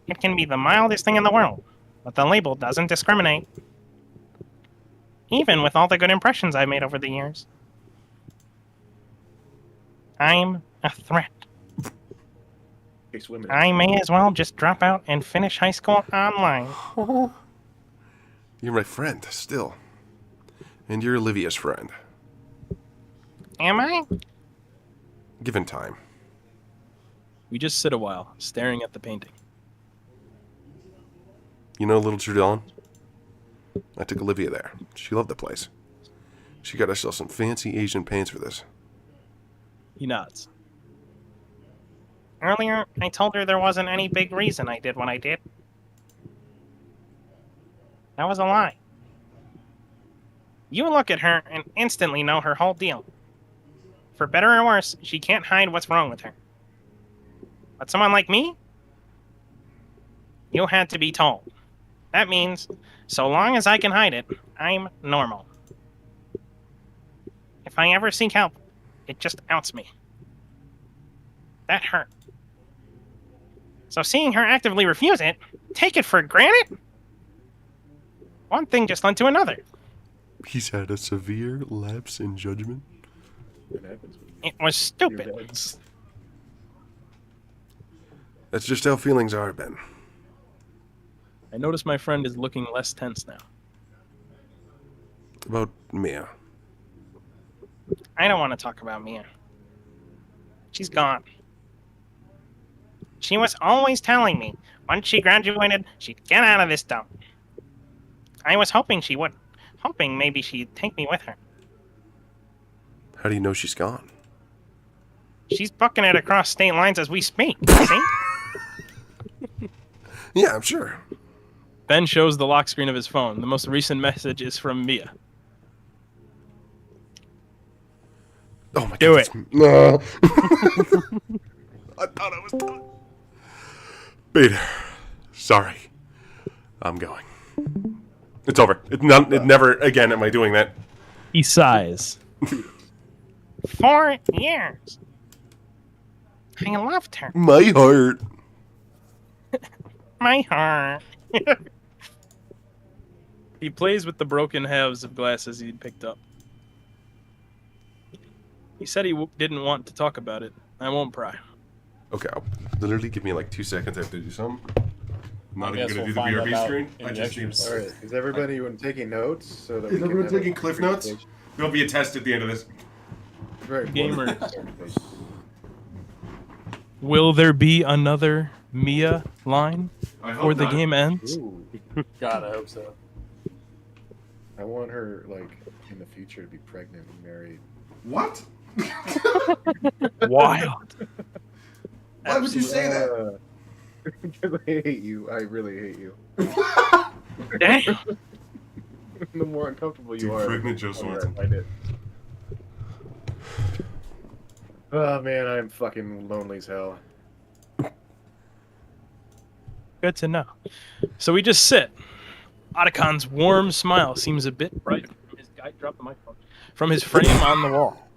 It can be the mildest thing in the world, but the label doesn't discriminate. Even with all the good impressions I've made over the years. I'm a threat. I may as well just drop out and finish high school online. You're my friend, still. And you're Olivia's friend. Am I? Given time. We just sit a while, staring at the painting. You know Little Trudon? I took Olivia there. She loved the place. She got herself some fancy Asian paints for this. He nods. Earlier, I told her there wasn't any big reason I did what I did. That was a lie. You look at her and instantly know her whole deal. For better or worse, she can't hide what's wrong with her. But someone like me? You had to be told. That means, so long as I can hide it, I'm normal. If I ever seek help, it just outs me. That hurt. So seeing her actively refuse it, take it for granted? One thing just led to another. He's had a severe lapse in judgment. It was stupid. That's just how feelings are, Ben. I notice my friend is looking less tense now. About Mia. I don't want to talk about Mia. She's gone. She was always telling me, once she graduated, she'd get out of this dump. I was hoping she would. Hoping maybe she'd take me with her. How do you know she's gone? She's booking it across state lines as we speak, see? Yeah, I'm sure. Ben shows the lock screen of his phone. The most recent message is from Mia. Oh my God. Do it. No. I thought I was done. Peter, sorry. I'm going. It's over. It never again am I doing that. He sighs. 4 years. I loved her. My heart. My heart. He plays with the broken halves of glasses he'd picked up. He said he didn't want to talk about it. I won't pry. Okay, literally give me like 2 seconds. I have to do something. I'm not even guess gonna we'll do the find BRB out screen. in I the just extra need. episode. All right, is everybody taking notes so that Is we can everyone have a taking cliff notes? conversation? There'll be a test at the end of this. Right. Gamers. Will there be another Mia line I hope before the not. game ends? Ooh, God, I hope so. I want her like in the future to be pregnant and married. What? Wild. Why would you say that? Because I hate you. I really hate you. Damn. The more uncomfortable you Dude, are, pregnant Joe the more I Swanson. find it. Oh man, I'm fucking lonely as hell. Good to know. So we just sit, Otacon's warm smile seems a bit brighter from his guy dropped the microphone. From his frame on the wall.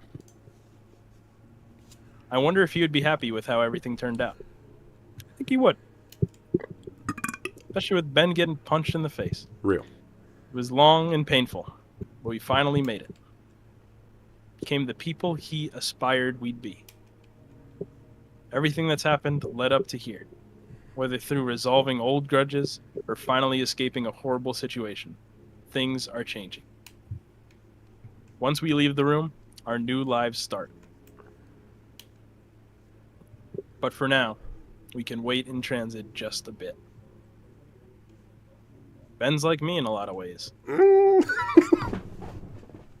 I wonder if he would be happy with how everything turned out. I think he would. Especially with Ben getting punched in the face. Real. It was long and painful, but we finally made it. Became the people he aspired we'd be. Everything that's happened led up to here. Whether through resolving old grudges or finally escaping a horrible situation, things are changing. Once we leave the room, our new lives start. But for now, we can wait in transit just a bit. Ben's like me in a lot of ways. I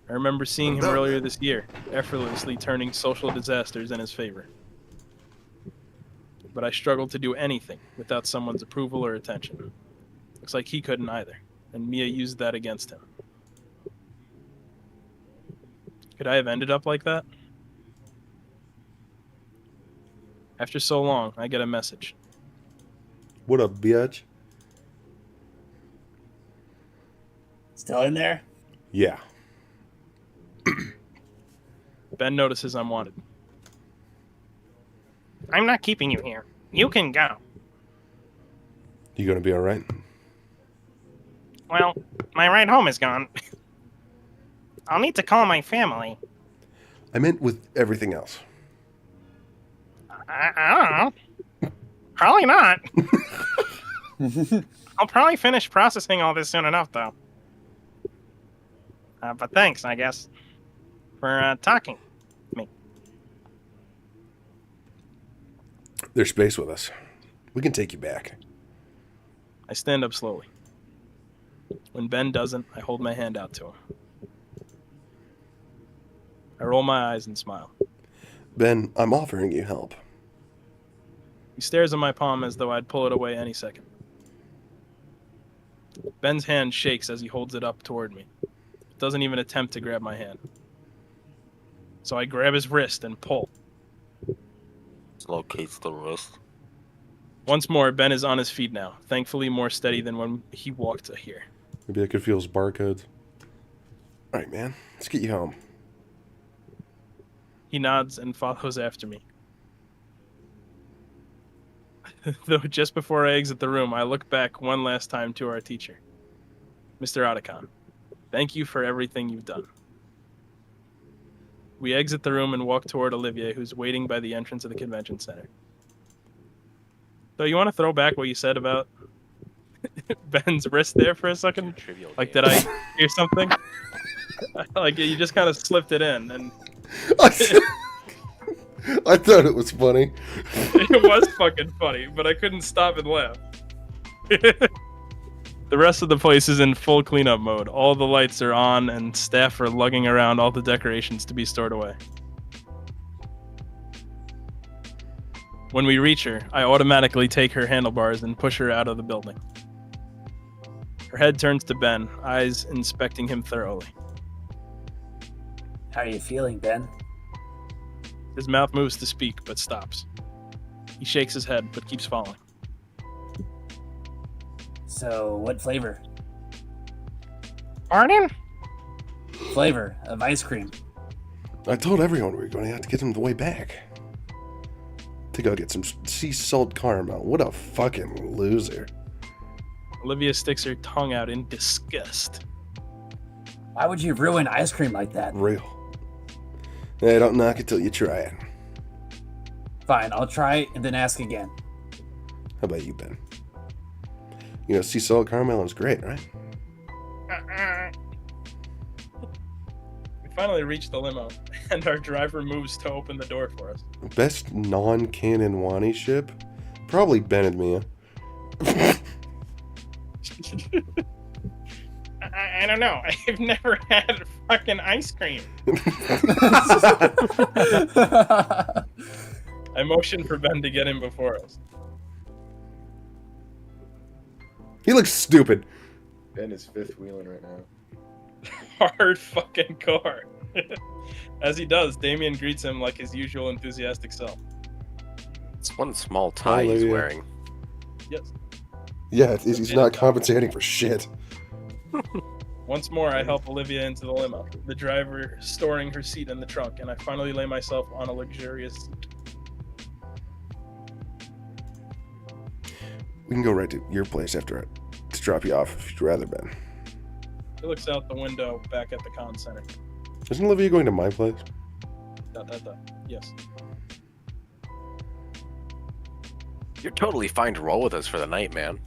remember seeing him earlier this year, effortlessly turning social disasters in his favor. But I struggled to do anything without someone's approval or attention. Looks like he couldn't either, and Mia used that against him. Could I have ended up like that? After so long, I get a message. What up, bitch? Still in there? Yeah. Ben notices I'm wanted. I'm not keeping you here. You can go. You gonna be alright? Well, my ride home is gone. I'll need to call my family. I meant with everything else. I don't know. Probably not. I'll probably finish processing all this soon enough, though. But thanks, I guess, for talking to me. There's space with us. We can take you back. I stand up slowly. When Ben doesn't, I hold my hand out to him. I roll my eyes and smile. Ben, I'm offering you help. He stares at my palm as though I'd pull it away any second. Ben's hand shakes as he holds it up toward me. Doesn't even attempt to grab my hand. So I grab his wrist and pull. Locates the wrist. Once more, Ben is on his feet now, thankfully more steady than when he walked to here. Maybe I could feel his barcodes. Alright, man. Let's get you home. He nods and follows after me. Though just before I exit the room, I look back one last time to our teacher. Mr. Otacon, thank you for everything you've done. We exit the room and walk toward Olivia, who's waiting by the entrance of the convention center. So you want to throw back what you said about Ben's wrist there for a second? Like, did I hear something? Like, you just kind of slipped it in, and I thought it was funny. it was fucking funny, but I couldn't stop and laugh. The rest of the place is in full cleanup mode. All the lights are on, and staff are lugging around all the decorations to be stored away. When we reach her, I automatically take her handlebars and push her out of the building. Her head turns to Ben, eyes inspecting him thoroughly. How are you feeling, Ben? His mouth moves to speak, but stops. He shakes his head, but keeps following. So, what flavor? Pardon? Flavor of ice cream. I told everyone we were going to have to get them the way back. To go get some sea salt caramel. What a fucking loser. Olivia sticks her tongue out in disgust. Why would you ruin ice cream like that? Real. Hey, don't knock it till you try it. Fine, I'll try and then ask again. How about you, Ben? You know, sea salt caramel is great, right? We finally reach the limo, and our driver moves to open the door for us. Best non-canon Wani ship? Probably Ben and Mia. I don't know. I've never had fucking ice cream. I motion for Ben to get in before us. He looks stupid. Ben is fifth wheeling right now. Hard fucking car. As he does, Damien greets him like his usual enthusiastic self. It's one small tie he's Hallelujah. wearing. Yes. Yeah, he's not compensating for shit. Once more, I help Olivia into the limo, the driver storing her seat in the trunk, and I finally lay myself on a luxurious seat. We can go right to your place after to drop you off if you'd rather, Ben. He looks out the window back at the con center. Isn't Olivia going to my place? Yes. You're totally fine to roll with us for the night, man.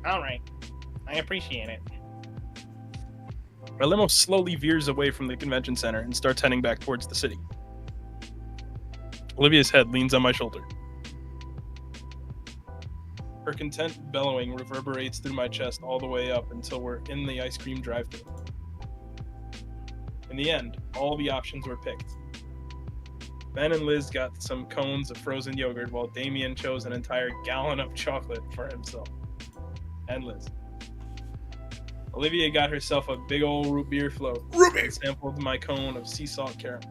All right. I appreciate it. Our limo slowly veers away from the convention center and starts heading back towards the city. Olivia's head leans on my shoulder. Her content bellowing reverberates through my chest all the way up until we're in the ice cream drive-thru. In the end, all the options were picked. Ben and Liz got some cones of frozen yogurt while Damien chose an entire gallon of chocolate for himself. And Liz. Olivia got herself a big old root beer float and sampled my cone of sea salt caramel.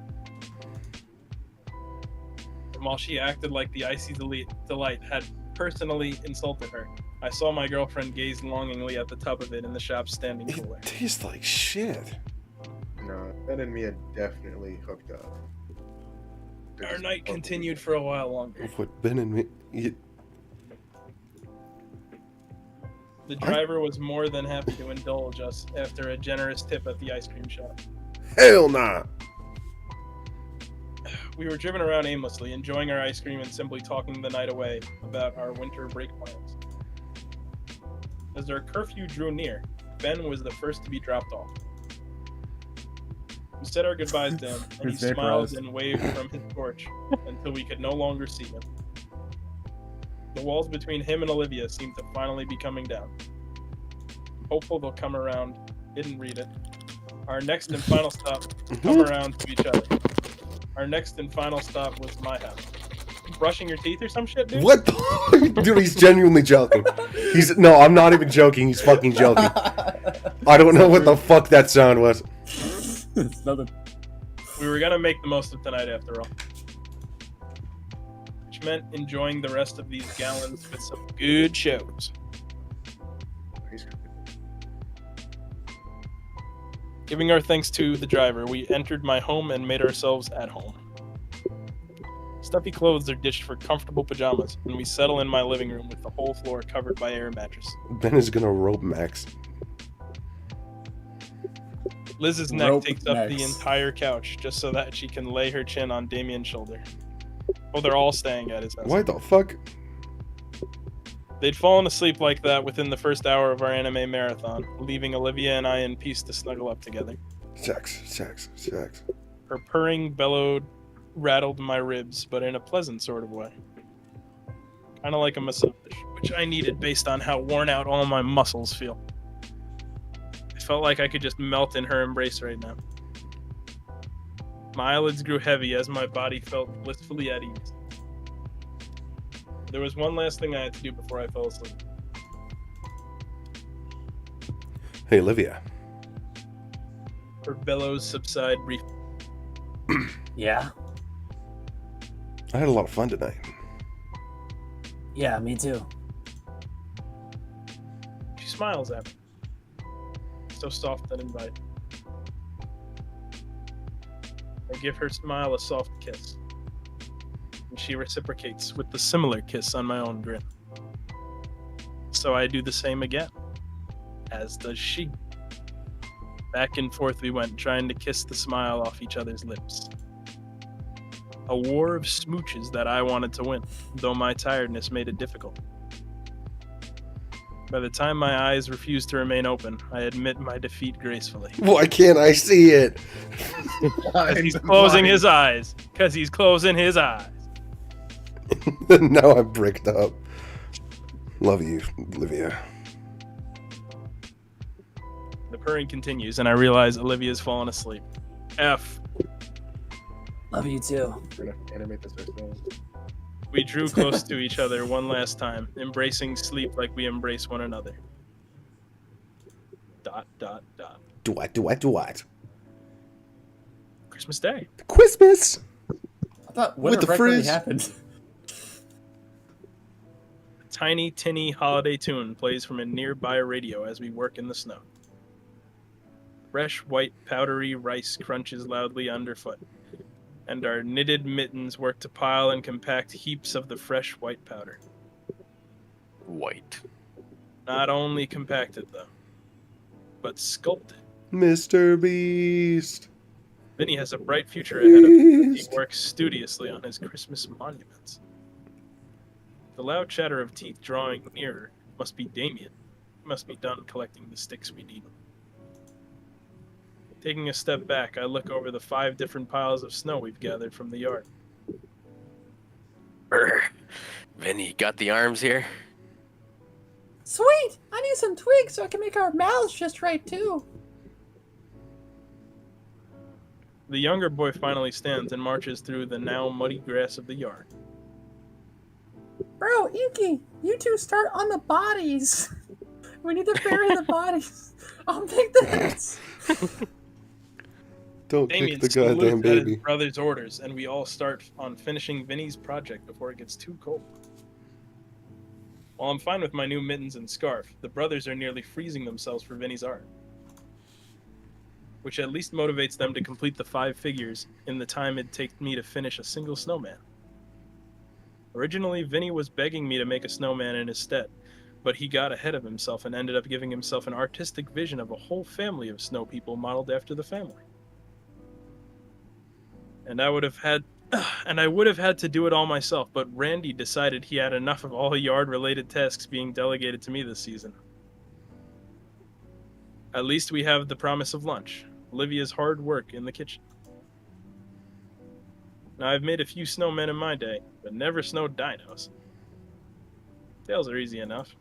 And while she acted like the icy delight had personally insulted her, I saw my girlfriend gaze longingly at the tub of it in the shop's standing cooler. It tastes like shit. No, Ben and me had definitely hooked up. Our night continued for a while longer. What Ben and me... The driver was more than happy to indulge us after a generous tip at the ice cream shop. Hell nah! We were driven around aimlessly, enjoying our ice cream and simply talking the night away about our winter break plans. As our curfew drew near, Ben was the first to be dropped off. We said our goodbyes to him, and he smiled and waved from his porch until we could no longer see him. The walls between him and Olivia seemed to finally be coming down. Hopeful they'll come around. Didn't read it. Our next and final stop, come around to each other. Our next and final stop was my house. You brushing your teeth or some shit, dude? What the... Dude, he's genuinely joking. No, I'm not even joking. He's fucking joking. I don't know what the fuck that sound was. It's nothing. We were gonna make the most of tonight after all. Which meant enjoying the rest of these gallons with some good shows. Giving our thanks to the driver, we entered my home and made ourselves at home. Stuffy clothes are ditched for comfortable pajamas, and we settle in my living room with the whole floor covered by air mattress. Ben is gonna rope Max. Liz's neck Rope takes up Max. the entire couch just so that she can lay her chin on Damien's shoulder. Oh, they're all staying at his house. Why the fuck? They'd fallen asleep like that within the first hour of our anime marathon, leaving Olivia and I in peace to snuggle up together. Sex. Her purring bellowed rattled my ribs, but in a pleasant sort of way. Kind of like a massage, which I needed based on how worn out all my muscles feel. I felt like I could just melt in her embrace right now. My eyelids grew heavy as my body felt blissfully at ease. There was one last thing I had to do before I fell asleep. Hey, Olivia. Her bellows subside briefly. Yeah? I had a lot of fun tonight. Yeah, me too. She smiles at me. So soft and inviting. I give her smile a soft kiss. And she reciprocates with the similar kiss on my own grin. So I do the same again. As does she. Back and forth we went, trying to kiss the smile off each other's lips. A war of smooches that I wanted to win, though my tiredness made it difficult. By the time my eyes refused to remain open, I admit my defeat gracefully. Why can't I see it? Because he's closing his eyes. Because he's closing his eyes. Now I'm bricked up. Love you, Olivia. The purring continues, and I realize Olivia's fallen asleep. F. Love you too. We're gonna animate this ourselves. We drew close to each other one last time, embracing sleep like we embrace one another. ... What? Christmas Day. Christmas! I thought With the winter break already frizz. happened. tiny, tinny holiday tune plays from a nearby radio as we work in the snow. Fresh, white, powdery rice crunches loudly underfoot, and our knitted mittens work to pile and compact heaps of the fresh white powder. White. Not only compacted, though, but sculpted. Mr. Beast. Vinny has a bright future ahead of him as he works studiously on his Christmas monuments. The loud chatter of teeth drawing nearer must be Damien. He must be done collecting the sticks we need. Taking a step back, I look over the 5 different piles of snow we've gathered from the yard. Brr. Vinny, got the arms here? Sweet! I need some twigs so I can make our mouths just right, too. The younger boy finally stands and marches through the now muddy grass of the yard. Bro, Inky, you two start on the bodies. We need to bury the bodies. I'll make the heads. Don't Damien kick the goddamn salutes at his baby. brother's orders, and we all start on finishing Vinny's project before it gets too cold. While I'm fine with my new mittens and scarf, the brothers are nearly freezing themselves for Vinny's art, which at least motivates them to complete the 5 figures in the time it'd take me to finish a single snowman. Originally, Vinny was begging me to make a snowman in his stead, but he got ahead of himself and ended up giving himself an artistic vision of a whole family of snow people modeled after the family. And I would have had to do it all myself, but Randy decided he had enough of all yard-related tasks being delegated to me this season. At least we have the promise of lunch, Olivia's hard work in the kitchen. Now, I've made a few snowmen in my day, but never snow dinos. Tails are easy enough.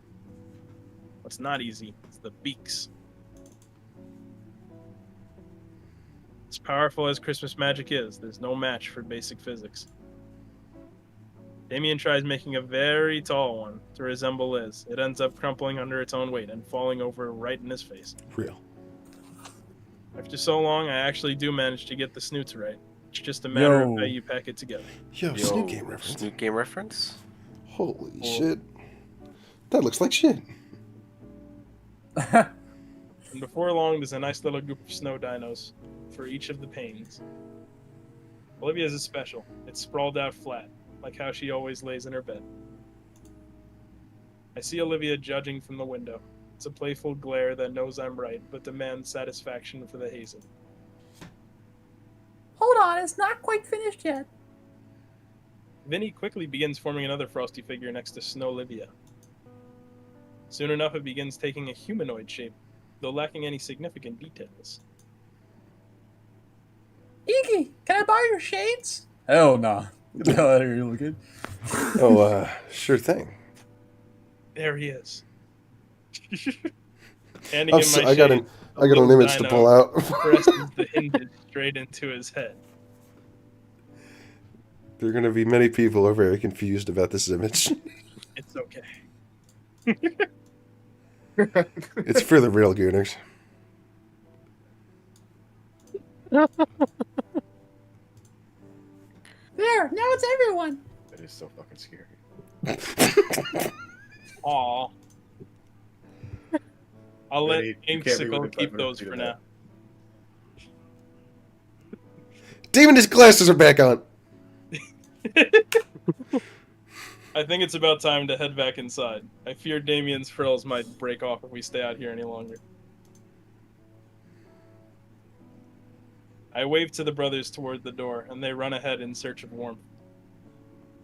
What's not easy is the beaks. As powerful as Christmas magic is, there's no match for basic physics. Damien tries making a very tall one to resemble Liz. It ends up crumpling under its own weight and falling over right in his face. Real. After so long, I actually do manage to get the snoots right. It's just a matter of how you pack it together. Yo, Snoot Game reference. Snoot Game reference? Holy shit. That looks like shit. And before long, there's a nice little group of snow dinos for each of the panes. Olivia's is special. It's sprawled out flat, like how she always lays in her bed. I see Olivia judging from the window. It's a playful glare that knows I'm right, but demands satisfaction for the hazing. Hold on, it's not quite finished yet. Vinny quickly begins forming another frosty figure next to Snow Olivia. Soon enough, it begins taking a humanoid shape, though lacking any significant details. Inky, can I borrow your shades? Hell nah. Get the hell out of here, you looking. Oh, sure thing. There he is. I got an image to pull out. Presses the hinges straight into his head. There are going to be many people who are very confused about this image. It's okay. It's for the real gooners. There, now it's everyone. That is so fucking scary. Aw. I'll let You can't be Inksicle with keep the those do for that. now. Damon, his glasses are back on. I think it's about time to head back inside. I fear Damien's frills might break off if we stay out here any longer. I wave to the brothers toward the door, and they run ahead in search of warmth.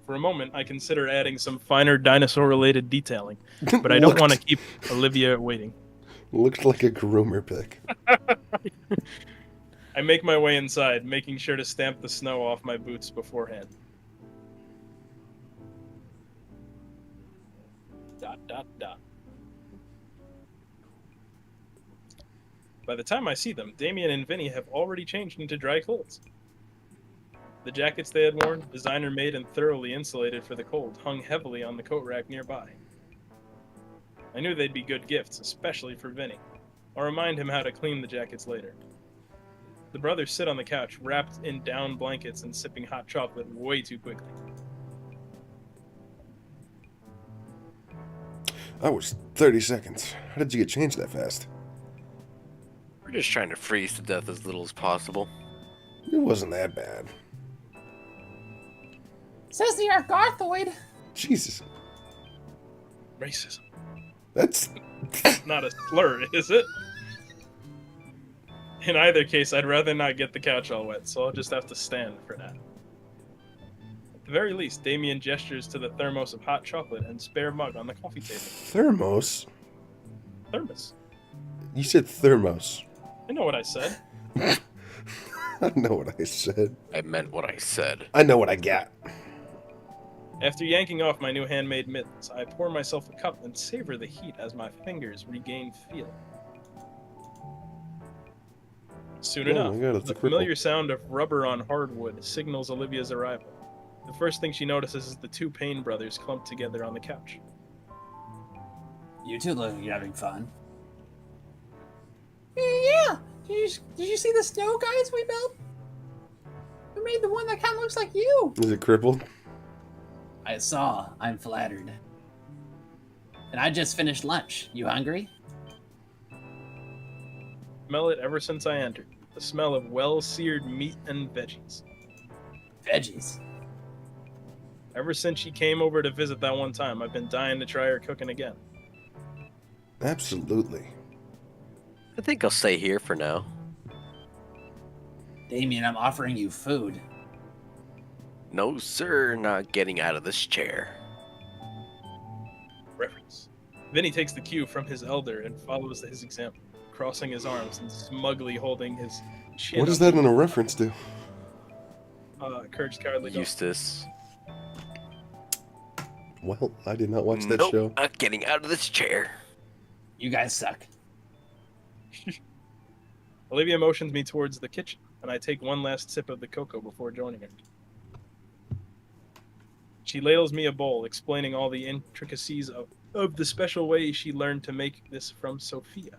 For a moment, I consider adding some finer dinosaur-related detailing, but I don't want to keep Olivia waiting. Looked like a groomer pick. I make my way inside, making sure to stamp the snow off my boots beforehand. ... By the time I see them, Damien and Vinny have already changed into dry clothes. The jackets they had worn, designer-made and thoroughly insulated for the cold, hung heavily on the coat rack nearby. I knew they'd be good gifts, especially for Vinny. I'll remind him how to clean the jackets later. The brothers sit on the couch, wrapped in down blankets and sipping hot chocolate way too quickly. That was 30 seconds. How did you get changed that fast? We're just trying to freeze to death as little as possible. It wasn't that bad. Says the Argarthoid. Jesus. Racism. That's... Not a slur, is it? In either case, I'd rather not get the couch all wet, so I'll just have to stand for that. At the very least, Damien gestures to the thermos of hot chocolate and spare mug on the coffee table. Thermos? Thermos. You said thermos. I know what I said. I know what I said. I meant what I said. I know what I got. After yanking off my new handmade mittens, I pour myself a cup and savor the heat as my fingers regain feel. Soon enough, my God, it's the a cripple. familiar sound of rubber on hardwood signals Olivia's arrival. The first thing she notices is the two Payne brothers clumped together on the couch. You two look like you're having fun. Yeah. Did you see the snow guys we built? We made the one that kind of looks like you. Is it crippled? I saw. I'm flattered. And I just finished lunch. You hungry? Smell it ever since I entered. The smell of well-seared meat and veggies. Veggies. Ever since she came over to visit that one time, I've been dying to try her cooking again. Absolutely. I think I'll stay here for now. Damien, I'm offering you food. No, sir, not getting out of this chair. Reference. Vinny takes the cue from his elder and follows his example, crossing his arms and smugly holding his chin. What is that in a reference to? Courage the Cowardly Dog. Eustace. Well, I did not watch that Nope, show. not getting out of this chair. You guys suck. Olivia motions me towards the kitchen, and I take one last sip of the cocoa before joining her. She ladles me a bowl, explaining all the intricacies of the special way she learned to make this from Sophia.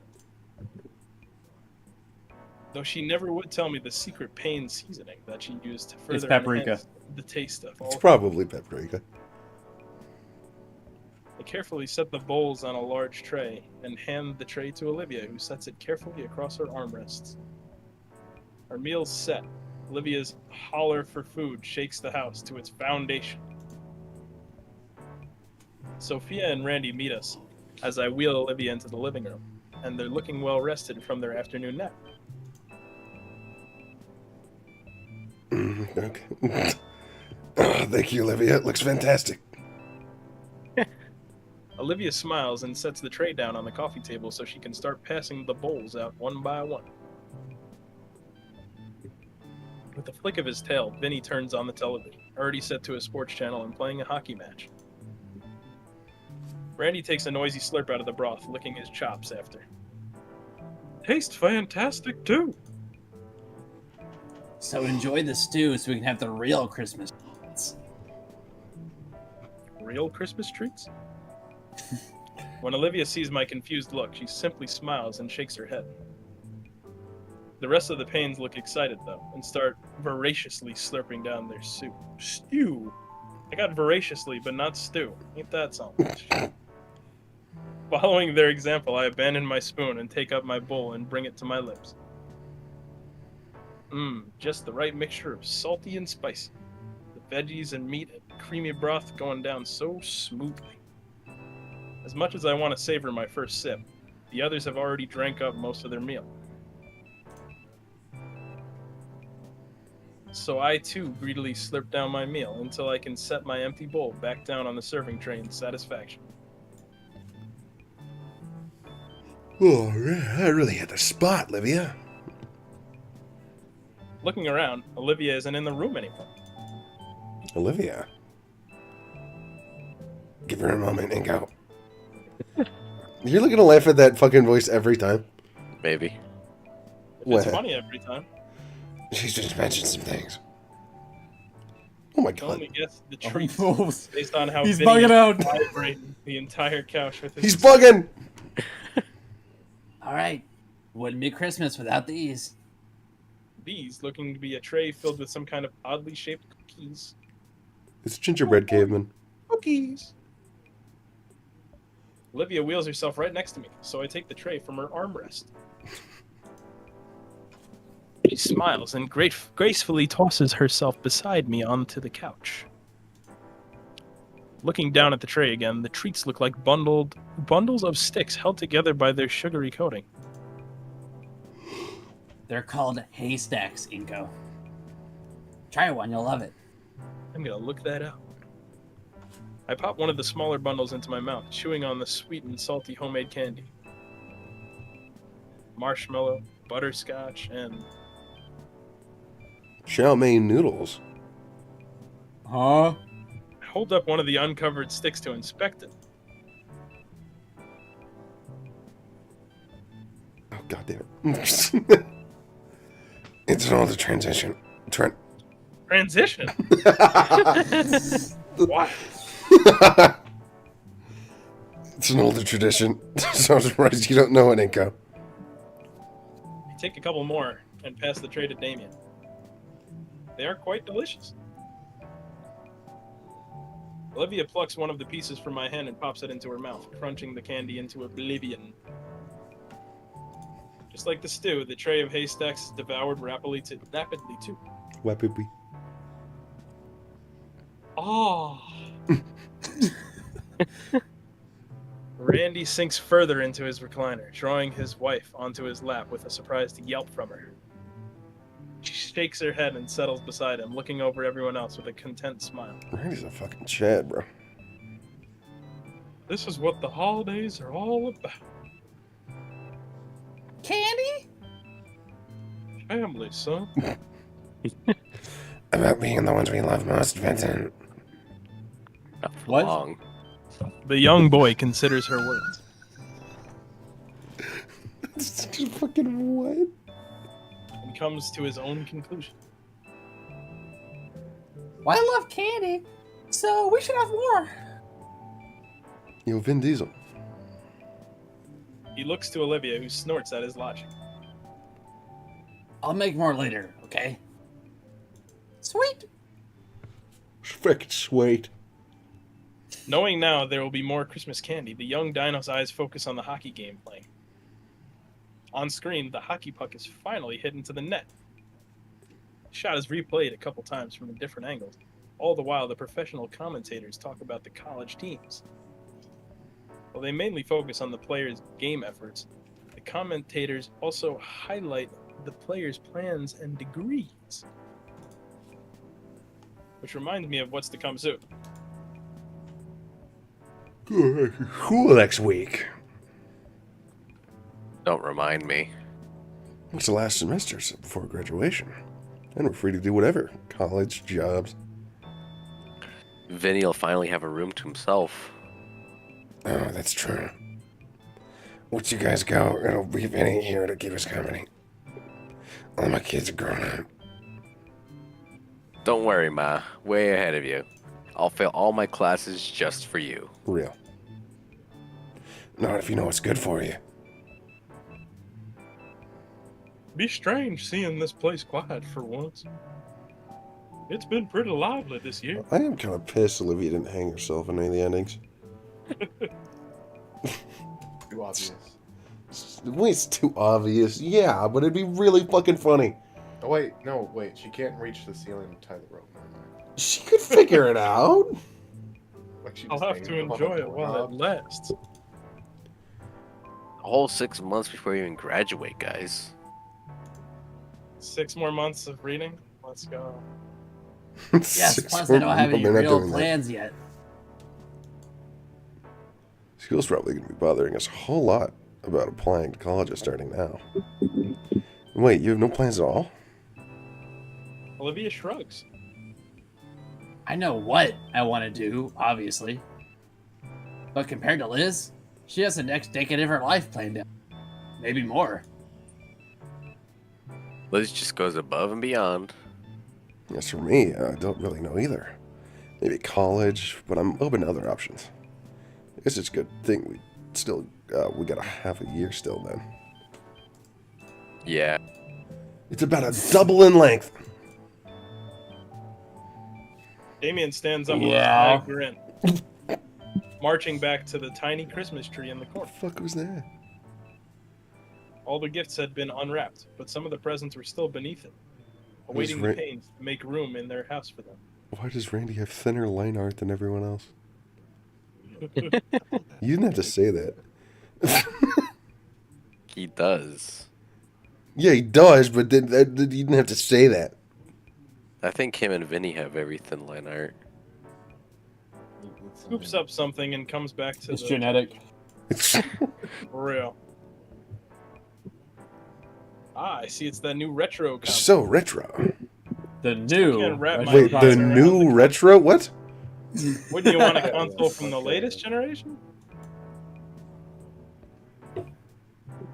Though she never would tell me the secret Payne seasoning that she used to further paprika. enhance the taste of all. It's probably paprika. I carefully set the bowls on a large tray and hand the tray to Olivia, who sets it carefully across her armrests. Our meal's set. Olivia's holler for food shakes the house to its foundation. Sophia and Randy meet us as I wheel Olivia into the living room, and they're looking well rested from their afternoon nap. Okay. Oh, thank you, Olivia. It looks fantastic. Olivia smiles and sets the tray down on the coffee table so she can start passing the bowls out one by one. With a flick of his tail, Vinny turns on the television, already set to a sports channel and playing a hockey match. Randy takes a noisy slurp out of the broth, licking his chops after. Tastes fantastic, too. So enjoy the stew so we can have the real Christmas treats. Real Christmas treats? When Olivia sees my confused look, she simply smiles and shakes her head. The rest of the Paynes look excited, though, and start voraciously slurping down their soup. Stew! I got voraciously, but not stew. Ain't that something? Following their example, I abandon my spoon and take up my bowl and bring it to my lips. Just the right mixture of salty and spicy. The veggies and meat and creamy broth going down so smoothly. As much as I want to savor my first sip, the others have already drank up most of their meal. So I too greedily slurp down my meal until I can set my empty bowl back down on the serving tray in satisfaction. Oh, I really hit the spot, Olivia. Looking around, Olivia isn't in the room anymore. Olivia. Give her a moment and go. You're going to laugh at that fucking voice every time. Maybe. It's funny every time. She's just mentioned some things. Oh my You can god. only guess the treats based on how He's Vinny bugging is out. vibrating the entire couch with his. He's bugging! All right. Wouldn't be Christmas without these. These looking to be a tray filled with some kind of oddly shaped cookies. It's gingerbread caveman. Cookies. Olivia wheels herself right next to me, so I take the tray from her armrest. She smiles and gracefully tosses herself beside me onto the couch. Looking down at the tray again, the treats look like bundles of sticks held together by their sugary coating. They're called haystacks, Inko. Try one, you'll love it. I'm gonna look that up. I pop one of the smaller bundles into my mouth, chewing on the sweet and salty homemade candy. Marshmallow, butterscotch, and... chow mein noodles. Huh? I hold up one of the uncovered sticks to inspect it. Oh, god damn it. It's an older transition. Transition? Why? It's an older tradition. So I'm surprised you don't know it, Inko. I take a couple more and pass the tray to Damien. They are quite delicious. Olivia plucks one of the pieces from my hand and pops it into her mouth, crunching the candy into oblivion. Just like the stew, the tray of haystacks is devoured rapidly too. Weapon. Oh. Randy sinks further into his recliner, drawing his wife onto his lap with a surprised yelp from her. She shakes her head and settles beside him, looking over everyone else with a content smile. Randy's a fucking Chad, bro. This is what the holidays are all about. Candy? Family, son. About being the ones we love most, Vincent. What? Long. The young boy considers her words. It's just fucking what? And comes to his own conclusion. Well, I love candy, so we should have more. Yo, Vin Diesel. He looks to Olivia, who snorts at his logic. I'll make more later, okay? Sweet. Frickin' sweet. Knowing now there will be more Christmas candy, the young dino's eyes focus on the hockey game playing. On screen, the hockey puck is finally hit into the net. The shot is replayed a couple times from different angles. All the while, the professional commentators talk about the college teams. While they mainly focus on the players' game efforts, the commentators also highlight the players' plans and degrees. Which reminds me of what's to come soon. Cool next week. Don't remind me. It's the last semester before graduation. And we're free to do whatever. College, jobs. Vinny will finally have a room to himself. Oh, that's true. Once you guys go, it'll be Vinny here to keep us company. All my kids are grown up. Don't worry, Ma. Way ahead of you. I'll fail all my classes just for you. Real. Not if you know what's good for you. Be strange seeing this place quiet for once. It's been pretty lively this year. I am kind of pissed Olivia didn't hang herself in any of the endings. Too obvious. Wait, it's too obvious. Yeah, but it'd be really fucking funny. Oh wait, no, wait. She can't reach the ceiling and tie the rope. Never mind. She could figure it out. Like she I'll was have to hanging enjoy above it the while doorknob. it lasts. A whole 6 months before you even graduate, guys. 6 more months of reading. Let's go. Yes, plus I don't have any real plans yet. School's probably going to be bothering us a whole lot about applying to colleges starting now. Wait, you have no plans at all? Olivia shrugs. I know what I want to do, obviously. But compared to Liz, she has the next decade of her life planned out. Maybe more. Liz just goes above and beyond. As for me, I don't really know either. Maybe college, but I'm open to other options. I guess it's a good thing we got a half a year still then. Yeah. It's about a double in length. Damien stands up with Yeah. a grin. marching back to the tiny Christmas tree in the corner. What the fuck was that? All the gifts had been unwrapped, but some of the presents were still beneath it, awaiting the pains to make room in their house for them. Why does Randy have thinner line art than everyone else? You didn't have to say that. He does. Yeah, he does, but you didn't have to say that. I think him and Vinny have very thin line art. Scoops up something and comes back to It's the... genetic. For real. Ah, I see it's that new retro comic. So retro. The new. Can't wrap my Wait, eyes the around new retro? What? Wouldn't you want a console from the latest generation?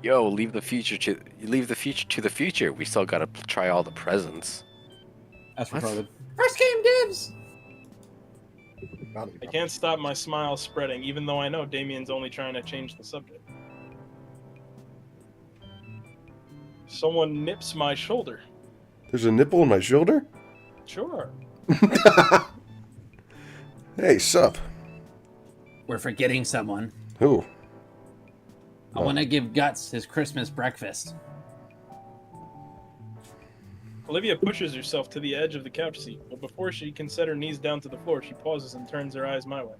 Yo, leave the future to the future. We still gotta try all the presents. That's retarded. First game dibs! I can't stop my smile spreading, even though I know Damien's only trying to change the subject. Someone nips my shoulder. There's a nipple on my shoulder? Sure. Hey, sup? We're forgetting someone. Who? I want to give Guts his Christmas breakfast. Olivia pushes herself to the edge of the couch seat, but before she can set her knees down to the floor, she pauses and turns her eyes my way.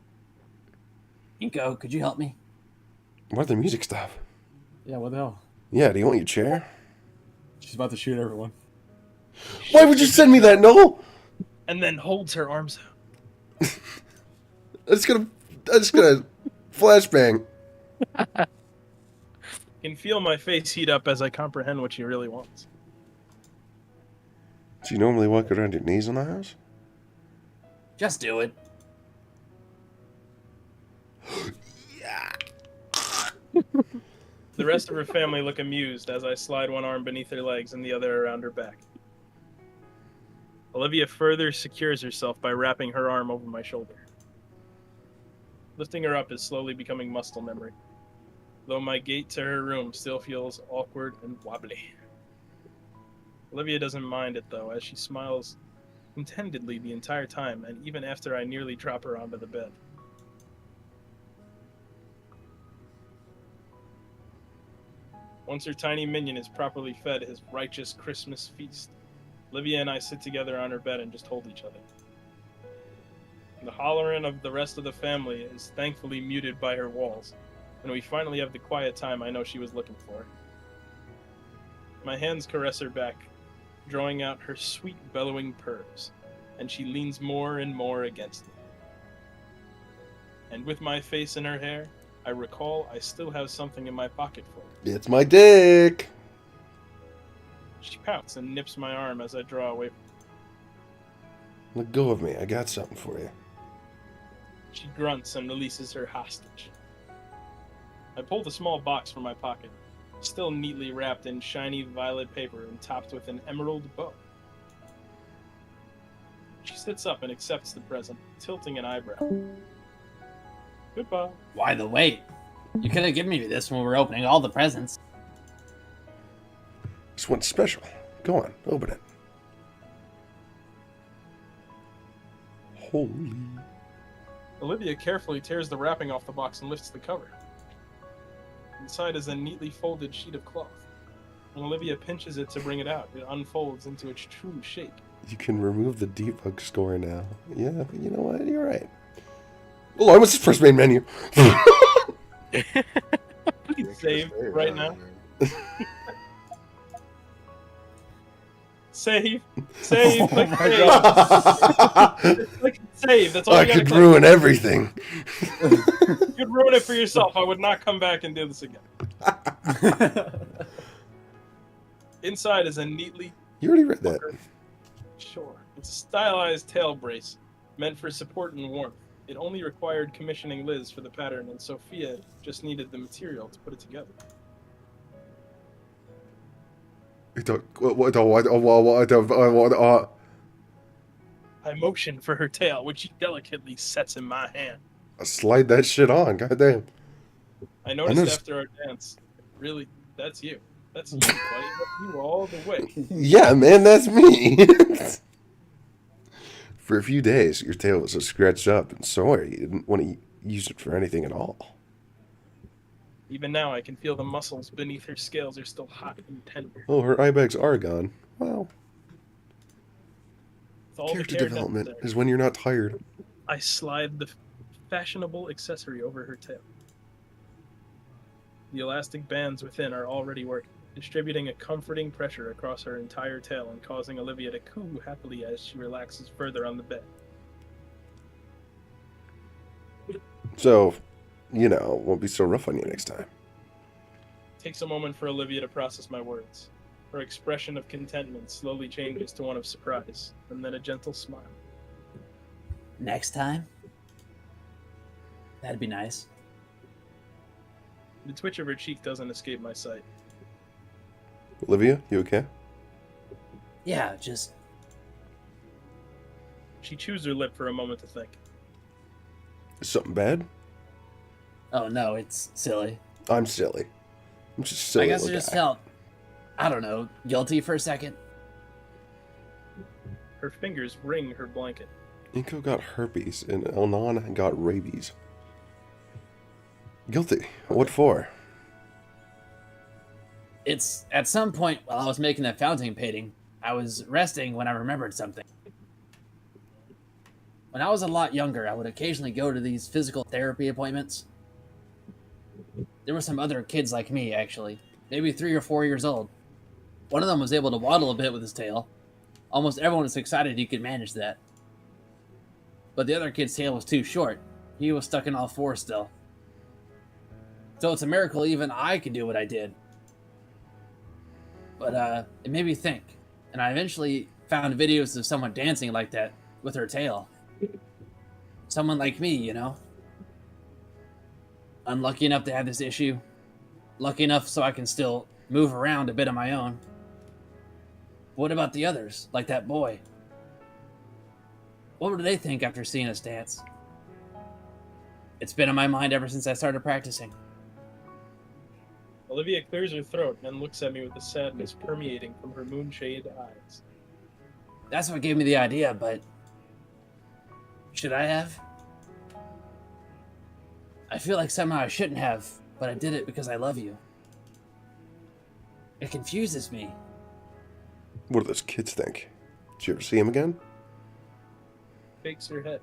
Inko, could you help me? Why the music stop? Yeah, what the hell? Yeah, do you want your chair? She's about to shoot everyone. Why would you send me that, Noel? And then holds her arms out. That's gonna flashbang. Can feel my face heat up as I comprehend what she really wants. Do you normally walk around your knees in the house? Just do it. The rest of her family look amused as I slide one arm beneath her legs and the other around her back. Olivia further secures herself by wrapping her arm over my shoulder. Lifting her up is slowly becoming muscle memory, though my gait to her room still feels awkward and wobbly. Olivia doesn't mind it, though, as she smiles contentedly the entire time, and even after I nearly drop her onto the bed. Once her tiny minion is properly fed his righteous Christmas feast, Olivia and I sit together on her bed and just hold each other. The hollering of the rest of the family is thankfully muted by her walls, and we finally have the quiet time I know she was looking for. My hands caress her back, drawing out her sweet bellowing purrs, and she leans more and more against me. And with my face in her hair, I recall I still have something in my pocket for her. It's my dick. She pouts and nips my arm as I draw away from her. Let go of me. I got something for you. She grunts and releases her hostage. I pull the small box from my pocket, still neatly wrapped in shiny violet paper and topped with an emerald bow. She sits up and accepts the present, tilting an eyebrow. Goodbye. Why the wait? You could have given me this when we were opening all the presents. This one's special. Go on, open it. Holy. Olivia carefully tears the wrapping off the box and lifts the cover. Inside is a neatly folded sheet of cloth. When Olivia pinches it to bring it out, it unfolds into its true shape. You can remove the debug score now. Yeah, you know what? You're right. Oh, what's the first main menu? You can save right now. Save. Save. Click save. Click save. That's all I you gotta could click. ruin everything. You could ruin it for yourself. I would not come back and do this again. Inside is a neatly... You already read that. Sure. It's a stylized tail brace, meant for support and warmth. It only required commissioning Liz for the pattern, and Sophia just needed the material to put it together. I motion for her tail, which she delicately sets in my hand. Slide that shit on, goddamn. I noticed after our dance, really, that's you. That's you, buddy. That's you all the way. Yeah, man, that's me. For a few days, your tail was so scratched up and sore you didn't want to use it for anything at all. Even now, I can feel the muscles beneath her scales are still hot and tender. Oh, her eye bags are gone. Wow. With all the Character care development necessary, is when you're not tired. I slide the fashionable accessory over her tail. The elastic bands within are already working, distributing a comforting pressure across her entire tail and causing Olivia to coo happily as she relaxes further on the bed. So, won't be so rough on you next time. It takes a moment for Olivia to process my words. Her expression of contentment slowly changes to one of surprise, and then a gentle smile. Next time? That'd be nice. The twitch of her cheek doesn't escape my sight. Olivia, you okay? Yeah, just... She chews her lip for a moment to think. Is something bad? Oh no, it's silly. I'm silly. I'm just silly. I guess I little just guy. felt, I don't know, guilty for a second. Her fingers wring her blanket. Inko got herpes and Elnon got rabies. Guilty. What for? It's at some point while I was making that fountain painting, I was resting when I remembered something. When I was a lot younger, I would occasionally go to these physical therapy appointments. There were some other kids like me, actually, maybe 3 or 4 years old. One of them was able to waddle a bit with his tail. Almost everyone was excited he could manage that. But the other kid's tail was too short. He was stuck in all fours still. So it's a miracle even I could do what I did. But it made me think, and I eventually found videos of someone dancing like that with her tail. Someone like me, you know? Unlucky enough to have this issue. Lucky enough so I can still move around a bit on my own. What about the others, like that boy? What would they think after seeing us dance? It's been on my mind ever since I started practicing. Olivia clears her throat and looks at me with the sadness permeating from her moonshade eyes. That's what gave me the idea, but... should I have? I feel like somehow I shouldn't have, but I did it because I love you. It confuses me. What do those kids think? Did you ever see him again? Shakes her head.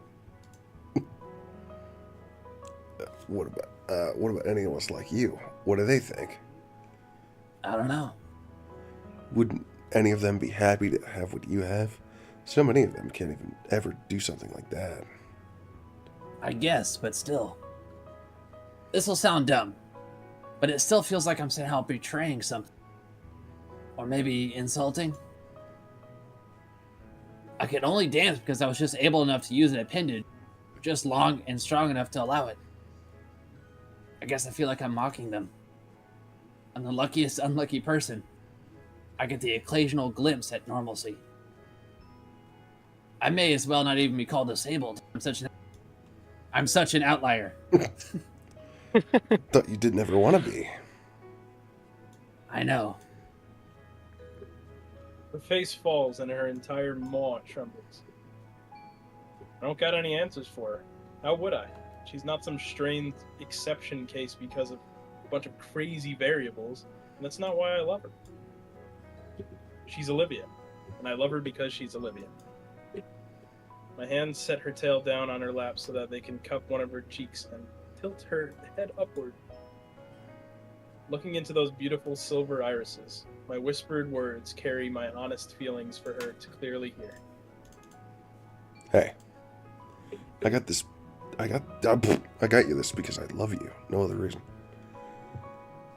What about any of us like you? What do they think? I don't know. Wouldn't any of them be happy to have what you have? So many of them can't even ever do something like that. I guess, but still. This'll sound dumb, but it still feels like I'm somehow betraying something. Or maybe insulting. I could only dance because I was just able enough to use an appendage, just long and strong enough to allow it. I guess I feel like I'm mocking them. I'm the luckiest unlucky person. I get the occasional glimpse at normalcy. I may as well not even be called disabled. I'm such an outlier. Thought you didn't ever want to be. I know. Her face falls and her entire maw trembles. I don't got any answers for her. How would I? She's not some strange exception case because of a bunch of crazy variables, and that's not why I love her. She's Olivia, and I love her because she's Olivia. My hands set her tail down on her lap so that they can cup one of her cheeks and tilt her head upward. Looking into those beautiful silver irises, my whispered words carry my honest feelings for her to clearly hear. Hey, I got you this because I love you. No other reason.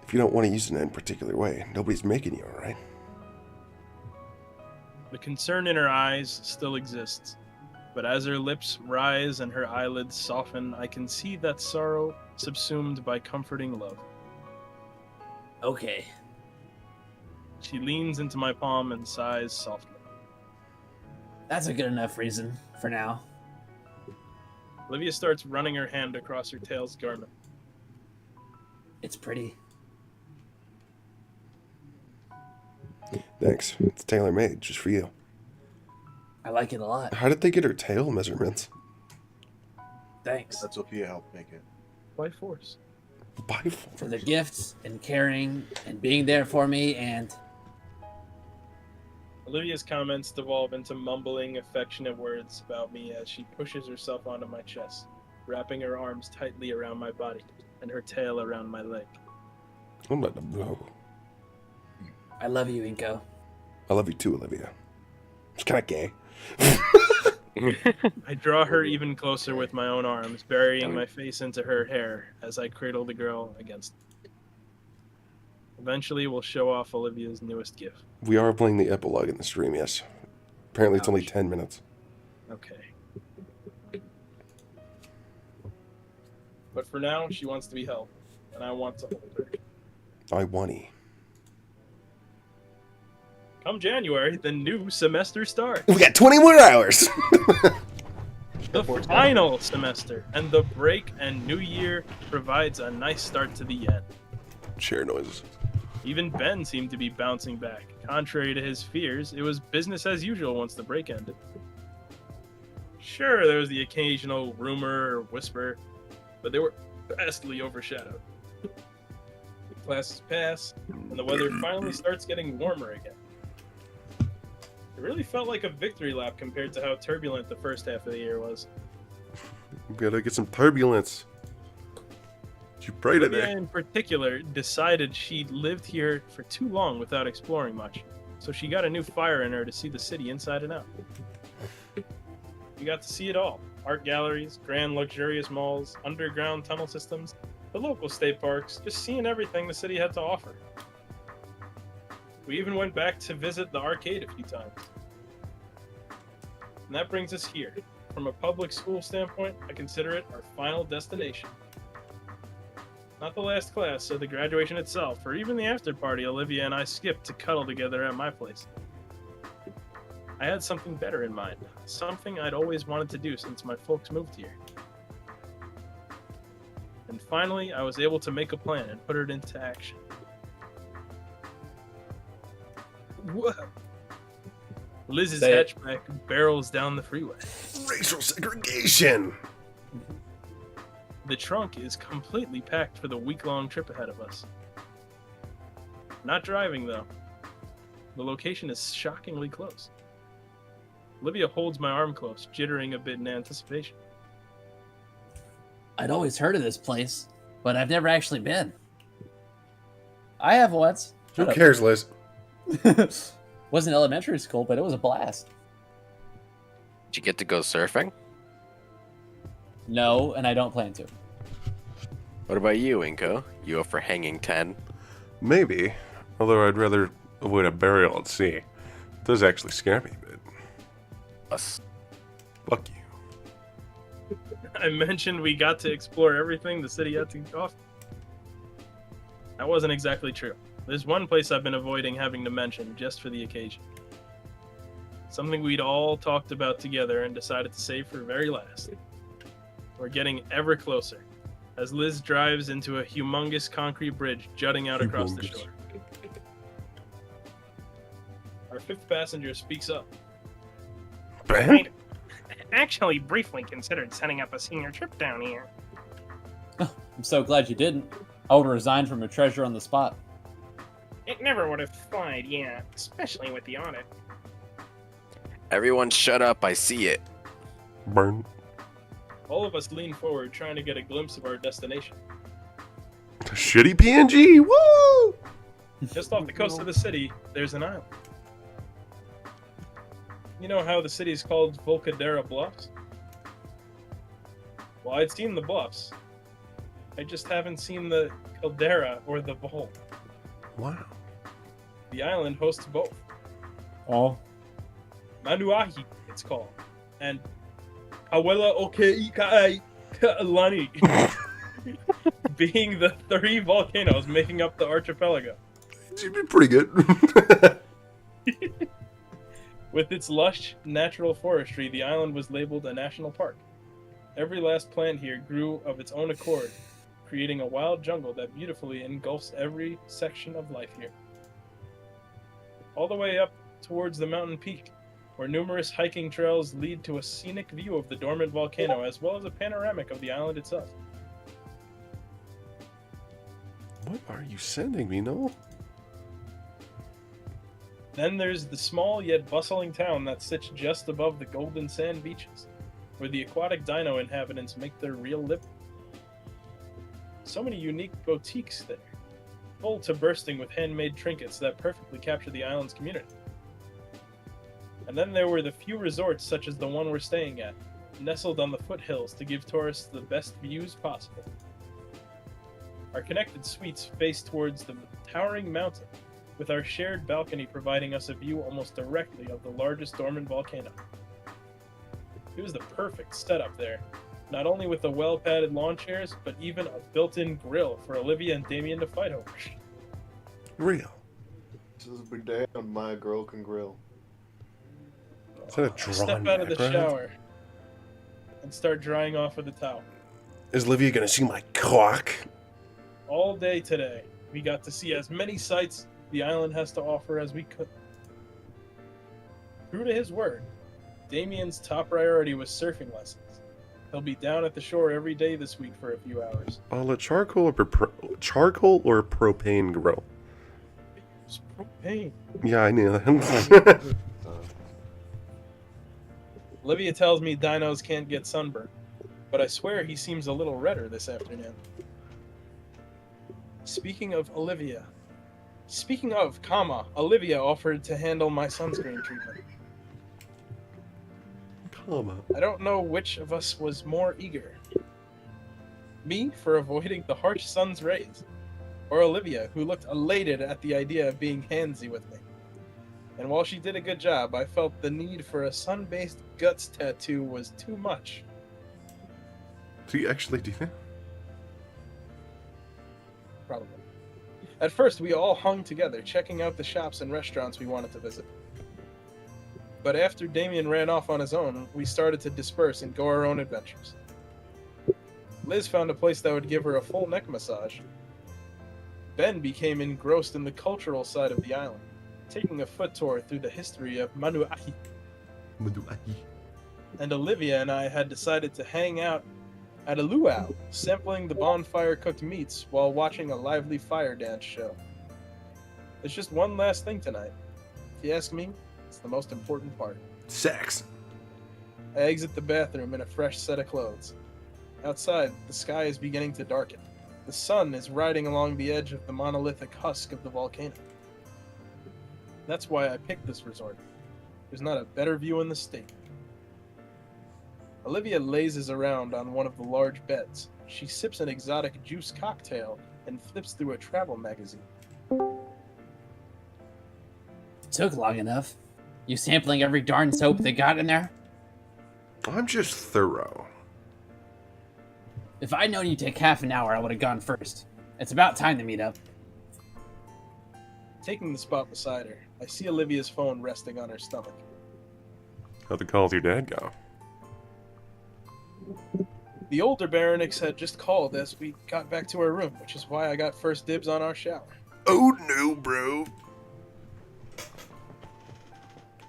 If you don't want to use it in any particular way, nobody's making you, alright? The concern in her eyes still exists, but as her lips rise and her eyelids soften, I can see that sorrow subsumed by comforting love. Okay. She leans into my palm and sighs softly. That's a good enough reason, for now. Olivia starts running her hand across her tail's garment. It's pretty. Thanks. It's tailor-made, just for you. I like it a lot. How did they get her tail measurements? Thanks Let's Sophia help make it. By force. By for the force. gifts and caring and being there for me. And Olivia's comments devolve into mumbling, affectionate words about me as she pushes herself onto my chest, wrapping her arms tightly around my body and her tail around my leg. I'm not a blow. I love you, Inko. I love you too, Olivia. It's kind of gay. I draw her even closer with my own arms, burying my face into her hair as I cradle the girl against me. Eventually, we'll show off Olivia's newest gift. We are playing the epilogue in the stream, yes. Apparently it's only 10 minutes. Okay. But for now, she wants to be held, and I want to hold her. I Wani. Come January, the new semester starts. We got 20 more hours! The final semester, and the break and new year provides a nice start to the end. Chair noises. Even Ben seemed to be bouncing back. Contrary to his fears, it was business as usual once the break ended. Sure, there was the occasional rumor or whisper, but they were vastly overshadowed. The classes pass, and the weather finally starts getting warmer again. It really felt like a victory lap compared to how turbulent the first half of the year was. We gotta get some turbulence. You pray to Olivia that. in particular decided she'd lived here for too long without exploring much, so she got a new fire in her to see the city inside and out. We got to see it all. Art galleries, grand luxurious malls, underground tunnel systems, the local state parks, just seeing everything the city had to offer. We even went back to visit the arcade a few times. And that brings us here. From a public school standpoint, I consider it our final destination. Not the last class or the graduation itself, or even the after party Olivia and I skipped to cuddle together at my place. I had something better in mind, something I'd always wanted to do since my folks moved here. And finally, I was able to make a plan and put it into action. Whoa. Liz's hatchback barrels down the freeway. Racial segregation! The trunk is completely packed for the week-long trip ahead of us. Not driving, though. The location is shockingly close. Olivia holds my arm close, jittering a bit in anticipation. I'd always heard of this place, but I've never actually been. I have once. Who cares, Liz? Wasn't elementary school, but it was a blast. Did you get to go surfing? No, and I don't plan to. What about you, Inko? You up for hanging 10? Maybe. Although I'd rather avoid a burial at sea. It does actually scare me a bit. Us. Fuck you. I mentioned we got to explore everything the city had to offer. That wasn't exactly true. There's one place I've been avoiding having to mention just for the occasion. Something we'd all talked about together and decided to save for very last. We're getting ever closer as Liz drives into a humongous concrete bridge jutting out across the shore. Our fifth passenger speaks up. I'd actually briefly considered setting up a senior trip down here. I'm so glad you didn't. I would have resigned from a treasure on the spot. It never would have flied, yeah, especially with the audit. Everyone shut up, I see it. Burn. All of us lean forward, trying to get a glimpse of our destination. Shitty PNG! Woo! Just off the coast of the city, there's an island. You know how the city's called Volcadera Bluffs? Well, I'd seen the bluffs. I just haven't seen the caldera or the bowl. Wow. The island hosts both. Oh. Manuahi, it's called. And Awela Okeikai Lani. Being the 3 volcanoes making up the archipelago. You'd be pretty good. With its lush, natural forestry, the island was labeled a national park. Every last plant here grew of its own accord, creating a wild jungle that beautifully engulfs every section of life here. All the way up towards the mountain peak, where numerous hiking trails lead to a scenic view of the dormant volcano as well as a panoramic of the island itself. What are you sending me, Noel? Then there's the small yet bustling town that sits just above the golden sand beaches, where the aquatic dino inhabitants make their real living. So many unique boutiques there, full to bursting with handmade trinkets that perfectly capture the island's community. And then there were the few resorts such as the one we're staying at, nestled on the foothills to give tourists the best views possible. Our connected suites face towards the towering mountain, with our shared balcony providing us a view almost directly of the largest dormant volcano. It was the perfect setup there, not only with the well-padded lawn chairs, but even a built-in grill for Olivia and Damien to fight over. Real. This is be damn, my girl can grill. Is that a I drawn step out of the background? shower and start drying off with a towel. Is Olivia gonna see my cock? All day today, we got to see as many sights the island has to offer as we could. True to his word, Damien's top priority was surfing lessons. He'll be down at the shore every day this week for a few hours. A charcoal or propane grill? It's propane. Yeah, I knew that. Olivia tells me dinos can't get sunburned, but I swear he seems a little redder this afternoon. Speaking of, Olivia offered to handle my sunscreen treatment. I don't know which of us was more eager. Me, for avoiding the harsh sun's rays, or Olivia, who looked elated at the idea of being handsy with me. And while she did a good job, I felt the need for a sun-based guts tattoo was too much. Do you actually do that? Probably. At first, we all hung together, checking out the shops and restaurants we wanted to visit. But after Damien ran off on his own, we started to disperse and go our own adventures. Liz found a place that would give her a full neck massage. Ben became engrossed in the cultural side of the island, taking a foot tour through the history of Manuahi. And Olivia and I had decided to hang out at a luau, sampling the bonfire-cooked meats while watching a lively fire dance show. There's just one last thing tonight. If you ask me, it's the most important part. Sex. I exit the bathroom in a fresh set of clothes. Outside, the sky is beginning to darken. The sun is riding along the edge of the monolithic husk of the volcano. That's why I picked this resort. There's not a better view in the state. Olivia lazes around on one of the large beds. She sips an exotic juice cocktail and flips through a travel magazine. Took long enough. You sampling every darn soap they got in there? I'm just thorough. If I'd known you'd take half an hour, I would have gone first. It's about time to meet up. Taking the spot beside her, I see Olivia's phone resting on her stomach. How'd the calls your dad go? The older Baronix had just called as we got back to our room, which is why I got first dibs on our shower. Oh no, bro.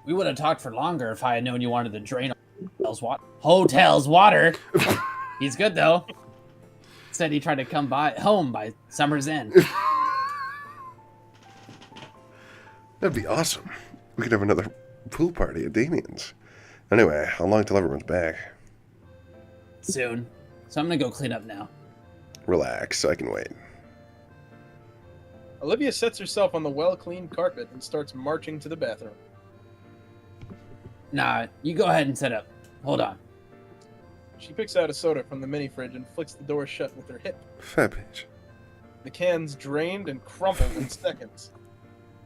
We would have talked for longer if I had known you wanted to drain hotel's water. He's good though. Said he tried to come home by summer's end. That'd be awesome. We could have another pool party at Damien's. Anyway, how long till everyone's back? Soon. So I'm gonna go clean up now. Relax, I can wait. Olivia sets herself on the well-cleaned carpet and starts marching to the bathroom. Nah, you go ahead and set up. Hold on. She picks out a soda from the mini fridge and flicks the door shut with her hip. Fat bitch. The can's drained and crumpled in seconds,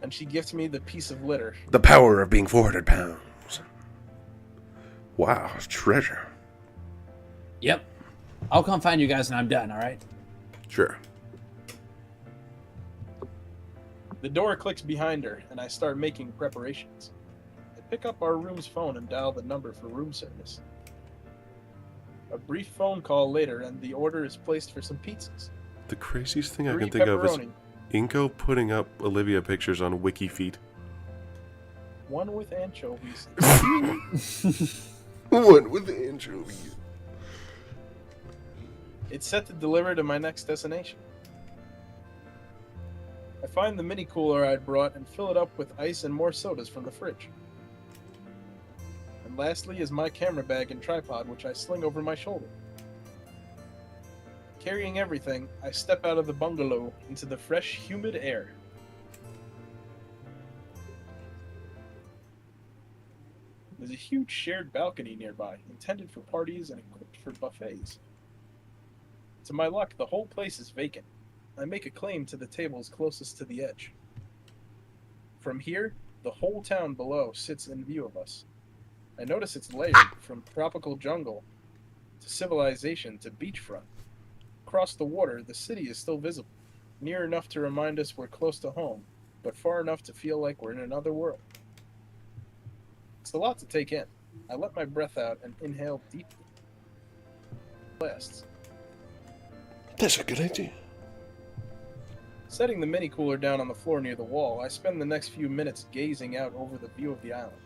and she gifts me the piece of litter. The power of being 400 pounds. Wow, treasure. Yep. I'll come find you guys when I'm done, alright? Sure. The door clicks behind her, and I start making preparations. I pick up our room's phone and dial the number for room service. A brief phone call later, and the order is placed for some pizzas. The craziest thing I 3 can think of is pepperoni. Inko putting up Olivia pictures on WikiFeet. one with anchovies. One with the anchovies. It's set to deliver to my next destination. I find the mini cooler I'd brought and fill it up with ice and more sodas from the fridge. And lastly is my camera bag and tripod, which I sling over my shoulder. Carrying everything, I step out of the bungalow into the fresh, humid air. There's a huge shared balcony nearby, intended for parties and equipped for buffets. To my luck, the whole place is vacant. I make a claim to the tables closest to the edge. From here, the whole town below sits in view of us. I notice it's layered from tropical jungle to civilization to beachfront. Across the water, the city is still visible, near enough to remind us we're close to home, but far enough to feel like we're in another world. It's a lot to take in. I let my breath out and inhale deeply. Lasts. That's a good idea. Setting the mini cooler down on the floor near the wall, I spend the next few minutes gazing out over the view of the island.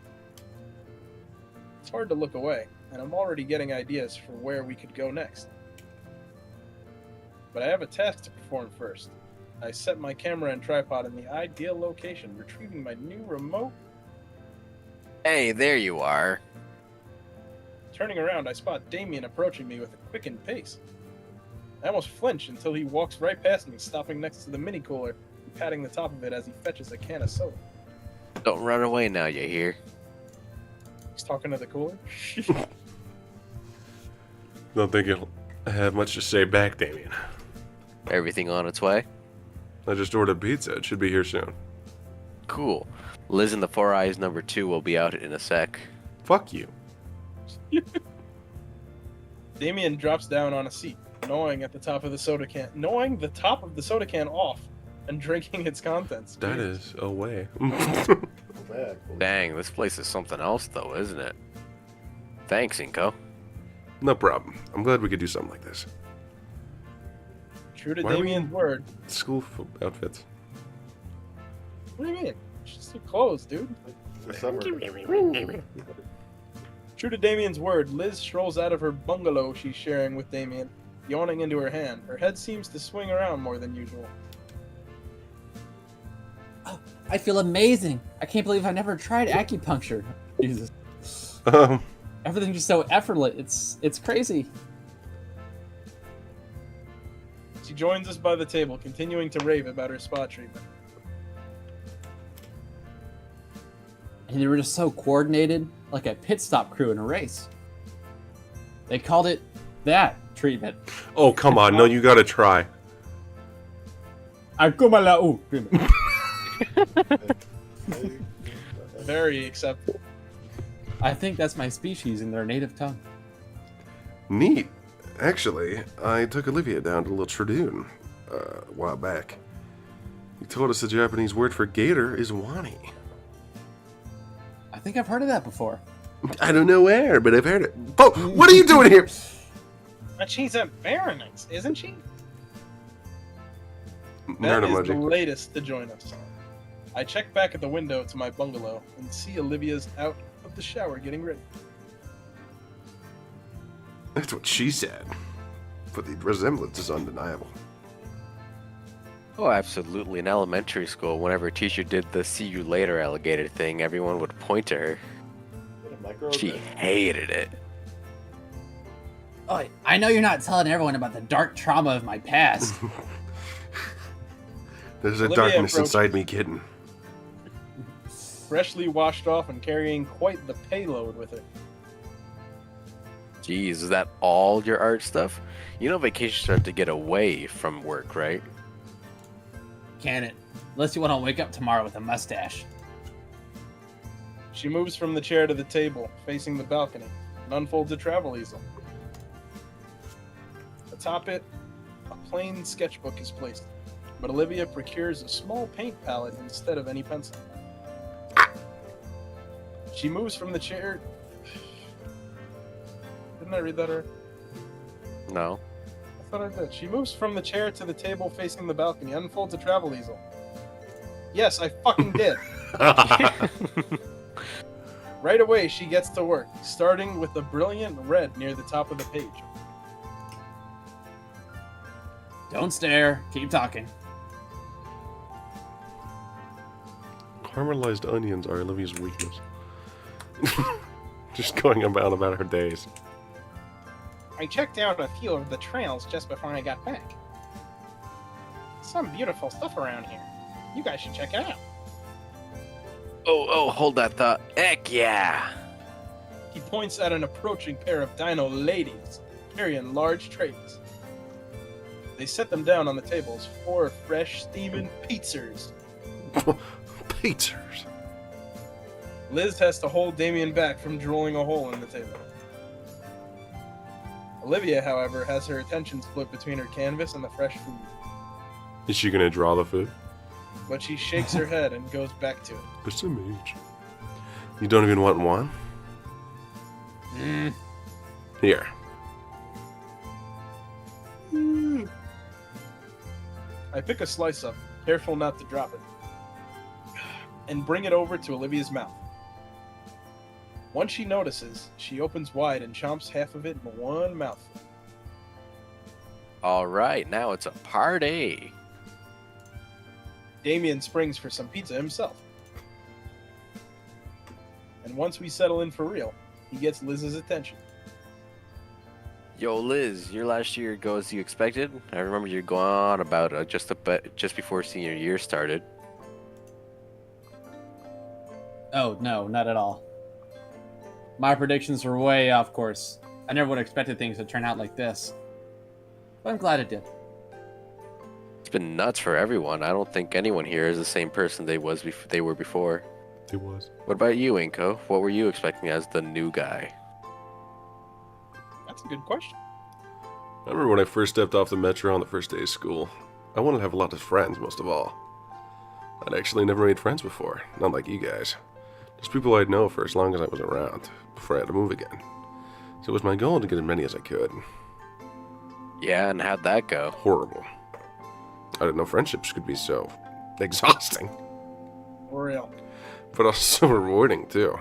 It's hard to look away, and I'm already getting ideas for where we could go next. But I have a task to perform first. I set my camera and tripod in the ideal location, retrieving my new remote. Hey, there you are. Turning around, I spot Damien approaching me with a quickened pace. I almost flinch until he walks right past me, stopping next to the mini cooler and patting the top of it as he fetches a can of soda. Don't run away now, you hear? He's talking to the cooler. Don't think he'll have much to say back, Damien. Everything on its way? I just ordered pizza. It should be here soon. Cool. Liz and the Four Eyes number 2 will be out in a sec. Fuck you. Damien drops down on a seat, gnawing the top of the soda can off and drinking its contents. That is a way. Dang, this place is something else though, isn't it? Thanks, Inko. No problem. I'm glad we could do something like this. True to Why are we Damien's in word. School outfits. What do you mean? It's just your clothes, dude. For summer. True to Damien's word, Liz strolls out of her bungalow she's sharing with Damien, yawning into her hand. Her head seems to swing around more than usual. Oh, I feel amazing. I can't believe I never tried acupuncture. Jesus. Everything's just so effortless. It's crazy. She joins us by the table, continuing to rave about her spa treatment. And they were just so coordinated, like a pit stop crew in a race. They called it that treatment. Oh, come on. No, you gotta try. Akumalau treatment. Very acceptable. I think that's my species in their native tongue. Neat. Actually, I took Olivia down to Little Tradoon a while back. He told us the Japanese word for gator is Wani. I think I've heard of that before. I don't know where, but I've heard it. Oh, what are you doing here? But she's a baroness, isn't she? That Nerd is the emoji. latest to join us. I check back at the window to my bungalow and see Olivia's out of the shower getting ready. That's what she said. But the resemblance is undeniable. Oh, absolutely. In elementary school, whenever a teacher did the see you later alligator thing, everyone would point to her. She hated it. Oh, I know you're not telling everyone about the dark trauma of my past. There's a Olivia darkness approached- inside me, kitten. Freshly washed off and carrying quite the payload with her. Jeez, is that all your art stuff? You know vacations start to get away from work, right? Can it? Unless you want to wake up tomorrow with a mustache. She moves from the chair to the table, facing the balcony, and unfolds a travel easel. Atop it, a plain sketchbook is placed, but Olivia procures a small paint palette instead of any pencil. She moves from the chair... Didn't I read that right? No. I thought I did. She moves from the chair to the table facing the balcony, unfolds a travel easel. Yes, I fucking did. Right away, she gets to work, starting with a brilliant red near the top of the page. Don't stare. Keep talking. Caramelized onions are Olivia's weakness. Just going about her days. I checked out a few of the trails just before I got back. Some beautiful stuff around here. You guys should check it out. Oh, hold that thought. Heck yeah! He points at an approaching pair of dino ladies carrying large trays. They set them down on the tables. 4 fresh, steaming pizzas. Pizzas. Liz has to hold Damien back from drilling a hole in the table. Olivia, however, has her attention split between her canvas and the fresh food. Is she gonna draw the food? But she shakes her head and goes back to it. It's a mage. You don't even want one? Here. I pick a slice up, careful not to drop it, and bring it over to Olivia's mouth. Once she notices, she opens wide and chomps half of it in one mouthful. All right, now it's a party. Damien springs for some pizza himself. And once we settle in for real, he gets Liz's attention. Yo, Liz, your last year go as you expected? I remember you going on about just before senior year started. Oh, no, not at all. My predictions were way off course. I never would have expected things to turn out like this. But I'm glad it did. It's been nuts for everyone. I don't think anyone here is the same person they were before. It was. What about you, Inko? What were you expecting as the new guy? That's a good question. I remember when I first stepped off the metro on the first day of school. I wanted to have a lot of friends, most of all. I'd actually never made friends before, not like you guys. Just people I'd know for as long as I was around, before I had to move again. So it was my goal to get as many as I could. Yeah, and how'd that go? Horrible. I didn't know friendships could be so exhausting. For real. But also rewarding, too.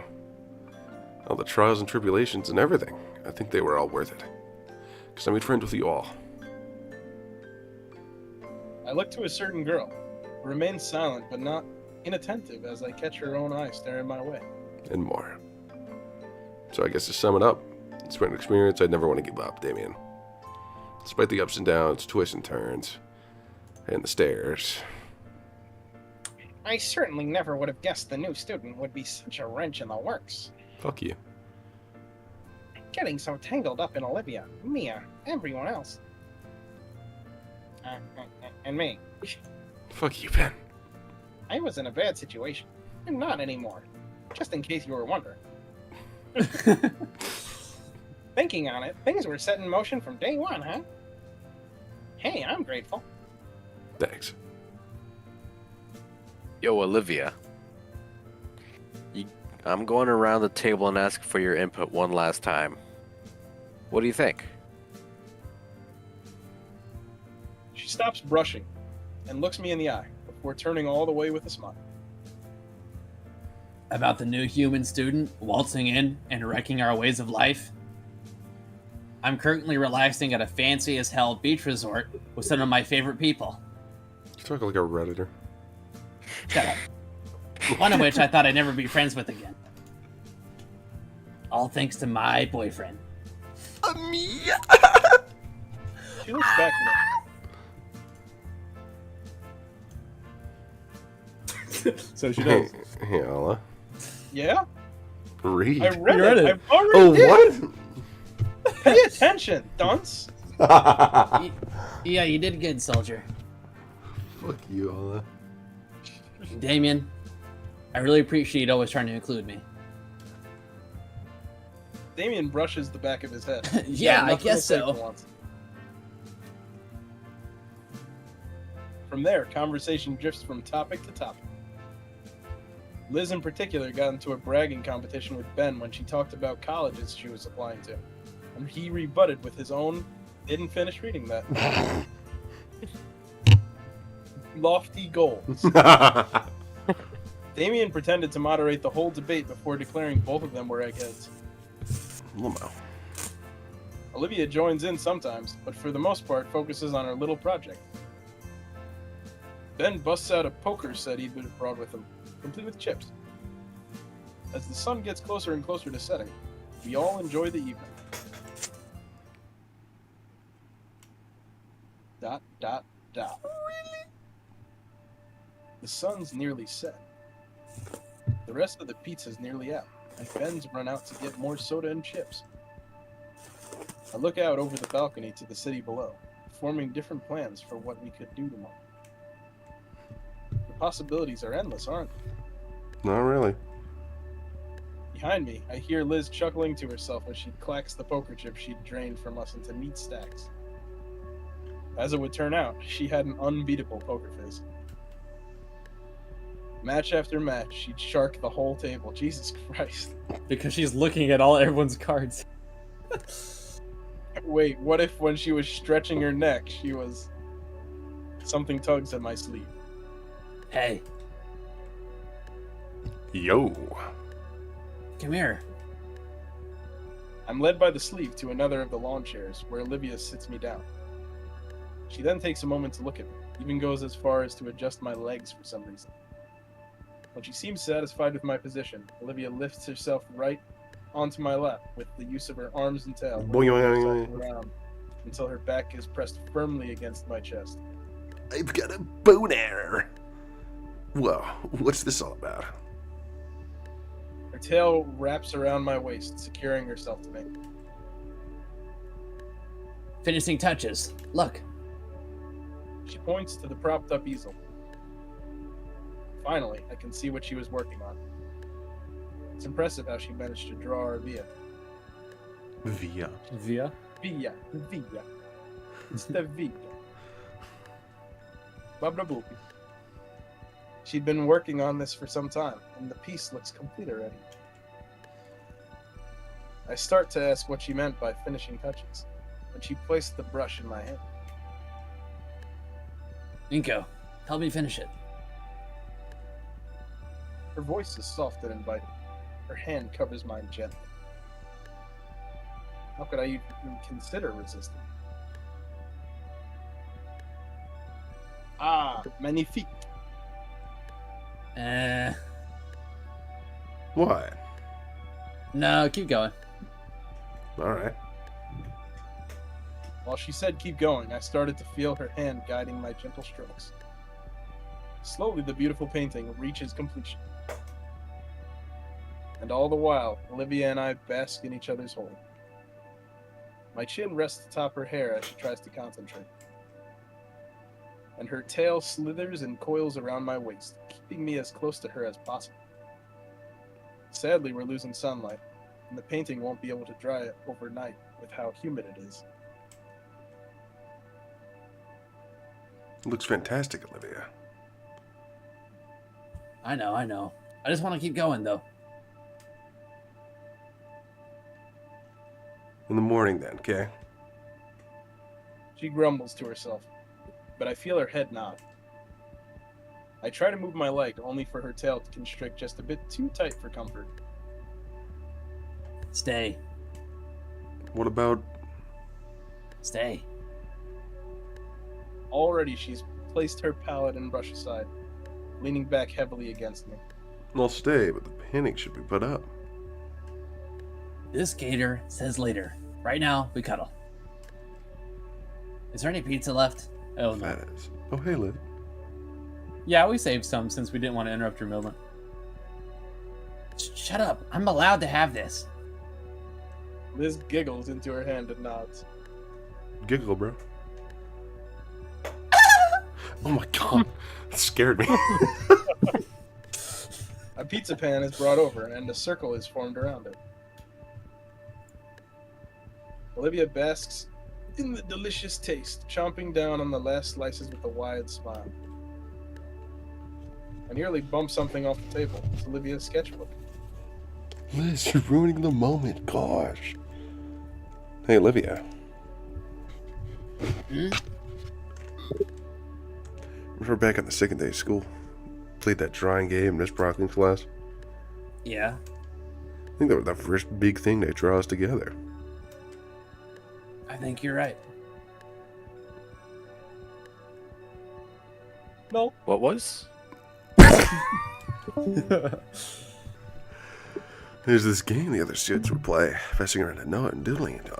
All the trials and tribulations and everything. I think they were all worth it. Because I made friends with you all. I look to a certain girl, who remains silent but not inattentive as I catch her own eye staring my way. And more. So I guess to sum it up, it's been an experience I'd never want to give up, Damien. Despite the ups and downs, twists and turns, and the stares. I certainly never would have guessed the new student would be such a wrench in the works. Fuck you. Getting so tangled up in Olivia, Mia, everyone else. And me. Fuck you, Ben. I was in a bad situation. I'm not anymore. Just in case you were wondering. Thinking on it, things were set in motion from day one, huh? Hey, I'm grateful. Thanks. Yo, Olivia. I'm going around the table and ask for your input one last time. What do you think? She stops brushing and looks me in the eye before turning all the way with a smile. About the new human student waltzing in and wrecking our ways of life? I'm currently relaxing at a fancy as hell beach resort with some of my favorite people. You talk like a Redditor. Shut up. One of which I thought I'd never be friends with again. All thanks to my boyfriend. She looks back at me. So she does. Hey, Ola. Yeah? Read. I read read it. it. I've already Oh, did. what? Pay attention, dunce. Yeah, you did good, soldier. Fuck you, Ola. Damien, I really appreciate always trying to include me. Damien brushes the back of his head. Yeah, I nothing guess to say so. for once. From there, conversation drifts from topic to topic. Liz in particular got into a bragging competition with Ben when she talked about colleges she was applying to. And he rebutted with his own, didn't finish reading that. Damien pretended to moderate the whole debate before declaring both of them were eggheads. Lamo. Olivia joins in sometimes, but for the most part focuses on her little project. Ben busts out a poker set he'd brought with him, complete with chips. As the sun gets closer and closer to setting, we all enjoy the evening. ... The sun's nearly set. The rest of the pizza's nearly out, and Ben's run out to get more soda and chips. I look out over the balcony to the city below, forming different plans for what we could do tomorrow. The possibilities are endless, aren't they? Not really. Behind me, I hear Liz chuckling to herself as she clacks the poker chips she'd drained from us into neat stacks. As it would turn out, she had an unbeatable poker face. Match after match, she'd shark the whole table. Jesus Christ. Because she's looking at all everyone's cards. Wait, what if when she was stretching her neck, she was... Something tugs at my sleeve. Hey, Yo. come here. I'm led by the sleeve to another of the lawn chairs, where Olivia sits me down. She then takes a moment to look at me, even goes as far as to adjust my legs for some reason. When she seems satisfied with my position, Olivia lifts herself right onto my lap with the use of her arms and tail, Boing. around until her back is pressed firmly against my chest. I've got a boner. Whoa, what's this all about? Her tail wraps around my waist, securing herself to me. Finishing touches. Look. She points to the propped up easel. Finally, I can see what she was working on. It's impressive how she managed to draw our via. Via. Via? Via. It's the via. Babla boopy. She'd been working on this for some time, and the piece looks complete already. I start to ask what she meant by finishing touches, when she placed the brush in my hand. Inko, help me finish it. Her voice is soft and inviting. Her hand covers mine gently. How could I even consider resisting? Ah, magnifique. What? No, keep going. Alright. While she said keep going, I started to feel her hand guiding my gentle strokes. Slowly, the beautiful painting reaches completion. And all the while, Olivia and I bask in each other's hold. My chin rests atop her hair as she tries to concentrate. And her tail slithers and coils around my waist, keeping me as close to her as possible. Sadly, we're losing sunlight, and the painting won't be able to dry overnight with how humid it is. Looks fantastic, Olivia. I know. I just want to keep going, though. In the morning, then, okay? She grumbles to herself, but I feel her head nod. I try to move my leg, only for her tail to constrict just a bit too tight for comfort. Stay. What about... Stay. Already she's placed her palette and brush aside, leaning back heavily against me. I'll stay, but the painting should be put up. This Gator says later. Right now, we cuddle. Is there any pizza left? Oh, no. That is. Oh, hey, Liv. Yeah, we saved some since we didn't want to interrupt your moment. Shut up. I'm allowed to have this. Liz giggles into her hand and nods. Giggle, bro. Oh my god. That scared me. A pizza pan is brought over, and a circle is formed around it. Olivia basks in the delicious taste, chomping down on the last slices with a wide smile. I nearly bump something off the table. It's Olivia's sketchbook. Liz, you're ruining the moment. Gosh. Hey, Olivia. Hmm? We're back on the second day of school. played that drawing game in Miss Brockling's class? Yeah. I think that was the first big thing to draw us together. I think you're right. No. What was? There's this game the other students would play, passing around a note and doodling it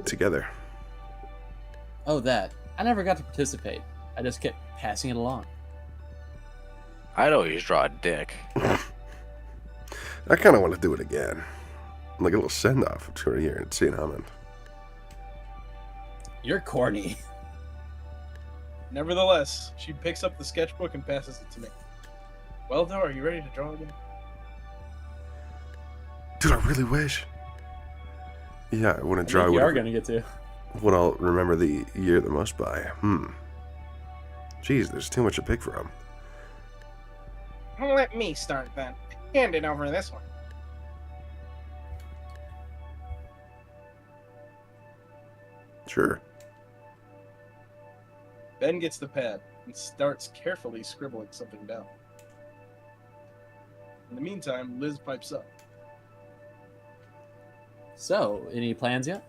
together. Oh, that. I never got to participate. I just kept passing it along. I'd always draw a dick. I kind of want to do it again. Like a little send-off to her here at St. Hammond. You're corny. Nevertheless, she picks up the sketchbook and passes it to me. Well, though, are you ready to draw again? Dude, I really wish. Yeah, I want to I draw think you what, are going to get to. what I'll remember the year the most by. Jeez, there's too much to pick from. Let me start then. Hand it over this one. Sure. Ben gets the pad and starts carefully scribbling something down. In the meantime, Liz pipes up. So, any plans yet?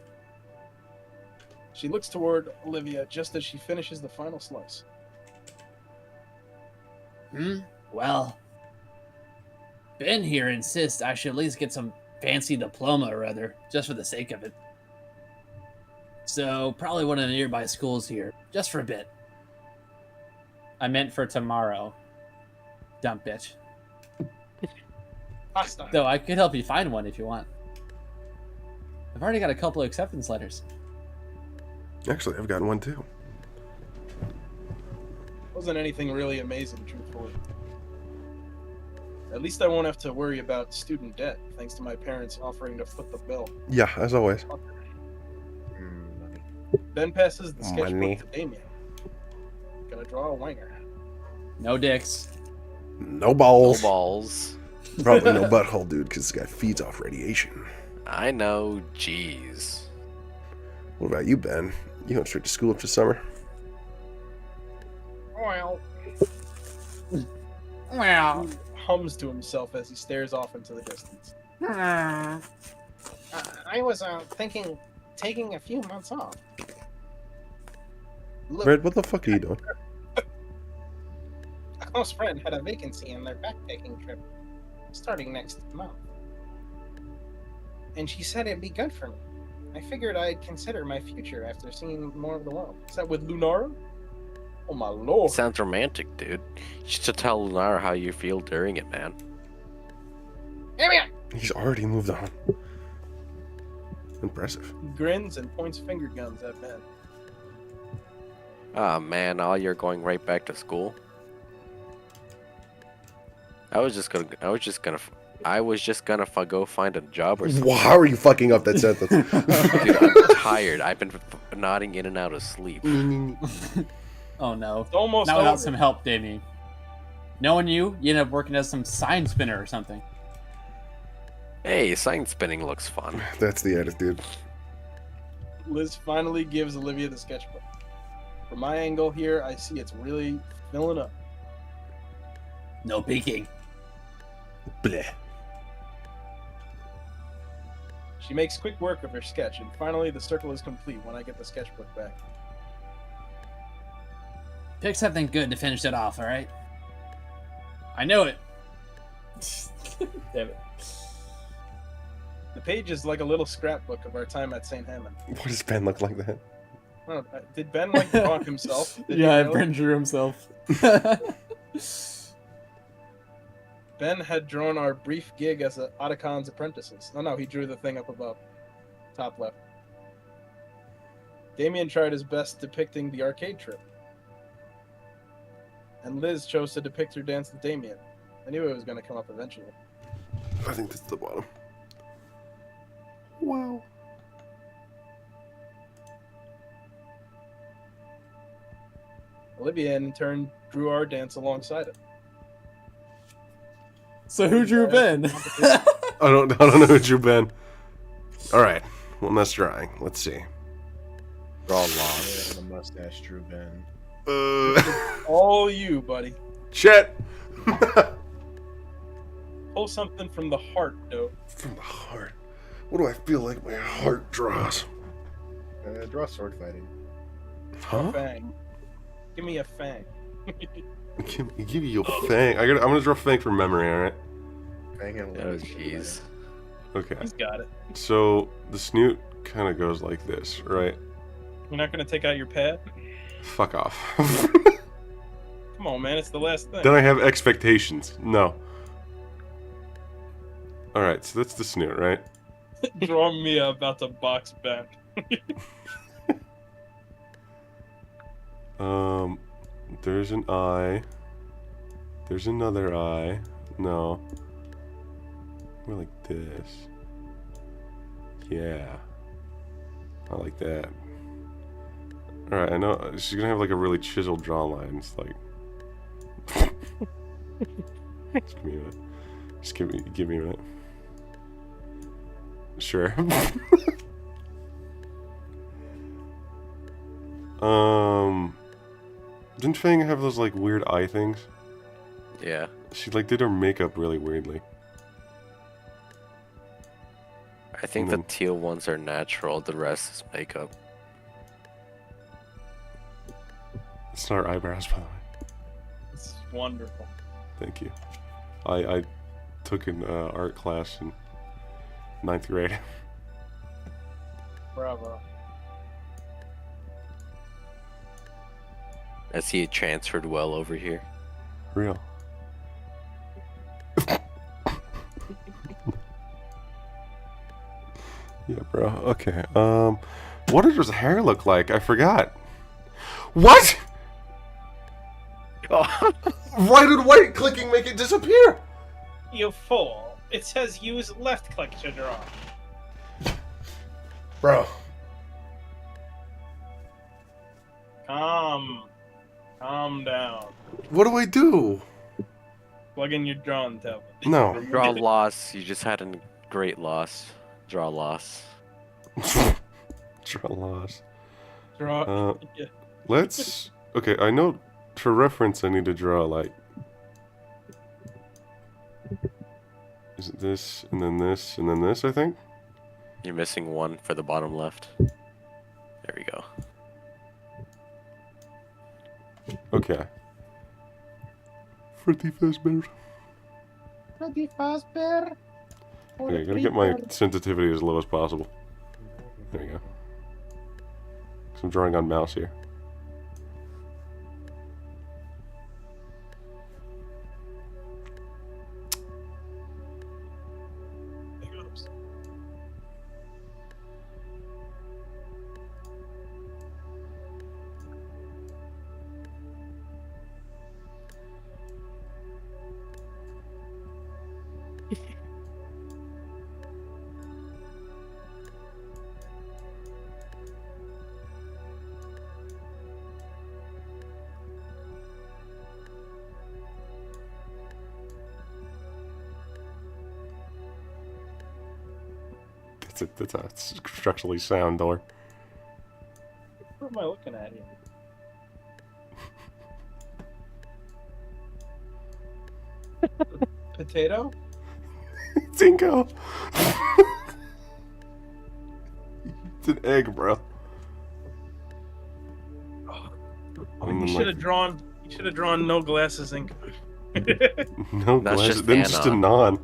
She looks toward Olivia just as she finishes the final slice. Well, Ben here insists I should at least get some fancy diploma or other, just for the sake of it. So, probably one of the nearby schools here, just for a bit. I meant for tomorrow. Dumb bitch. Hostile. Though I could help you find one if you want. I've already got a couple of acceptance letters. Actually, I've gotten one too. Wasn't anything really amazing, truthfully. At least I won't have to worry about student debt, thanks to my parents offering to foot the bill. Yeah, as always. Ben passes the sketchbook Money. to Damien. Gonna draw a wanger. No dicks. No balls. No balls. Probably no butthole, dude, because this guy feeds off radiation. I know, jeez. What about you, Ben? You going straight to school after summer? Well, He hums to himself as he stares off into the distance. I was thinking taking a few months off. Look, Red, what the fuck are you doing? a close friend had a vacancy in their backpacking trip starting next month. And she said it'd be good for me. I figured I'd consider my future after seeing more of the world. Is that with Lunara? Oh my lord. Sounds romantic, dude. You should tell Lunar how you feel during it, man. Give me He's already moved on. Impressive. He grins and points finger guns at Ben. Ah, man, all you're going right back to school? I was just gonna go find a job or something. How are you fucking up that sentence? Dude, I'm tired. I've been nodding in and out of sleep. Oh no. It's almost Now without over. some help, Davey. Knowing you end up working as some sign spinner or something. Hey, sign spinning looks fun. That's the attitude. Liz finally gives Olivia the sketchbook. From my angle here, I see it's really filling up. No peeking. Bleh. She makes quick work of her sketch, and finally the circle is complete when I get the sketchbook back. Pick something good to finish it off, alright? I know it. Damn it. The page is like a little scrapbook of our time at St. Hammond. What does Ben look like then? Oh, did Ben like draw himself? Did Yeah, he know? Ben drew himself. Ben had drawn our brief gig as Otacon's apprentices. No, he drew the thing up above. Top left. Damien tried his best depicting the arcade trip. And Liz chose to depict her dance with Damien. I knew it was going to come up eventually. I think that's the bottom. Wow. Olivia, in turn, drew our dance alongside it. So who drew Ben? I don't know who drew Ben. All right, one less drawing. Let's see. Draw long. The mustache drew Ben. All you, buddy. Shit. Pull something from the heart, though. From the heart. What do I feel like my heart draws? Draw sword fighting. Huh? Fang. Give me a fang. Give you a fang. I'm gonna draw fang from memory, alright? Fang and Oh, jeez. Okay. He's got it. So the snoot kind of goes like this, right? You're not gonna take out your pad? Fuck off. Come on, man. It's the last thing. Then I have expectations. No. Alright, so that's the snoot, right? Draw me about to box bend. There's an eye. There's another eye. No. More like this. Yeah. I like that. Alright, I know she's gonna have like a really chiseled jawline. It's like just give me a minute. Just give me a minute. Sure. Didn't Fang have those like weird eye things? Yeah. She like did her makeup really weirdly. I think the teal ones are natural, the rest is makeup. It's not her eyebrows, by the way. It's wonderful. Thank you. I took an art class in 9th grade. Bravo. I see it transferred well over here. Real. Yeah, bro. Okay. What does his hair look like? I forgot. What? Why did white clicking make it disappear? You fool. It says use left click to draw. Bro. Calm down. What do I do? Plug in your drawing tablet. No. Draw loss. You just had a great loss. Draw loss. Draw loss. Draw. Yeah. Let's. Okay, I know. For reference, I need to draw like. Is it this and then this and then this? I think. You're missing one for the bottom left. There we go. Okay. Freddy Fazbear. Freddy Fazbear. Okay, I gotta get my sensitivity as low as possible. There you go. 'Cause I'm drawing on mouse here. That's a structurally sound door. What am I looking at here? Potato? Dingo! It's an egg, bro. You should have drawn. You should have drawn no glasses ink. No That's glasses. just Then just a non.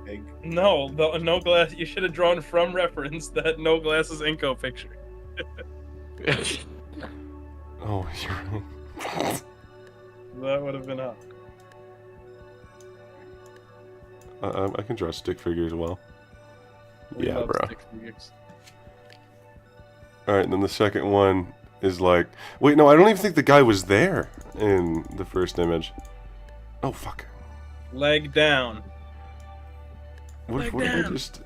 Egg. No, the no glass. You should have drawn from reference that no glasses Inko picture. Oh, you're right. That would have been up. I can draw stick figure as well. We Yeah, love bro. stick figures. Alright, and then the second one is like... Wait, no, I don't even think the guy was there in the first image. Oh, fuck. Leg down. What Leg if I down. just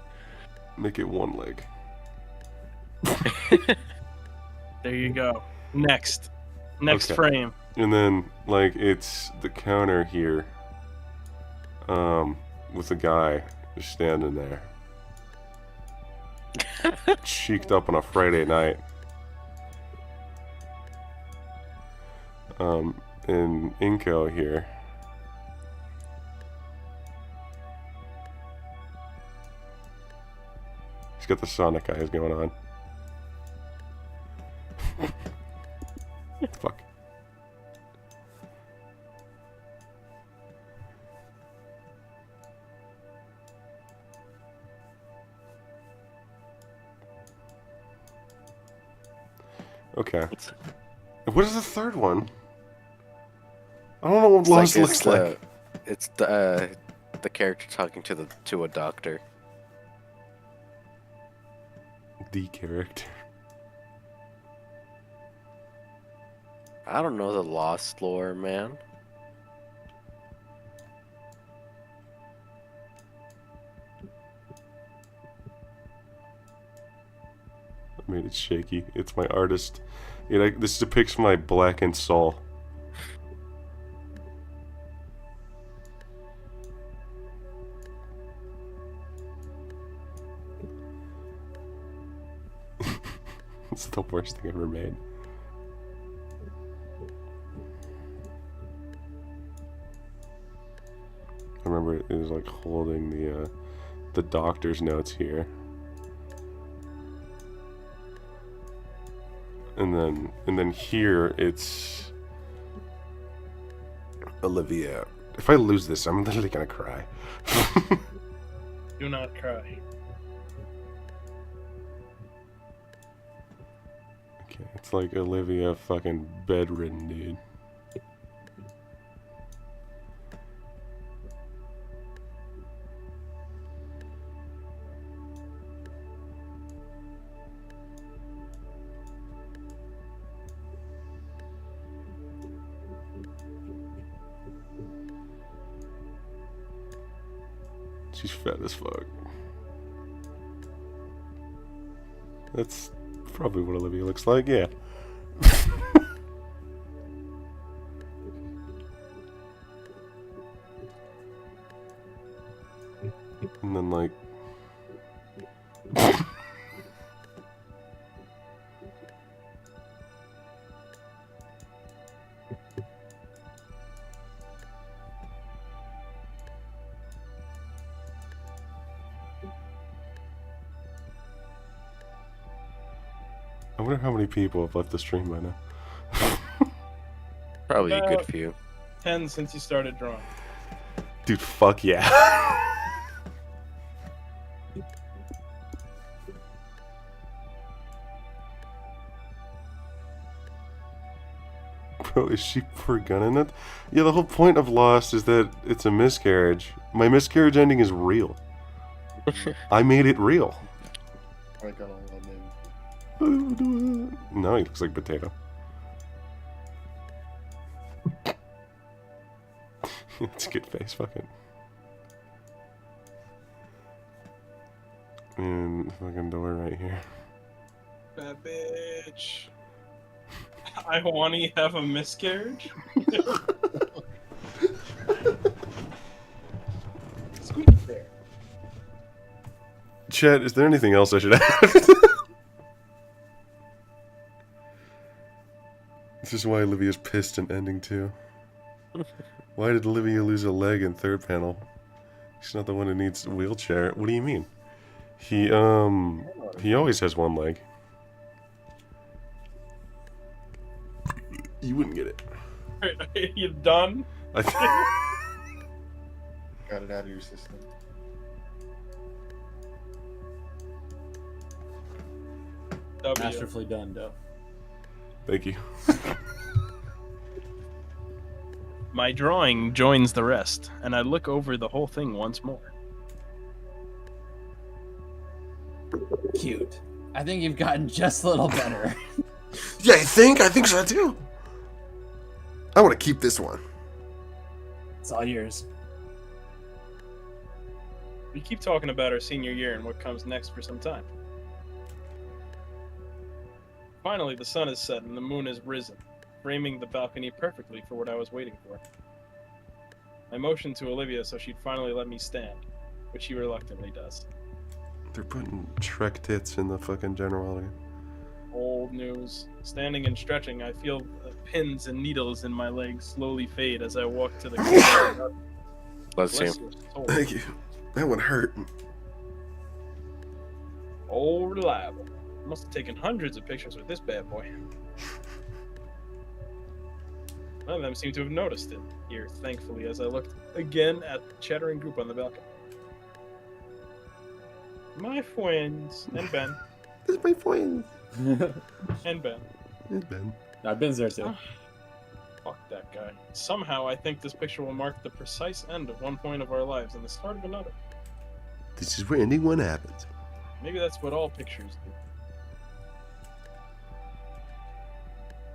make it one leg? There you go. Next. Next Okay. frame. And then, like, it's the counter here. With the guy just standing there. Cheeked up on a Friday night. In Inko here. got the Sonic eyes going on. Fuck. Okay. What is the third one? I don't know what Lost looks like. It's the character talking to a doctor. The character. I don't know the Lost lore, man. I made it shaky. It's my artist. This depicts my blackened soul. It's the worst thing ever made. I remember it was like holding the doctor's notes here. And then here it's Olivia. If I lose this, I'm literally gonna cry. Do not cry. Okay, it's like Olivia fucking bedridden, dude. She's fat as fuck. That's probably what Olivia looks like, yeah. And then like... I wonder how many people have left the stream by now. Probably a good About few. 10 since you started drawing. Dude, fuck yeah. Bro, is she forgunning it? Yeah, the whole point of Lost is that it's a miscarriage. My miscarriage ending is real. I made it real. I got all that name. No, he looks like potato. It's a good face, fucking. And fucking door right here. Bad bitch. I want to have a miscarriage? Squeaky bear. Chet, is there anything else I should add? This is why Olivia's pissed in ending 2. Why did Olivia lose a leg in third panel? She's not the one who needs a wheelchair. What do you mean? He always has one leg. You wouldn't get it. Are you done? Got it out of your system. Masterfully done, Doe. Thank you. My drawing joins the rest, and I look over the whole thing once more. Cute. I think you've gotten just a little better. Yeah, you think? I think so too. I want to keep this one. It's all yours. We keep talking about our senior year and what comes next for some time. Finally, the sun is set and the moon is risen, framing the balcony perfectly for what I was waiting for. I motioned to Olivia so she'd finally let me stand, which she reluctantly does. They're putting Shrek tits in the fucking general again. Old news. Standing and stretching, I feel pins and needles in my legs slowly fade as I walk to the Bless you. your soul. Thank you. That one hurt. Oh, reliable. Must have taken hundreds of pictures with this bad boy. None of them seem to have noticed it here, thankfully, as I looked again at the chattering group on the balcony. My friends and Ben. This is my friend. And Ben. It's Ben. I've been there too. Fuck that guy. Somehow, I think this picture will mark the precise end of one point of our lives and the start of another. This is where ending one happens. Maybe that's what all pictures do.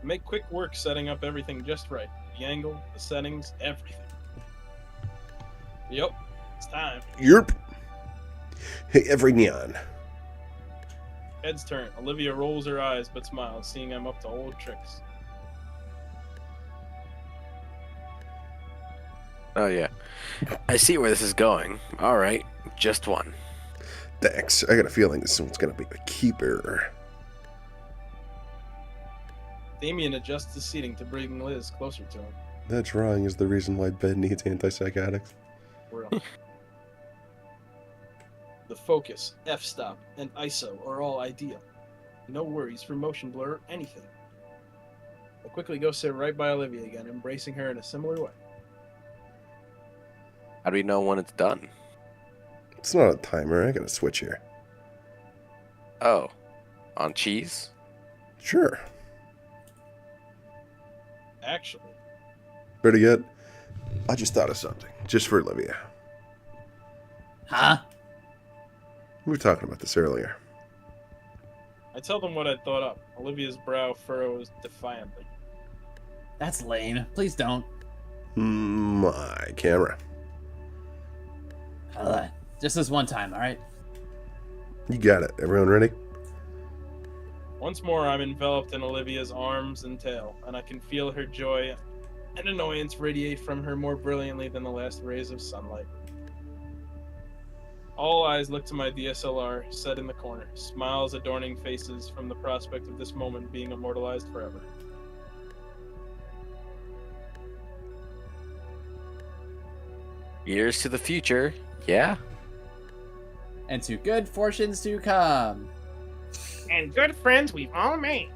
Make quick work setting up everything just right. The angle, the settings, everything. Yep, it's time. Yerp. Hey, every neon. Ed's turn. Olivia rolls her eyes but smiles, seeing I'm up to old tricks. Oh, yeah. I see where this is going. All right, just one. Thanks. I got a feeling this one's gonna be a keeper. Damien adjusts the seating to bring Liz closer to him. That drawing is the reason why Ben needs antipsychotics. Real. The focus, f-stop, and ISO are all ideal. No worries for motion blur or anything. I quickly go sit right by Olivia again, embracing her in a similar way. How do we know when it's done? It's not a timer. I got a switch here. Oh, on cheese? Sure. Actually, Ready yet? I just thought of something. Just for Olivia. Huh? We were talking about this earlier. I tell them what I'd thought up. Olivia's brow furrows defiantly. That's lame. Please don't. My camera. Just this one time, all right? You got it. Everyone ready? Once more, I'm enveloped in Olivia's arms and tail, and I can feel her joy and annoyance radiate from her more brilliantly than the last rays of sunlight. All eyes look to my DSLR, set in the corner, smiles adorning faces from the prospect of this moment being immortalized forever. Years to the future, yeah? And to good fortunes to come. And good friends we've all made.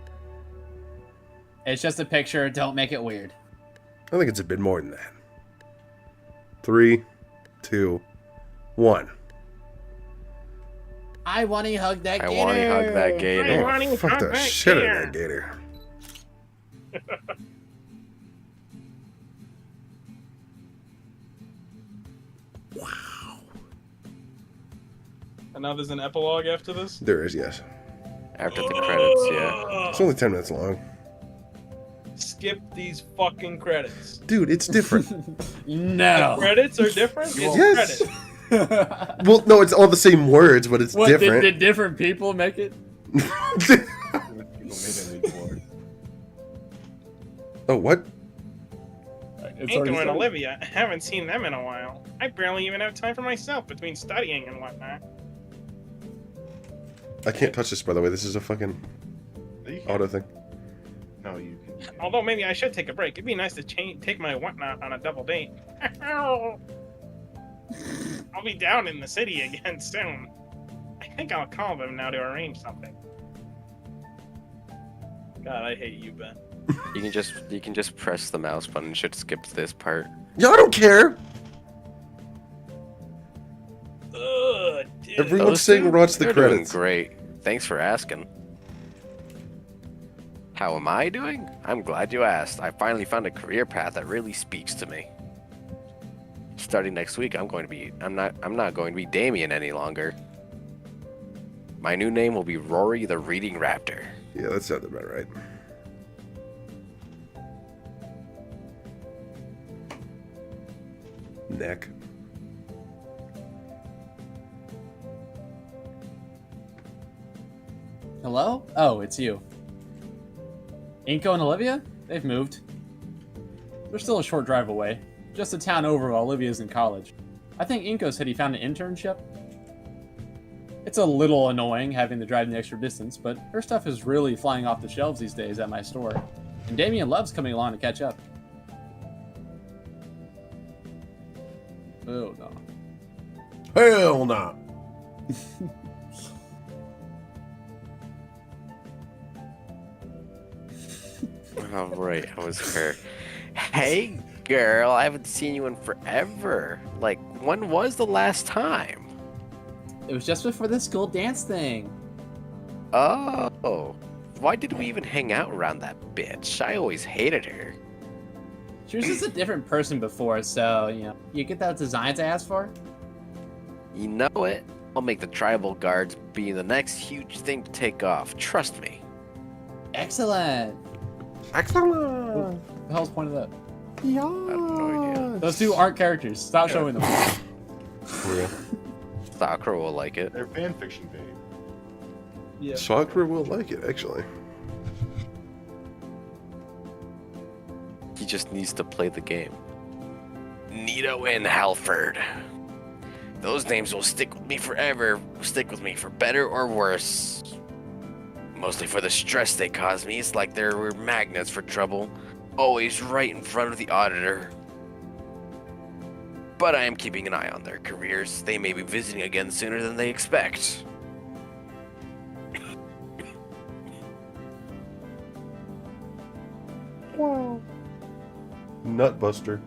It's just a picture. Don't make it weird. I think it's a bit more than that. 3, 2, 1. I want to hug that gator. I want to hug that gator. Oh, fuck the shit out of that gator. And now there's an epilogue after this? There is, yes. After the credits, yeah. It's only 10 minutes long. Skip these fucking credits. Dude, it's different. No. The credits are different? It's Yes. credits. Well, no, it's all the same words, but it's What, different. Did different people make it? Oh, what? Inko and Olivia, I haven't seen them in a while. I barely even have time for myself between studying and whatnot. I can't touch this, by the way. This is a fucking auto thing. No, you can. Although maybe I should take a break. It'd be nice to take my whatnot on a double date. I'll be down in the city again soon. I think I'll call them now to arrange something. God, I hate you, Ben. You can just press the mouse button. It should skip this part. Yo, I don't care. Ugh, dude. Everyone Those sing two, watch the they're doing credits. great. Thanks for asking. How am I doing? I'm glad you asked. I finally found a career path that really speaks to me. Starting next week, I'm not going to be Damien any longer. My new name will be Rory the Reading Raptor. Yeah, that sounded about right. Neck. Hello? Oh, it's you. Inko and Olivia? They've moved. They're still a short drive away. Just a town over while Olivia's in college. I think Inko said he found an internship. It's a little annoying having to drive the extra distance, but her stuff is really flying off the shelves these days at my store. And Damien loves coming along to catch up. Oh, no. Hell no. Oh, right, I was her. Hey, girl, I haven't seen you in forever. Like, when was the last time? It was just before the school dance thing. Oh, why did we even hang out around that bitch? I always hated her. She was just a different person before, so, you get those designs I asked for? You know it. I'll make the tribal guards be the next huge thing to take off. Trust me. Excellent. Excellent. The hell's pointed up? Yeah. I have no idea. Those two aren't characters. Stop showing them. Yeah. Sakura will like it. They're fanfiction, babe. Yeah. Sakura will like it, actually. He just needs to play the game. Nito and Halford. Those names will stick with me forever. Stick with me for better or worse. Mostly for the stress they cause me. It's like they were magnets for trouble. Always right in front of the auditor. But I am keeping an eye on their careers. They may be visiting again sooner than they expect. Wow. Nutbuster.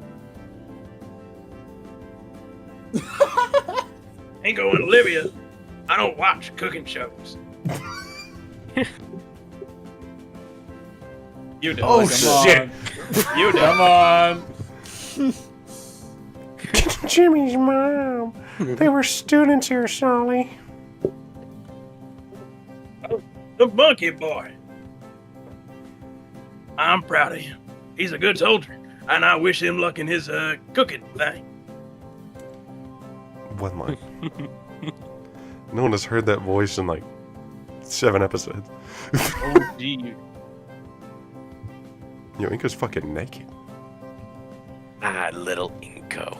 Ingo and Olivia, I don't watch cooking shows. You do. Oh, Come shit. on. You do. Come on. Jimmy's mom. They were students here, Solly. The monkey boy. I'm proud of him. He's a good soldier, and I wish him luck in his cooking thing. One line. No one has heard that voice in like 7 episodes. Oh, gee. Yo, Inko's fucking naked. Ah, little Inko.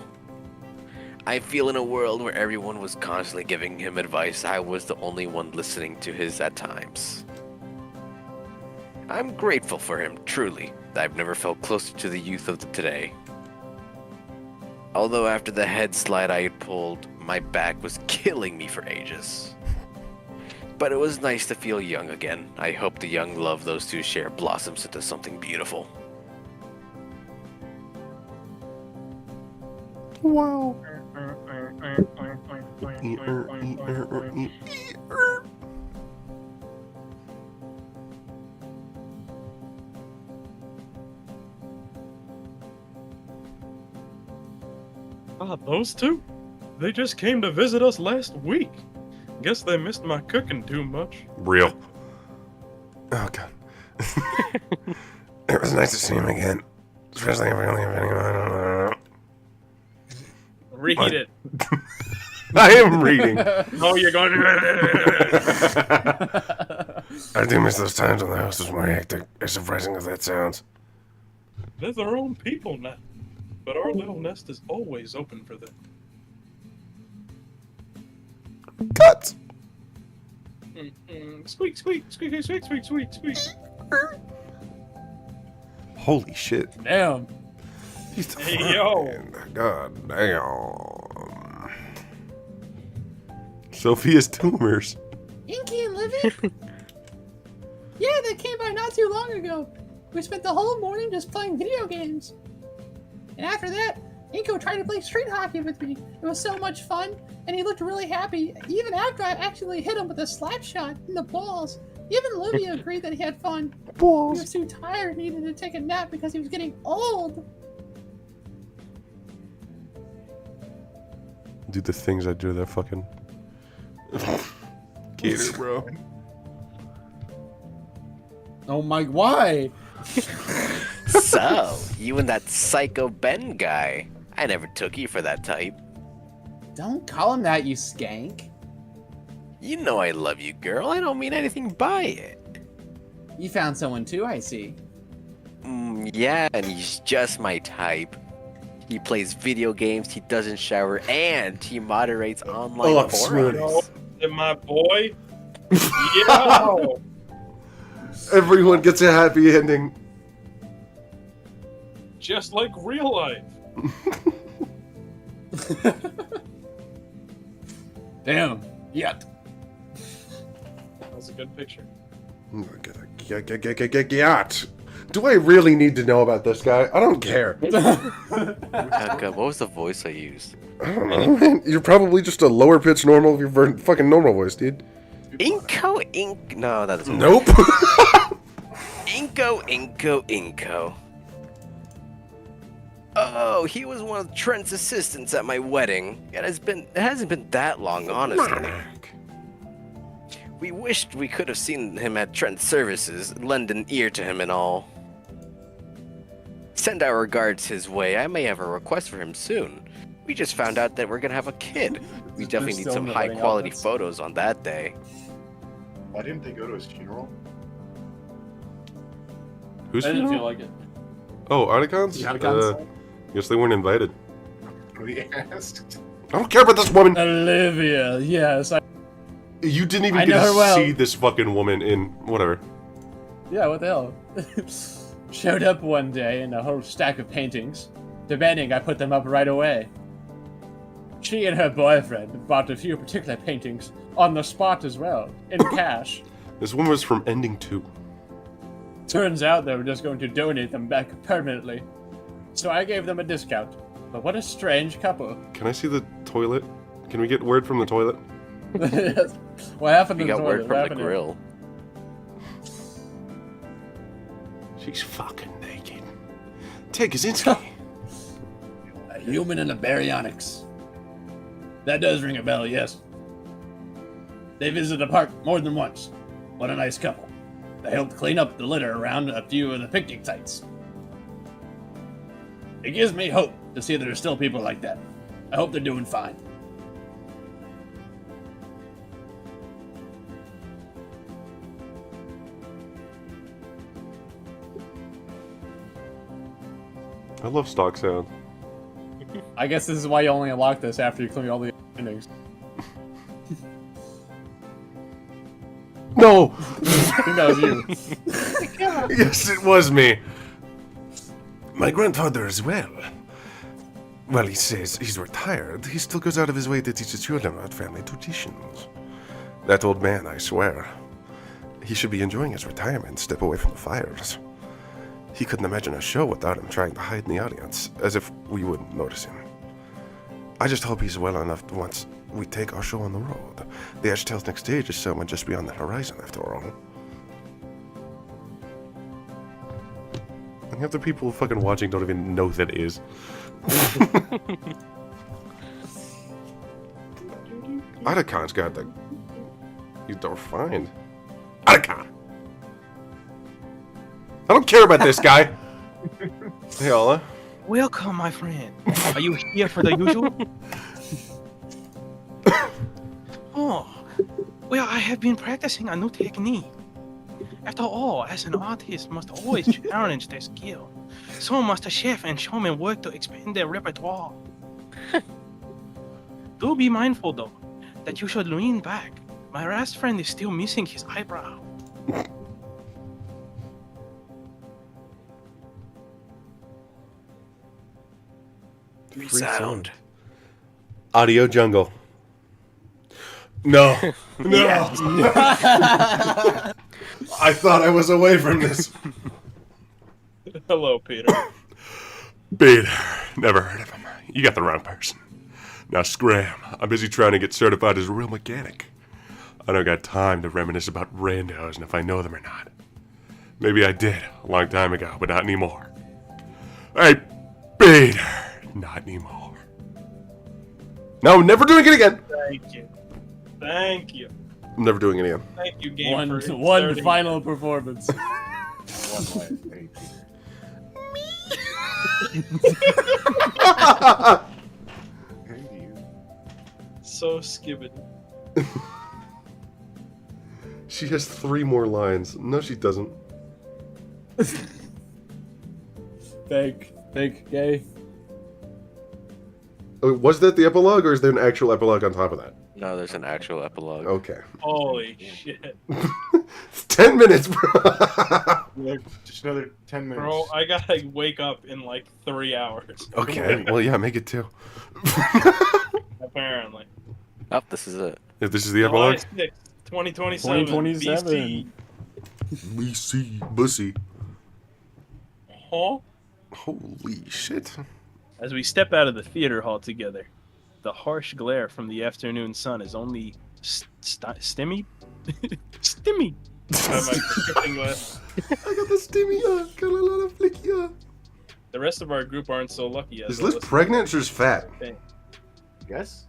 I feel in a world where everyone was constantly giving him advice, I was the only one listening to his at times. I'm grateful for him, truly. I've never felt closer to the youth of today. Although after the head slide I had pulled, my back was killing me for ages. But it was nice to feel young again. I hope the young love those two share blossoms into something beautiful. Wow. Ah, those two? They just came to visit us last week. Guess they missed my cooking too much. Real. Oh, God. It was nice to see him again. Especially if I only have anyone. Read What? it. I am reading. Oh, you're going I do miss those times when the house was more hectic, as surprising as that sounds. They're their own people now. But our little nest is always open for them. Cuts! Squeak, squeak, squeak, squeak, squeak, squeak, squeak. Holy shit. Damn. Hey, yo. God damn. Sophia's tumors. Inky and Livy? Yeah, they came by not too long ago. We spent the whole morning just playing video games. And after that, Inko tried to play street hockey with me. It was so much fun, and he looked really happy, even after I actually hit him with a slap shot in the balls. Even Livy agreed that he had fun. He was too tired and needed to take a nap because he was getting old. Dude, the things I do to that fucking Gator, bro. Oh my, why? So, you and that psycho Ben guy. I never took you for that type. Don't call him that, you skank. You know I love you, girl. I don't mean anything by it. You found someone too, I see. Yeah, and he's just my type. He plays video games, he doesn't shower, and he moderates online forums. And my boy. Yo. Everyone gets a happy ending. Just like real life. Damn. Yep. That was a good picture. Yacht. Do I really need to know about this guy? I don't care. Heck, what was the voice I used? I don't know, man. You're probably just a lower pitch normal of your fucking normal voice, dude. Inco. No, that doesn't Nope. work. Inco. Oh, he was one of Trent's assistants at my wedding. It hasn't been that long, honestly. We wished we could have seen him at Trent's services, lend an ear to him and all. Send our regards his way. I may have a request for him soon. We just found out that we're gonna have a kid. We definitely need some high quality photos on that day. Why didn't they go to his funeral? Who's I didn't funeral? feel like it. Oh, Articons? Articons? Guess they weren't invited. We asked. I don't care about this woman. Olivia, yes. You didn't even I get know to her well. see this fucking woman in whatever. Yeah, what the hell? Showed up one day in a whole stack of paintings, demanding I put them up right away. She and her boyfriend bought a few particular paintings on the spot as well, in cash. This woman was from Ending 2. Turns out they were just going to donate them back permanently. So I gave them a discount. But what a strange couple. Can I see the toilet? Can we get word from the toilet? What happened We to the got word toilet? What from the happened here? grill. She's fucking naked. Ted Kaczynski. A human and a baryonyx. That does ring a bell, yes. They visited the park more than once. What a nice couple. They helped clean up the litter around a few of the picnic sites. It gives me hope to see there are still people like that. I hope they're doing fine. I love stock sound. I guess this is why you only unlock this after you clean all the endings. No! I think that was you. Yes, it was me. My grandfather as well. Well, he says he's retired. He still goes out of his way to teach his children about family traditions. That old man, I swear. He should be enjoying his retirement, step away from the fires. He couldn't imagine a show without him trying to hide in the audience, as if we wouldn't notice him. I just hope he's well enough once we take our show on the road. The Ashtail's next stage is somewhere just beyond the horizon, after all. And half the people fucking watching don't even know who that is. Otacon's got the... He's refined. Otacon! I don't care about this guy! Hey, Ola. Welcome, my friend. Are you here for the usual? Oh, well, I have been practicing a new technique. After all, as an artist must always challenge their skill. So must a chef and showman work to expand their repertoire. Do be mindful, though, that you should lean back. My last friend is still missing his eyebrow. Free sound. Audio jungle. No. No. I thought I was away from this. Hello, Peter. Peter. Never heard of him. You got the wrong person. Now scram. I'm busy trying to get certified as a real mechanic. I don't got time to reminisce about randos and if I know them or not. Maybe I did a long time ago, but not anymore. Hey, Peter. Not anymore. No, I'm never doing it again. Thank you. Thank you. I'm never doing it again. Thank you, game. One for one inserting- final performance. So skibbity. She has 3 more lines. No, she doesn't. Fake gay. Oh, was that the epilogue, or is there an actual epilogue on top of that? No, there's an actual epilogue. Okay. Holy shit. It's 10 minutes, bro. Just another 10 minutes. Bro, I gotta wake up in like 3 hours. Okay, well, yeah, make it 2. Apparently. Oh, this is it. If this is the epilogue? July 6th, 2027. 2027. BC. BC, bussy. hall. Holy shit. As we step out of the theater hall together, the harsh glare from the afternoon sun is only stimmy? Stimmy! By my prescription glass. I got the stimmy, got a lot of flicky. The rest of our group aren't so lucky. As Is Liz pregnant or just fat? Yes?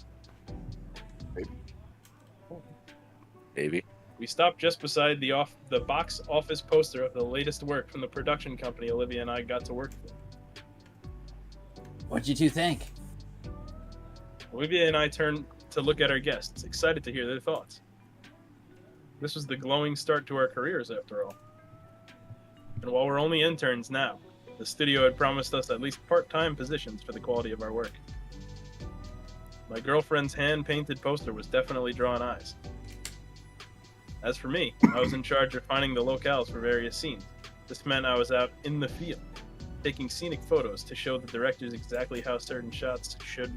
Maybe. We stopped just beside the box office poster of the latest work from the production company Olivia and I got to work for. What'd you two think? Olivia and I turned to look at our guests, excited to hear their thoughts. This was the glowing start to our careers, after all. And while we're only interns now, the studio had promised us at least part-time positions for the quality of our work. My girlfriend's hand-painted poster was definitely drawing eyes. As for me, I was in charge of finding the locales for various scenes. This meant I was out in the field, taking scenic photos to show the directors exactly how certain shots should...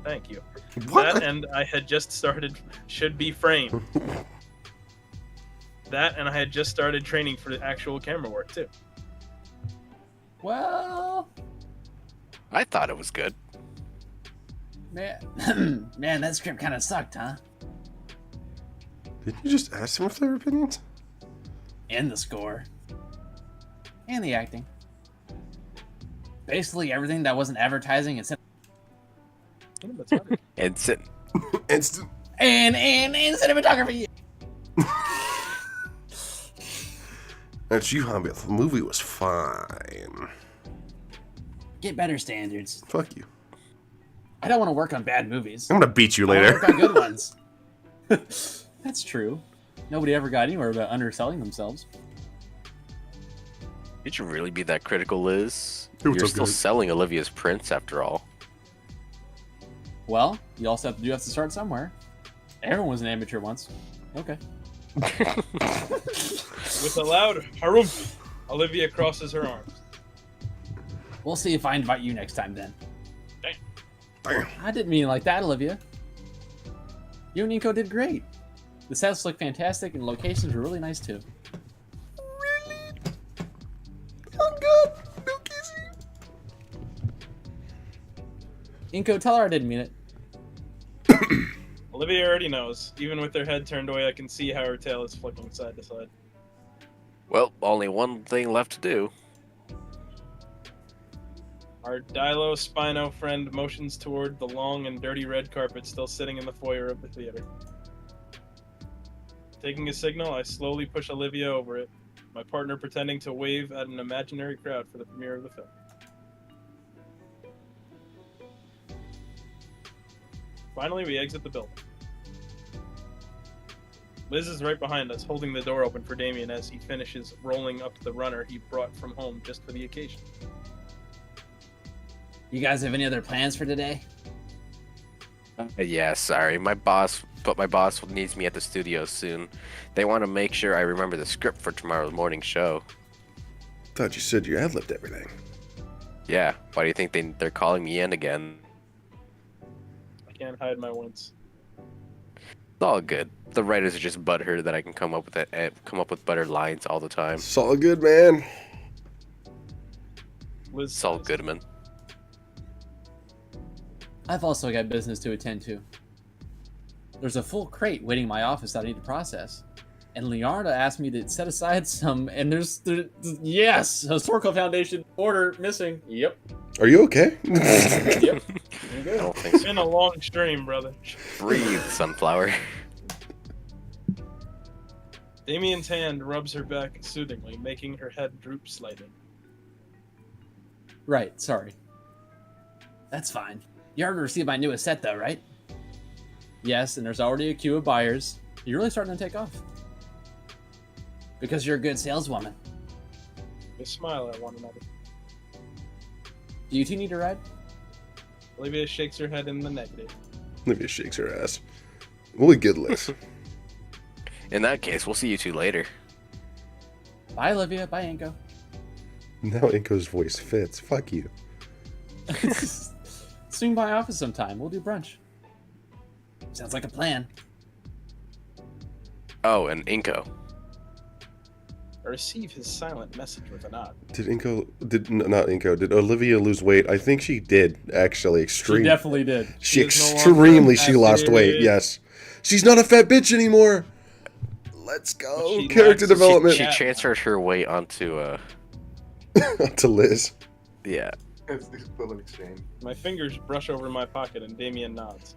Thank you. What? That and I had just started... should be framed. That and I had just started training for the actual camera work, too. Well... I thought it was good. Man, man, that script kind of sucked, huh? Didn't you just ask them if their opinions? And the score. And the acting. Basically everything that wasn't advertising and Instant. Instant. And cinematography. That's you, Hobby. The movie was fine. Get better standards. Fuck you. I don't want to work on bad movies. I'm gonna beat you I later. work on good ones. That's true. Nobody ever got anywhere about underselling themselves. Did you really be that critical, Liz? Hey, what's You're up, still guys? selling Olivia's prints after all. Well, you also have to start somewhere. Everyone was an amateur once. Okay. With a loud harumph, Olivia crosses her arms. We'll see if I invite you next time then. Damn. I didn't mean it like that, Olivia. You and Nico did great. The sets look fantastic and locations were really nice too. Really? Oh god, no kissing. Inko, tell her I didn't mean it. Olivia already knows. Even with her head turned away, I can see how her tail is flicking side to side. Well, only one thing left to do. Our Dilo Spino friend motions toward the long and dirty red carpet still sitting in the foyer of the theater. Taking a signal, I slowly push Olivia over it, my partner pretending to wave at an imaginary crowd for the premiere of the film. Finally, we exit the building. Liz is right behind us, holding the door open for Damien as he finishes rolling up the runner he brought from home just for the occasion. You guys have any other plans for today? Yeah, sorry. My boss needs me at the studio soon. They want to make sure I remember the script for tomorrow's morning show. Thought you said you ad-libbed everything. Yeah, why do you think they're calling me in again? I can't hide my wince. It's all good. The writers are just butthurt that I can come up with better lines all the time. It's all good, man. Liz Saul says, Goodman. I've also got business to attend to. There's a full crate waiting in my office that I need to process. And Leonardo asked me to set aside some, and yes, Historical Foundation order missing. Yep. Are you okay? Yep. I don't think It's so. been a long stream, brother. Breathe, sunflower. Damien's hand rubs her back soothingly, making her head droop slightly. Right, sorry. That's fine. You already received my newest set though, right? Yes, and there's already a queue of buyers. You're really starting to take off. Because you're a good saleswoman. They smile at one another. Do you two need a ride? Olivia shakes her head in the negative. Olivia shakes her ass. Really good, Liz. In that case, we'll see you two later. Bye, Olivia. Bye, Anko. Now Inko's voice fits. Fuck you. Swing by office sometime. We'll do brunch. Sounds like a plan. Oh, and Inko. I receive his silent message with a nod. Did Olivia lose weight? I think she did, actually. She definitely did. She is no longer extremely, a fat she lost weight, bitch. yes. She's not a fat bitch anymore! Let's go, She character lacks- development. She transferred her weight onto, To Liz. yeah. It's the equivalent exchange. My fingers brush over my pocket and Damien nods.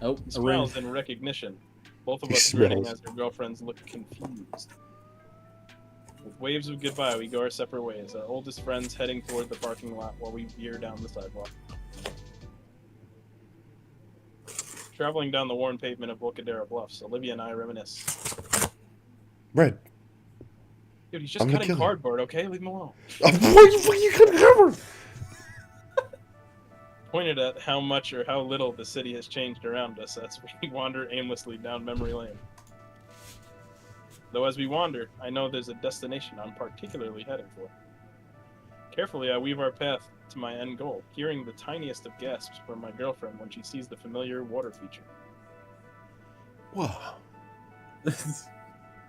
Oh, He a ring. smiles in recognition. Both of He us grinning smells. as our girlfriends look confused. With waves of goodbye, we go our separate ways, our oldest friends heading toward the parking lot while we veer down the sidewalk. Traveling down the worn pavement of Bocadera Bluffs, Olivia and I reminisce. Red. Dude, he's just I'm gonna cutting kill him. cardboard, okay? Leave him alone. What you couldn't cover? Pointed at how much or how little the city has changed around us as we wander aimlessly down memory lane. Though as we wander, I know there's a destination I'm particularly heading for. Carefully, I weave our path to my end goal, hearing the tiniest of gasps from my girlfriend when she sees the familiar water feature. Whoa.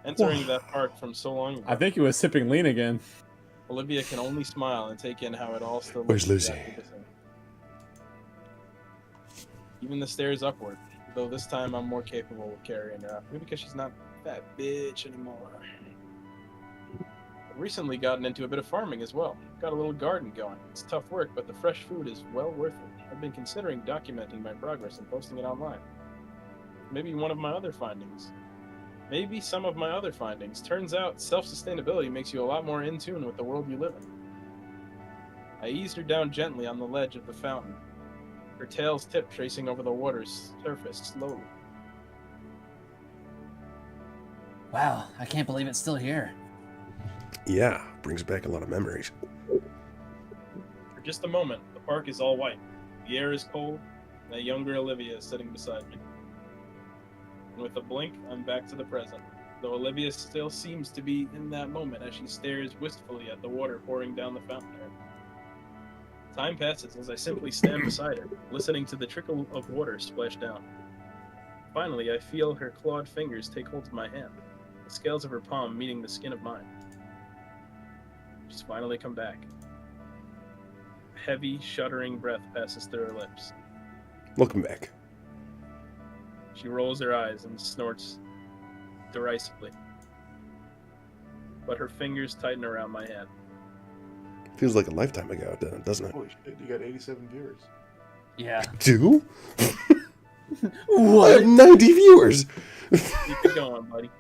Entering that park from so long ago, I think he was sipping lean again. Olivia can only smile and take in how it all still looks Where's Lucy? exactly the same. Even the stairs upward, though this time I'm more capable of carrying her up. Maybe because she's not that bitch anymore. I've recently gotten into a bit of farming as well. Got a little garden going. It's tough work, but the fresh food is well worth it. I've been considering documenting my progress and posting it online. Maybe some of my other findings. Turns out self-sustainability makes you a lot more in tune with the world you live in. I eased her down gently on the ledge of the fountain, her tail's tip tracing over the water's surface slowly. Wow, I can't believe it's still here. Yeah, brings back a lot of memories. For just a moment, the park is all white. The air is cold, and a younger Olivia is sitting beside me. And with a blink, I'm back to the present, though Olivia still seems to be in that moment as she stares wistfully at the water pouring down the fountain head. Time passes as I simply stand beside her, listening to the trickle of water splash down. Finally, I feel her clawed fingers take hold of my hand, the scales of her palm meeting the skin of mine. She's finally come back. A heavy, shuddering breath passes through her lips. Welcome back. She rolls her eyes and snorts derisively. But her fingers tighten around my hand. Feels like a lifetime ago, doesn't it? Holy shit, you got 87 viewers. Yeah. Two? I What? have 90 viewers! Keep it going, buddy.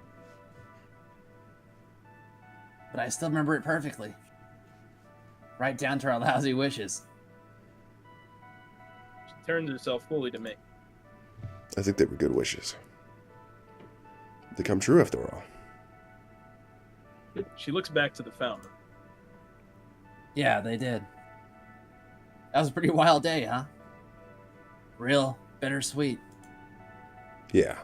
But I still remember it perfectly. Right down to our lousy wishes. She turns herself fully to me. I think they were good wishes. They come true after all. She looks back to the fountain. Yeah, they did. That was a pretty wild day, huh? Real bittersweet. Yeah.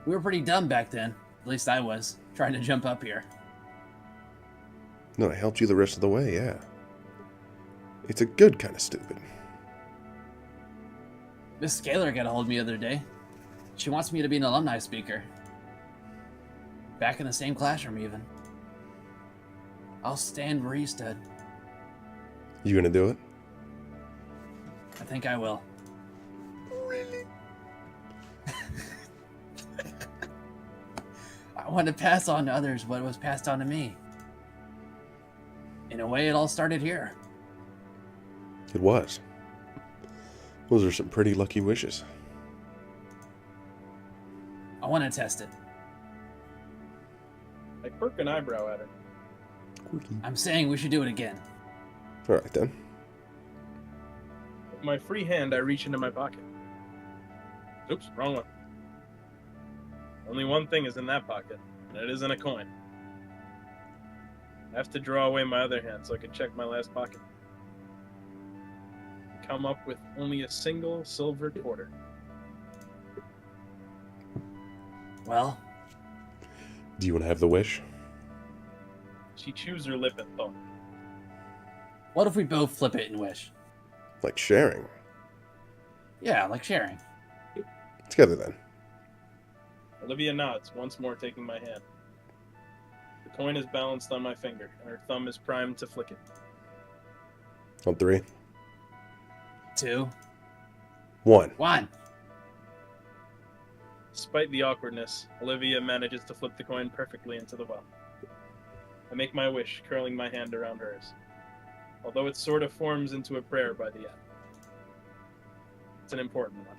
We were pretty dumb back then. At least I was, trying to jump up here. No, I helped you the rest of the way, yeah. It's a good kind of stupid. Miss Scaler got a hold of me the other day. She wants me to be an alumni speaker. Back in the same classroom, even. I'll stand where he stood. You gonna do it? I think I will. Really? I want to pass on to others what was passed on to me. In a way, it all started here. It was. Those are some pretty lucky wishes. I want to test it. I quirk an eyebrow at her. Quirky. I'm saying we should do it again. Alright then. With my free hand, I reach into my pocket. Oops, wrong one. Only one thing is in that pocket, and it isn't a coin. I have to draw away my other hand so I can check my last pocket. Come up with only a single silver quarter. Well, Do you want to have the wish? She chews her lip and thought. what if we both flip it and wish? Like sharing. Yeah, like sharing. Together then. Olivia nods, once more taking my hand. The coin is balanced on my finger, and her thumb is primed to flick it. On 3. 2, 1. 1. Despite the awkwardness, Olivia manages to flip the coin perfectly into the well. I make my wish, curling my hand around hers, although it sort of forms into a prayer by the end. It's an important one.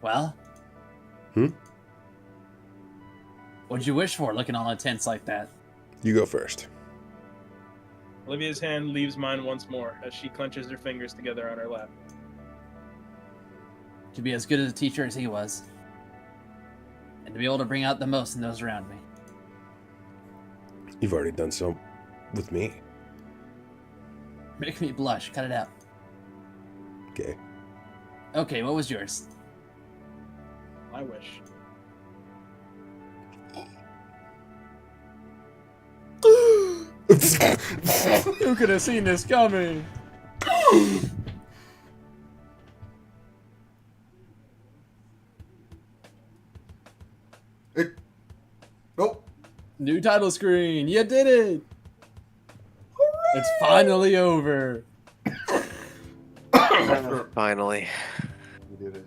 Well? What'd you wish for, looking all intense like that? You go first. Olivia's hand leaves mine once more as she clenches her fingers together on her lap. To be as good as a teacher as he was. And to be able to bring out the most in those around me. You've already done so with me. Make me blush. Cut it out. Okay. Okay, what was yours? I wish. Who could have seen this coming? Nope. New title screen. You did it. It's finally over. Finally. We did it.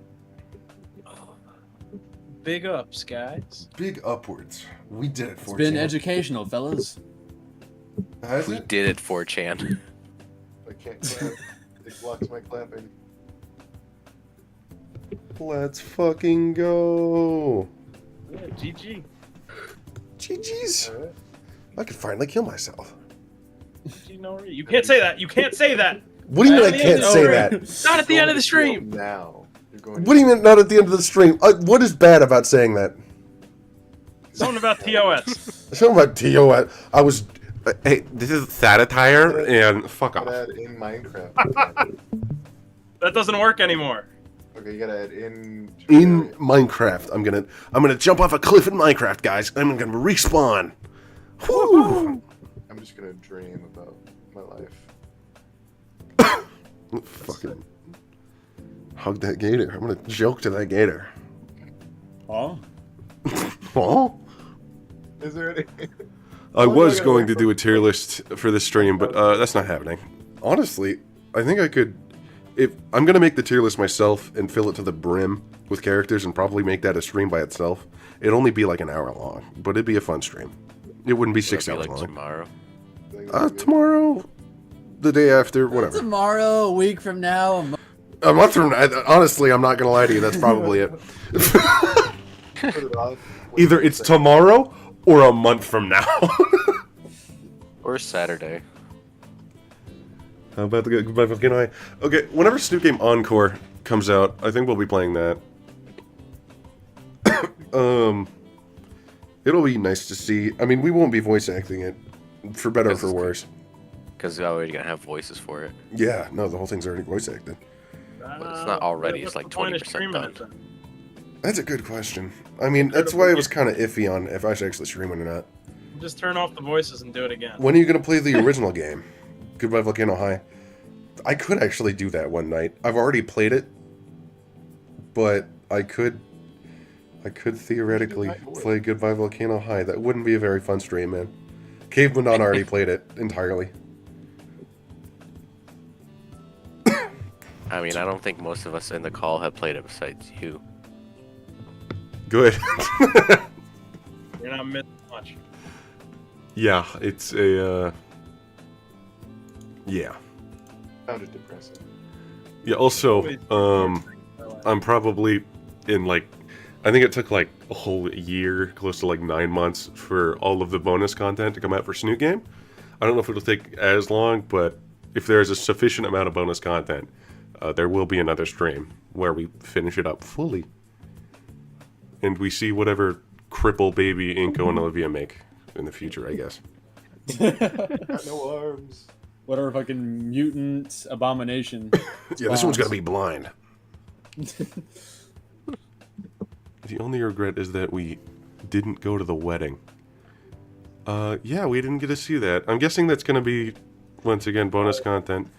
Big ups, guys. Big upwards. We did it It's for been you. educational, fellas. Has We it? did it, 4chan. I can't clap. It blocks my clapping. Let's fucking go. Yeah, GG. GG's. Alright. I could finally kill myself. You can't say that. You can't say that. What do you mean I Not can't at say the that? end. Not at the end of the stream. Now. You're going What do you mean not at the end of the stream? What is bad about saying that? Something about TOS. Something about TOS. I was... Hey, this is satire, and fuck gotta off. add in Minecraft. That doesn't work anymore. Okay, you gotta add in. In Minecraft. I'm gonna jump off a cliff in Minecraft, guys. I'm gonna respawn. Woo! I'm just gonna dream about my life. Fucking hug that gator. I'm gonna joke to that gator. Oh? Oh? Is there any? I was going to do a tier list for this stream, but that's not happening. Honestly, I think I could... If I'm going to make the tier list myself and fill it to the brim with characters and probably make that a stream by itself, it'd only be like an hour long, but it'd be a fun stream. It wouldn't be 6 hours long. Tomorrow. Tomorrow, the day after, whatever. Tomorrow, a week from now, A month from now, honestly, I'm not going to lie to you, that's probably it. Put it off. Either it's tomorrow or a month from now. Or Saturday. How about the Goodbye Volcano? Okay, whenever Snoop Game Encore comes out, I think we'll be playing that. It'll be nice to see. I mean, we won't be voice acting it, for better or for worse. Because we're already gonna have voices for it. Yeah, no, the whole thing's already voice acted. But it's not already, it's like 20% done. That's a good question. I mean, that's why I was kind of iffy on if I should actually stream it or not. Just turn off the voices and do it again. When are you going to play the original game? Goodbye Volcano High. I could actually do that one night. I've already played it, but I could theoretically play Goodbye Volcano High. That wouldn't be a very fun stream, man. Caveman already played it entirely. I mean, I don't think most of us in the call have played it besides you. Good. You're not missing much. Yeah, it's a, yeah. Found it depressing. Yeah, also, I'm probably in, like, I think it took, like, a whole year, close to, like, 9 months for all of the bonus content to come out for Snoot Game. I don't know if it'll take as long, but if there's a sufficient amount of bonus content, there will be another stream where we finish it up fully. And we see whatever cripple baby Inko and Olivia make in the future, I guess. Got no arms. Whatever fucking mutant abomination. Yeah, this one's gonna be blind. The only regret is that we didn't go to the wedding. Yeah, we didn't get to see that. I'm guessing that's gonna be, once again, bonus content.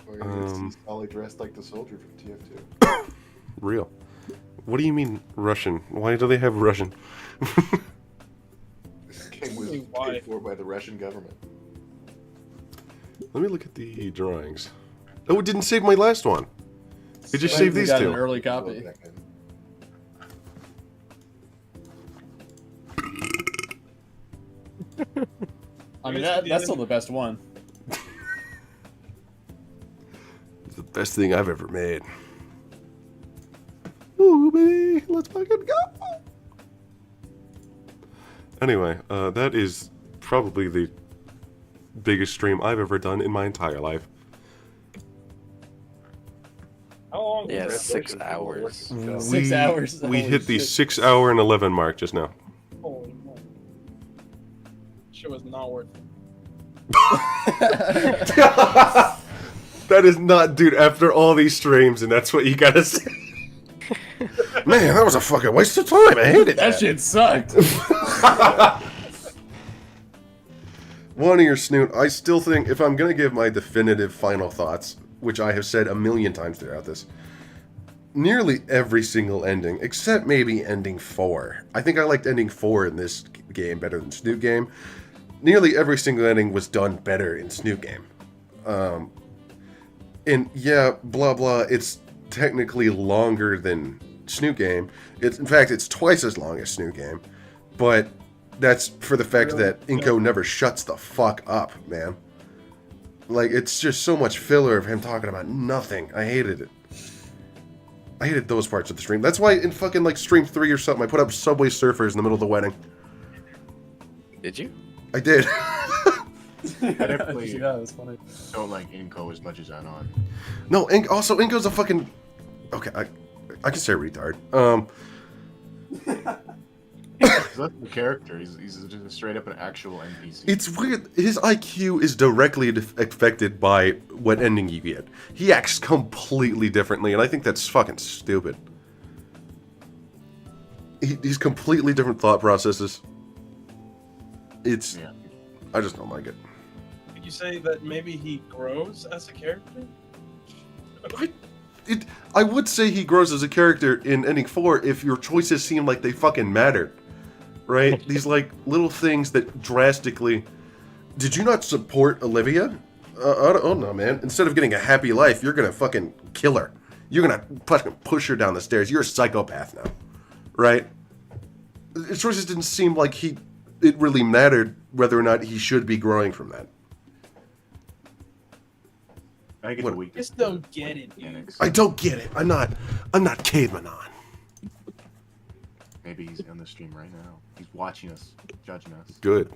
Or you're gonna see Solly dressed like the soldier from TF2. Real. What do you mean Russian? Why do they have Russian? This game was Why? paid for by the Russian government. Let me look at the drawings. Oh, it didn't save my last one. It just Glad saved we these got two. an early copy. I mean, that's still the best one. It's the best thing I've ever made. Ooh, baby, let's fucking go! Anyway, that is probably the biggest stream I've ever done in my entire life. How long? Yeah, was that? 6 hours. 6 hours. We Holy hit the shit. 6 hour and 11 mark just now. Holy moly. Shit was not worth it. That is not, dude, after all these streams, and that's what you gotta say. Man, that was a fucking waste of time. I hated That shit sucked. Wani or Snoot, I still think, if I'm gonna give my definitive final thoughts, which I have said a million times throughout this, nearly every single ending, except maybe ending 4. I think I liked ending 4 in this game better than Snoot game. Nearly every single ending was done better in Snoot game. And yeah, blah blah, it's technically longer than Snoot game. In fact, it's twice as long as Snoot game. But that's for the fact that Inko never shuts the fuck up, man. Like, it's just so much filler of him talking about nothing. I hated it. I hated those parts of the stream. That's why in fucking, like, stream 3 or something, I put up Subway Surfers in the middle of the wedding. Did you? I did. I definitely Yeah, that's funny. don't like Inko as much as Anon. No, also, Inko's a fucking... Okay, I can say retard. That's the character. He's just straight up an actual NPC. It's weird. His IQ is directly affected by what ending you get. He acts completely differently, and I think that's fucking stupid. He's completely different thought processes. It's... Yeah. I just don't like it. Could you say that maybe he grows as a character? I would say he grows as a character in ending 4 if your choices seem like they fucking matter. Right? These, like, little things that drastically... Did you not support Olivia? Oh no, man. Instead of getting a happy life, you're gonna fucking kill her. You're gonna fucking push her down the stairs. You're a psychopath now. Right? His choices didn't seem like it really mattered whether or not he should be growing from that. I get What? the weakness. Just don't get it, dude. Mechanics. I don't get it. I'm not caveman on. Maybe he's on the stream right now. He's watching us, judging us. Good.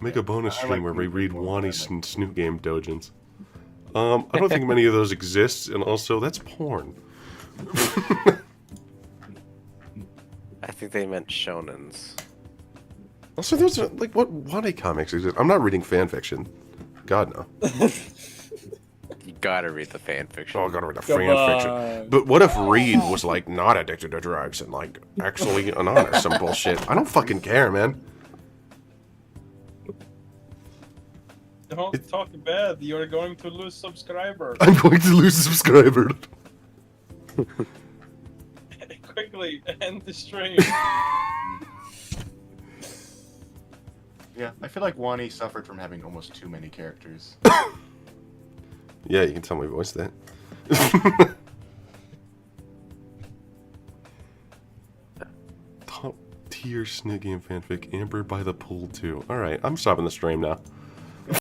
Make a bonus I stream like where we Snoot read more Wani's than I like- Snoot game dojins. I don't think many of those exist, and also that's porn. I think they meant shonens. Also, those are like what Wani comics exist. I'm not reading fan fiction. God no. You gotta read the fan fiction. Oh, I gotta read the Come fan fiction. on. But what if Reed was like not addicted to drugs and like actually an honor some bullshit? I don't fucking care, man. Don't talk bad. You're going to lose subscribers. I'm going to lose a subscriber. Quickly end the stream. Yeah, I feel like Wani suffered from having almost too many characters. Yeah, you can tell my voice that. Top tier Snit Game fanfic, Amber by the Pool 2. Alright, I'm stopping the stream now.